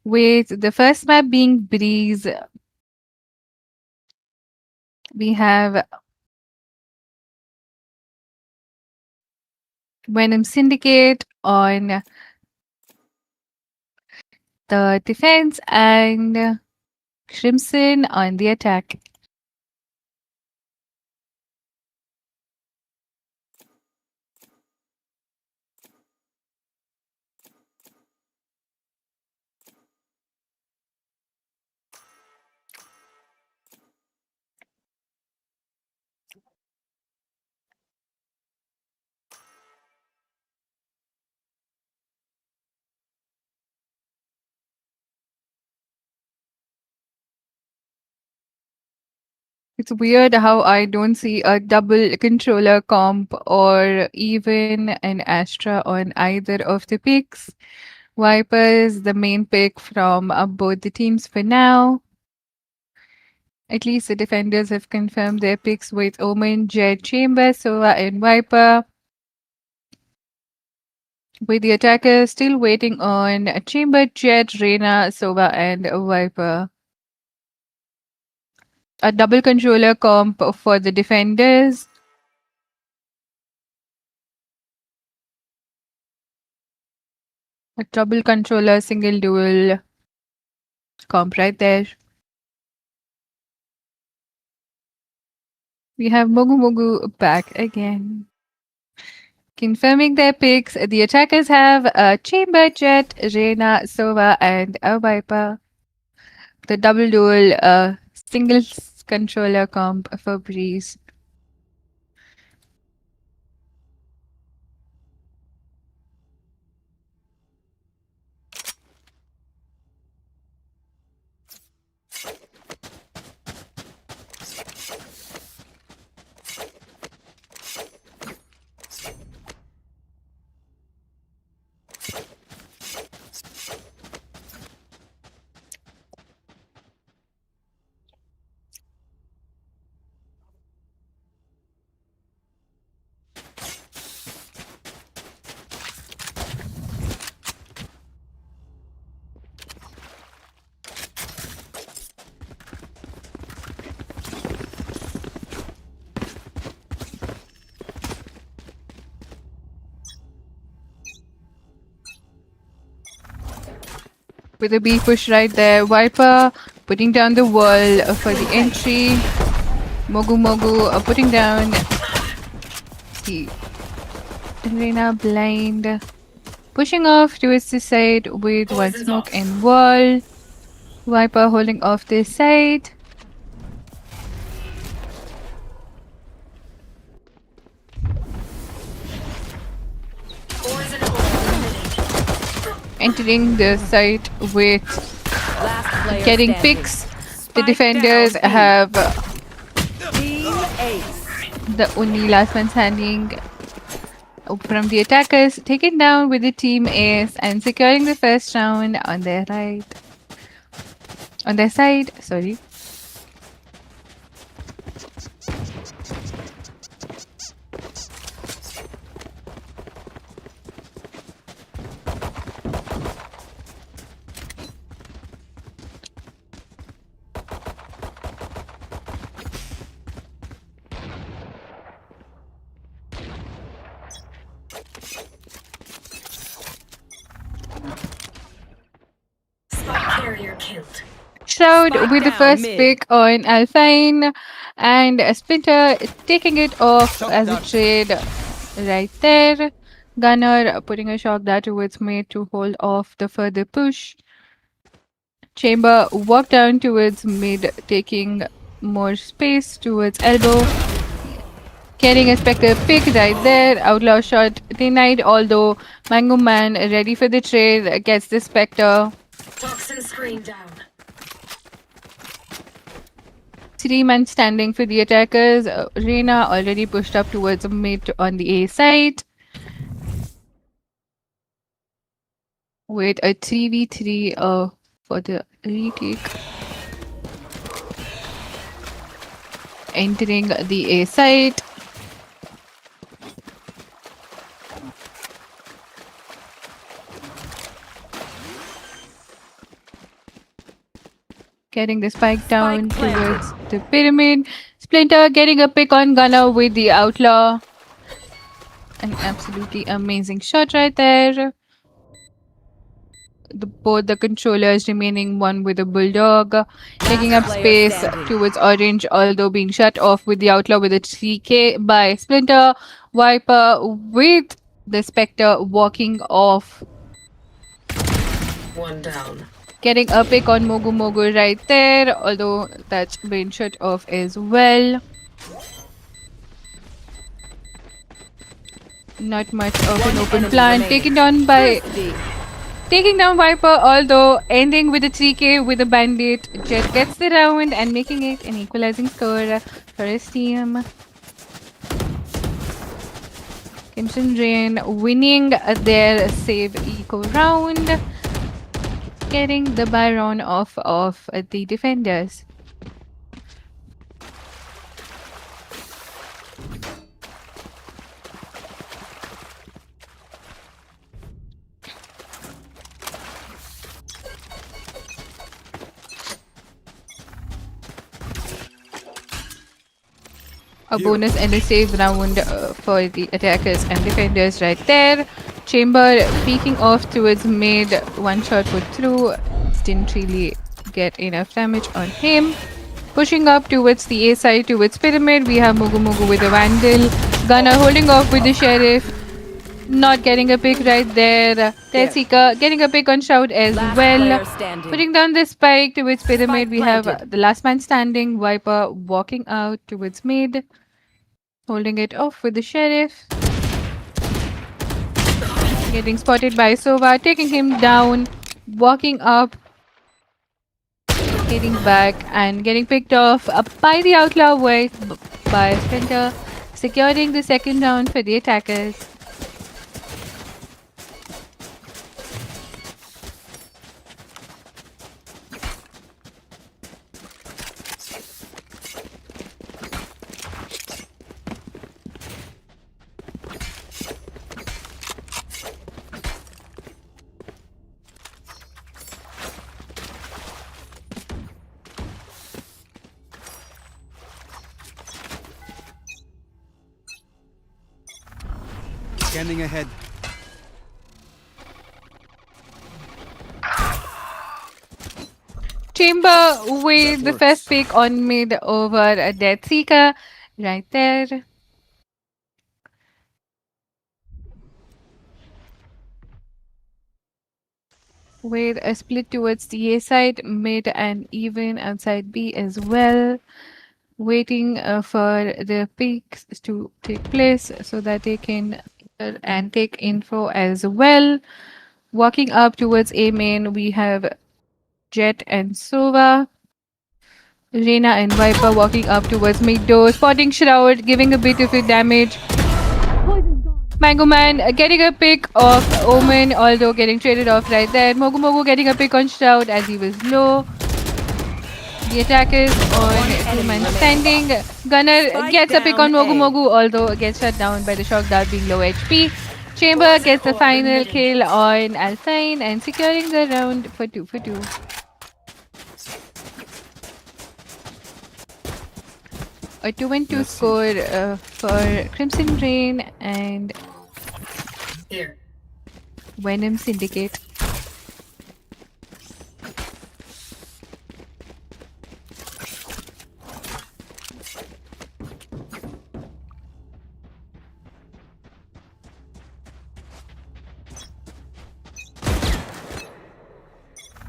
with the first map being Breeze. We have Venom Syndicate on the defense and Crimson on the attack. It's weird how I don't see a double controller comp or even an Astra on either of the picks. Viper is the main pick from both the teams for now. At least the defenders have confirmed their picks with Omen, Jet, Chamber, Sova, and Viper. With the attackers still waiting on Chamber, Jet, Reyna, Sova, and Viper. A double controller comp for the defenders. A double controller single dual comp right there. We have Mogu Mogu back again. Confirming their picks, the attackers have a Chamber, Jet, Reyna, Sova, and a Viper. The double dual single controller comp for Breeze. With a B push right there, Viper putting down the wall for the entry. Mogu Mogu putting down the Reyna blind. Pushing off towards the side with one smoke and wall. Viper holding off this side. Entering the site with Last player getting standing. picks. The Spike defenders down, B. have Team Ace. the only last man standing from the attackers, taken down with the team ace and securing the first round on their right. On their side, sorry. Carrier killed. Shroud Spike with the down, first mid. pick on Alpine and Splinter taking it off Shot as a down. trade right there. Gunner putting a shock dart towards mid to hold off the further push. Chamber walked down towards mid, taking more space towards elbow. Getting a Spectre pick right there. Outlaw shot denied, although Mango Man ready for the trade gets the Spectre. Toxin screen down. 3 men standing for the attackers. Reyna already pushed up towards mid on the A side. With a 3v3 for the retake. Entering the A side. Getting the spike down Spike planted. towards the pyramid. Splinter getting a pick on Gunner with the Outlaw. An absolutely amazing shot right there. Both the controllers remaining one with a Bulldog. Taking up Player space standing. towards Orange, although being shut off with the Outlaw with a 3K by Splinter. Viper with the Spectre walking off. One down. Getting a pick on Mogu Mogu right there, although that's been shut off as well. Not much of an open enemy plan. remaining. Taken down by Thirsty. taking down Viper, although ending with a 3K with a Bandit. Jet gets the round and making it an equalizing score for his team. Crimson Rain winning their save eco round. Getting the Byron off of the defenders. A bonus and a save round for the attackers and defenders right there. Chamber peeking off towards mid. One shot put through. Didn't really get enough damage on him. Pushing up towards the A side, towards Pyramid. We have Mogu Mogu with a Vandal. Gunner holding off with the Sheriff. Not getting a pick right there. Tetsika getting a pick on Shout as Last well. player standing. Putting down the spike towards Pyramid. Spike We have planted. the last man standing. Viper walking out towards mid. Holding it off with the Sheriff. Getting spotted by Sova. Taking him down. Walking up. Getting back and getting picked off by the Outlaw by Splinter. Securing the second round for the attackers. Scanning ahead. Chamber with the first pick on mid over a Death Seeker. Right there. With a split towards the A side, mid and even outside B as well. Waiting for the picks to take place so that they can and take info as well. Walking up towards A main, we have Jet and Sova. Reina and Viper walking up towards mid door, spotting Shroud, giving a bit of a damage. Mango Man getting a pick of Omen, although getting traded off right there. Mogu Mogu getting a pick on Shroud as he was low. The attack is on two-man standing. Gunner gets a pick on Mogu Mogu, although gets shut down by the shock dart being low HP. Chamber gets the final kill on Alpine and securing the round for 2-2. A 2-2 score for Crimson Rain and Here. Venom Syndicate.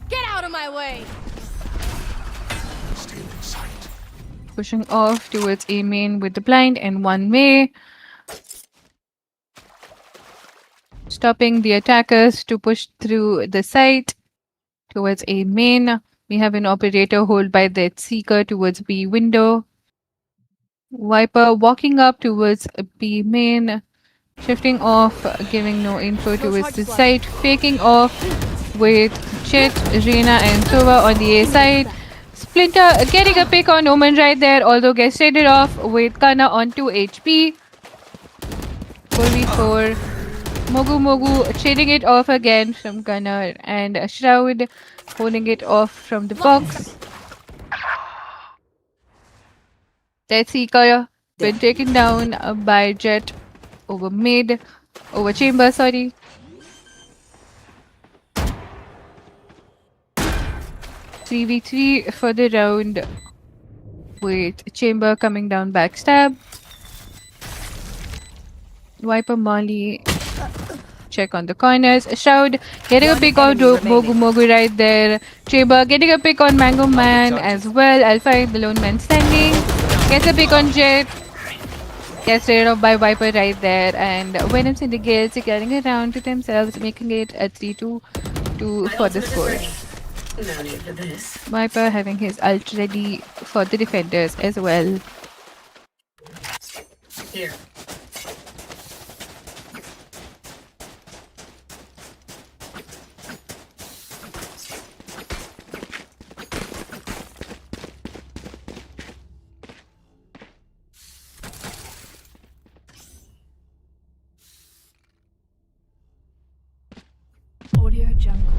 Get out of my way! Still in sight. Pushing off towards A main with the blind and one way. Stopping the attackers to push through the site towards A main. We have an operator hold by the Seeker towards B window. Viper walking up towards B main. Shifting off, giving no info towards the site. Faking off with Jet, Reina and Sova on the A side. Splinter getting a pick on Omen right there, although gets traded off with Kana on 2 HP. 4v4. Mogu Mogu trading it off again from Gunner and Shroud holding it off from the box. Dead Seeker been taken down by Jet over mid, over chamber, sorry. Three v three for the round with chamber coming down backstab. Viper Molly check on the corners. Shroud getting a One pick on enemy remaining. Mogu Mogu right there. Chamber getting a pick on Mango Man as well. Alpha the lone man standing. Gets a pick on Jet. Gets rid of by Viper right there. And Venom's in the gills getting around to themselves, making it a 3-2 My for the ultimate is score. ready. No need for this. Viper having his ult ready for the defenders as well. Here. Audio Jungle.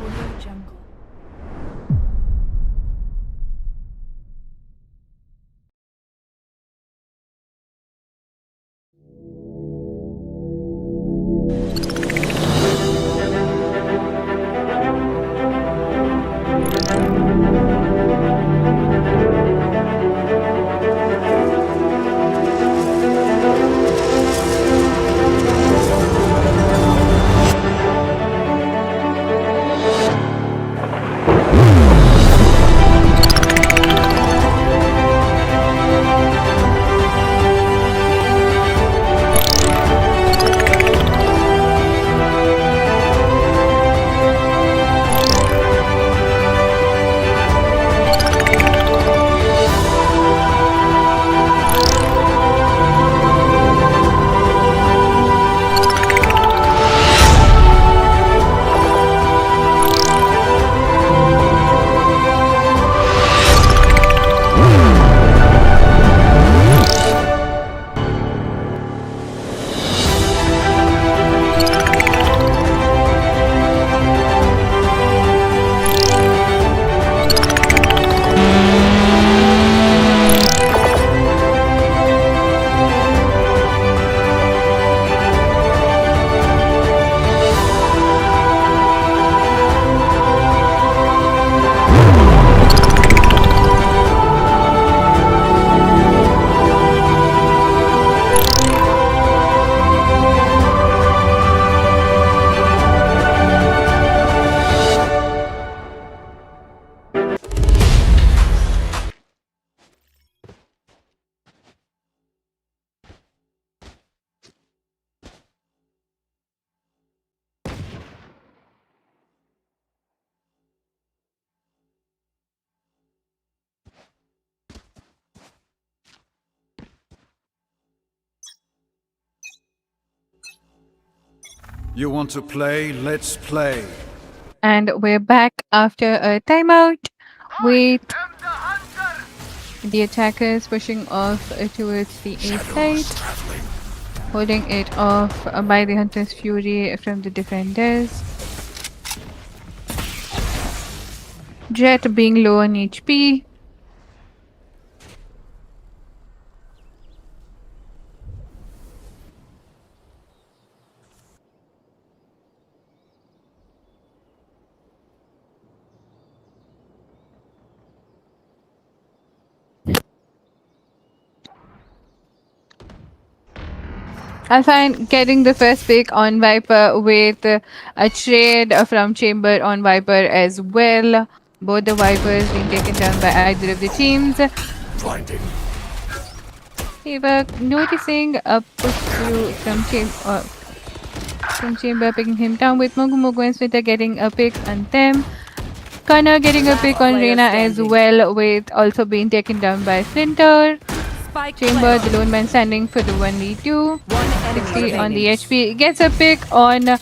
Audio Jungle. You want to play? Let's play. And we're back after a timeout with the attackers pushing off towards the A side, holding it off by the Hunter's Fury from the defenders. Jet being low on HP. Alpine getting the first pick on Viper with a trade from Chamber on Viper as well. Both the Vipers being taken down by either of the teams. Blinding. We were noticing a push through from Chamber picking him down with Mogu Mogu and Smita getting a pick on them. Kana getting a pick on player Reina as standing. well with also being taken down by Splinter. Spike Chamber, planted. the lone man standing for the 1v2. One enemy 60 on the remaining. HP. Gets a pick on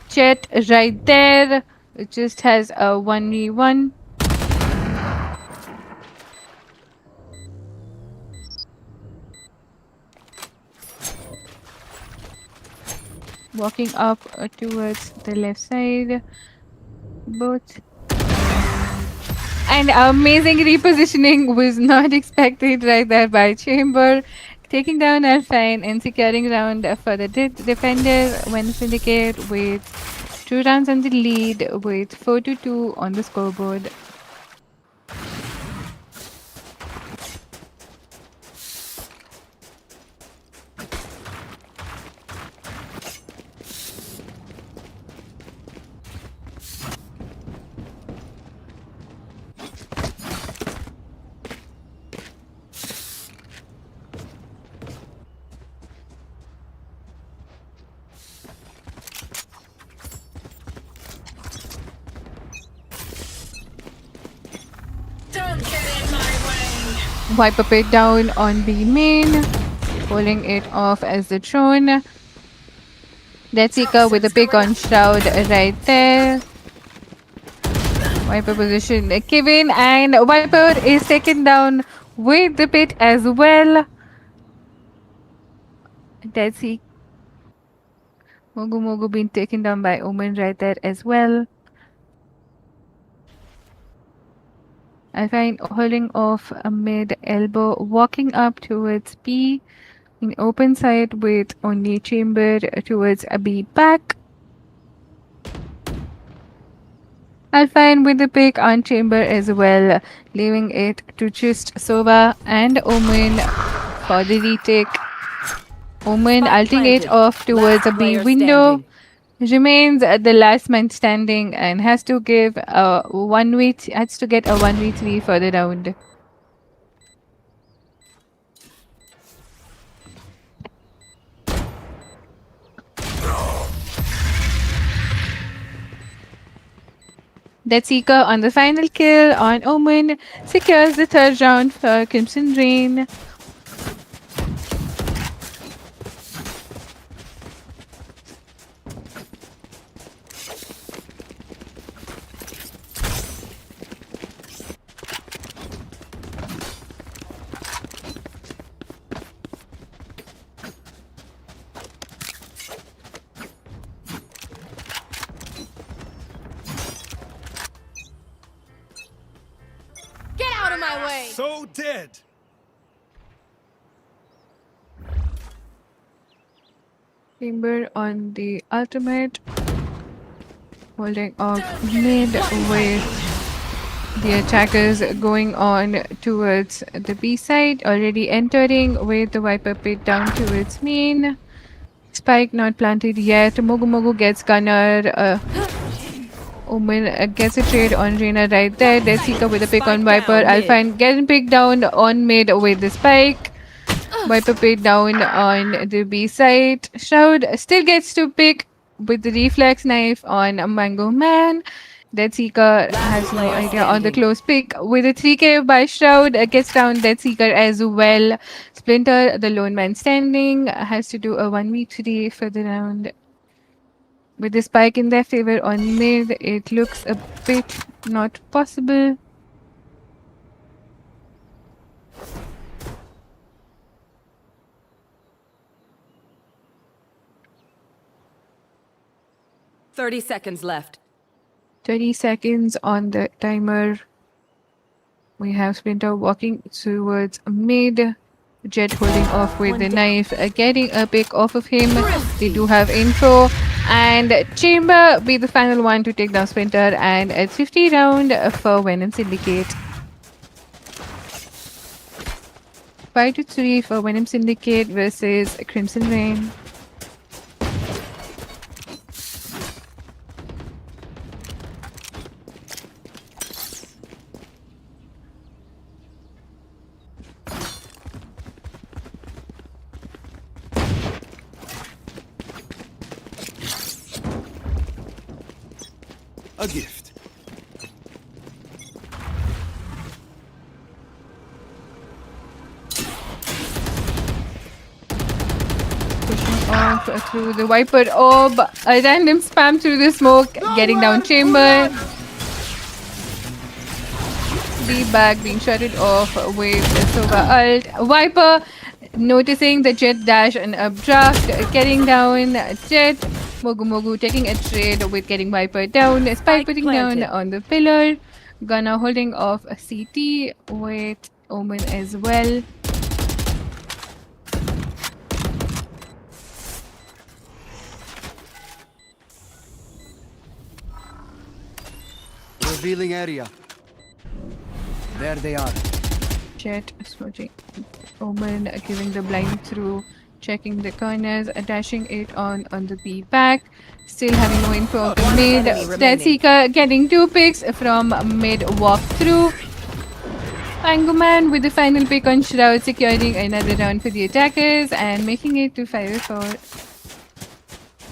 Chet right there. It just has a 1v1. Walking up towards the left side. Both. And amazing repositioning was not expected right there by Chamber. Taking down Alpine and securing round for the defender when Syndicate with 2 rounds on the lead with 4-2 on the scoreboard. Don't get in my way. Wipe up it down on B main, pulling it off as the drone. That's Ika with a pick on Shroud right there. Viper position Kevin and Viper is taken down with the pit as well. That's Mogu Mogu being taken down by Omen right there as well. I find holding off a mid elbow, walking up towards B in open side with only Chamber towards a B back. Alpine with the pick on Chamber as well, leaving it to just Sova and Omen for the retake. Omen Spike ulting it planted. off towards Last a B player window. standing. Remains the last man standing and has to give a 1v has to get a 1v3 for the round. That Seeker on the final kill on Omen secures the third round for Crimson Rain. Get out of my way! So dead. Chamber on the ultimate, holding off mid with the attackers going on towards the B side, already entering with the Viper pit down towards main. Spike not planted yet. Mogu Mogu gets Gunner. Omen gets a trade on Reina right there. Desika with a pick on Spike Viper. down mid. Alpine getting picked down on mid with the Spike. Viper picked down on the B side. Shroud still gets to pick with the reflex knife on Mango Man. Dead Seeker has no player idea on the standing. close pick. With a 3K by Shroud, gets down Dead Seeker as well. Splinter, the lone man standing, has to do a 1v3 for the round. With the spike in their favor on mid, it looks a bit not possible. "30 seconds left. 30 seconds on the timer. We have Splinter walking towards mid. Jet holding off with the knife, getting a pick off of him. They do have info. And Chamber be the final one to take down Splinter. And a 50 round for Venom Syndicate. 5-3 for Venom Syndicate versus Crimson Rain. A gift. Pushing off through the Viper orb. A random spam through the smoke, getting down chamber. Deep back being shutted off with Sova ult. Viper noticing the Jet dash and updraft, getting down Jet. Mogu Mogu taking a trade with getting Viper down. Spike Spike putting planted. down on the pillar. Gunner holding off a CT with Omen as well. Revealing area. There they are. Jet switching. Omen giving the blind through, checking the corners, dashing it on the B back. Still having no info of the mid. enemy remaining. Dead Seeker getting 2 picks from mid walkthrough. Mango Man with the final pick on Shroud, securing another round for the attackers and making it to 5-4.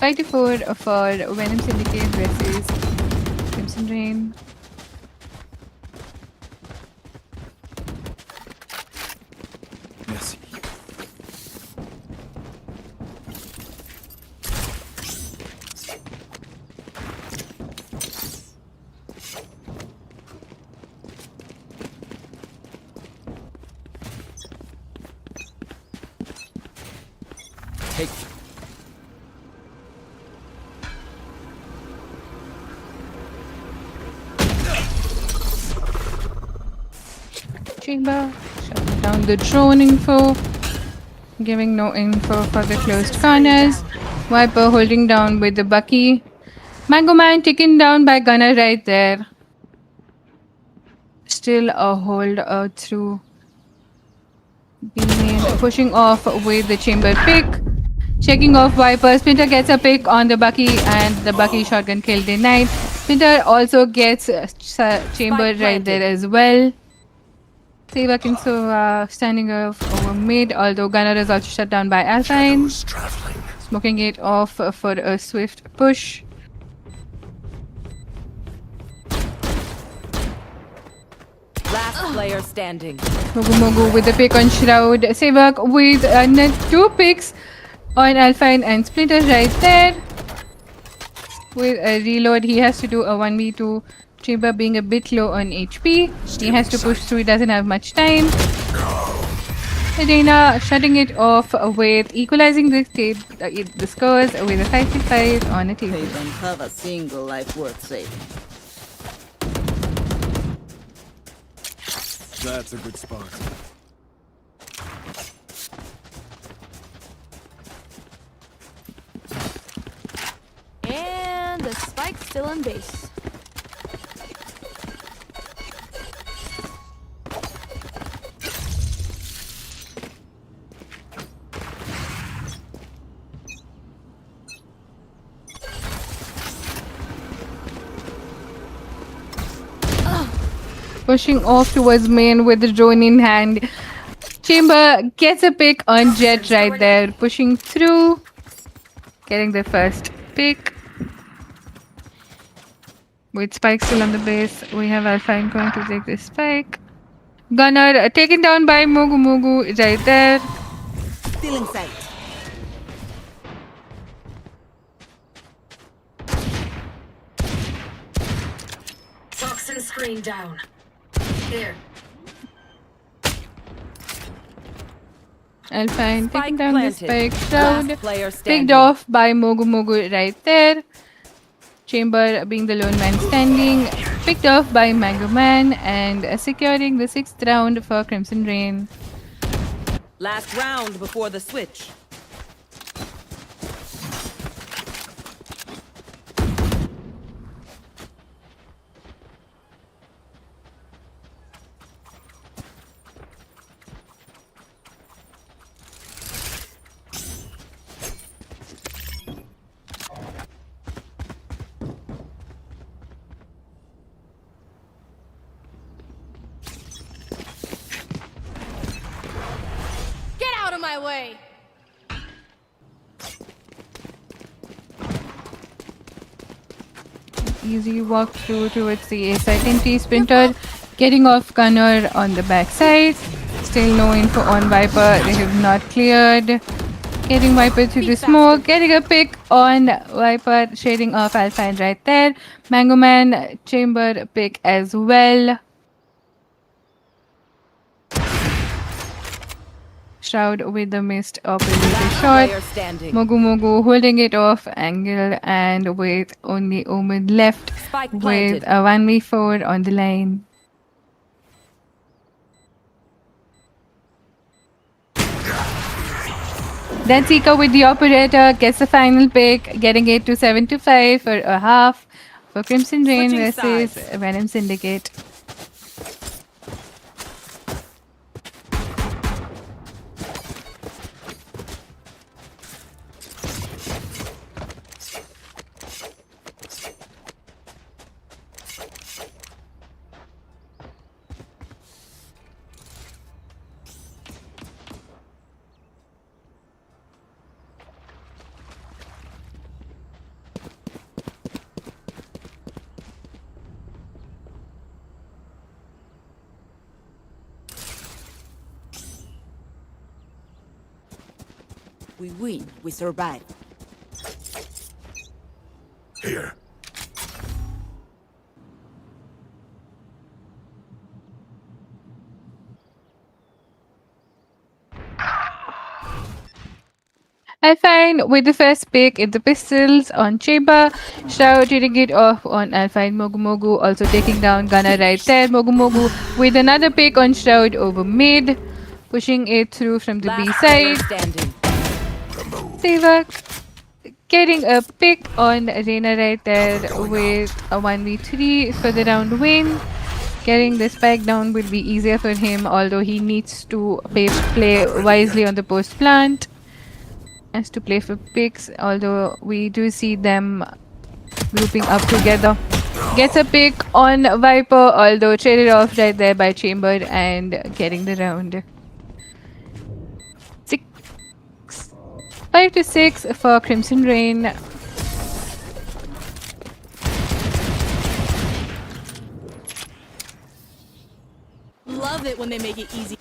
5-4 for Venom Syndicate versus Crimson Rain. Merci. Take. Chamber, shutting down the drone info, giving no info for the closed corners. Viper holding down with the Bucky. Mango Man taken down by Gunner right there. Still a hold through B-main, pushing off with the chamber pick. Checking off Viper. Splinter gets a pick on the Bucky and the Bucky shotgun kill denied. Splinter also gets chamber right planted. there as well. Seva Kingsova standing off over mid, although Gunner is also shut down by Alpine. Traveling. Smoking it off for a swift push. Last player standing. Mogu Mogu with the pick on Shroud. Sevak with 2 picks on Alpine and Splinter right there. With a reload, he has to do a 1v2. Chamber being a bit low on HP. He has to push through, he doesn't have much time. Arena shutting it off with equalizing the scores with a 5-5 on a table. They don't have a single life worth saving. That's a good spot. And the spike's still in base. Pushing off towards main with the drone in hand. Chamber gets a pick on Jet right there. Pushing through. Getting the first pick. With Spike still on the base, we have Alpine going to take this spike. Gunner taken down by Mogu Mogu right there. Still in sight. Toxin screen down. Here. Alpine taking Spike down the planted. spike. Shroud Last player standing. picked off by Mogu Mogu right there. Chamber being the lone man standing. Picked off by Mango Man and securing the 6th round for Crimson Rain. Last round before the switch. Get out of my way! easy walkthrough towards the A side. Tinty Sprinter getting off Gunner on the backside. Still no info on Viper. They have not cleared. Getting Viper through the smoke. Getting a pick on Viper. Shading off Alpine right there. Mango Man chamber pick as well. Shroud with the missed operator shot. Player standing. Mogu Mogu holding it off angle and with only Omen left Spike with planted. a 1v4 on the line. Then Sika with the operator gets the final pick, getting it to 7-5 for a half for Crimson Rain Switching versus sides. Venom Syndicate. We win, we survive. Here. Alpine with the first pick in the pistols on Chamber. Shroud hitting it off on Alpine. Mogu Mogu also taking down Gunner right there. Mogu Mogu with another pick on Shroud over mid. Pushing it through from the B Last player side. standing. Seva getting a pick on Reina right there with a 1v3 for the round win. Getting the spike down will be easier for him, although he needs to play wisely on the post plant as to play for picks, although we do see them grouping up together. Gets a pick on Viper, although traded off right there by Chamber and getting the round. 5-6 for Crimson Rain. Love it when they make it easy.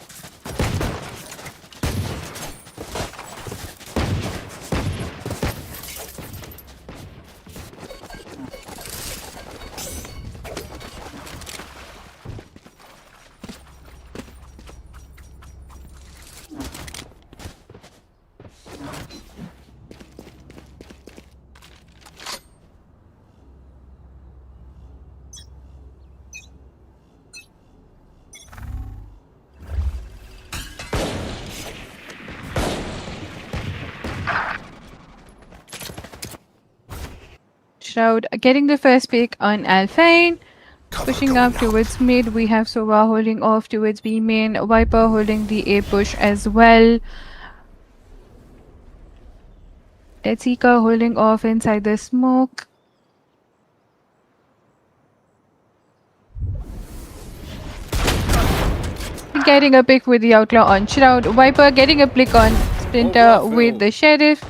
Shroud getting the first pick on Alpine. Pushing up towards mid, we have Sova holding off towards B main. Viper holding the A push as well. Tetsika holding off inside the smoke. Getting a pick with the outlaw on Shroud. Viper getting a pick on Splinter with the Sheriff.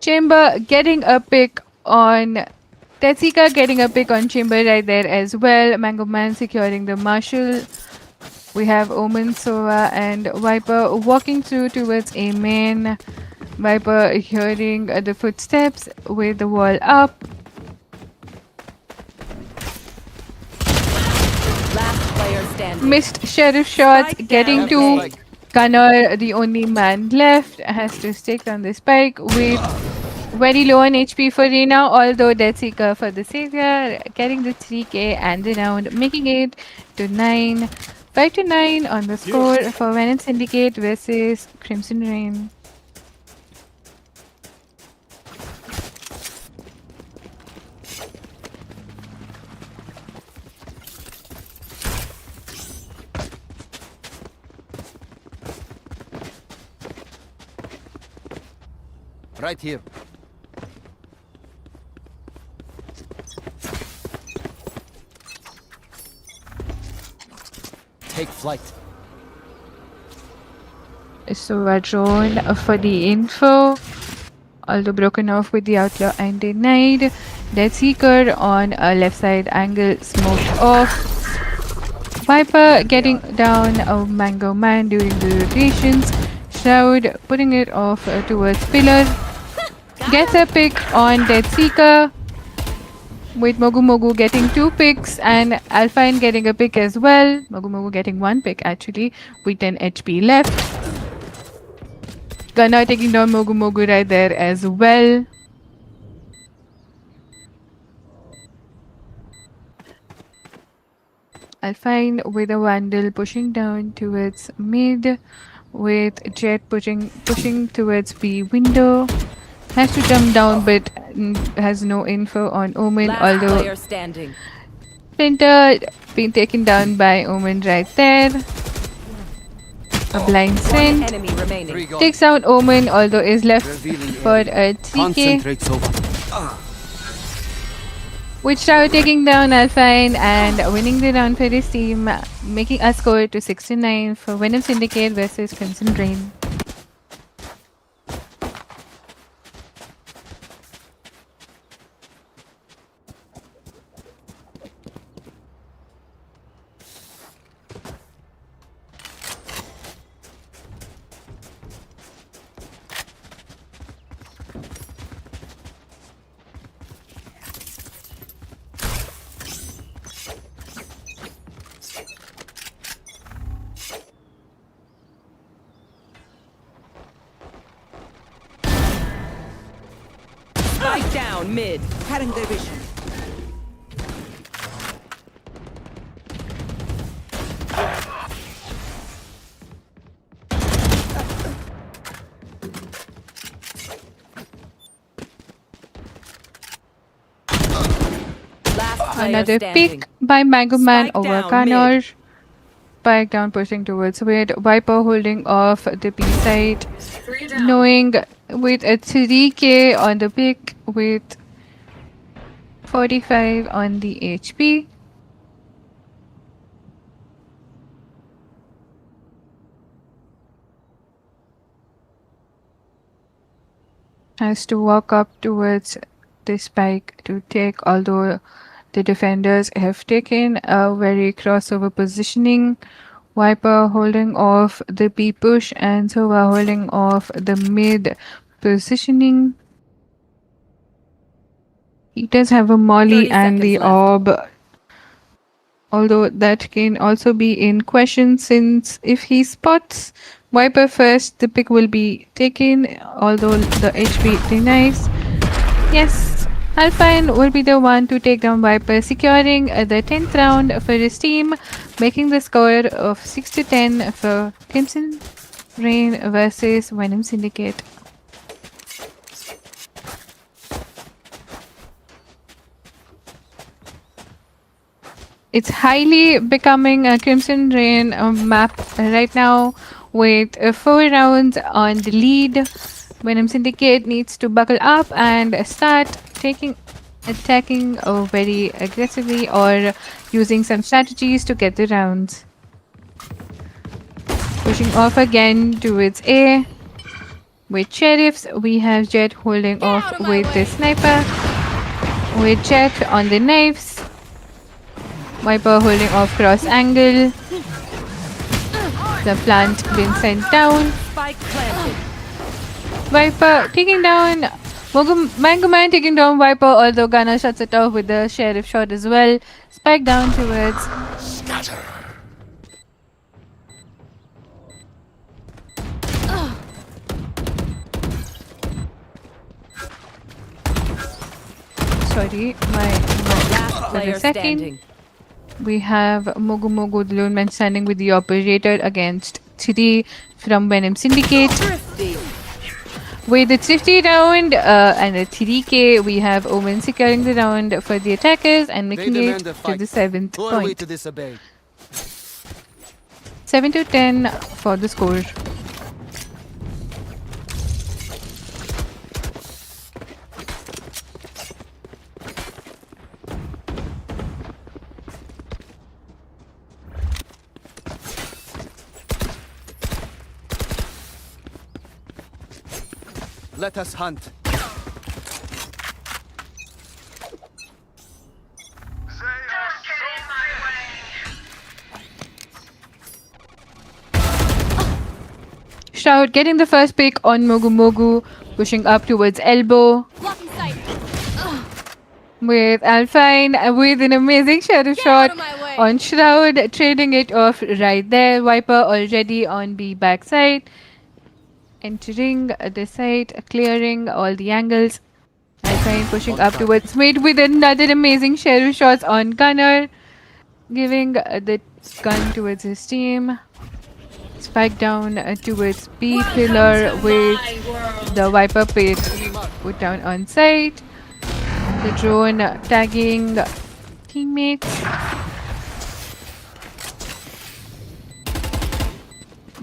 Chamber getting a pick on Tetsika, getting a pick on Chamber right there as well. Mango Man securing the Marshal. We have Omen, Sova, and Viper walking through towards A main. Viper hearing the footsteps with the wall up. Last player standing. Missed Sheriff shots, Spike getting down. to Spike. Gunner, the only man left, has to stick on the spike with very low on HP for Reina, although Death Seeker for the Savior, getting the 3k and the round, making it to 9. 5-9 on the score for Venom Syndicate versus Crimson Rain. Right here. Take flight. So a drone for the info, although broken off with the outlaw and denied. Dead Seeker on a left side angle smoked off. Viper getting down a Mango Man during the rotations. Shroud putting it off towards Pillar. Gets a pick on Dead Seeker. With Mogu Mogu getting 2 picks and Alpine getting a pick as well. Mogu Mogu getting 1 pick actually with 10 HP left. Gunnar taking down Mogu Mogu right there as well. Alpine with a Vandal pushing down towards mid with Jet pushing towards B window. Has to jump down but has no info on Omen, Last although player standing. Splinter being taken down by Omen right there. A blind One scent. enemy remaining. 3 gone. Takes out Omen, although is left Revealing for area. a 3K. Concentrates over. With Shroud taking down Alpine and winning the round for his team, making a score to 6-9 for Venom Syndicate versus Crimson Rain. Spike down mid. Cutting their vision. Last player Another standing. pick by Mango Man Spike over down Kanor. mid. Spike down pushing towards Wade. Viper holding off the B side. 3 down. Knowing with a 3K on the pick with 45 on the HP. Has to walk up towards the spike to take, although the defenders have taken a very crossover positioning. Viper holding off the B push and Sova holding off the mid positioning. He does have a molly 30 and the seconds left. orb, although that can also be in question since if he spots Viper first, the pick will be taken, although the HP denies. Yes, Alpine will be the one to take down Viper, securing the 10th round for his team, making the score of 6-10 for Crimson Rain versus Venom Syndicate. It's highly becoming a Crimson Rain map right now with 4 rounds on the lead. Venom Syndicate needs to buckle up and start attacking very aggressively or using some strategies to get the rounds. Pushing off again towards A. With Sheriffs, we have Jet holding off with the Sniper. With Jet on the knives. Viper holding off cross angle. The plant been sent down. Spike planted. Viper taking down Mango Man taking down Viper, although Gunner shuts it off with the Sheriff shot as well. Spike down towards Scatter. sorry, my Last for player a second. standing. We have Mogu Mogu the Lone Man standing with the operator against 3 from Venom Syndicate. Thrifty. With the 50 round and a 3K, we have Omen securing the round for the attackers and They making it demand a to fight. the 7th Who are we point. to disobey? 7-10 for the score. Let us hunt. Shroud getting the first pick on Mogu Mogu, pushing up towards elbow. Blocking sight. With Alpine with an amazing shadow Get shot out of my way. on Shroud, trading it off right there. Viper already on B backside. Entering the site, clearing all the angles. Alpine pushing up towards mid with another amazing shadow shots on Gunner. Giving the gun towards his team. Spike down towards B pillar with the Viper pit put down on site. The drone tagging teammates.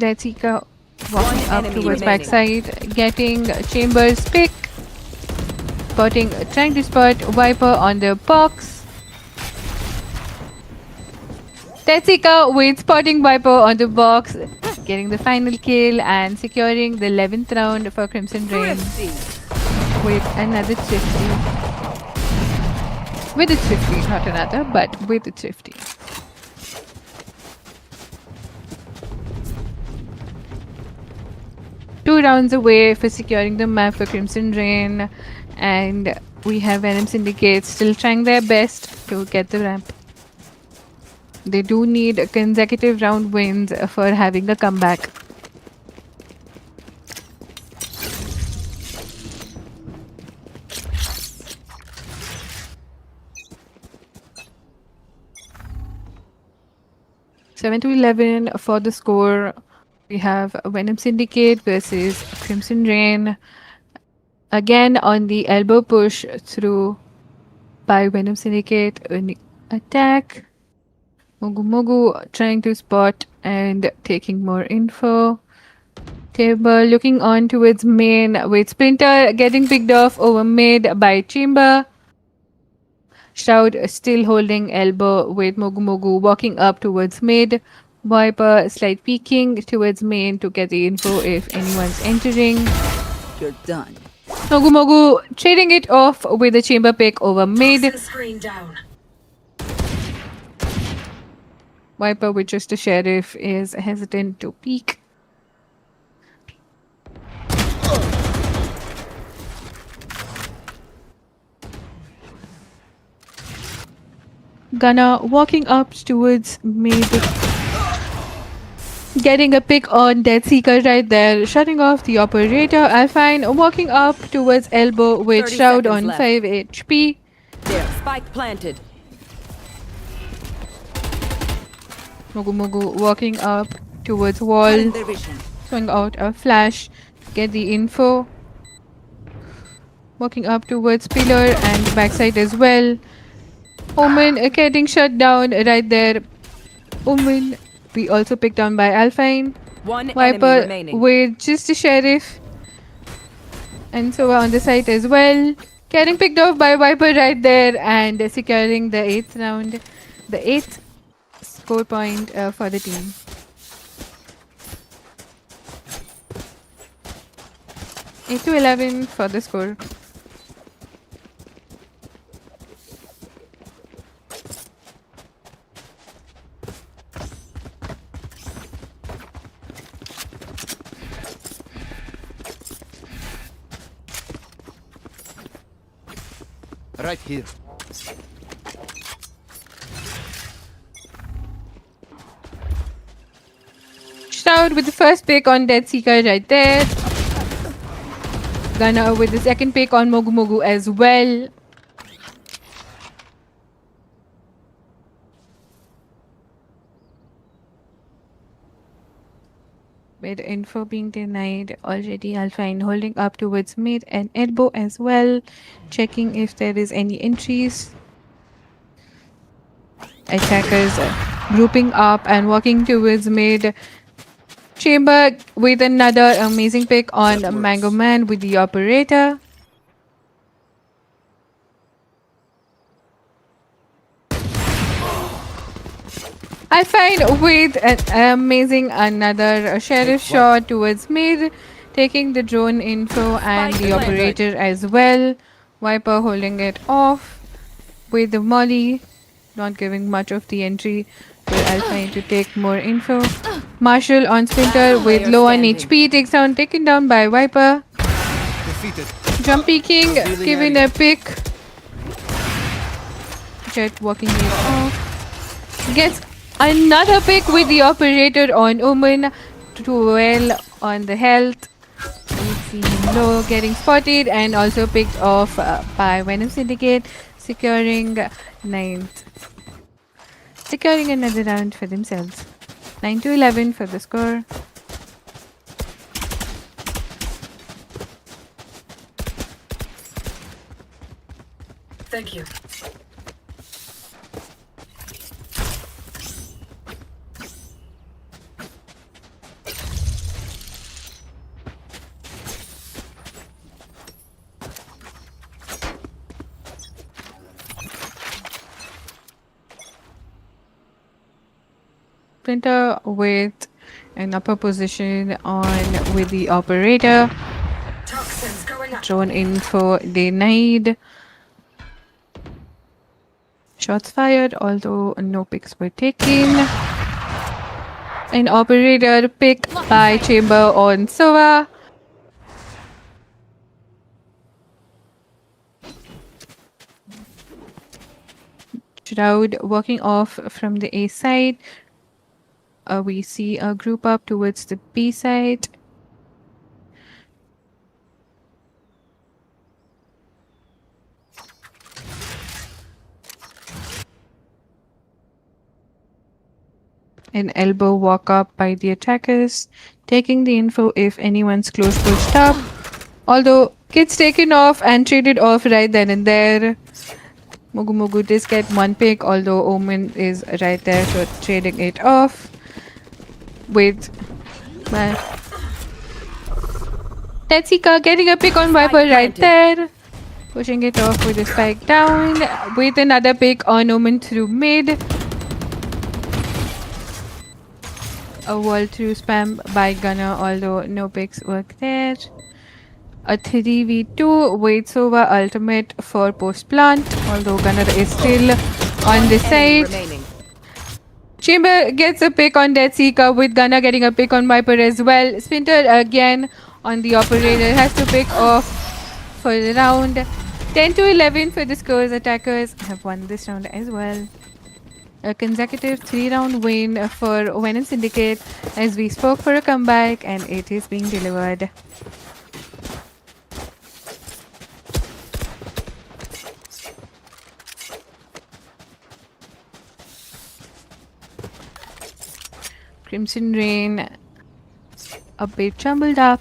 Datsika walking up enemy towards remaining. backside, getting Chambers pick. Trying to spot Viper on the box. Datsika with spotting Viper on the box, getting the final kill and securing the 11th round for Crimson Rain with another Thrifty. With a Thrifty, not another, but with a Thrifty. Two rounds away for securing the map for Crimson Rain, and we have Venom Syndicate still trying their best to get the ramp. They do need consecutive round wins for having a comeback. Seven to 11 for the score. We have Venom Syndicate versus Crimson Rain. Again on the elbow push through by Venom Syndicate. An attack. Mogu Mogu trying to spot and taking more info. Table looking on towards main with Splinter getting picked off over mid by Chamber. Shroud still holding elbow with Mogu Mogu walking up towards mid. Viper slight peeking towards main to get the info if anyone's entering. You're done. Mogu Mogu trading it off with the Chamber pick over mid. Toxin screen down. Viper with just a sheriff is hesitant to peek. Gunner walking up towards mid. Getting a pick on Dead Seeker right there, shutting off the operator. Alpine walking up towards elbow with 30 Shroud seconds on left. 5 HP. There, spike planted. Mogu Mogu walking up towards wall, throwing out a flash, get the info. Walking up towards pillar and backside as well. Omen getting shut down right there. Omen we also picked down by Alpine. One enemy Viper remaining. with just a sheriff. And so on the site as well. Getting picked off by Viper right there and securing the 8th round. The 8th score point for the team. Eight to 11 for the score. Right here. Shroud with the first pick on Dead Seeker right there. Gunner with the second pick on Mogu Mogu as well. With info being denied already, Alpine holding up towards mid and elbow as well. Checking if there is any entries. Attackers grouping up and walking towards mid. Chamber with another amazing pick on Mango Man with the operator. Alpine with an amazing another sheriff shot towards mid, taking the drone info and the operator as well. Viper holding it off with the molly, not giving much of the entry for Alpine to take more info. Marshall on Splinter Last with player low on standing. HP. Taken down by Viper. Defeated. Jump peeking, Revealing giving area. a pick. Jet walking it off. Gets another pick with the operator on Omen. 12 on the health. We see him low, getting spotted and also picked off by Venom Syndicate, securing ninth. Securing another round for themselves. 9-11 for the score. Thank you. Splinter with an upper position on with the operator. Toxins going up. Drone in for denied. Shots fired, although no picks were taken. An operator pick by Chamber on Sova. Shroud walking off from the A side. We see a group up towards the B side. An elbow walk up by the attackers, taking the info if anyone's close pushed up. Although gets taken off and traded off right then and there. Mogu Mogu does get one pick, although Omen is right there, so trading it off. With Tetsika getting a pick on Viper right there. Pushing it off with a spike down. With another pick on Omen through mid. A wall through spam by Gunner, although no picks work there. A 3v2 with Sova ultimate for post plant, although Gunner is still on the Enemy side. remaining. Chamber gets a pick on Dead Seeker with Gunner getting a pick on Viper as well. Splinter again on the operator has to pick off for the round. 10-11 for the scores. Attackers have won this round as well. A consecutive 3-round win for Venom Syndicate as we spoke for a comeback and it is being delivered. Crimson Rain a bit jumbled up.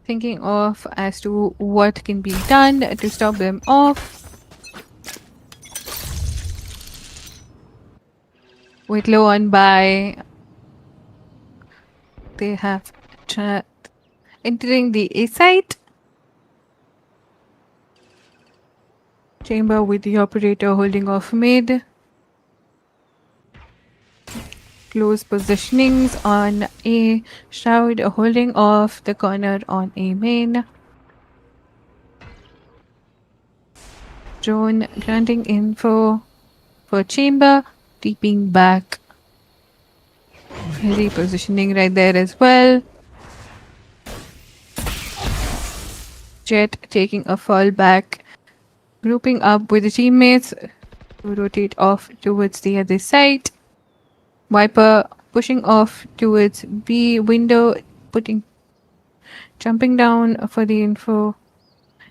Thinking of as to what can be done to stop them off. With low on by, they have entering the A site. Chamber with the operator holding off mid. Close positionings on A. Shroud holding off the corner on A main. Drone granting info for Chamber. Deeping back. Repositioning right there as well. Jet taking a fall back. Grouping up with the teammates to rotate off towards the other side. Viper pushing off towards B window, jumping down for the info.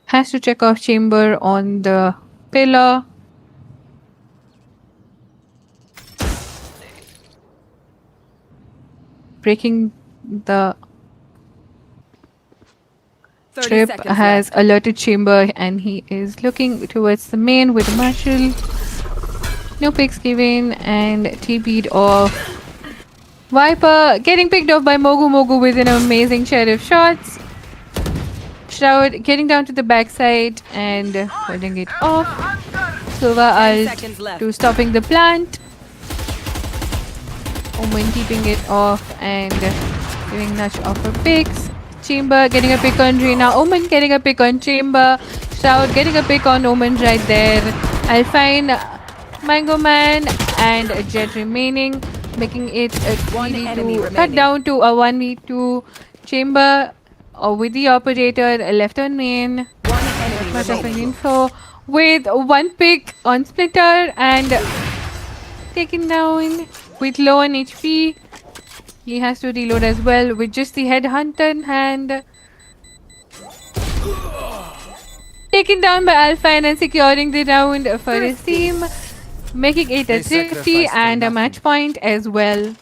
Has to check off Chamber on the pillar. Breaking the 30 trip seconds has left. alerted Chamber and he is looking towards the main with Marshall. No picks given and TP'd off. Viper getting picked off by Mogu Mogu with an amazing share of shots. Shroud getting down to the backside and holding it off. Sova 10 ult seconds left. to stopping the plant. Omen keeping it off and giving Nush off her picks. Chamber getting a pick on Reina. Omen getting a pick on Chamber. Shroud getting a pick on Omen right there. Alpine, Mango Man and Jet remaining. making it a One 3v2 enemy cut remaining. down to a 1v2 chamber with the operator left on main. One enemy Much of an remaining. info with one pick on Splitter and taken down with low on HP. He has to reload as well with just the headhunter in hand. Taken down by Alpha and securing the round for his team, making it a They 50 sacrificed for and a nothing. match point as well.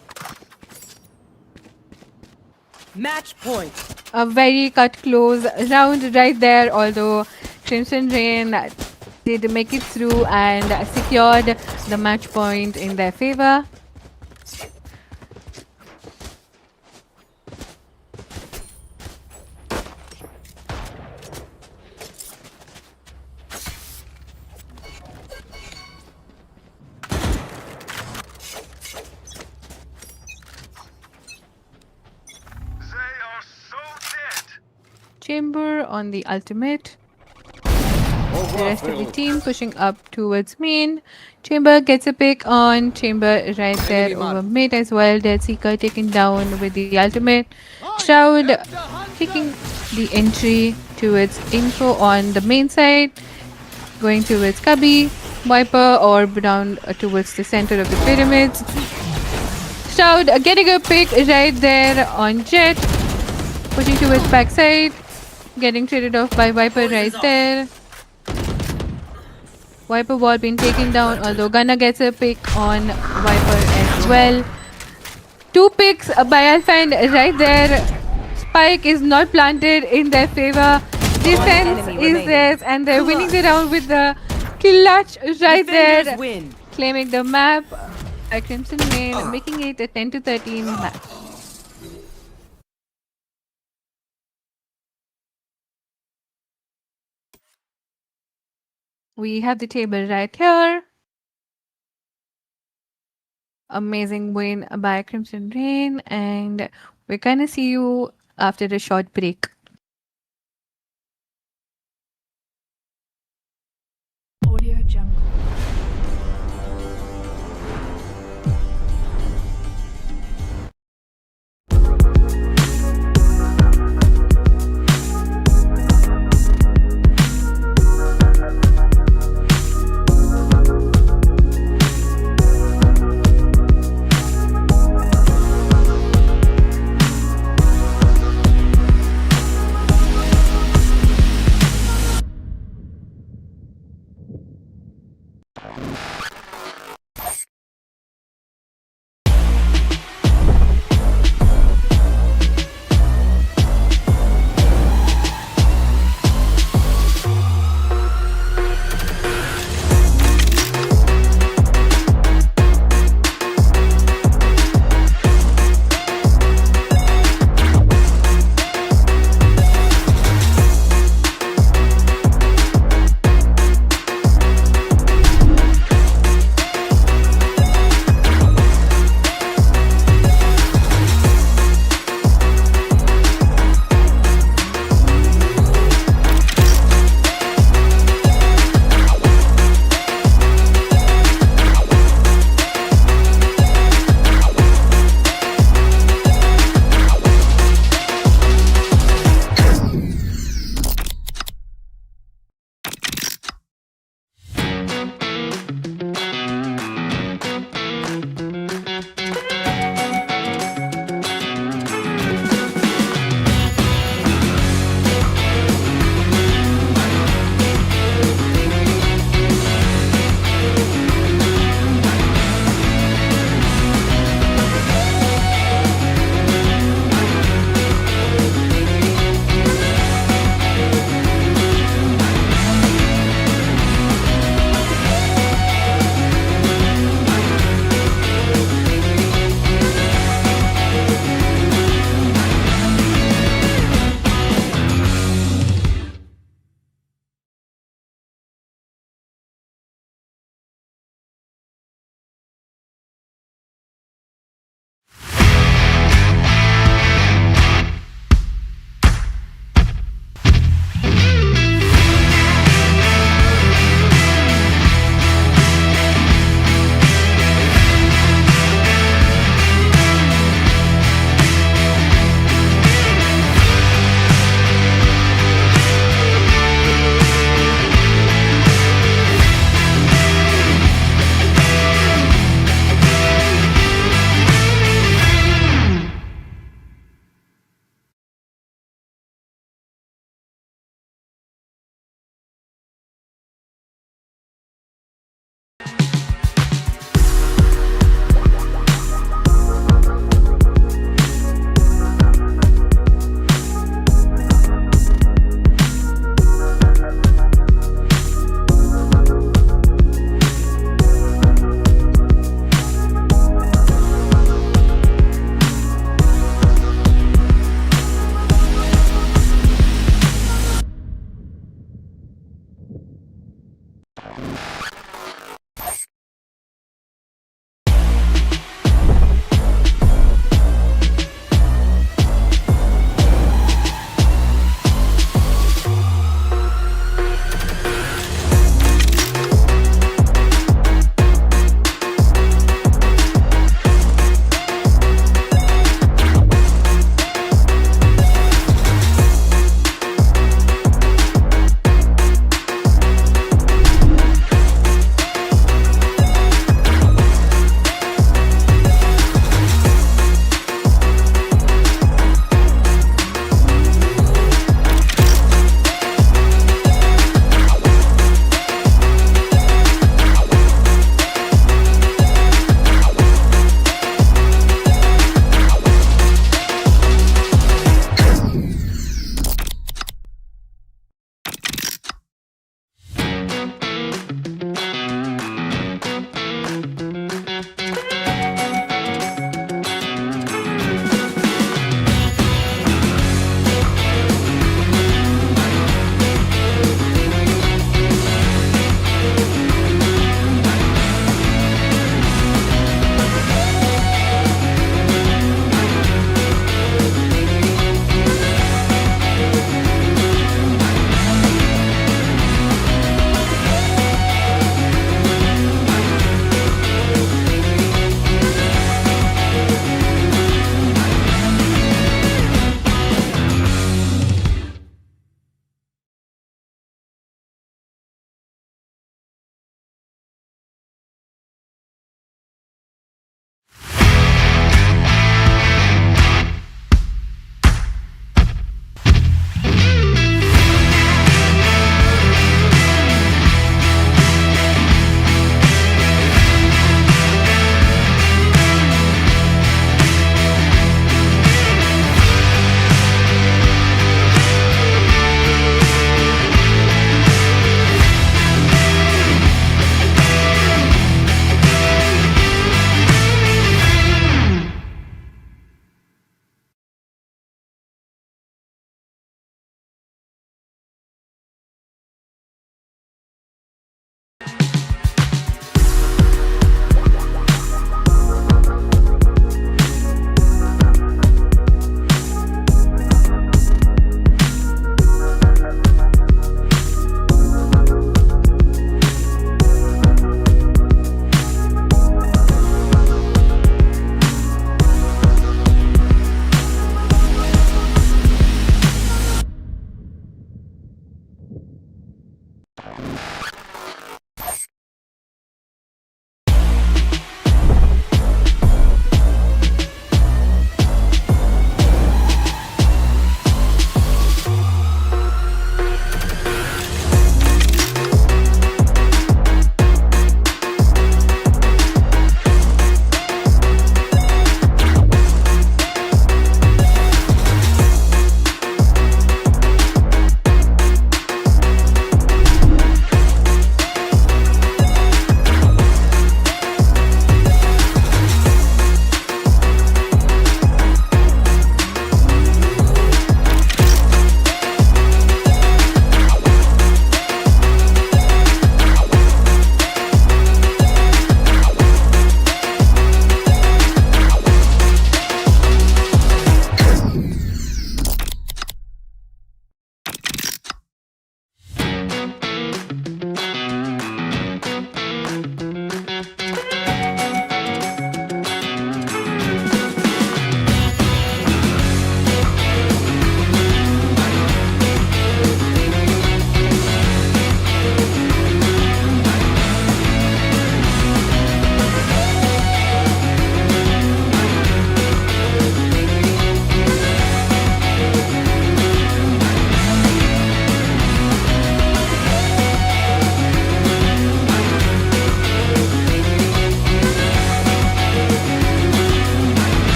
Match point. A very cut close round right there, although Crimson Rain did make it through and secured the match point in their favor. Chamber on the ultimate. The rest of the team pushing up towards main. Chamber gets a pick on Chamber right there over mid as well. Dead Seeker taken down with the ultimate. Shroud taking the entry towards info on the main side. Going towards Cubby. Viper or down towards the center of the pyramids. Shroud getting a pick right there on Jet. Pushing towards backside. Getting traded off by Viper right there. Viper wall being taken down, although Gunna gets a pick on Viper as well. 2 picks by Alpha and right there. Spike is not planted in their favor. Defense enemy is remaining. theirs and they're winning the round with the clutch right Defenders there. win. Claiming the map by Crimson Rain, making it a 10-13 match. We have the table right here. Amazing win by Crimson Rain, and we're gonna see you after a short break. Audio Jungle.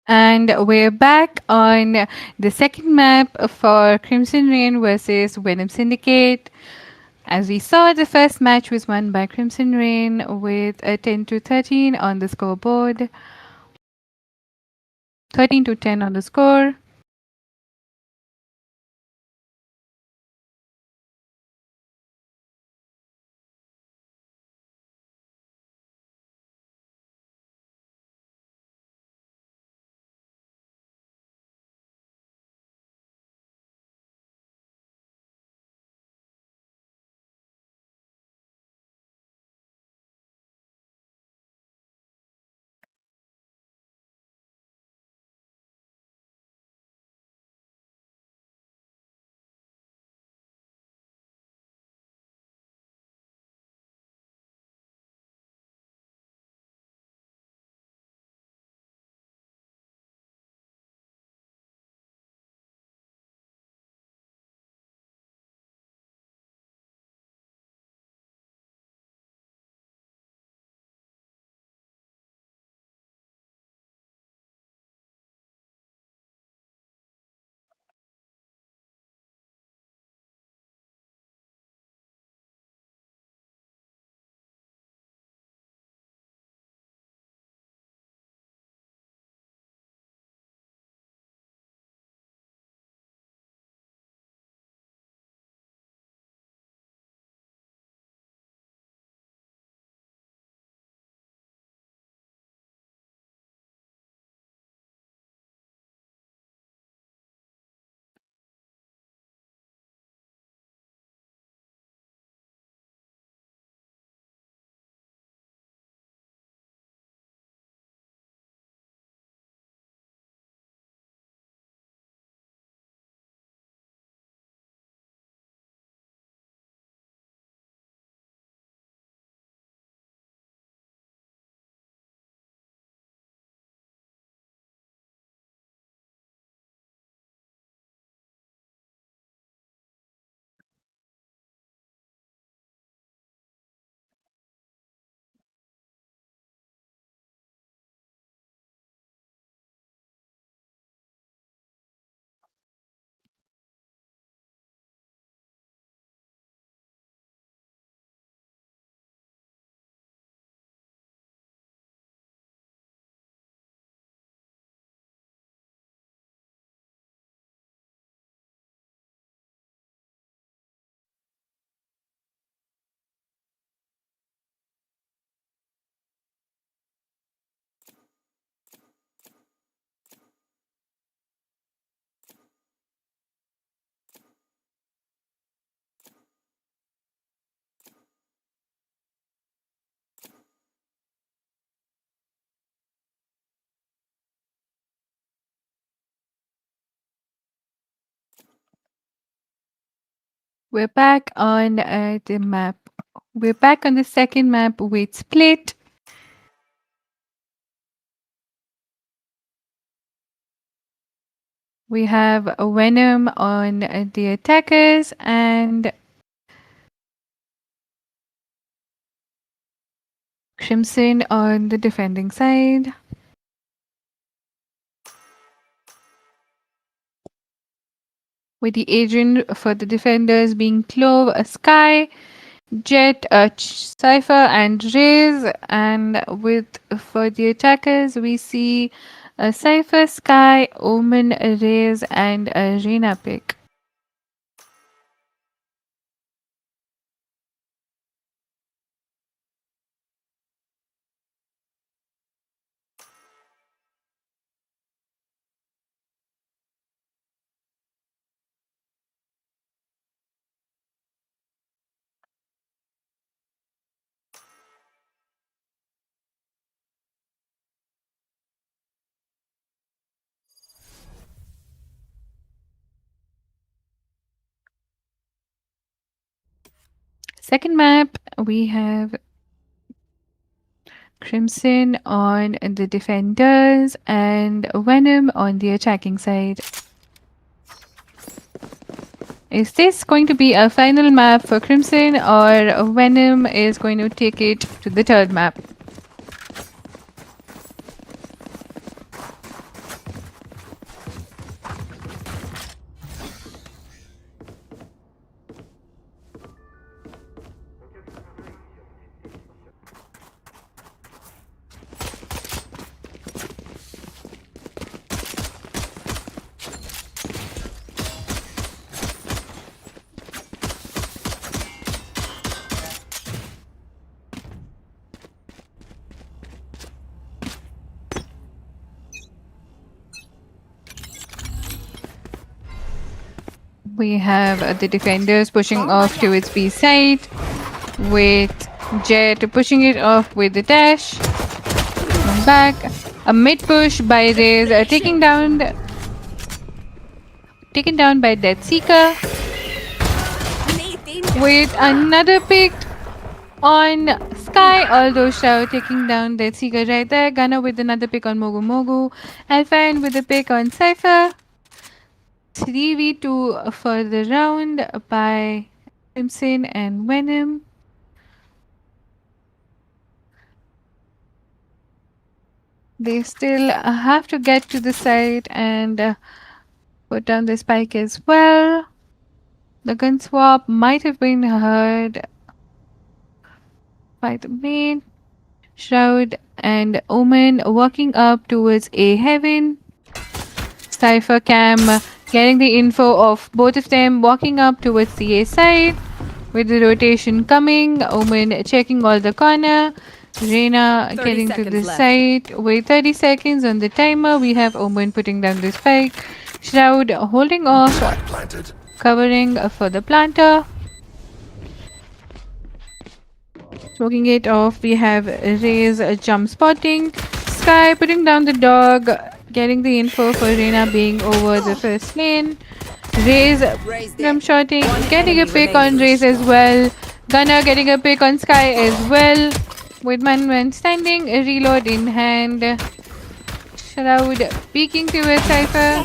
And we're back on the second map for Crimson Rain versus Venom Syndicate. As we saw, the first match was won by Crimson Rain with a 10-13 on the scoreboard. 13-10 on the score. We're back on the map. We're back on the second map with Split. We have Venom on the attackers and Crimson on the defending side. With the agent for the defenders being Clove, a Sky, Jet, Cypher, and Raze. And with for the attackers, we see a Cypher, Sky, Omen, Raze, and a Reyna pick. Second map, we have Crimson on the defenders and Venom on the attacking side. Is this going to be a final map for Crimson, or Venom is going to take it to the third map? We have the defenders pushing off towards B side with Jet pushing it off with the dash. One back. A mid push by Riz, taken down by Death Seeker with another pick on Sky, although Shao taking down Death Seeker right there. Gunner with another pick on Mogu Mogu. Alpine with a pick on Cypher. 3v2 for the round by Crimson and Venom. They still have to get to the site and put down the spike as well. The gun swap might have been heard by the main. Shroud and Omen walking up towards A Heaven. Cypher Cam getting the info of both of them walking up towards the A side. With the rotation coming, Omen checking all the corner. Reina 30 getting to the seconds left. site. With 30 seconds on the timer, we have Omen putting down the spike. Shroud holding off, covering for the planter. Smoking it off, we have Ray's jump spotting. Sky putting down the dog, getting the info for Reina being over the first lane. Ray's jump shotting, getting a pick on Ray's as well. Gunner getting a pick on Sky as well. With man standing, a reload in hand. Shroud peeking towards Cypher.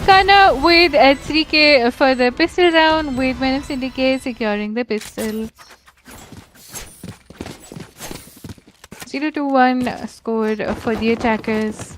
Gunner with a 3k for the pistol round, with Venom Syndicate securing the pistol. 0-1 scored for the attackers.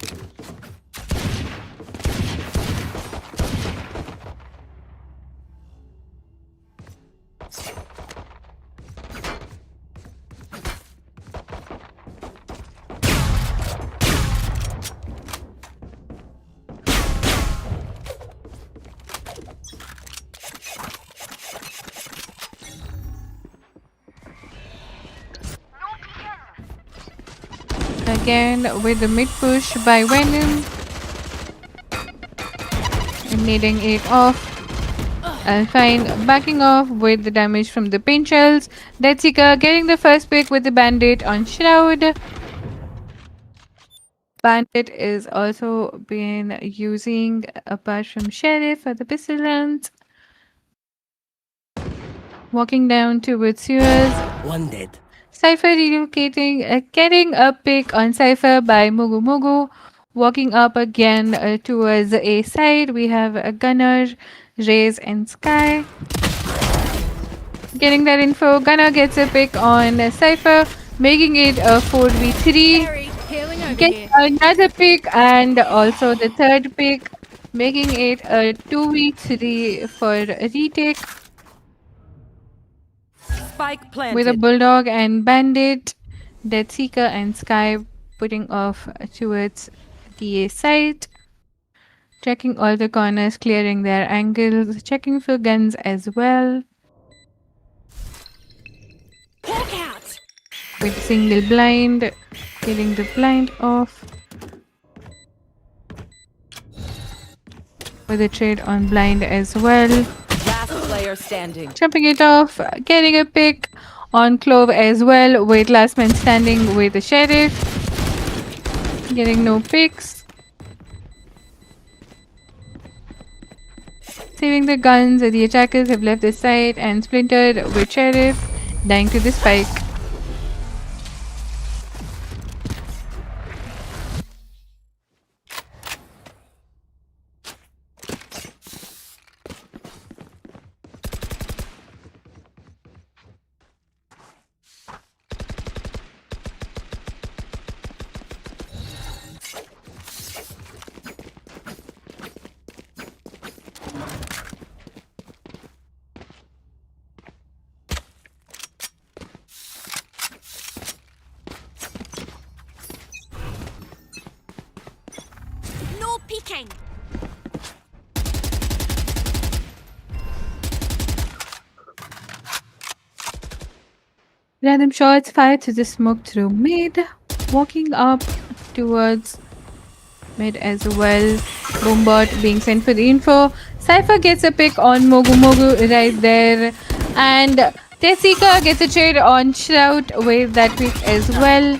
Again with the mid push by Venom. And needing it off. Alpine backing off with the damage from the paint shells. Deathseeker getting the first pick with the bandit on Shroud. Bandit is also been using, apart from Sheriff, for the pistol rounds. Walking down towards sewers. One dead. Cypher relocating, getting a pick on Cypher by Mugu Mugu. Walking up again towards A side, we have a Gunner, Raze, and Sky. Getting that info, Gunner gets a pick on Cypher, making it a 4v3. Harry, healing over Get here. another pick and also the third pick, making it a 2v3 for a retake. Spike planted. With a Bulldog and Bandit, Deathseeker and Sky putting off towards the A side. Checking all the corners, clearing their angles, checking for guns as well. Walk out. With single blind, getting the blind off. With a trade on blind as well. Last player standing. Jumping it off, getting a pick on Clove as well, with last man standing with the Sheriff. Getting no picks. Saving the guns, the attackers have left the site and splintered with Sheriff, dying to the spike. No peeking. Random shots fired to the smoke through mid, walking up towards mid as well. Boombot being sent for the info. Cypher gets a pick on Mogu Mogu right there. And Tessika gets a trade on Shroud with that pick as well.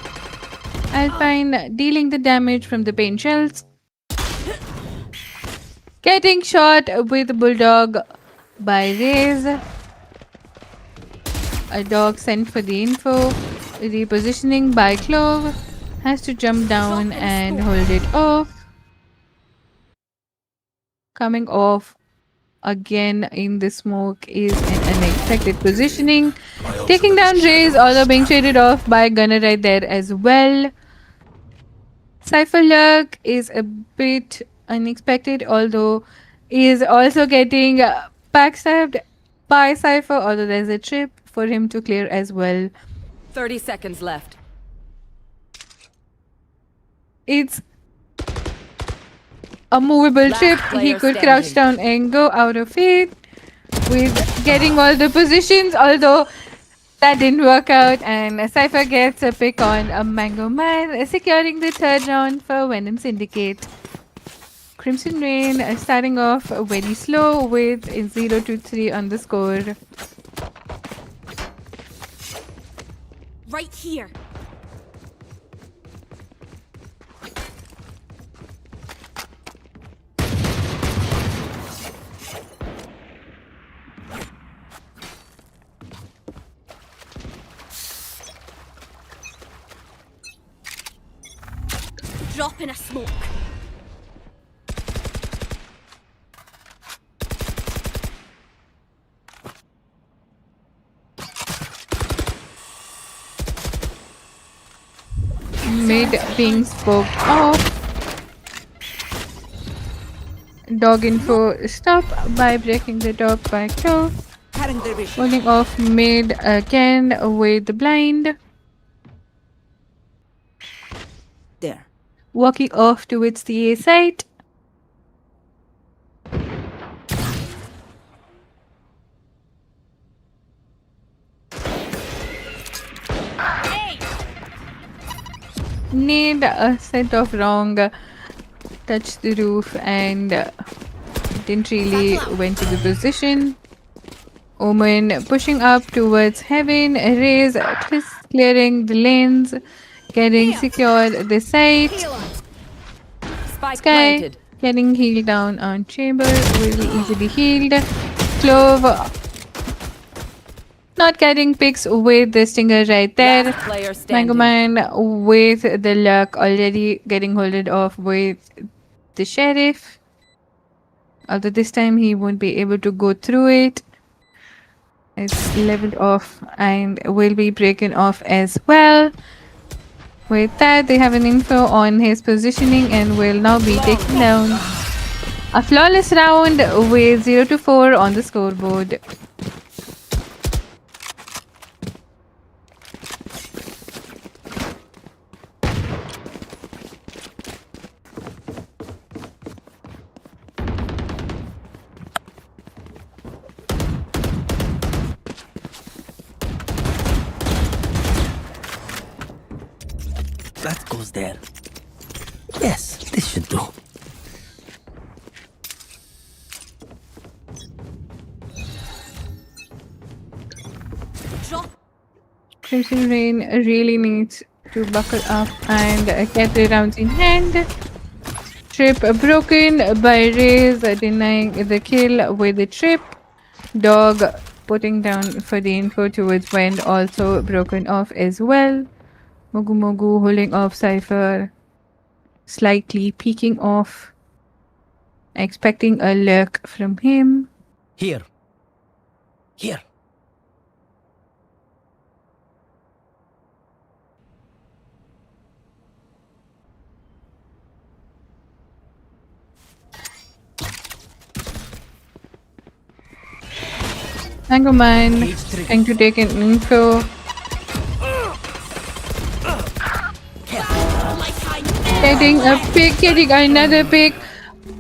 Alpine dealing the damage from the paint shells. Getting shot with Bulldog by Raze. A dog sent for the info. Repositioning by Clove. Has to jump down and hold it off. Coming off again in the smoke is an unexpected positioning. Taking down Raze, although being traded off by Gunner right there as well. Cypher luck is a bit unexpected, although is also getting backstabbed by Cypher, although there's a trip for him to clear as well. 30 seconds left. It's a movable Last trip. He player could crouch standing. down and go out of it with getting all the positions, although that didn't work out, and Cypher gets a pick on a Mango Man, securing the third round for Venom Syndicate. Crimson Rain starting off very slow with 0-3 on the score. Right here. Drop in a smoke. Mid being spoked off. Dog info stop by breaking the dog by Clove. Holding off mid again with the blind. There. Walking off towards the A site. Need a set of wrong. Touched the roof and didn't really went to the position. Omen pushing up towards heaven. Raze clearing the lanes. Getting secured the site. Spike Sky planted. getting healed down on Chamber. Really easily healed. Clove not getting picks with the Stinger right there. Last player Mango standing. Man with the luck already getting holded off with the Sheriff. Although this time he won't be able to go through it. It's leveled off and will be breaken off as well. With that, they have an info on his positioning and will now be taken down. A flawless round with 0-4 on the scoreboard. That goes there. Yes, this should do. Drop. Crimson Rain really needs to buckle up and get the rounds in hand. Trip broken by Raze, denying the kill with the trip. Dog putting down for the info towards Wind, also broken off as well. Mogu Mogu holding off Cypher, slightly peeking off, expecting a lurk from him. Here. Here. Mango Man trying to take an info. Getting a pick, getting another pick.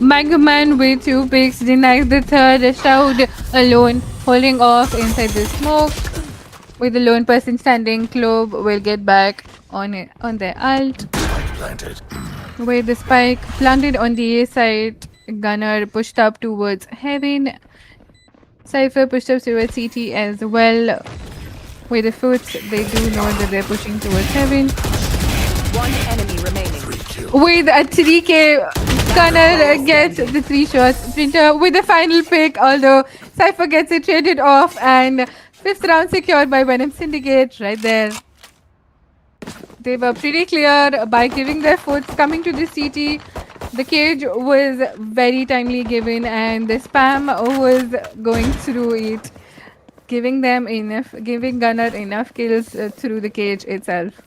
Mango Man with 2 picks denies the third. Shroud alone, holding off inside the smoke. With the lone person standing, Clove will get back on it, on their ult. Planted. With the spike planted on the A side, Gunner pushed up towards heaven. Cypher pushed up towards CT as well. With the foot, they do know that they're pushing towards heaven. One enemy remaining. With a 3K, Gunner gets the 3 shots. Printer with the final pick, although Cypher gets it traded off, and 5th round secured by Venom Syndicate right there. They were pretty clear by giving their foots, coming to the CT. The cage was very timely given, and the spam was going through it, giving Gunner enough kills through the cage itself.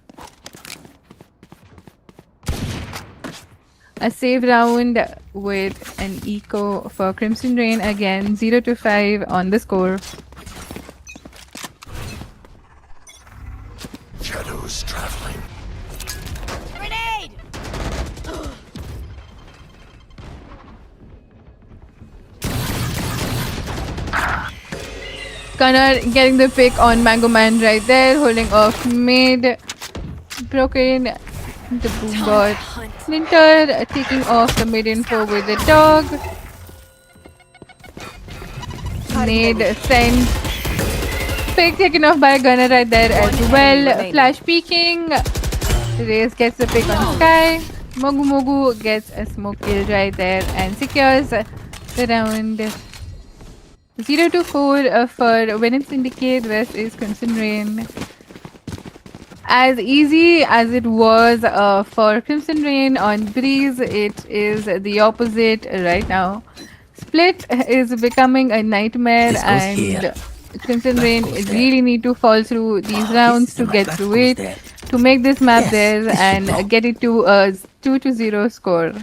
A save round with an eco for Crimson Rain again, 0-5 on the score. Shadows traveling. Grenade! Gunnar getting the pick on Mango Man right there, holding off mid. Broken the boombot. Splinter taking off the mid info with the dog. Nade sent. Pick taken off by Gunnar right there as well. Flash peeking. Raze gets the pick on Sky. Mogu Mogu gets a smoke kill right there and secures the round. 0-4 for Venom Syndicate versus Crimson Rain. As easy as it was for Crimson Rain on Breeze, it is the opposite right now. Split is becoming a nightmare, and here. Crimson Rain goes really need to fall through these rounds to get that through goes it, there. to make this map Yes, theirs this and should go. get it to a 2-0 score.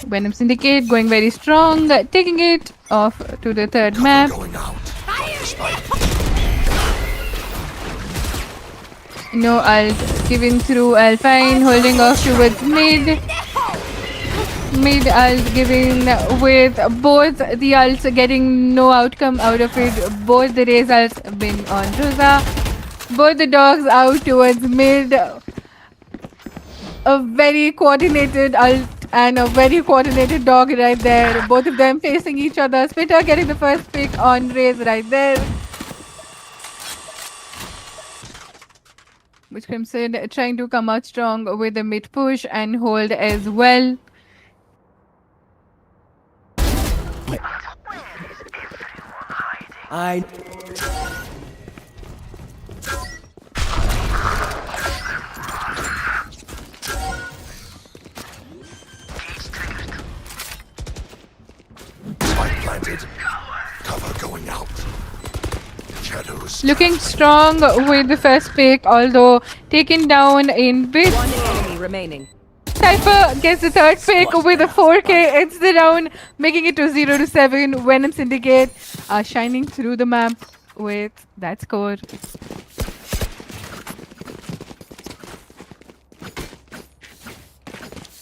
Venom Syndicate going very strong, taking it off to the third map. Going out. No ult given through Alpine, holding off towards mid. Mid ult given with both the ults getting no outcome out of it. Both the Raze ults been on Rosa. Both the dogs out towards mid. A very coordinated ult and a very coordinated dog right there. Both of them facing each other. Spitter getting the first pick on Raze right there. Which Crimson trying to come out strong with the mid push and hold as well. I Spike planted. Cover going out. Shadows. Looking strong with the first pick, although taken down in bits. One enemy remaining. Cypher gets the third pick with a 4K. It's the round, making it to 0-7. Venom Syndicate shining through the map with that score.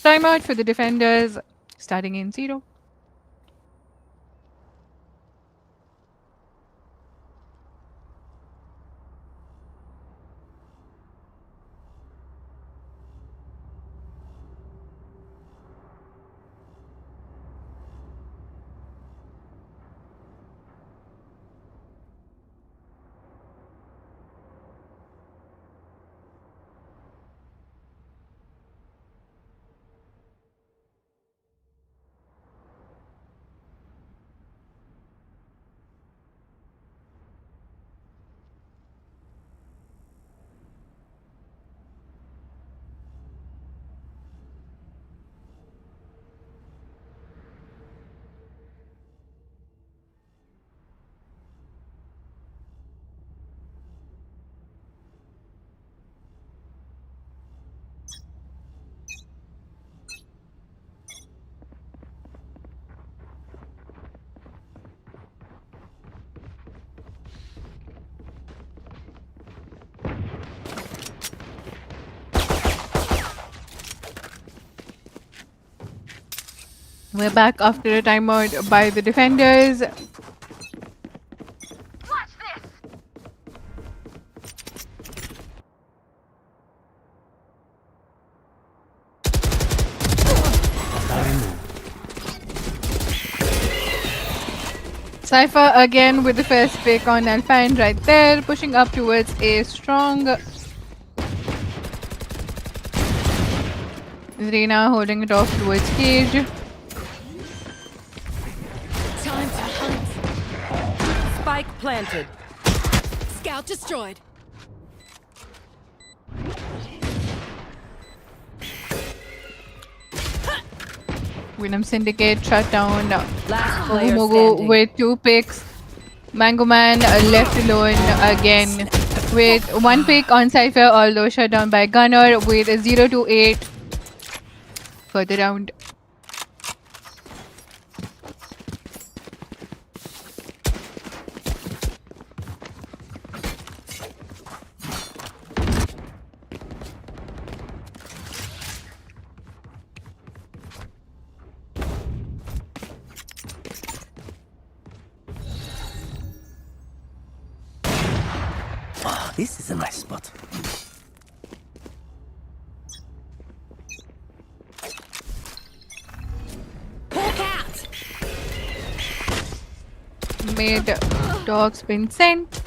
Timeout for the defenders, starting in 0. We're back after a timeout by the defenders. Cypher again with the first pick on Alpine right there, pushing up towards A strong. Reina holding it off towards Cage. Time to hunt. Spike planted. Scout destroyed. Venom Syndicate shut down. Last player Mogu standing. with 2 picks. Mango Man left alone again with 1 pick on Cypher, although shut down by Gunner with a 0 to 8 for the round. Oh, this is a nice spot. Hawk out. Mid dog's been sent.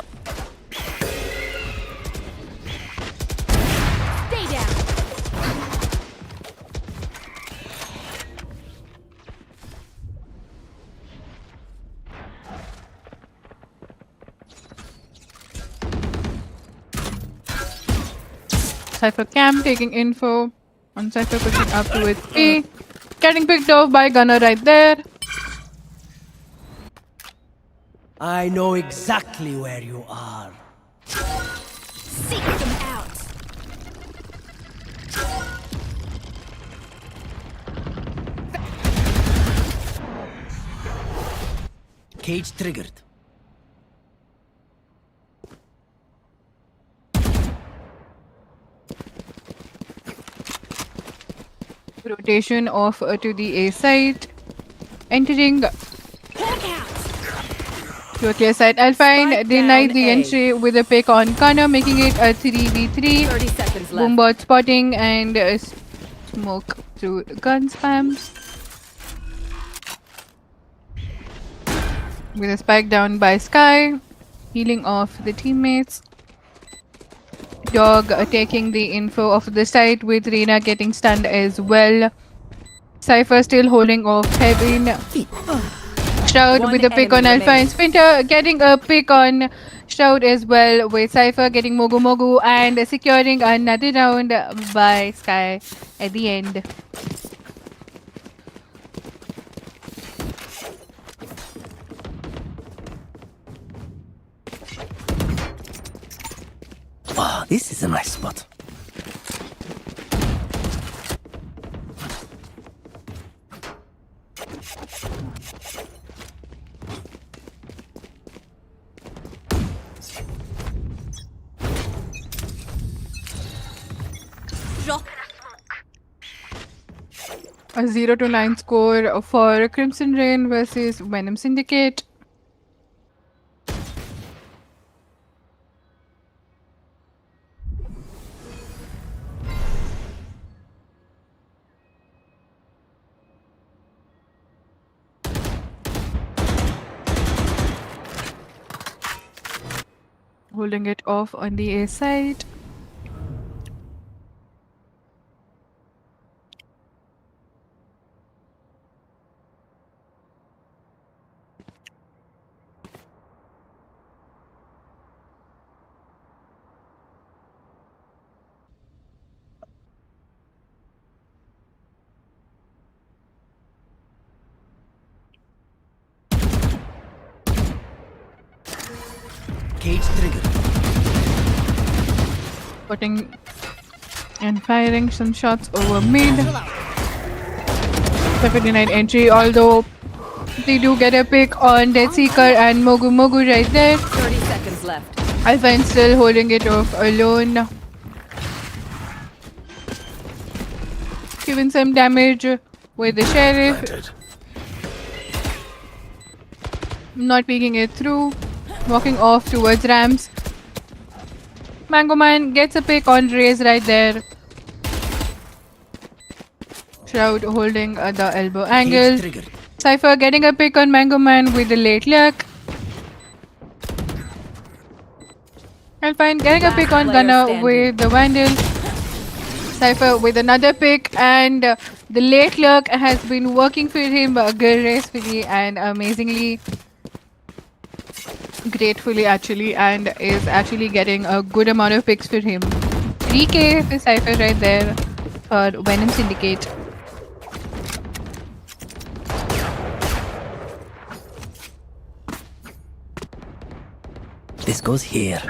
Stay down. Cypher Cam taking info on Cypher pushing up towards B. Getting picked off by Gunner right there. I know exactly where you are. Seek them out. Cage triggered. Rotation off to the A side. Entering Hawk out. to a clear side. Alpine Spike denied down the A. entry with a pick on Gunner, making it a 3v3. 30 seconds left. Boombot spotting and smoke through gun spams. With a spike down by Sky, healing off the teammates. Dog taking the info of the site with Reina getting stunned as well. Cypher still holding off Heaven. Shroud One with a pick on enemy Alpha and Splinter getting a pick on Shroud as well, with Cypher getting Mogu Mogu and securing another round by Sky at the end. Oh, this is a nice spot. Drop. A 0 to 9 score for Crimson Rain versus Venom Syndicate. Holding it off on the A side. Cage triggered. Putting and firing some shots over mid. 79 entry, although they do get a pick on Dead Seeker and Mogu Mogu right there. 30 seconds left. Alpine still holding it off alone. Giving some damage with the Sheriff. Not peeking it through. Walking off towards ramps. Mango Man gets a pick on Raze right there. Shroud holding the elbow angle. Cage triggered. Cypher getting a pick on Mango Man with the late luck. Alpine getting a Last pick on player Gunner standing. with the Vandal. Cypher with another pick, and the late lurk has been working for him gracefully and amazingly, gratefully actually, and is actually getting a good amount of picks for him. 3k for Cypher right there for Venom Syndicate. This goes here.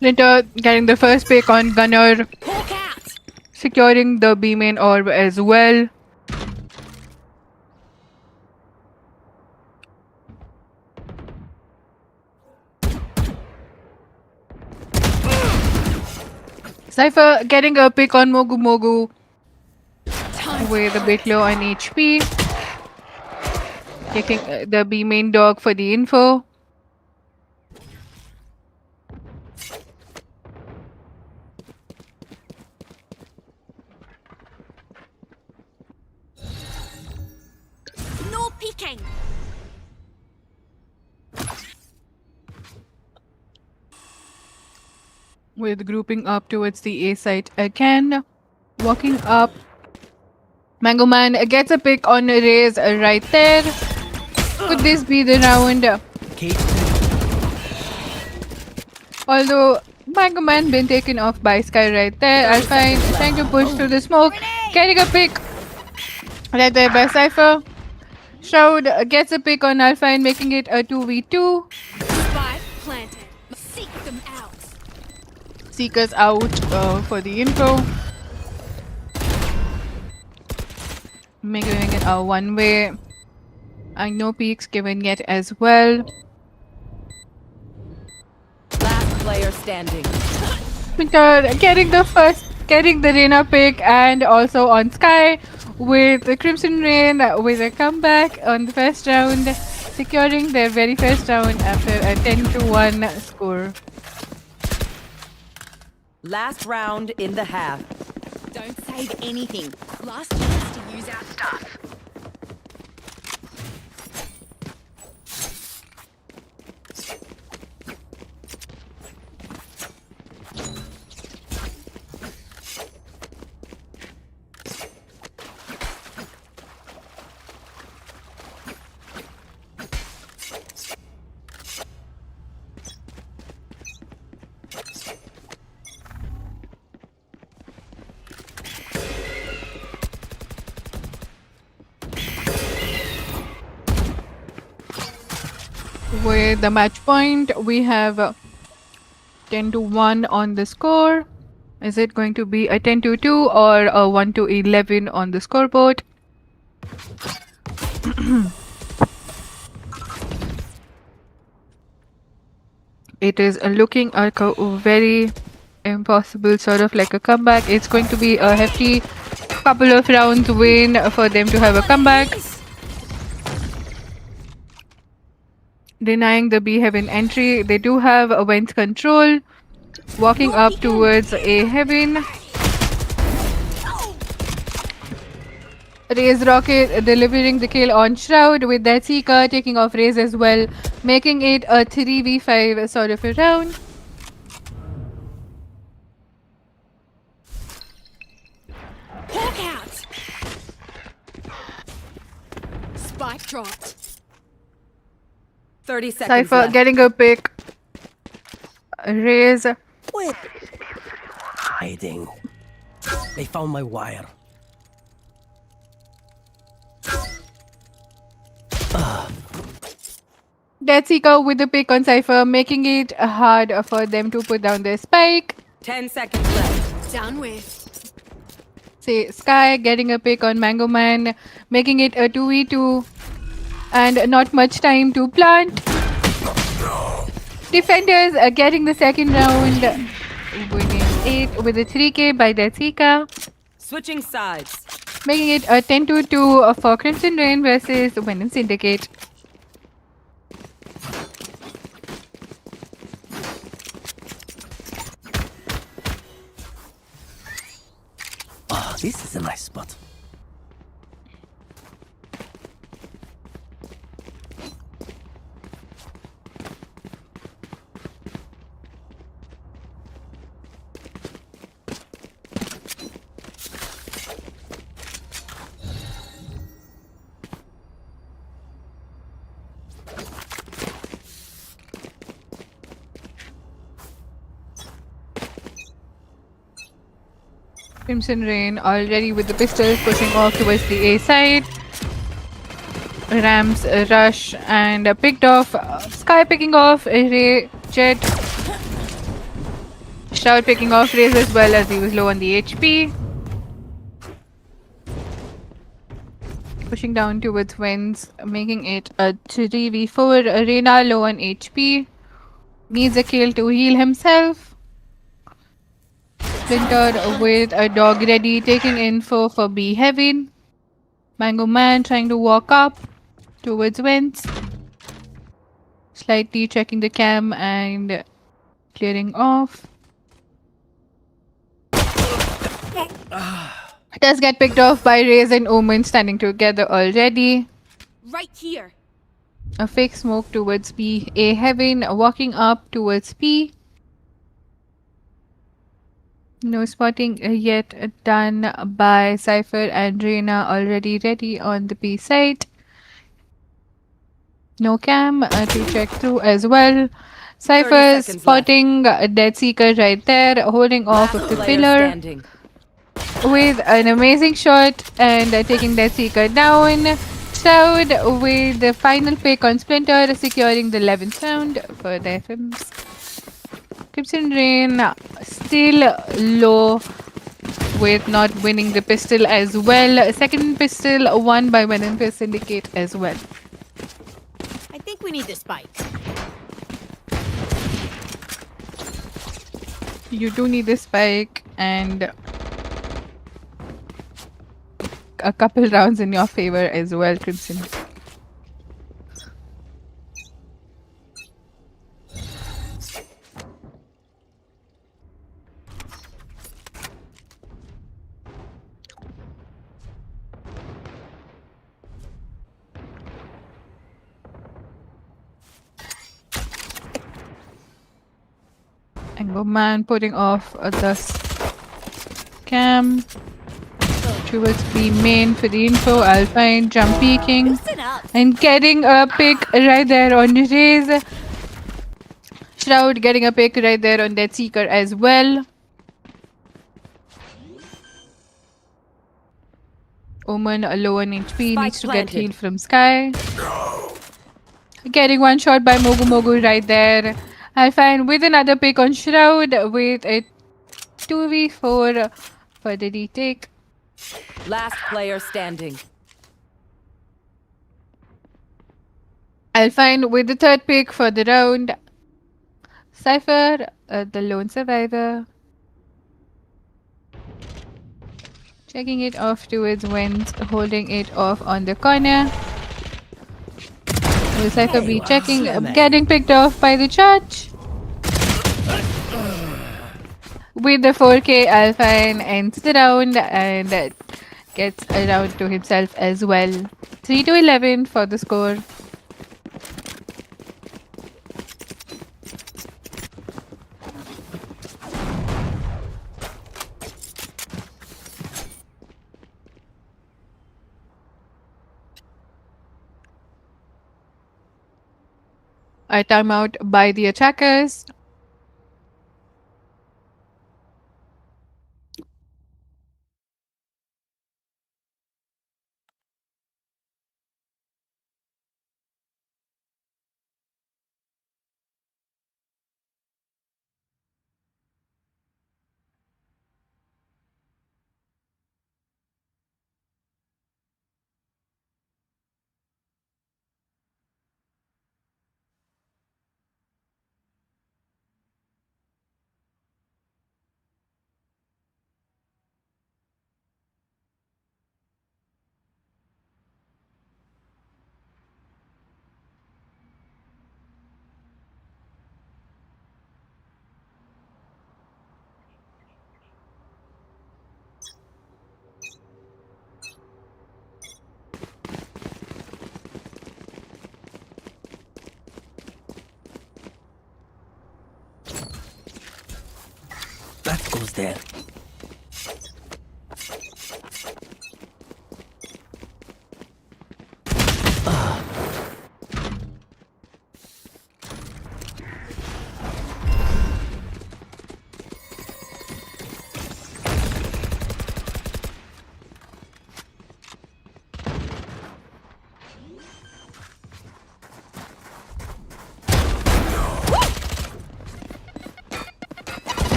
Linter getting the first pick on Gunner, Hawk out. securing the B main orb as well. Cypher getting a pick on Mogu Mogu with a bit low on HP. Taking the B main dog for the info. No peeking. With grouping up towards the A site again. Walking up. Mango Man gets a pick on Raze right there. Could this be the round? Kate. Although Mango Man been taken off by Sky right there. Alpine trying to push through the smoke. Getting a pick right there by Cypher. Shroud gets a pick on Alpine, making it a 2v2. Spike planted. Seek them out. Seekers out for the info. Making it a one-way. And no peeks given yet as well. Last player standing. Winter getting the Reina pick, and also on Sky with the Crimson Rain with a comeback on the first round, securing their very first round after a 10-1 score. Last round in the half. Don't save anything. Last chance to use our stuff. With the match point, we have 10-1 on the score. Is it going to be a 10-2 or a 1-11 on the scoreboard? It is looking like a very impossible sort of like a comeback. It's going to be a hefty couple of rounds win for them to have a comeback. Denying the B Heaven entry. They do have a Vent control. Walking up towards A Heaven. Raze Rocket delivering the kill on Shroud with that Seeker taking off Raze as well, making it a 3v5 sort of a round. Hawk out. Spike dropped. 30 seconds Cypher left. getting a pick. Raze. Wait. Hiding. They found my wire. Death Seeker with the pick on Cypher, making it hard for them to put down their spike. 10 seconds left. Done with. Say Sky getting a pick on Mango Man, making it a 2v2. And not much time to plant. Defenders are getting the second round, winning 8 with a 3k by Death Seeker, Switching sides. making it a 10-2 for Crimson Rain versus Venom Syndicate. This is a nice spot. Crimson Rain already with the pistols pushing off towards the A side. Rams rush and picked off. Sky picking off. Ray, Jet. Shroud picking off Raze as well as he was low on the HP. Pushing down towards Wins, making it a 3v4. Arena low on HP. Needs a kill to heal himself. Splinter with a dog ready, taking info for B Heaven. Mango Man trying to walk up towards Wins. Slightly checking the cam and clearing off. Does get picked off by Raze and Omen standing together already. Right here. A fake smoke towards B. A Heaven walking up towards P. No spotting yet done by Cypher and Reina, already ready on the B side. No cam to check through as well. Cypher seconds spotting Dead Seeker right there, holding off of the Player pillar standing. with an amazing shot and taking Dead Seeker down. Shroud with the final pick on Splinter, securing the 11th round for the FMs. Crimson Rain still low with not winning the pistol as well. Second pistol won by Venom Syndicate as well. I think we need the spike. You do need the spike and a couple rounds in your favor as well, Crimson. Ango Man putting off the cam towards B main for the info. Alpine jump peeking Listen up. and getting a pick right there on Raze. Shroud getting a pick right there on Dead Seeker as well. Omen low on HP, Spike needs to planted. get healed from Sky. Getting one shot by Mogu Mogu right there. Alpine with another pick on Shroud with a 2v4 for the retake. Last player standing. Alpine with the third pick for the round. Cypher, the lone survivor. Checking it off towards Wins, holding it off on the corner. Will Cypher be checking, getting picked off by the judge? With the 4K, Alpine ends the round and gets a round to himself as well. 3-11 for the score. A timeout by the attackers. Who's there?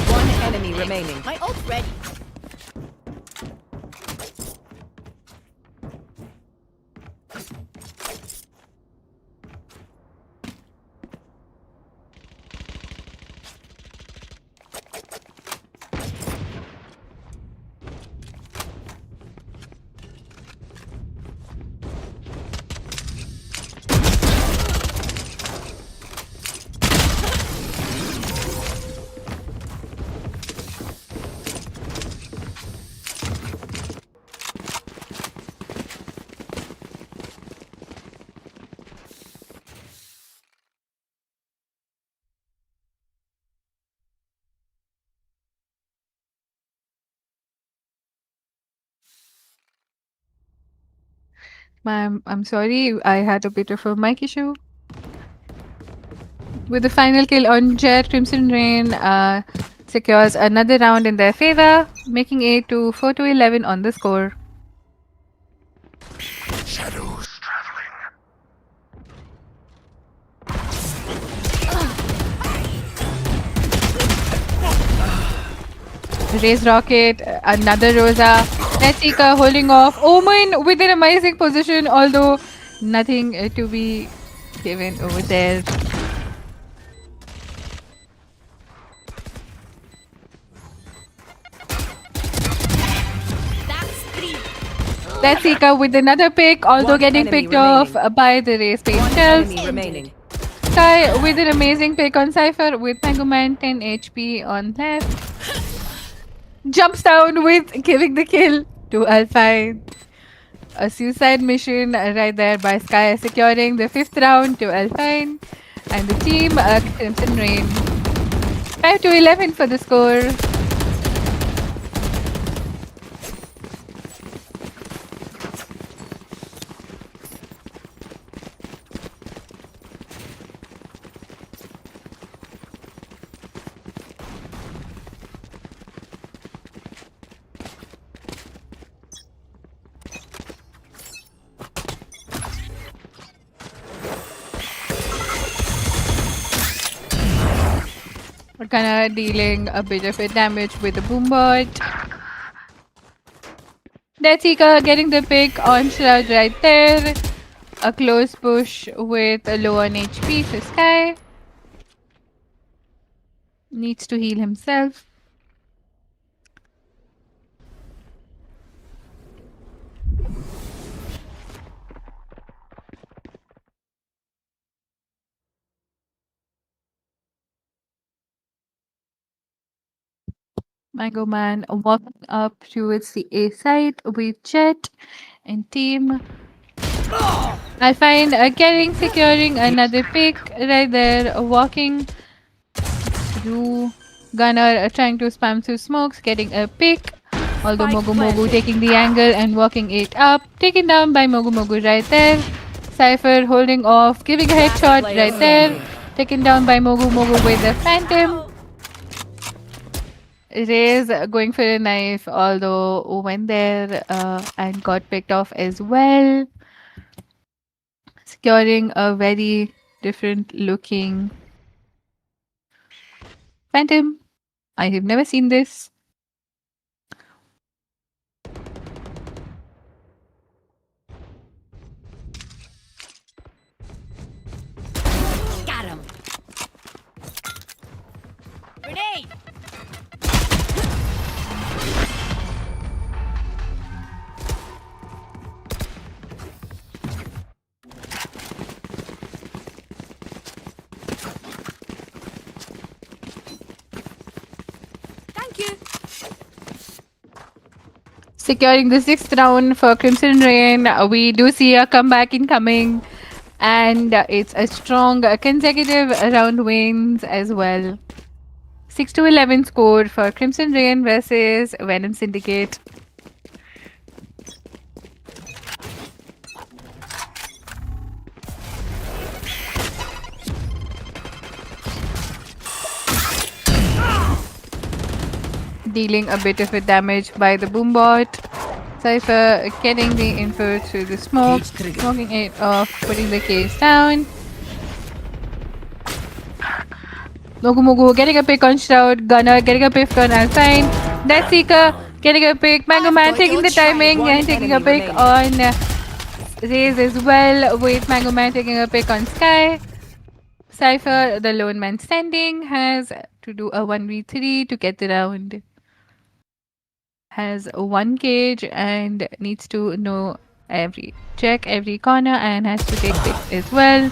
One enemy remaining. My ult's ready. I'm sorry, I had a bit of a mic issue. With the final kill on Jet, Crimson Rain secures another round in their favor, making it to 4-11 on the score. Shadows traveling. Raise Rocket, another Rosa, Netika holding off, Omen with an amazing position, although nothing to be given over there. That's 3. That's Ika with another pick, although One getting enemy picked off remaining. by the Race Pain One Shells. enemy remaining. Sky with an amazing pick on Cypher with Mango Man 10 HP on left. Jumps down with giving the kill to Alpine. A suicide mission right there by Sky, securing the 5th round to Alpine. And the team Crimson Rain. 5-11 for the score. We're kinda dealing a bit of a damage with the boombot. That's Ika getting the pick on Shroud right there. A close push with a low on HP for Sky. Needs to heal himself. Mango Man walking up towards the A side with Jet and team. I find getting securing another pick right there, walking through Gunner trying to spam through smokes, getting a pick. Although Spike Mogu Mogu planted. taking the angle and walking it up, taken down by Mogu Mogu right there. Cypher holding off, giving a headshot player right there. standing. Taken down by Mogu Mogu with the Phantom. Ray's going for a knife, although went there and got picked off as well. Securing a very different looking Phantom. I have never seen this. Got him. Grenade. Thank you. Securing the 6th round for Crimson Rain. We do see a comeback incoming. And it's a strong consecutive round wins as well. 6-11 score for Crimson Rain versus Venom Syndicate. Dealing a bit of a damage by the boombot. Cypher getting the info through the smoke, smoking it off, putting the case down. Mogu getting a pick on Shroud, Gunner getting a pick on Alpine, Death Seeker getting a pick, Mango Man taking the timing and taking a pick on Raze as well, with Mango Man taking a pick on Sky. Cypher, the lone man standing, has to do a 1v3 to get the round. Has one cage and needs to know check every corner and has to take picks as well.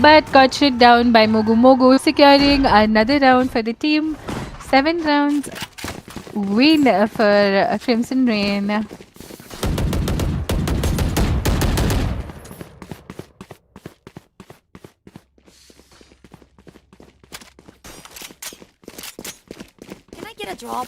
But got shut down by Mogu, securing another round for the team. 7 rounds win for Crimson Rain. Can I get a drop?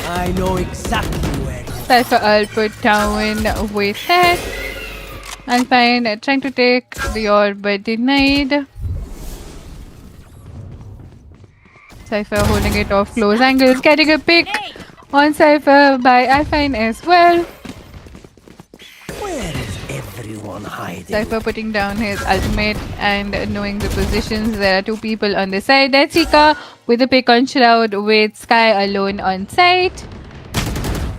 I know exactly where you are. Cypher I'll put down with that. Alpine trying to take the orb but denied. Cypher holding it off close angles, getting a pick on Cypher by Alpine as well. Where is everyone hiding? Cypher putting down his ultimate and knowing the positions. There are 2 people on the side. Death Seeker with a pick on Shroud with Sky alone on site.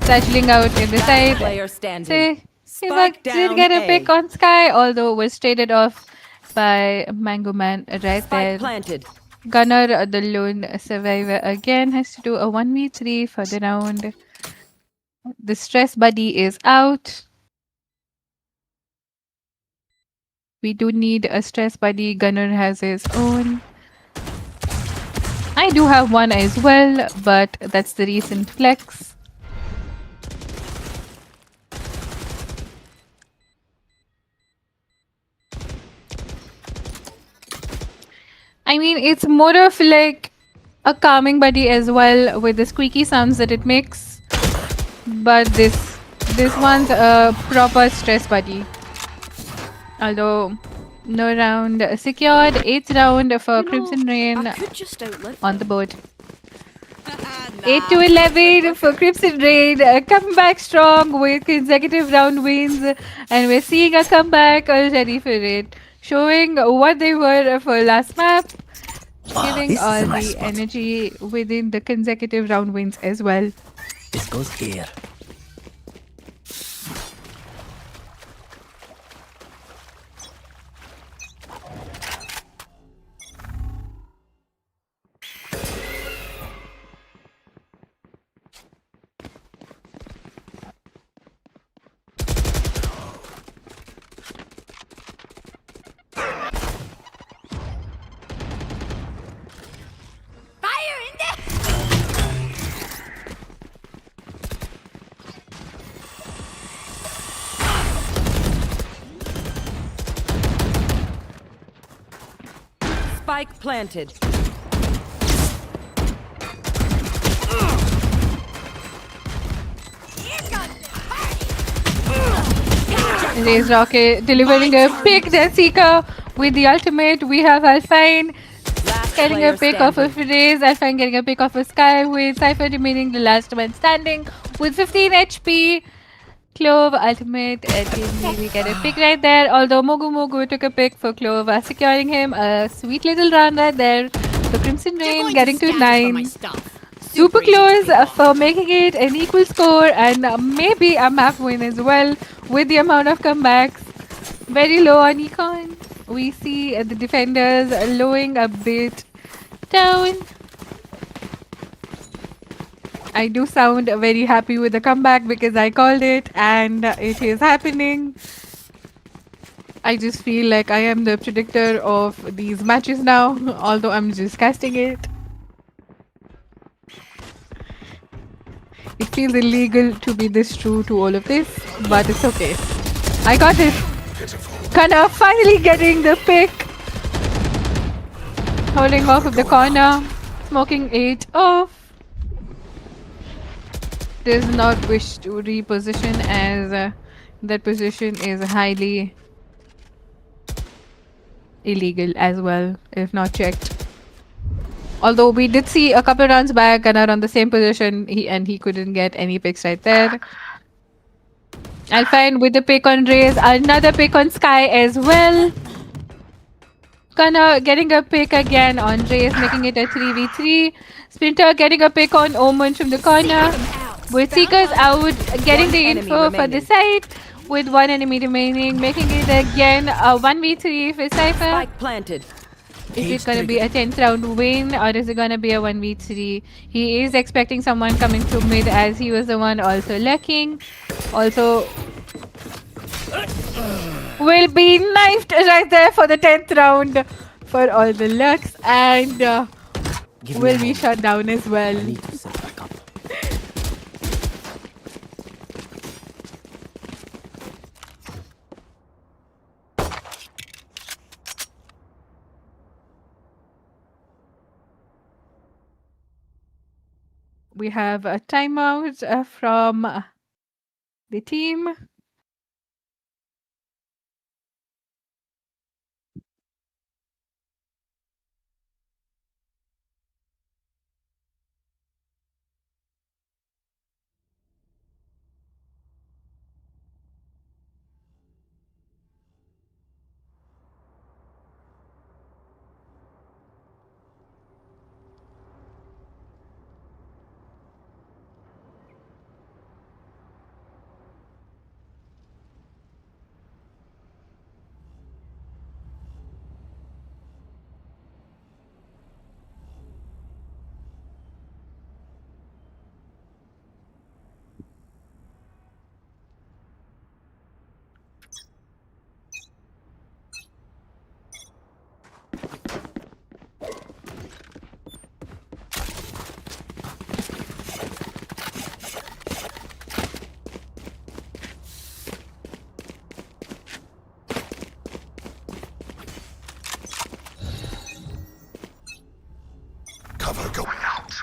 Satcheling out in the side. Player standing. See, he Spike did down get a A. pick on Sky, although was traded off by Mango Man right Spike there. planted. Gunner, the lone survivor again, has to do a 1v3 for the round. The stress buddy is out. We do need a stress buddy. Gunner has his own. I do have one as well, but that's the recent flex. I mean, it's more of like a calming buddy as well with the squeaky sounds that it makes. But this one's a proper stress buddy. Although no round secured, 8th round for Crimson Rain I could just outlive on the board. 8-11 for Crimson Rain, coming back strong with consecutive round wins, and we're seeing a comeback already for it, showing what they were for last map, giving this is all a nice the spot. energy within the consecutive round wins as well. This goes here. fire in there! Spike planted. Raise Rocket delivering a pick. Death Seeker with the ultimate. We have Alpine Last getting player a pick off standing. of Raze. Alpine getting a pick off of Sky with Cypher remaining the last man standing with 15 HP. Clove ultimate didn't really get a pick right there. Although Mogu took a pick for Clove, securing him a sweet little run right there. The Crimson Rain getting to 9. Super close for making it an equal score and maybe a map win as well with the amount of comebacks. Very low on econ. We see the defenders lowering a bit down. I do sound very happy with the comeback because I called it and it is happening. I just feel like I am the predictor of these matches now, although I'm just casting it. It feels illegal to be this true to all of this, but it's okay. I got this. Kana finally getting the pick. Holding off of the corner. Smoking 8 off. Does not wish to reposition as that position is highly illegal as well, if not checked. Although we did see a couple rounds back and are on the same position, he couldn't get any picks right there. Alpine with the pick on Raze, another pick on Sky as well. Kana getting a pick again on Raze, making it a 3v3. Splinter getting a pick on Omen from the corner. With Seekers out, getting the info for the side. With one enemy remaining, making it again a 1v3 for Cypher. Spike planted. Is it going to be a 10th round win or is it going to be a 1v3? He is expecting someone coming through mid as he was the one also lurking. Also will be knifed right there for the 10th round for all the lurks and will be shut down as well. I need to set back up. We have a timeout from the team. Cover going out.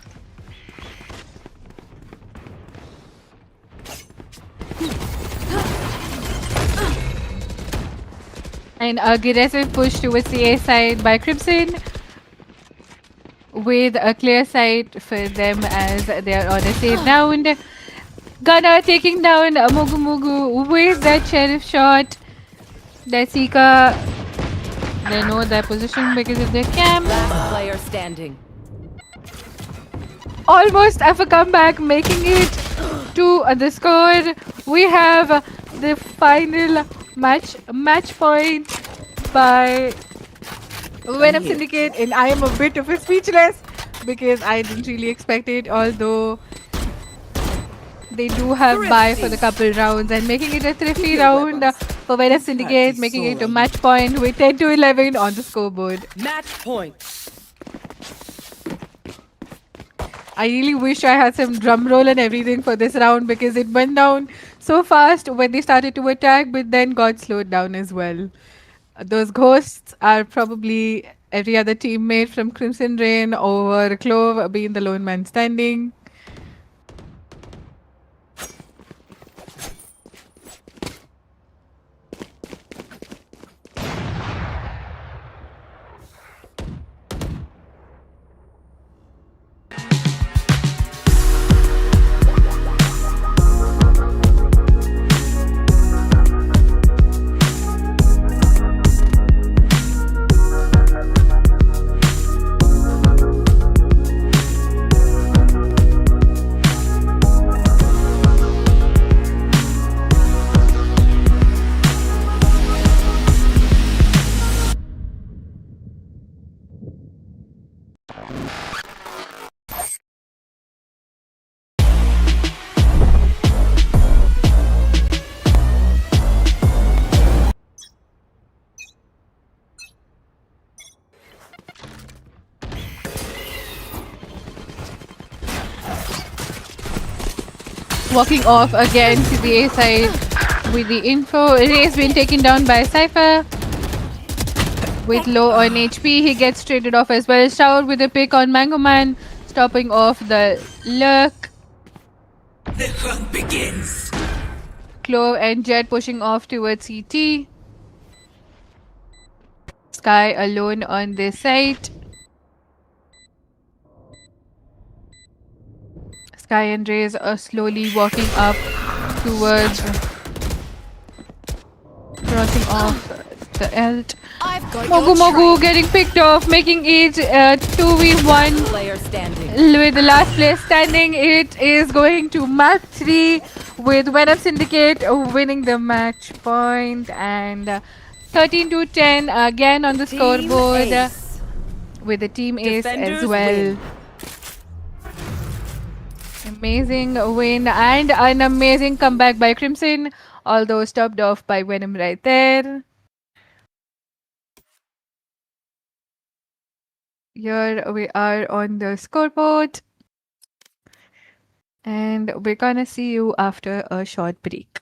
An aggressive push towards the A side by Crimson with a clear sight for them as they are on a safe round. Gunner taking down Mugu Mugu with that sheriff shot. The Seeker, they know their position because of their cam. Last player standing. Almost have a comeback, making it to the score. We have the final match point by Venom Syndicate, and I am a bit of a speechless because I didn't really expect it, although they do have buy for the couple rounds and making it a thrifty round for Venom Syndicate, making it a match point with 10 to 11 on the scoreboard. Match point. I really wish I had some drum roll and everything for this round because it went down so fast when they started to attack, but then got slowed down as well. Those ghosts are probably every other teammate from Crimson Rain or Clove being the lone man standing. walking off again to the A side with the info. Ray's been taken down by Cypher. With low on HP, he gets traded off as well. Shower with a pick on Mango Man, stopping off the lurk. The hunt begins. Clove and Jet pushing off towards CT. Sky alone on this side. Sky and Rays are slowly walking up towards crossing off the Elt. I've got Mogu your Mogu trail. getting picked off, making it 2v1 Player standing. with the last place standing. It is going to match 3 with Venom Syndicate winning the match point and 13 to 10 again on the Team scoreboard Ace. with the team ace Defenders as well. win. Amazing win and an amazing comeback by Crimson, although stopped off by Venom right there. Here we are on the scoreboard and we're gonna see you after a short break.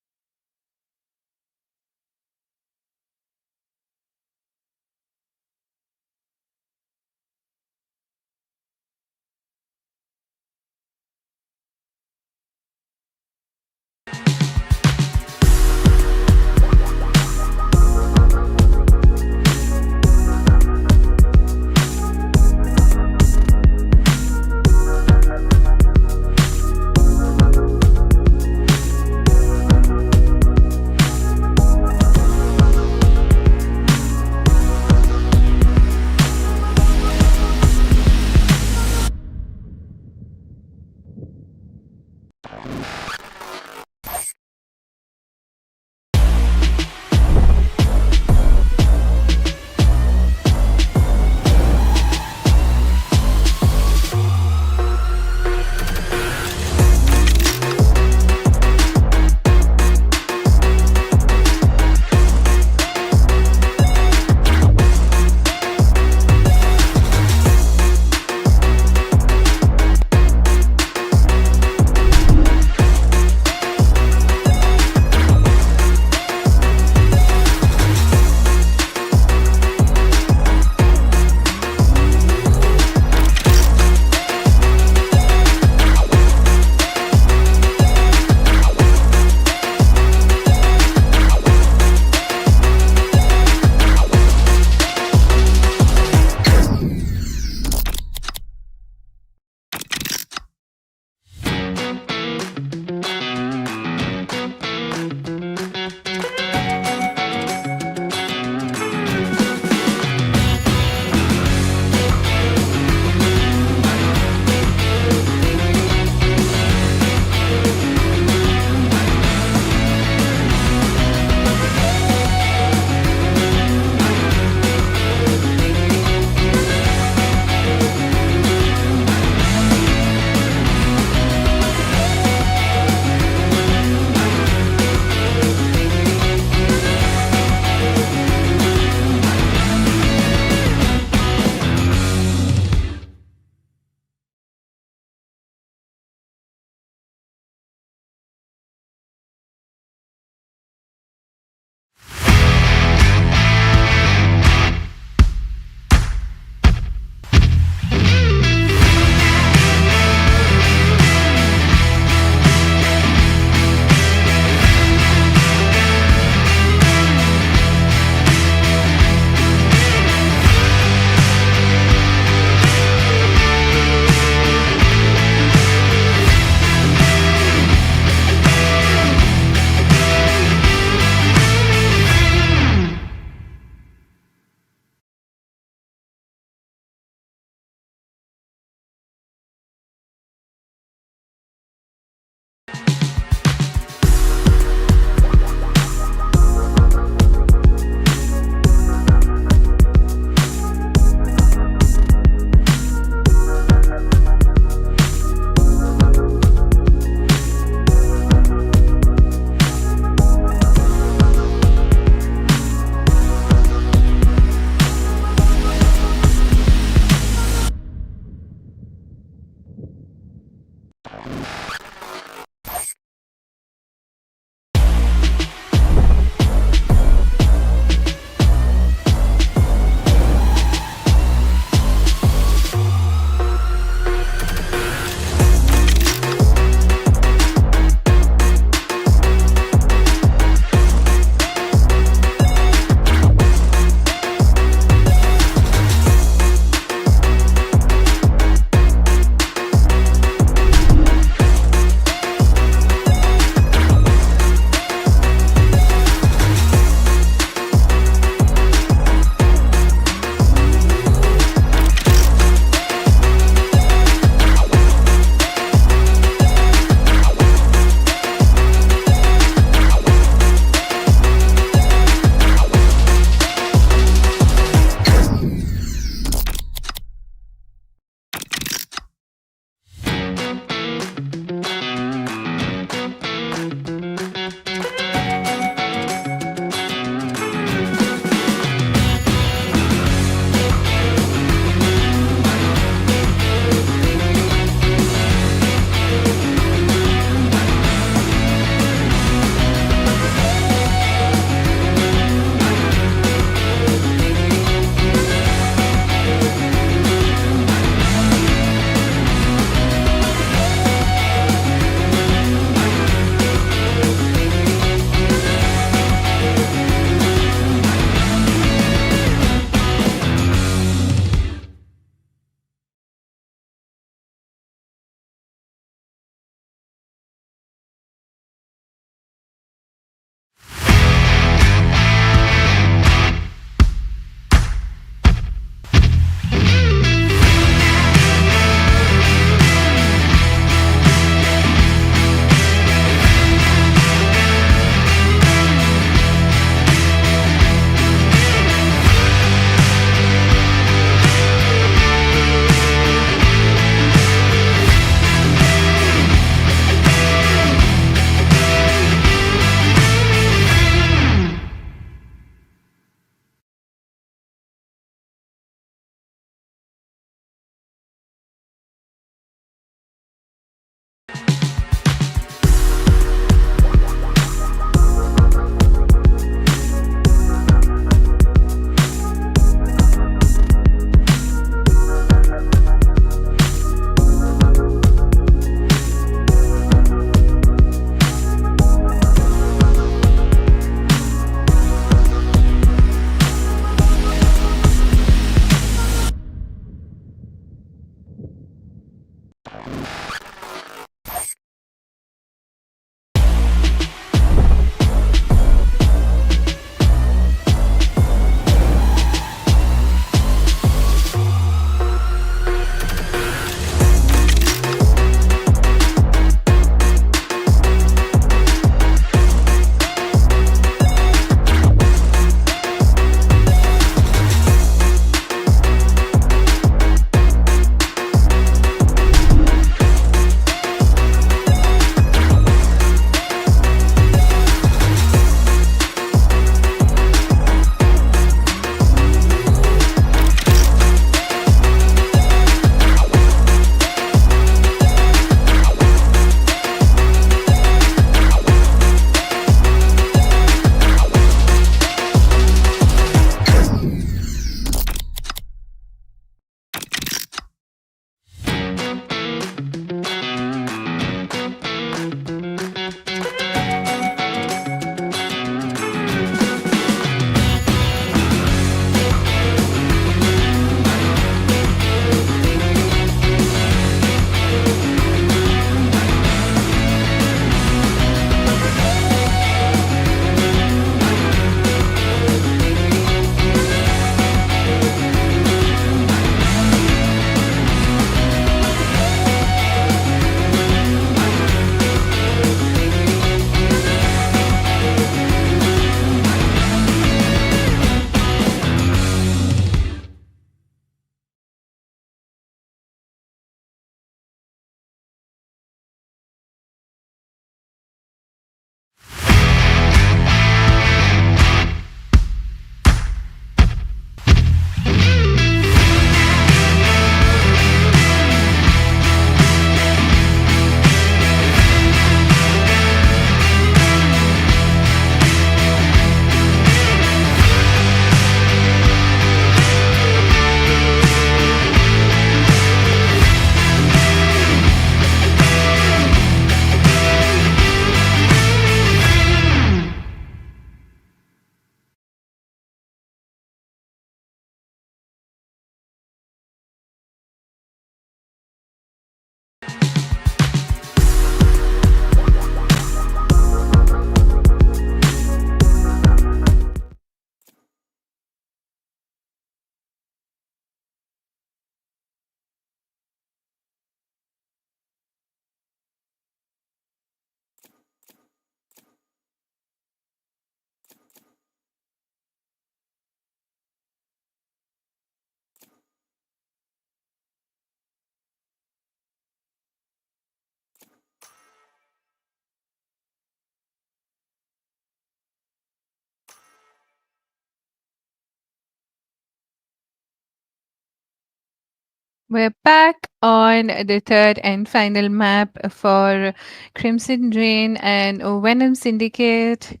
We're back on the third and final map for Crimson Drain and Venom Syndicate.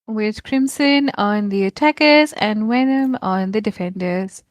With Crimson on the attackers and Venom on the defenders.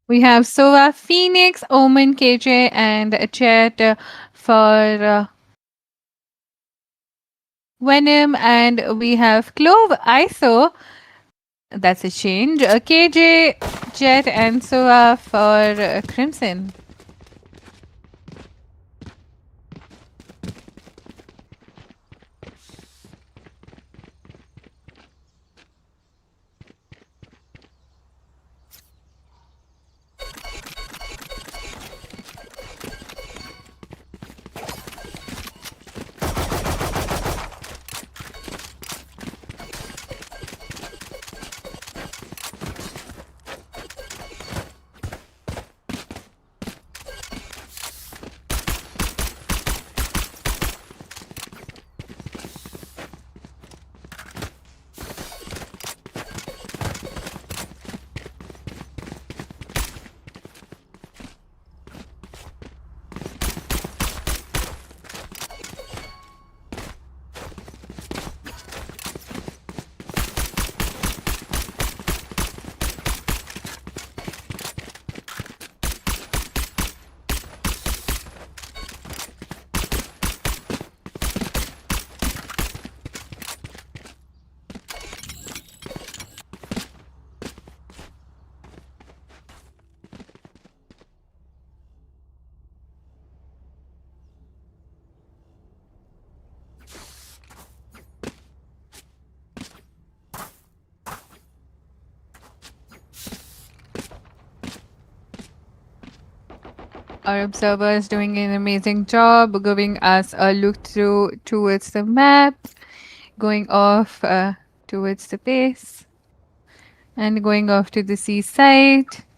We have Sova, Phoenix, Omen, KJ, and Chet for Venom, and we have Clove, ISO. That's a change. KJ, Jet, and Sova for Crimson. Our observer is doing an amazing job giving us a look through towards the map, going off towards the base, and going off to the seaside.